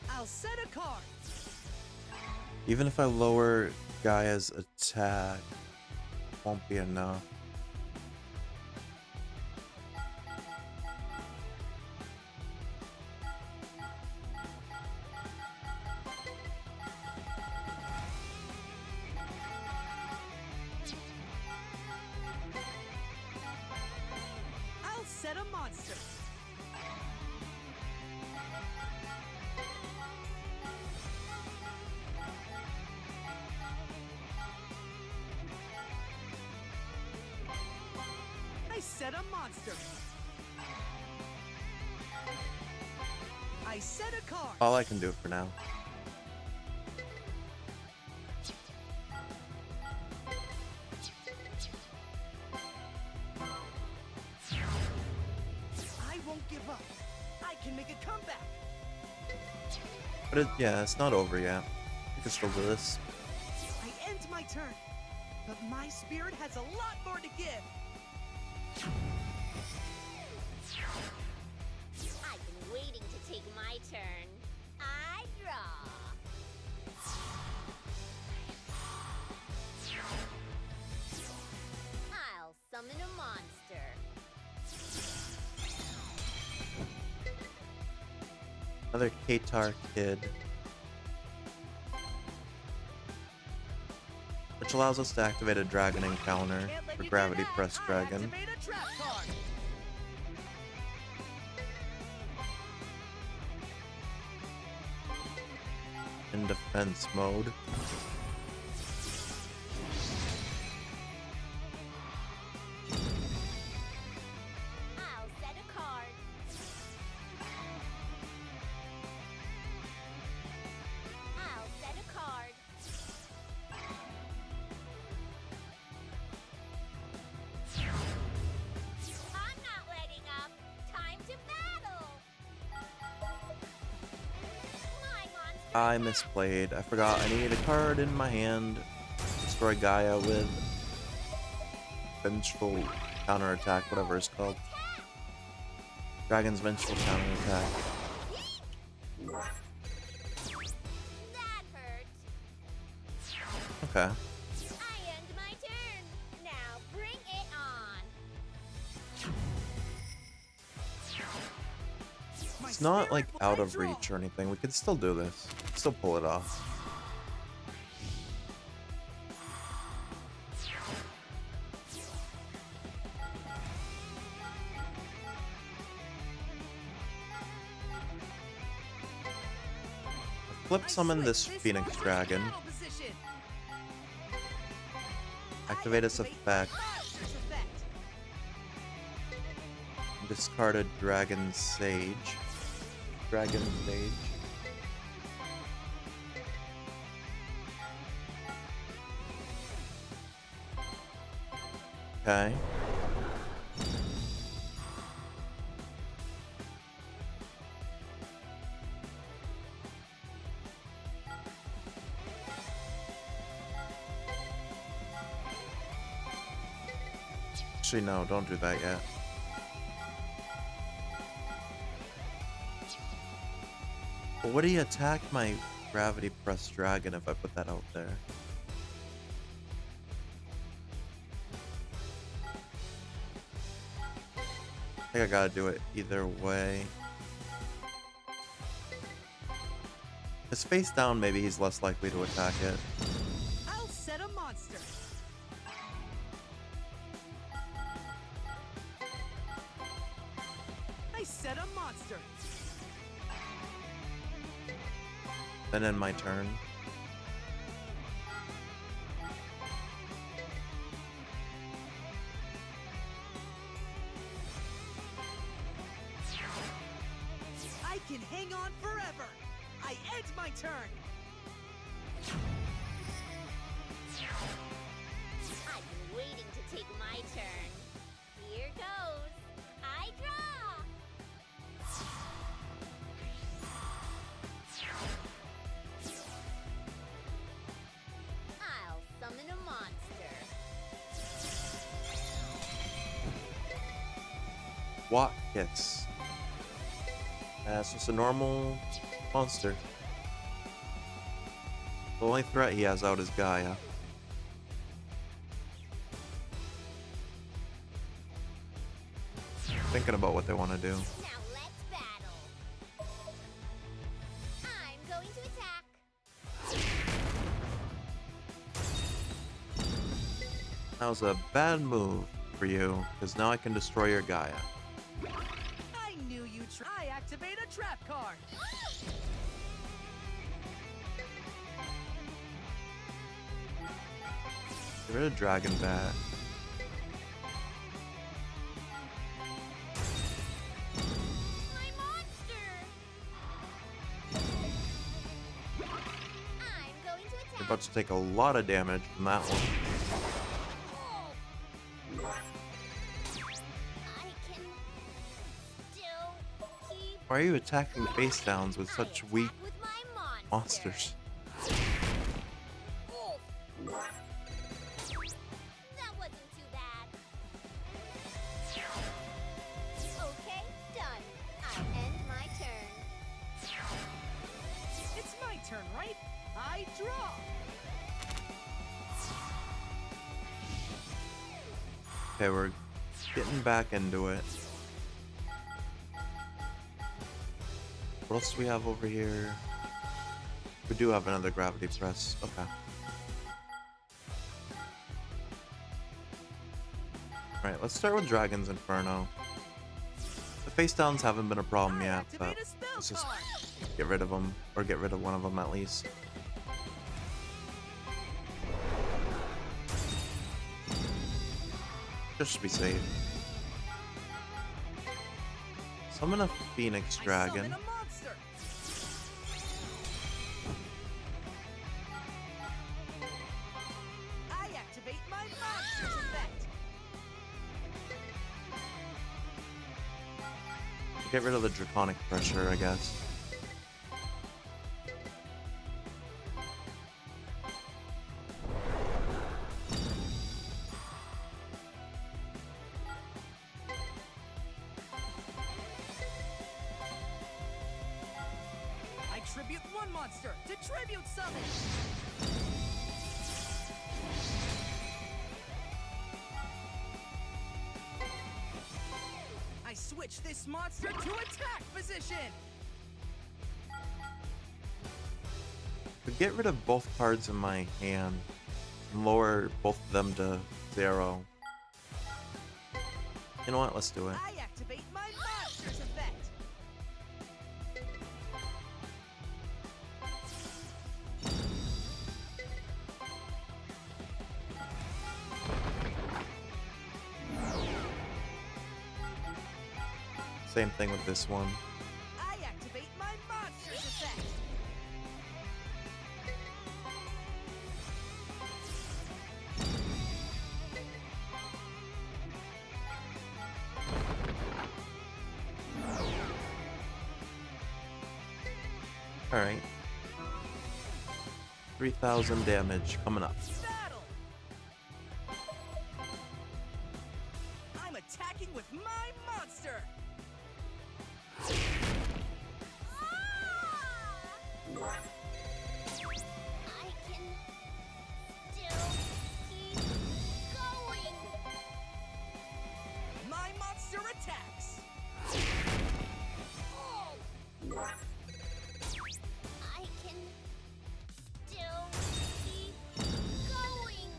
I'll set a card. Even if I lower Gaia's attack, won't be enough. I'll set a monster. I set a monster. I set a card. All I can do for now. I won't give up. I can make a comeback. But yeah, it's not over yet. We can still do this. I end my turn, but my spirit has a lot more to give. I've been waiting to take my turn. I draw. I'll summon a monster. Another Katar kid. Which allows us to activate a dragon encounter Can't let for you Gravity get out. Press I Dragon activate a trap card. in defense mode. I'll set a card. I misplayed. I forgot I needed a card in my hand. Destroy Gaia with Vengeful Counterattack, whatever it's called. Dragon's Vengeful Counterattack. That hurt. Okay. I end my turn. Now bring it on. It's not like out of reach or anything. We can still do this. Still pull it off. Flip summon this Phoenix Dragon. Activate its effect. Discard a Dragon Sage. Dragon Sage. Okay. Actually, no, don't do that yet. But would he attack my Gravity Press Dragon if I put that out there? I think I gotta do it either way. His face down, maybe he's less likely to attack it. I'll set a monster. I set a monster. Then end my turn. I can hang on forever. I end my turn. I've been waiting to take my turn. Here goes. I draw. I'll summon a monster. What hits? It's just a normal monster. The only threat he has out is Gaia. Thinking about what they want to do. Now let's battle. I'm going to attack. That was a bad move for you, because now I can destroy your Gaia. I knew you'd try. I activate a trap card. Get rid of Dragon Bat. My monster. I'm going to attack. You're about to take a lot of damage from that one. I can still keep Why are you attacking face downs with such I weak attack with my monsters? That wasn't too bad. Okay, done. I end my turn. It's my turn, right? I draw. Okay, we're getting back into it. What else do we have over here? We do have another Gravity Press. Okay. Alright, let's start with Dragon's Inferno. The face downs haven't been a problem I yet, activate but a spell let's just card. get rid of them, or get rid of one of them at least. Just to be safe. Summon a Phoenix Dragon. I summon a monster. I activate my monster's effect. Get rid of the Draconic Pressure, I guess. tribute one monster to tribute summon. I switch this monster to attack position. To get rid of both cards in my hand and lower both of them to 0. You know what? Let's do it. I activate my monster's effect. Same thing with this one. I activate my monster's effect. Alright. 3,000 damage coming up. Battle! I'm attacking with my monster! I can still keep going. My monster attacks! I can still keep going.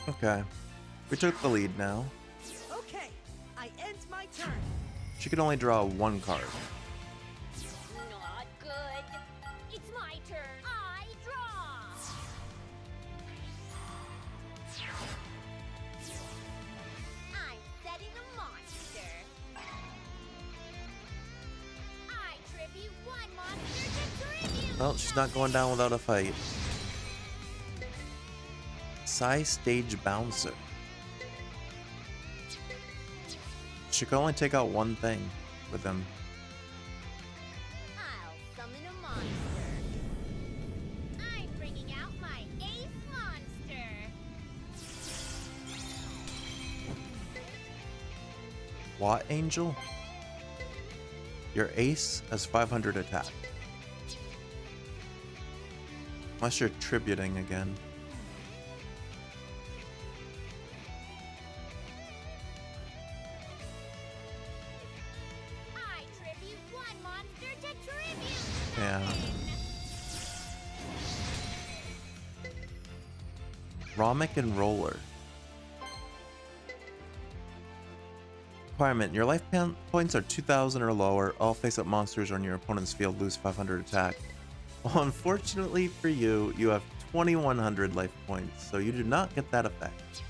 Okay. We took the lead now. Okay, I end my turn. She can only draw one card. Not good. It's my turn. I draw. I'm setting a monster. I tribute one monster to tribute. Well, she's not going down without a fight. Stage Bouncer. She can only take out one thing with him. I'll summon a monster. I'm bringing out my ace monster. What Angel? Your ace has 500 attack. Unless you're tributing again. I tribute one monster to tribute. Yeah. Summon. Ramen and Roller. Requirement: your life points are 2,000 or lower. All face-up monsters on your opponent's field lose 500 attack. Well, unfortunately for you, you have 2,100 life points, so you do not get that effect.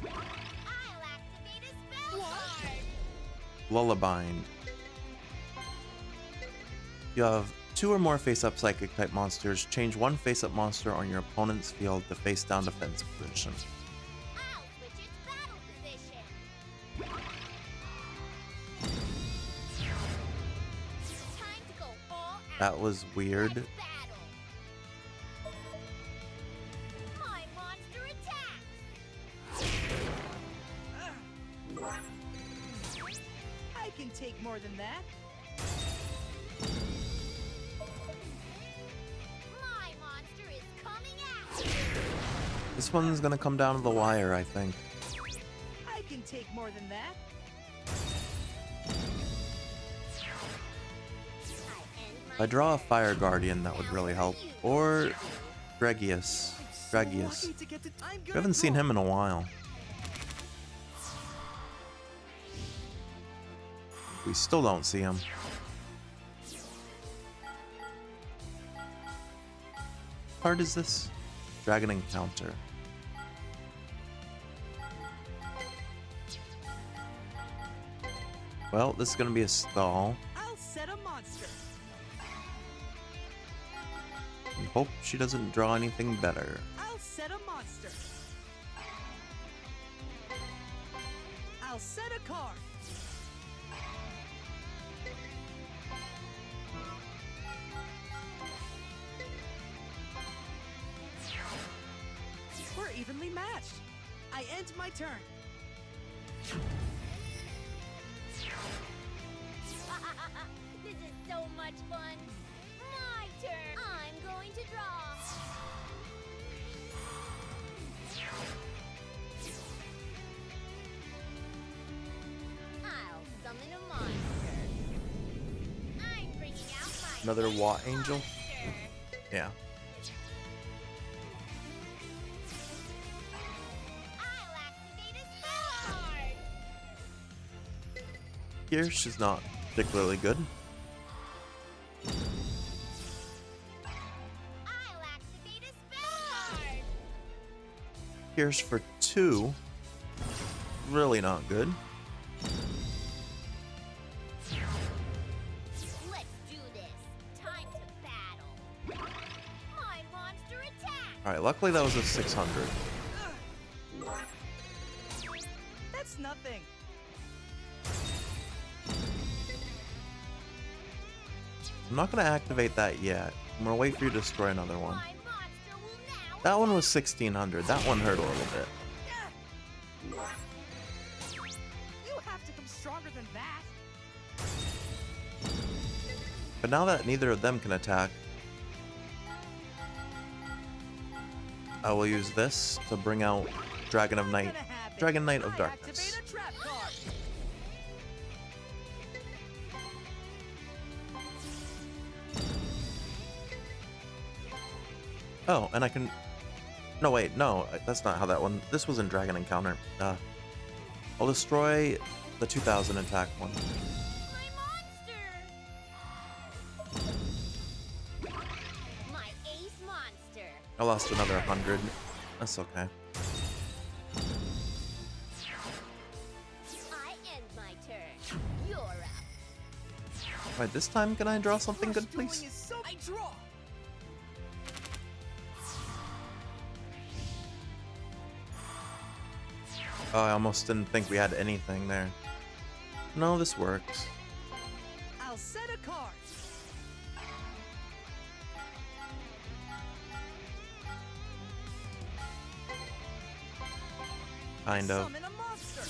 I'll activate a spell card. Lullabind. You have 2 or more face-up psychic type monsters. Change one face-up monster on your opponent's field to face-down defense position. I'll switch its battle position. Time to go all out. That was weird. Let's battle. My monster attacks. I can take more than that. My monster is coming at you. This one's gonna come down to the wire, I think. I can take more than that. If I draw a Fire Guardian, that would really help. Or Dregius. Dregius. Lucky to get to. I'm We haven't seen him in a while. We still don't see him. What card is this? Dragon Encounter. Well, this is gonna be a stall. I'll set a monster. And hope she doesn't draw anything better. I'll set a monster. I'll set a card. We're evenly matched. I end my turn. so much fun. My turn. I'm going to draw. I'll summon a monster. I'm bringing out my Another Watt Angel? monster. Yeah. I'll activate a spell card. Kirsch is not particularly good. I'll activate a spell card. Kirsch for 2. Really not good. Let's do this. Time to battle. My monster attack. Alright, luckily that was a 600. That's nothing. I'm not going to activate that yet. I'm going to wait for you to destroy another one. My monster will now. That one was 1600. That one hurt a little bit. You have to come stronger than that. But now that neither of them can attack, I will use this to bring out Dragon of Night. Dragon Knight of Darkness. Activate a trap card. Oh, and I can... No, wait, no, that's not how that one... This was in Dragon Encounter. I'll destroy the 2000 attack one. My monster. My ace monster. I lost another 100. That's okay. I end my turn. You're up. Alright, this time can I draw something Rush good, dueling please? is so. I draw. Oh, I almost didn't think we had anything there. No, this works. I'll set a card. Kind of. Summon a monster.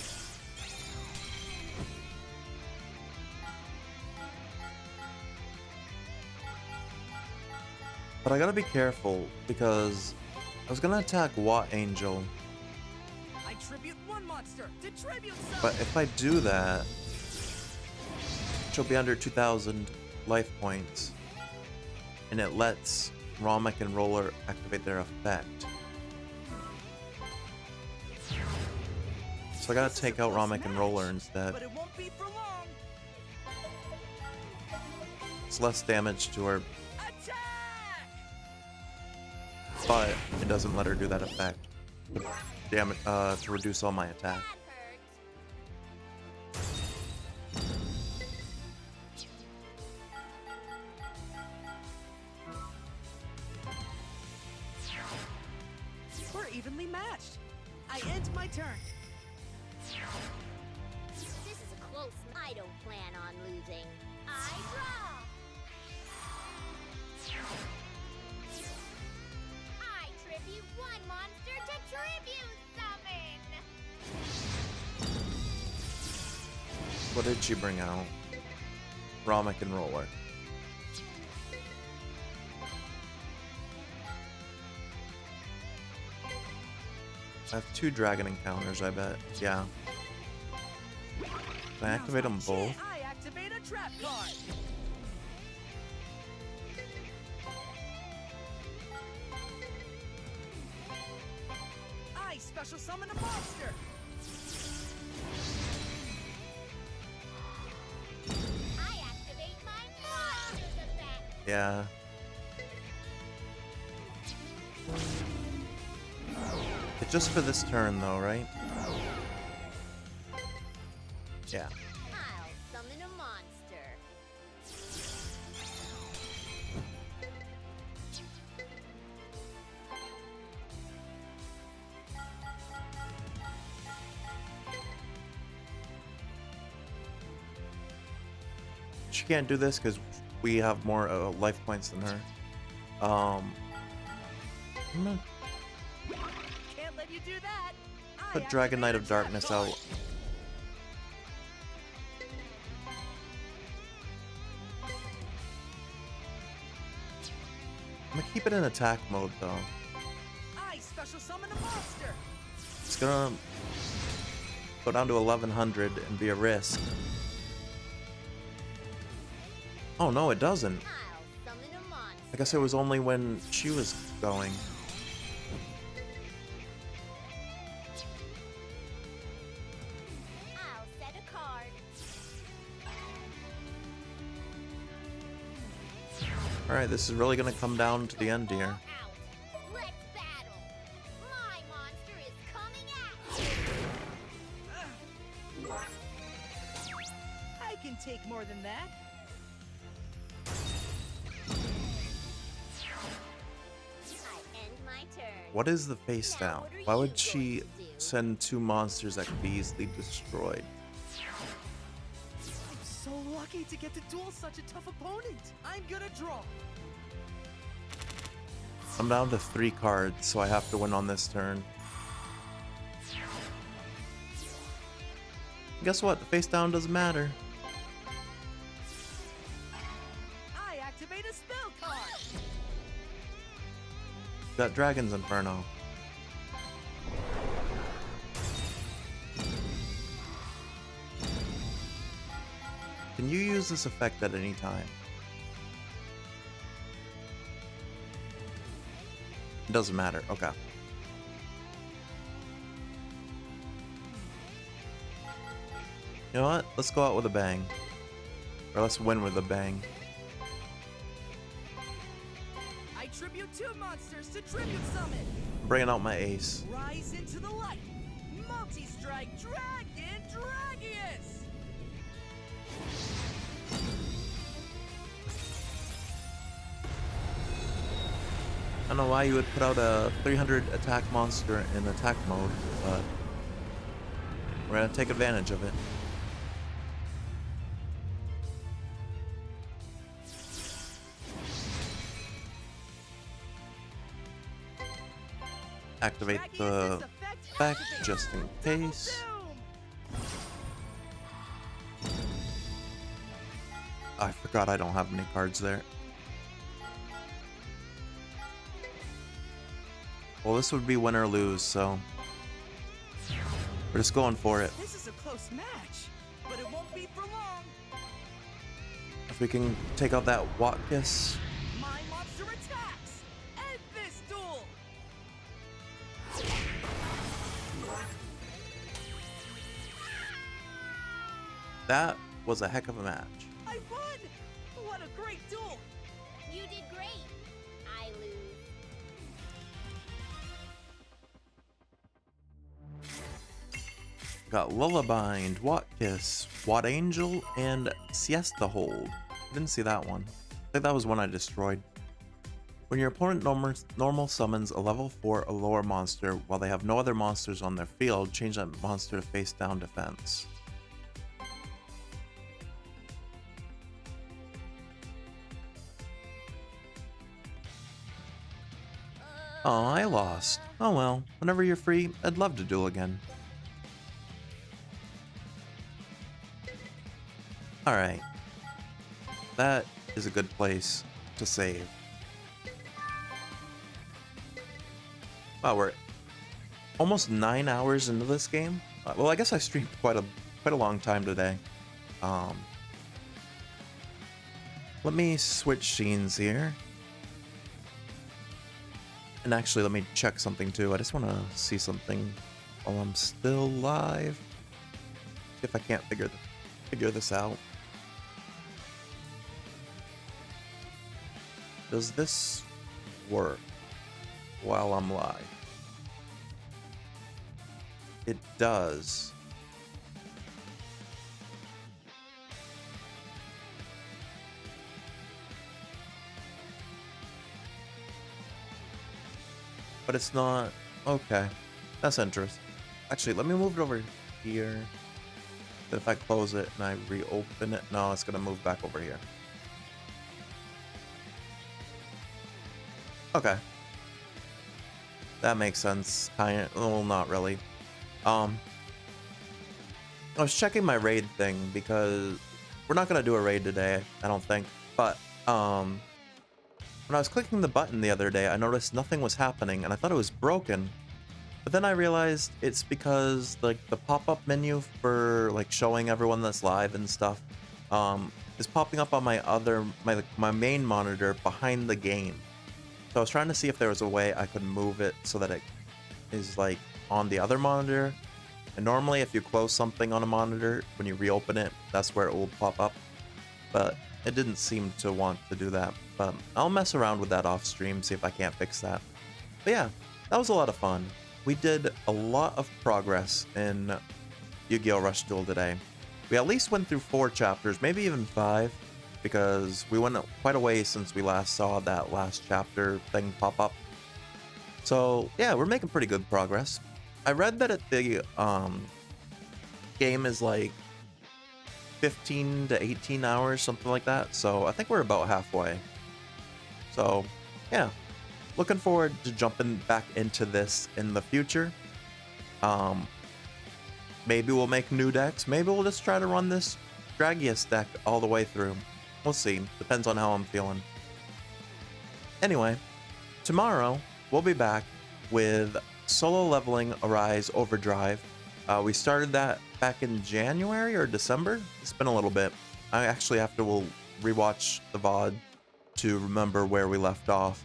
But I gotta be careful, because I was gonna attack Watt Angel, I tribute one monster to tribute some. but if I do that, she'll be under 2000 life points, and it lets Ramen and Roller activate their effect. So I gotta take out Ramen and Roller instead. But it won't be for long. It's less damage to her, Attack! but it doesn't let her do that effect. Damage to reduce all my attack. That hurts. We're evenly matched. I end my turn. This is a close. I don't plan on losing. I draw. I tribute one monster to tribute summon. What did she bring out? Ramen and Roller. I have 2 dragon encounters, I bet. Yeah. Can I activate them both? I activate a trap card. I special summon a monster. I activate my monster's effect. Yeah. It's just for this turn, though, right? Yeah. I'll summon a monster. She can't do this because we have more life points than her. I'm gonna Can't let you do that. I put Dragon Knight of activate a trap Darkness card. out. I'm gonna keep it in attack mode though. I special summon a monster. It's gonna go down to 1100 and be a risk. Oh no, it doesn't. I'll summon a monster. I guess it was only when she was going. I'll set a card. Alright, this is really gonna come down to the end here. Out. Let's battle. My monster is coming at you. I can take more than that. I end my turn. What is the face down? Why would she send two monsters that could be easily destroyed? I'm so lucky to get to duel such a tough opponent. I'm gonna draw. I'm down to 3 cards, so I have to win on this turn. Guess what? The face down doesn't matter. I activate a spell card. Got Dragon's Inferno. Can you use this effect at any time? It doesn't matter. Okay. You know what? Let's go out with a bang. Or let's win with a bang. I tribute 2 monsters to tribute summon. I'm bringing out my ace. Rise into the light. Multi-strike Dragon Dragius. I don't know why you would put out a 300 attack monster in attack mode, but we're gonna take advantage of it. Activate the effect just in case. I forgot I don't have any cards there. Well, this would be win or lose, so we're just going for it. This is a close match, but it won't be for long. If we can take out that Watkis. My monster attacks. End this duel. That was a heck of a match. I won. What a great duel. You did great. I lose. Got Lullabind, Watkis, Wat Angel, and Siesta Hold. Didn't see that one. I think that was one I destroyed. When your opponent normal summons a level 4 or lower monster while they have no other monsters on their field, change that monster to face down defense. Oh, I lost. Oh well, whenever you're free, I'd love to duel again. Alright. That is a good place to save. Wow, we're almost 9 hours into this game. Well, I guess I streamed quite a long time today. Let me switch scenes here. And actually, let me check something too. I just want to see something while I'm still live. See if I can't figure this out. Does this work while I'm live? It does. But it's not. Okay. That's interesting. Actually, let me move it over here. Then if I close it and I reopen it, no, it's going to move back over here. Okay. That makes sense. Well, not really. I was checking my raid thing because we're not going to do a raid today, I don't think. But, When I was clicking the button the other day, I noticed nothing was happening and I thought it was broken. But then I realized it's because like the pop-up menu for like showing everyone that's live and stuff is popping up on my main monitor behind the game. So I was trying to see if there was a way I could move it so that it is like on the other monitor. And normally if you close something on a monitor, when you reopen it, that's where it will pop up. But it didn't seem to want to do that. But I'll mess around with that off stream, see if I can't fix that. But yeah, that was a lot of fun. We did a lot of progress in Yu-Gi-Oh! Rush Duel today. We at least went through 4 chapters, maybe even 5, because we went quite a way since we last saw that last chapter thing pop up. So yeah, we're making pretty good progress. I read that the game is like 15 to 18 hours, something like that. So I think we're about halfway. So yeah, looking forward to jumping back into this in the future. Maybe we'll make new decks. Maybe we'll just try to run this Dragius deck all the way through. We'll see. Depends on how I'm feeling. Anyway, tomorrow we'll be back with Solo Leveling Arise Overdrive. We started that back in January or December. It's been a little bit. I actually have to rewatch the VOD to remember where we left off.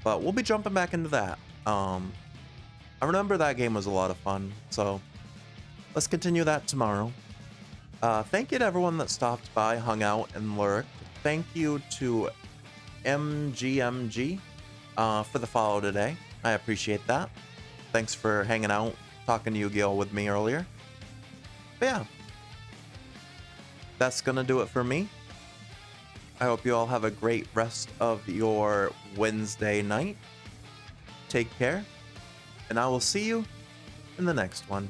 But we'll be jumping back into that. I remember that game was a lot of fun, so let's continue that tomorrow. Thank you to everyone that stopped by, hung out, and lurked. Thank you to MGMG for the follow today. I appreciate that. Thanks for hanging out, talking to Yu-Gi-Oh! With me earlier. But yeah, that's gonna do it for me. I hope you all have a great rest of your Wednesday night. Take care, and I will see you in the next one.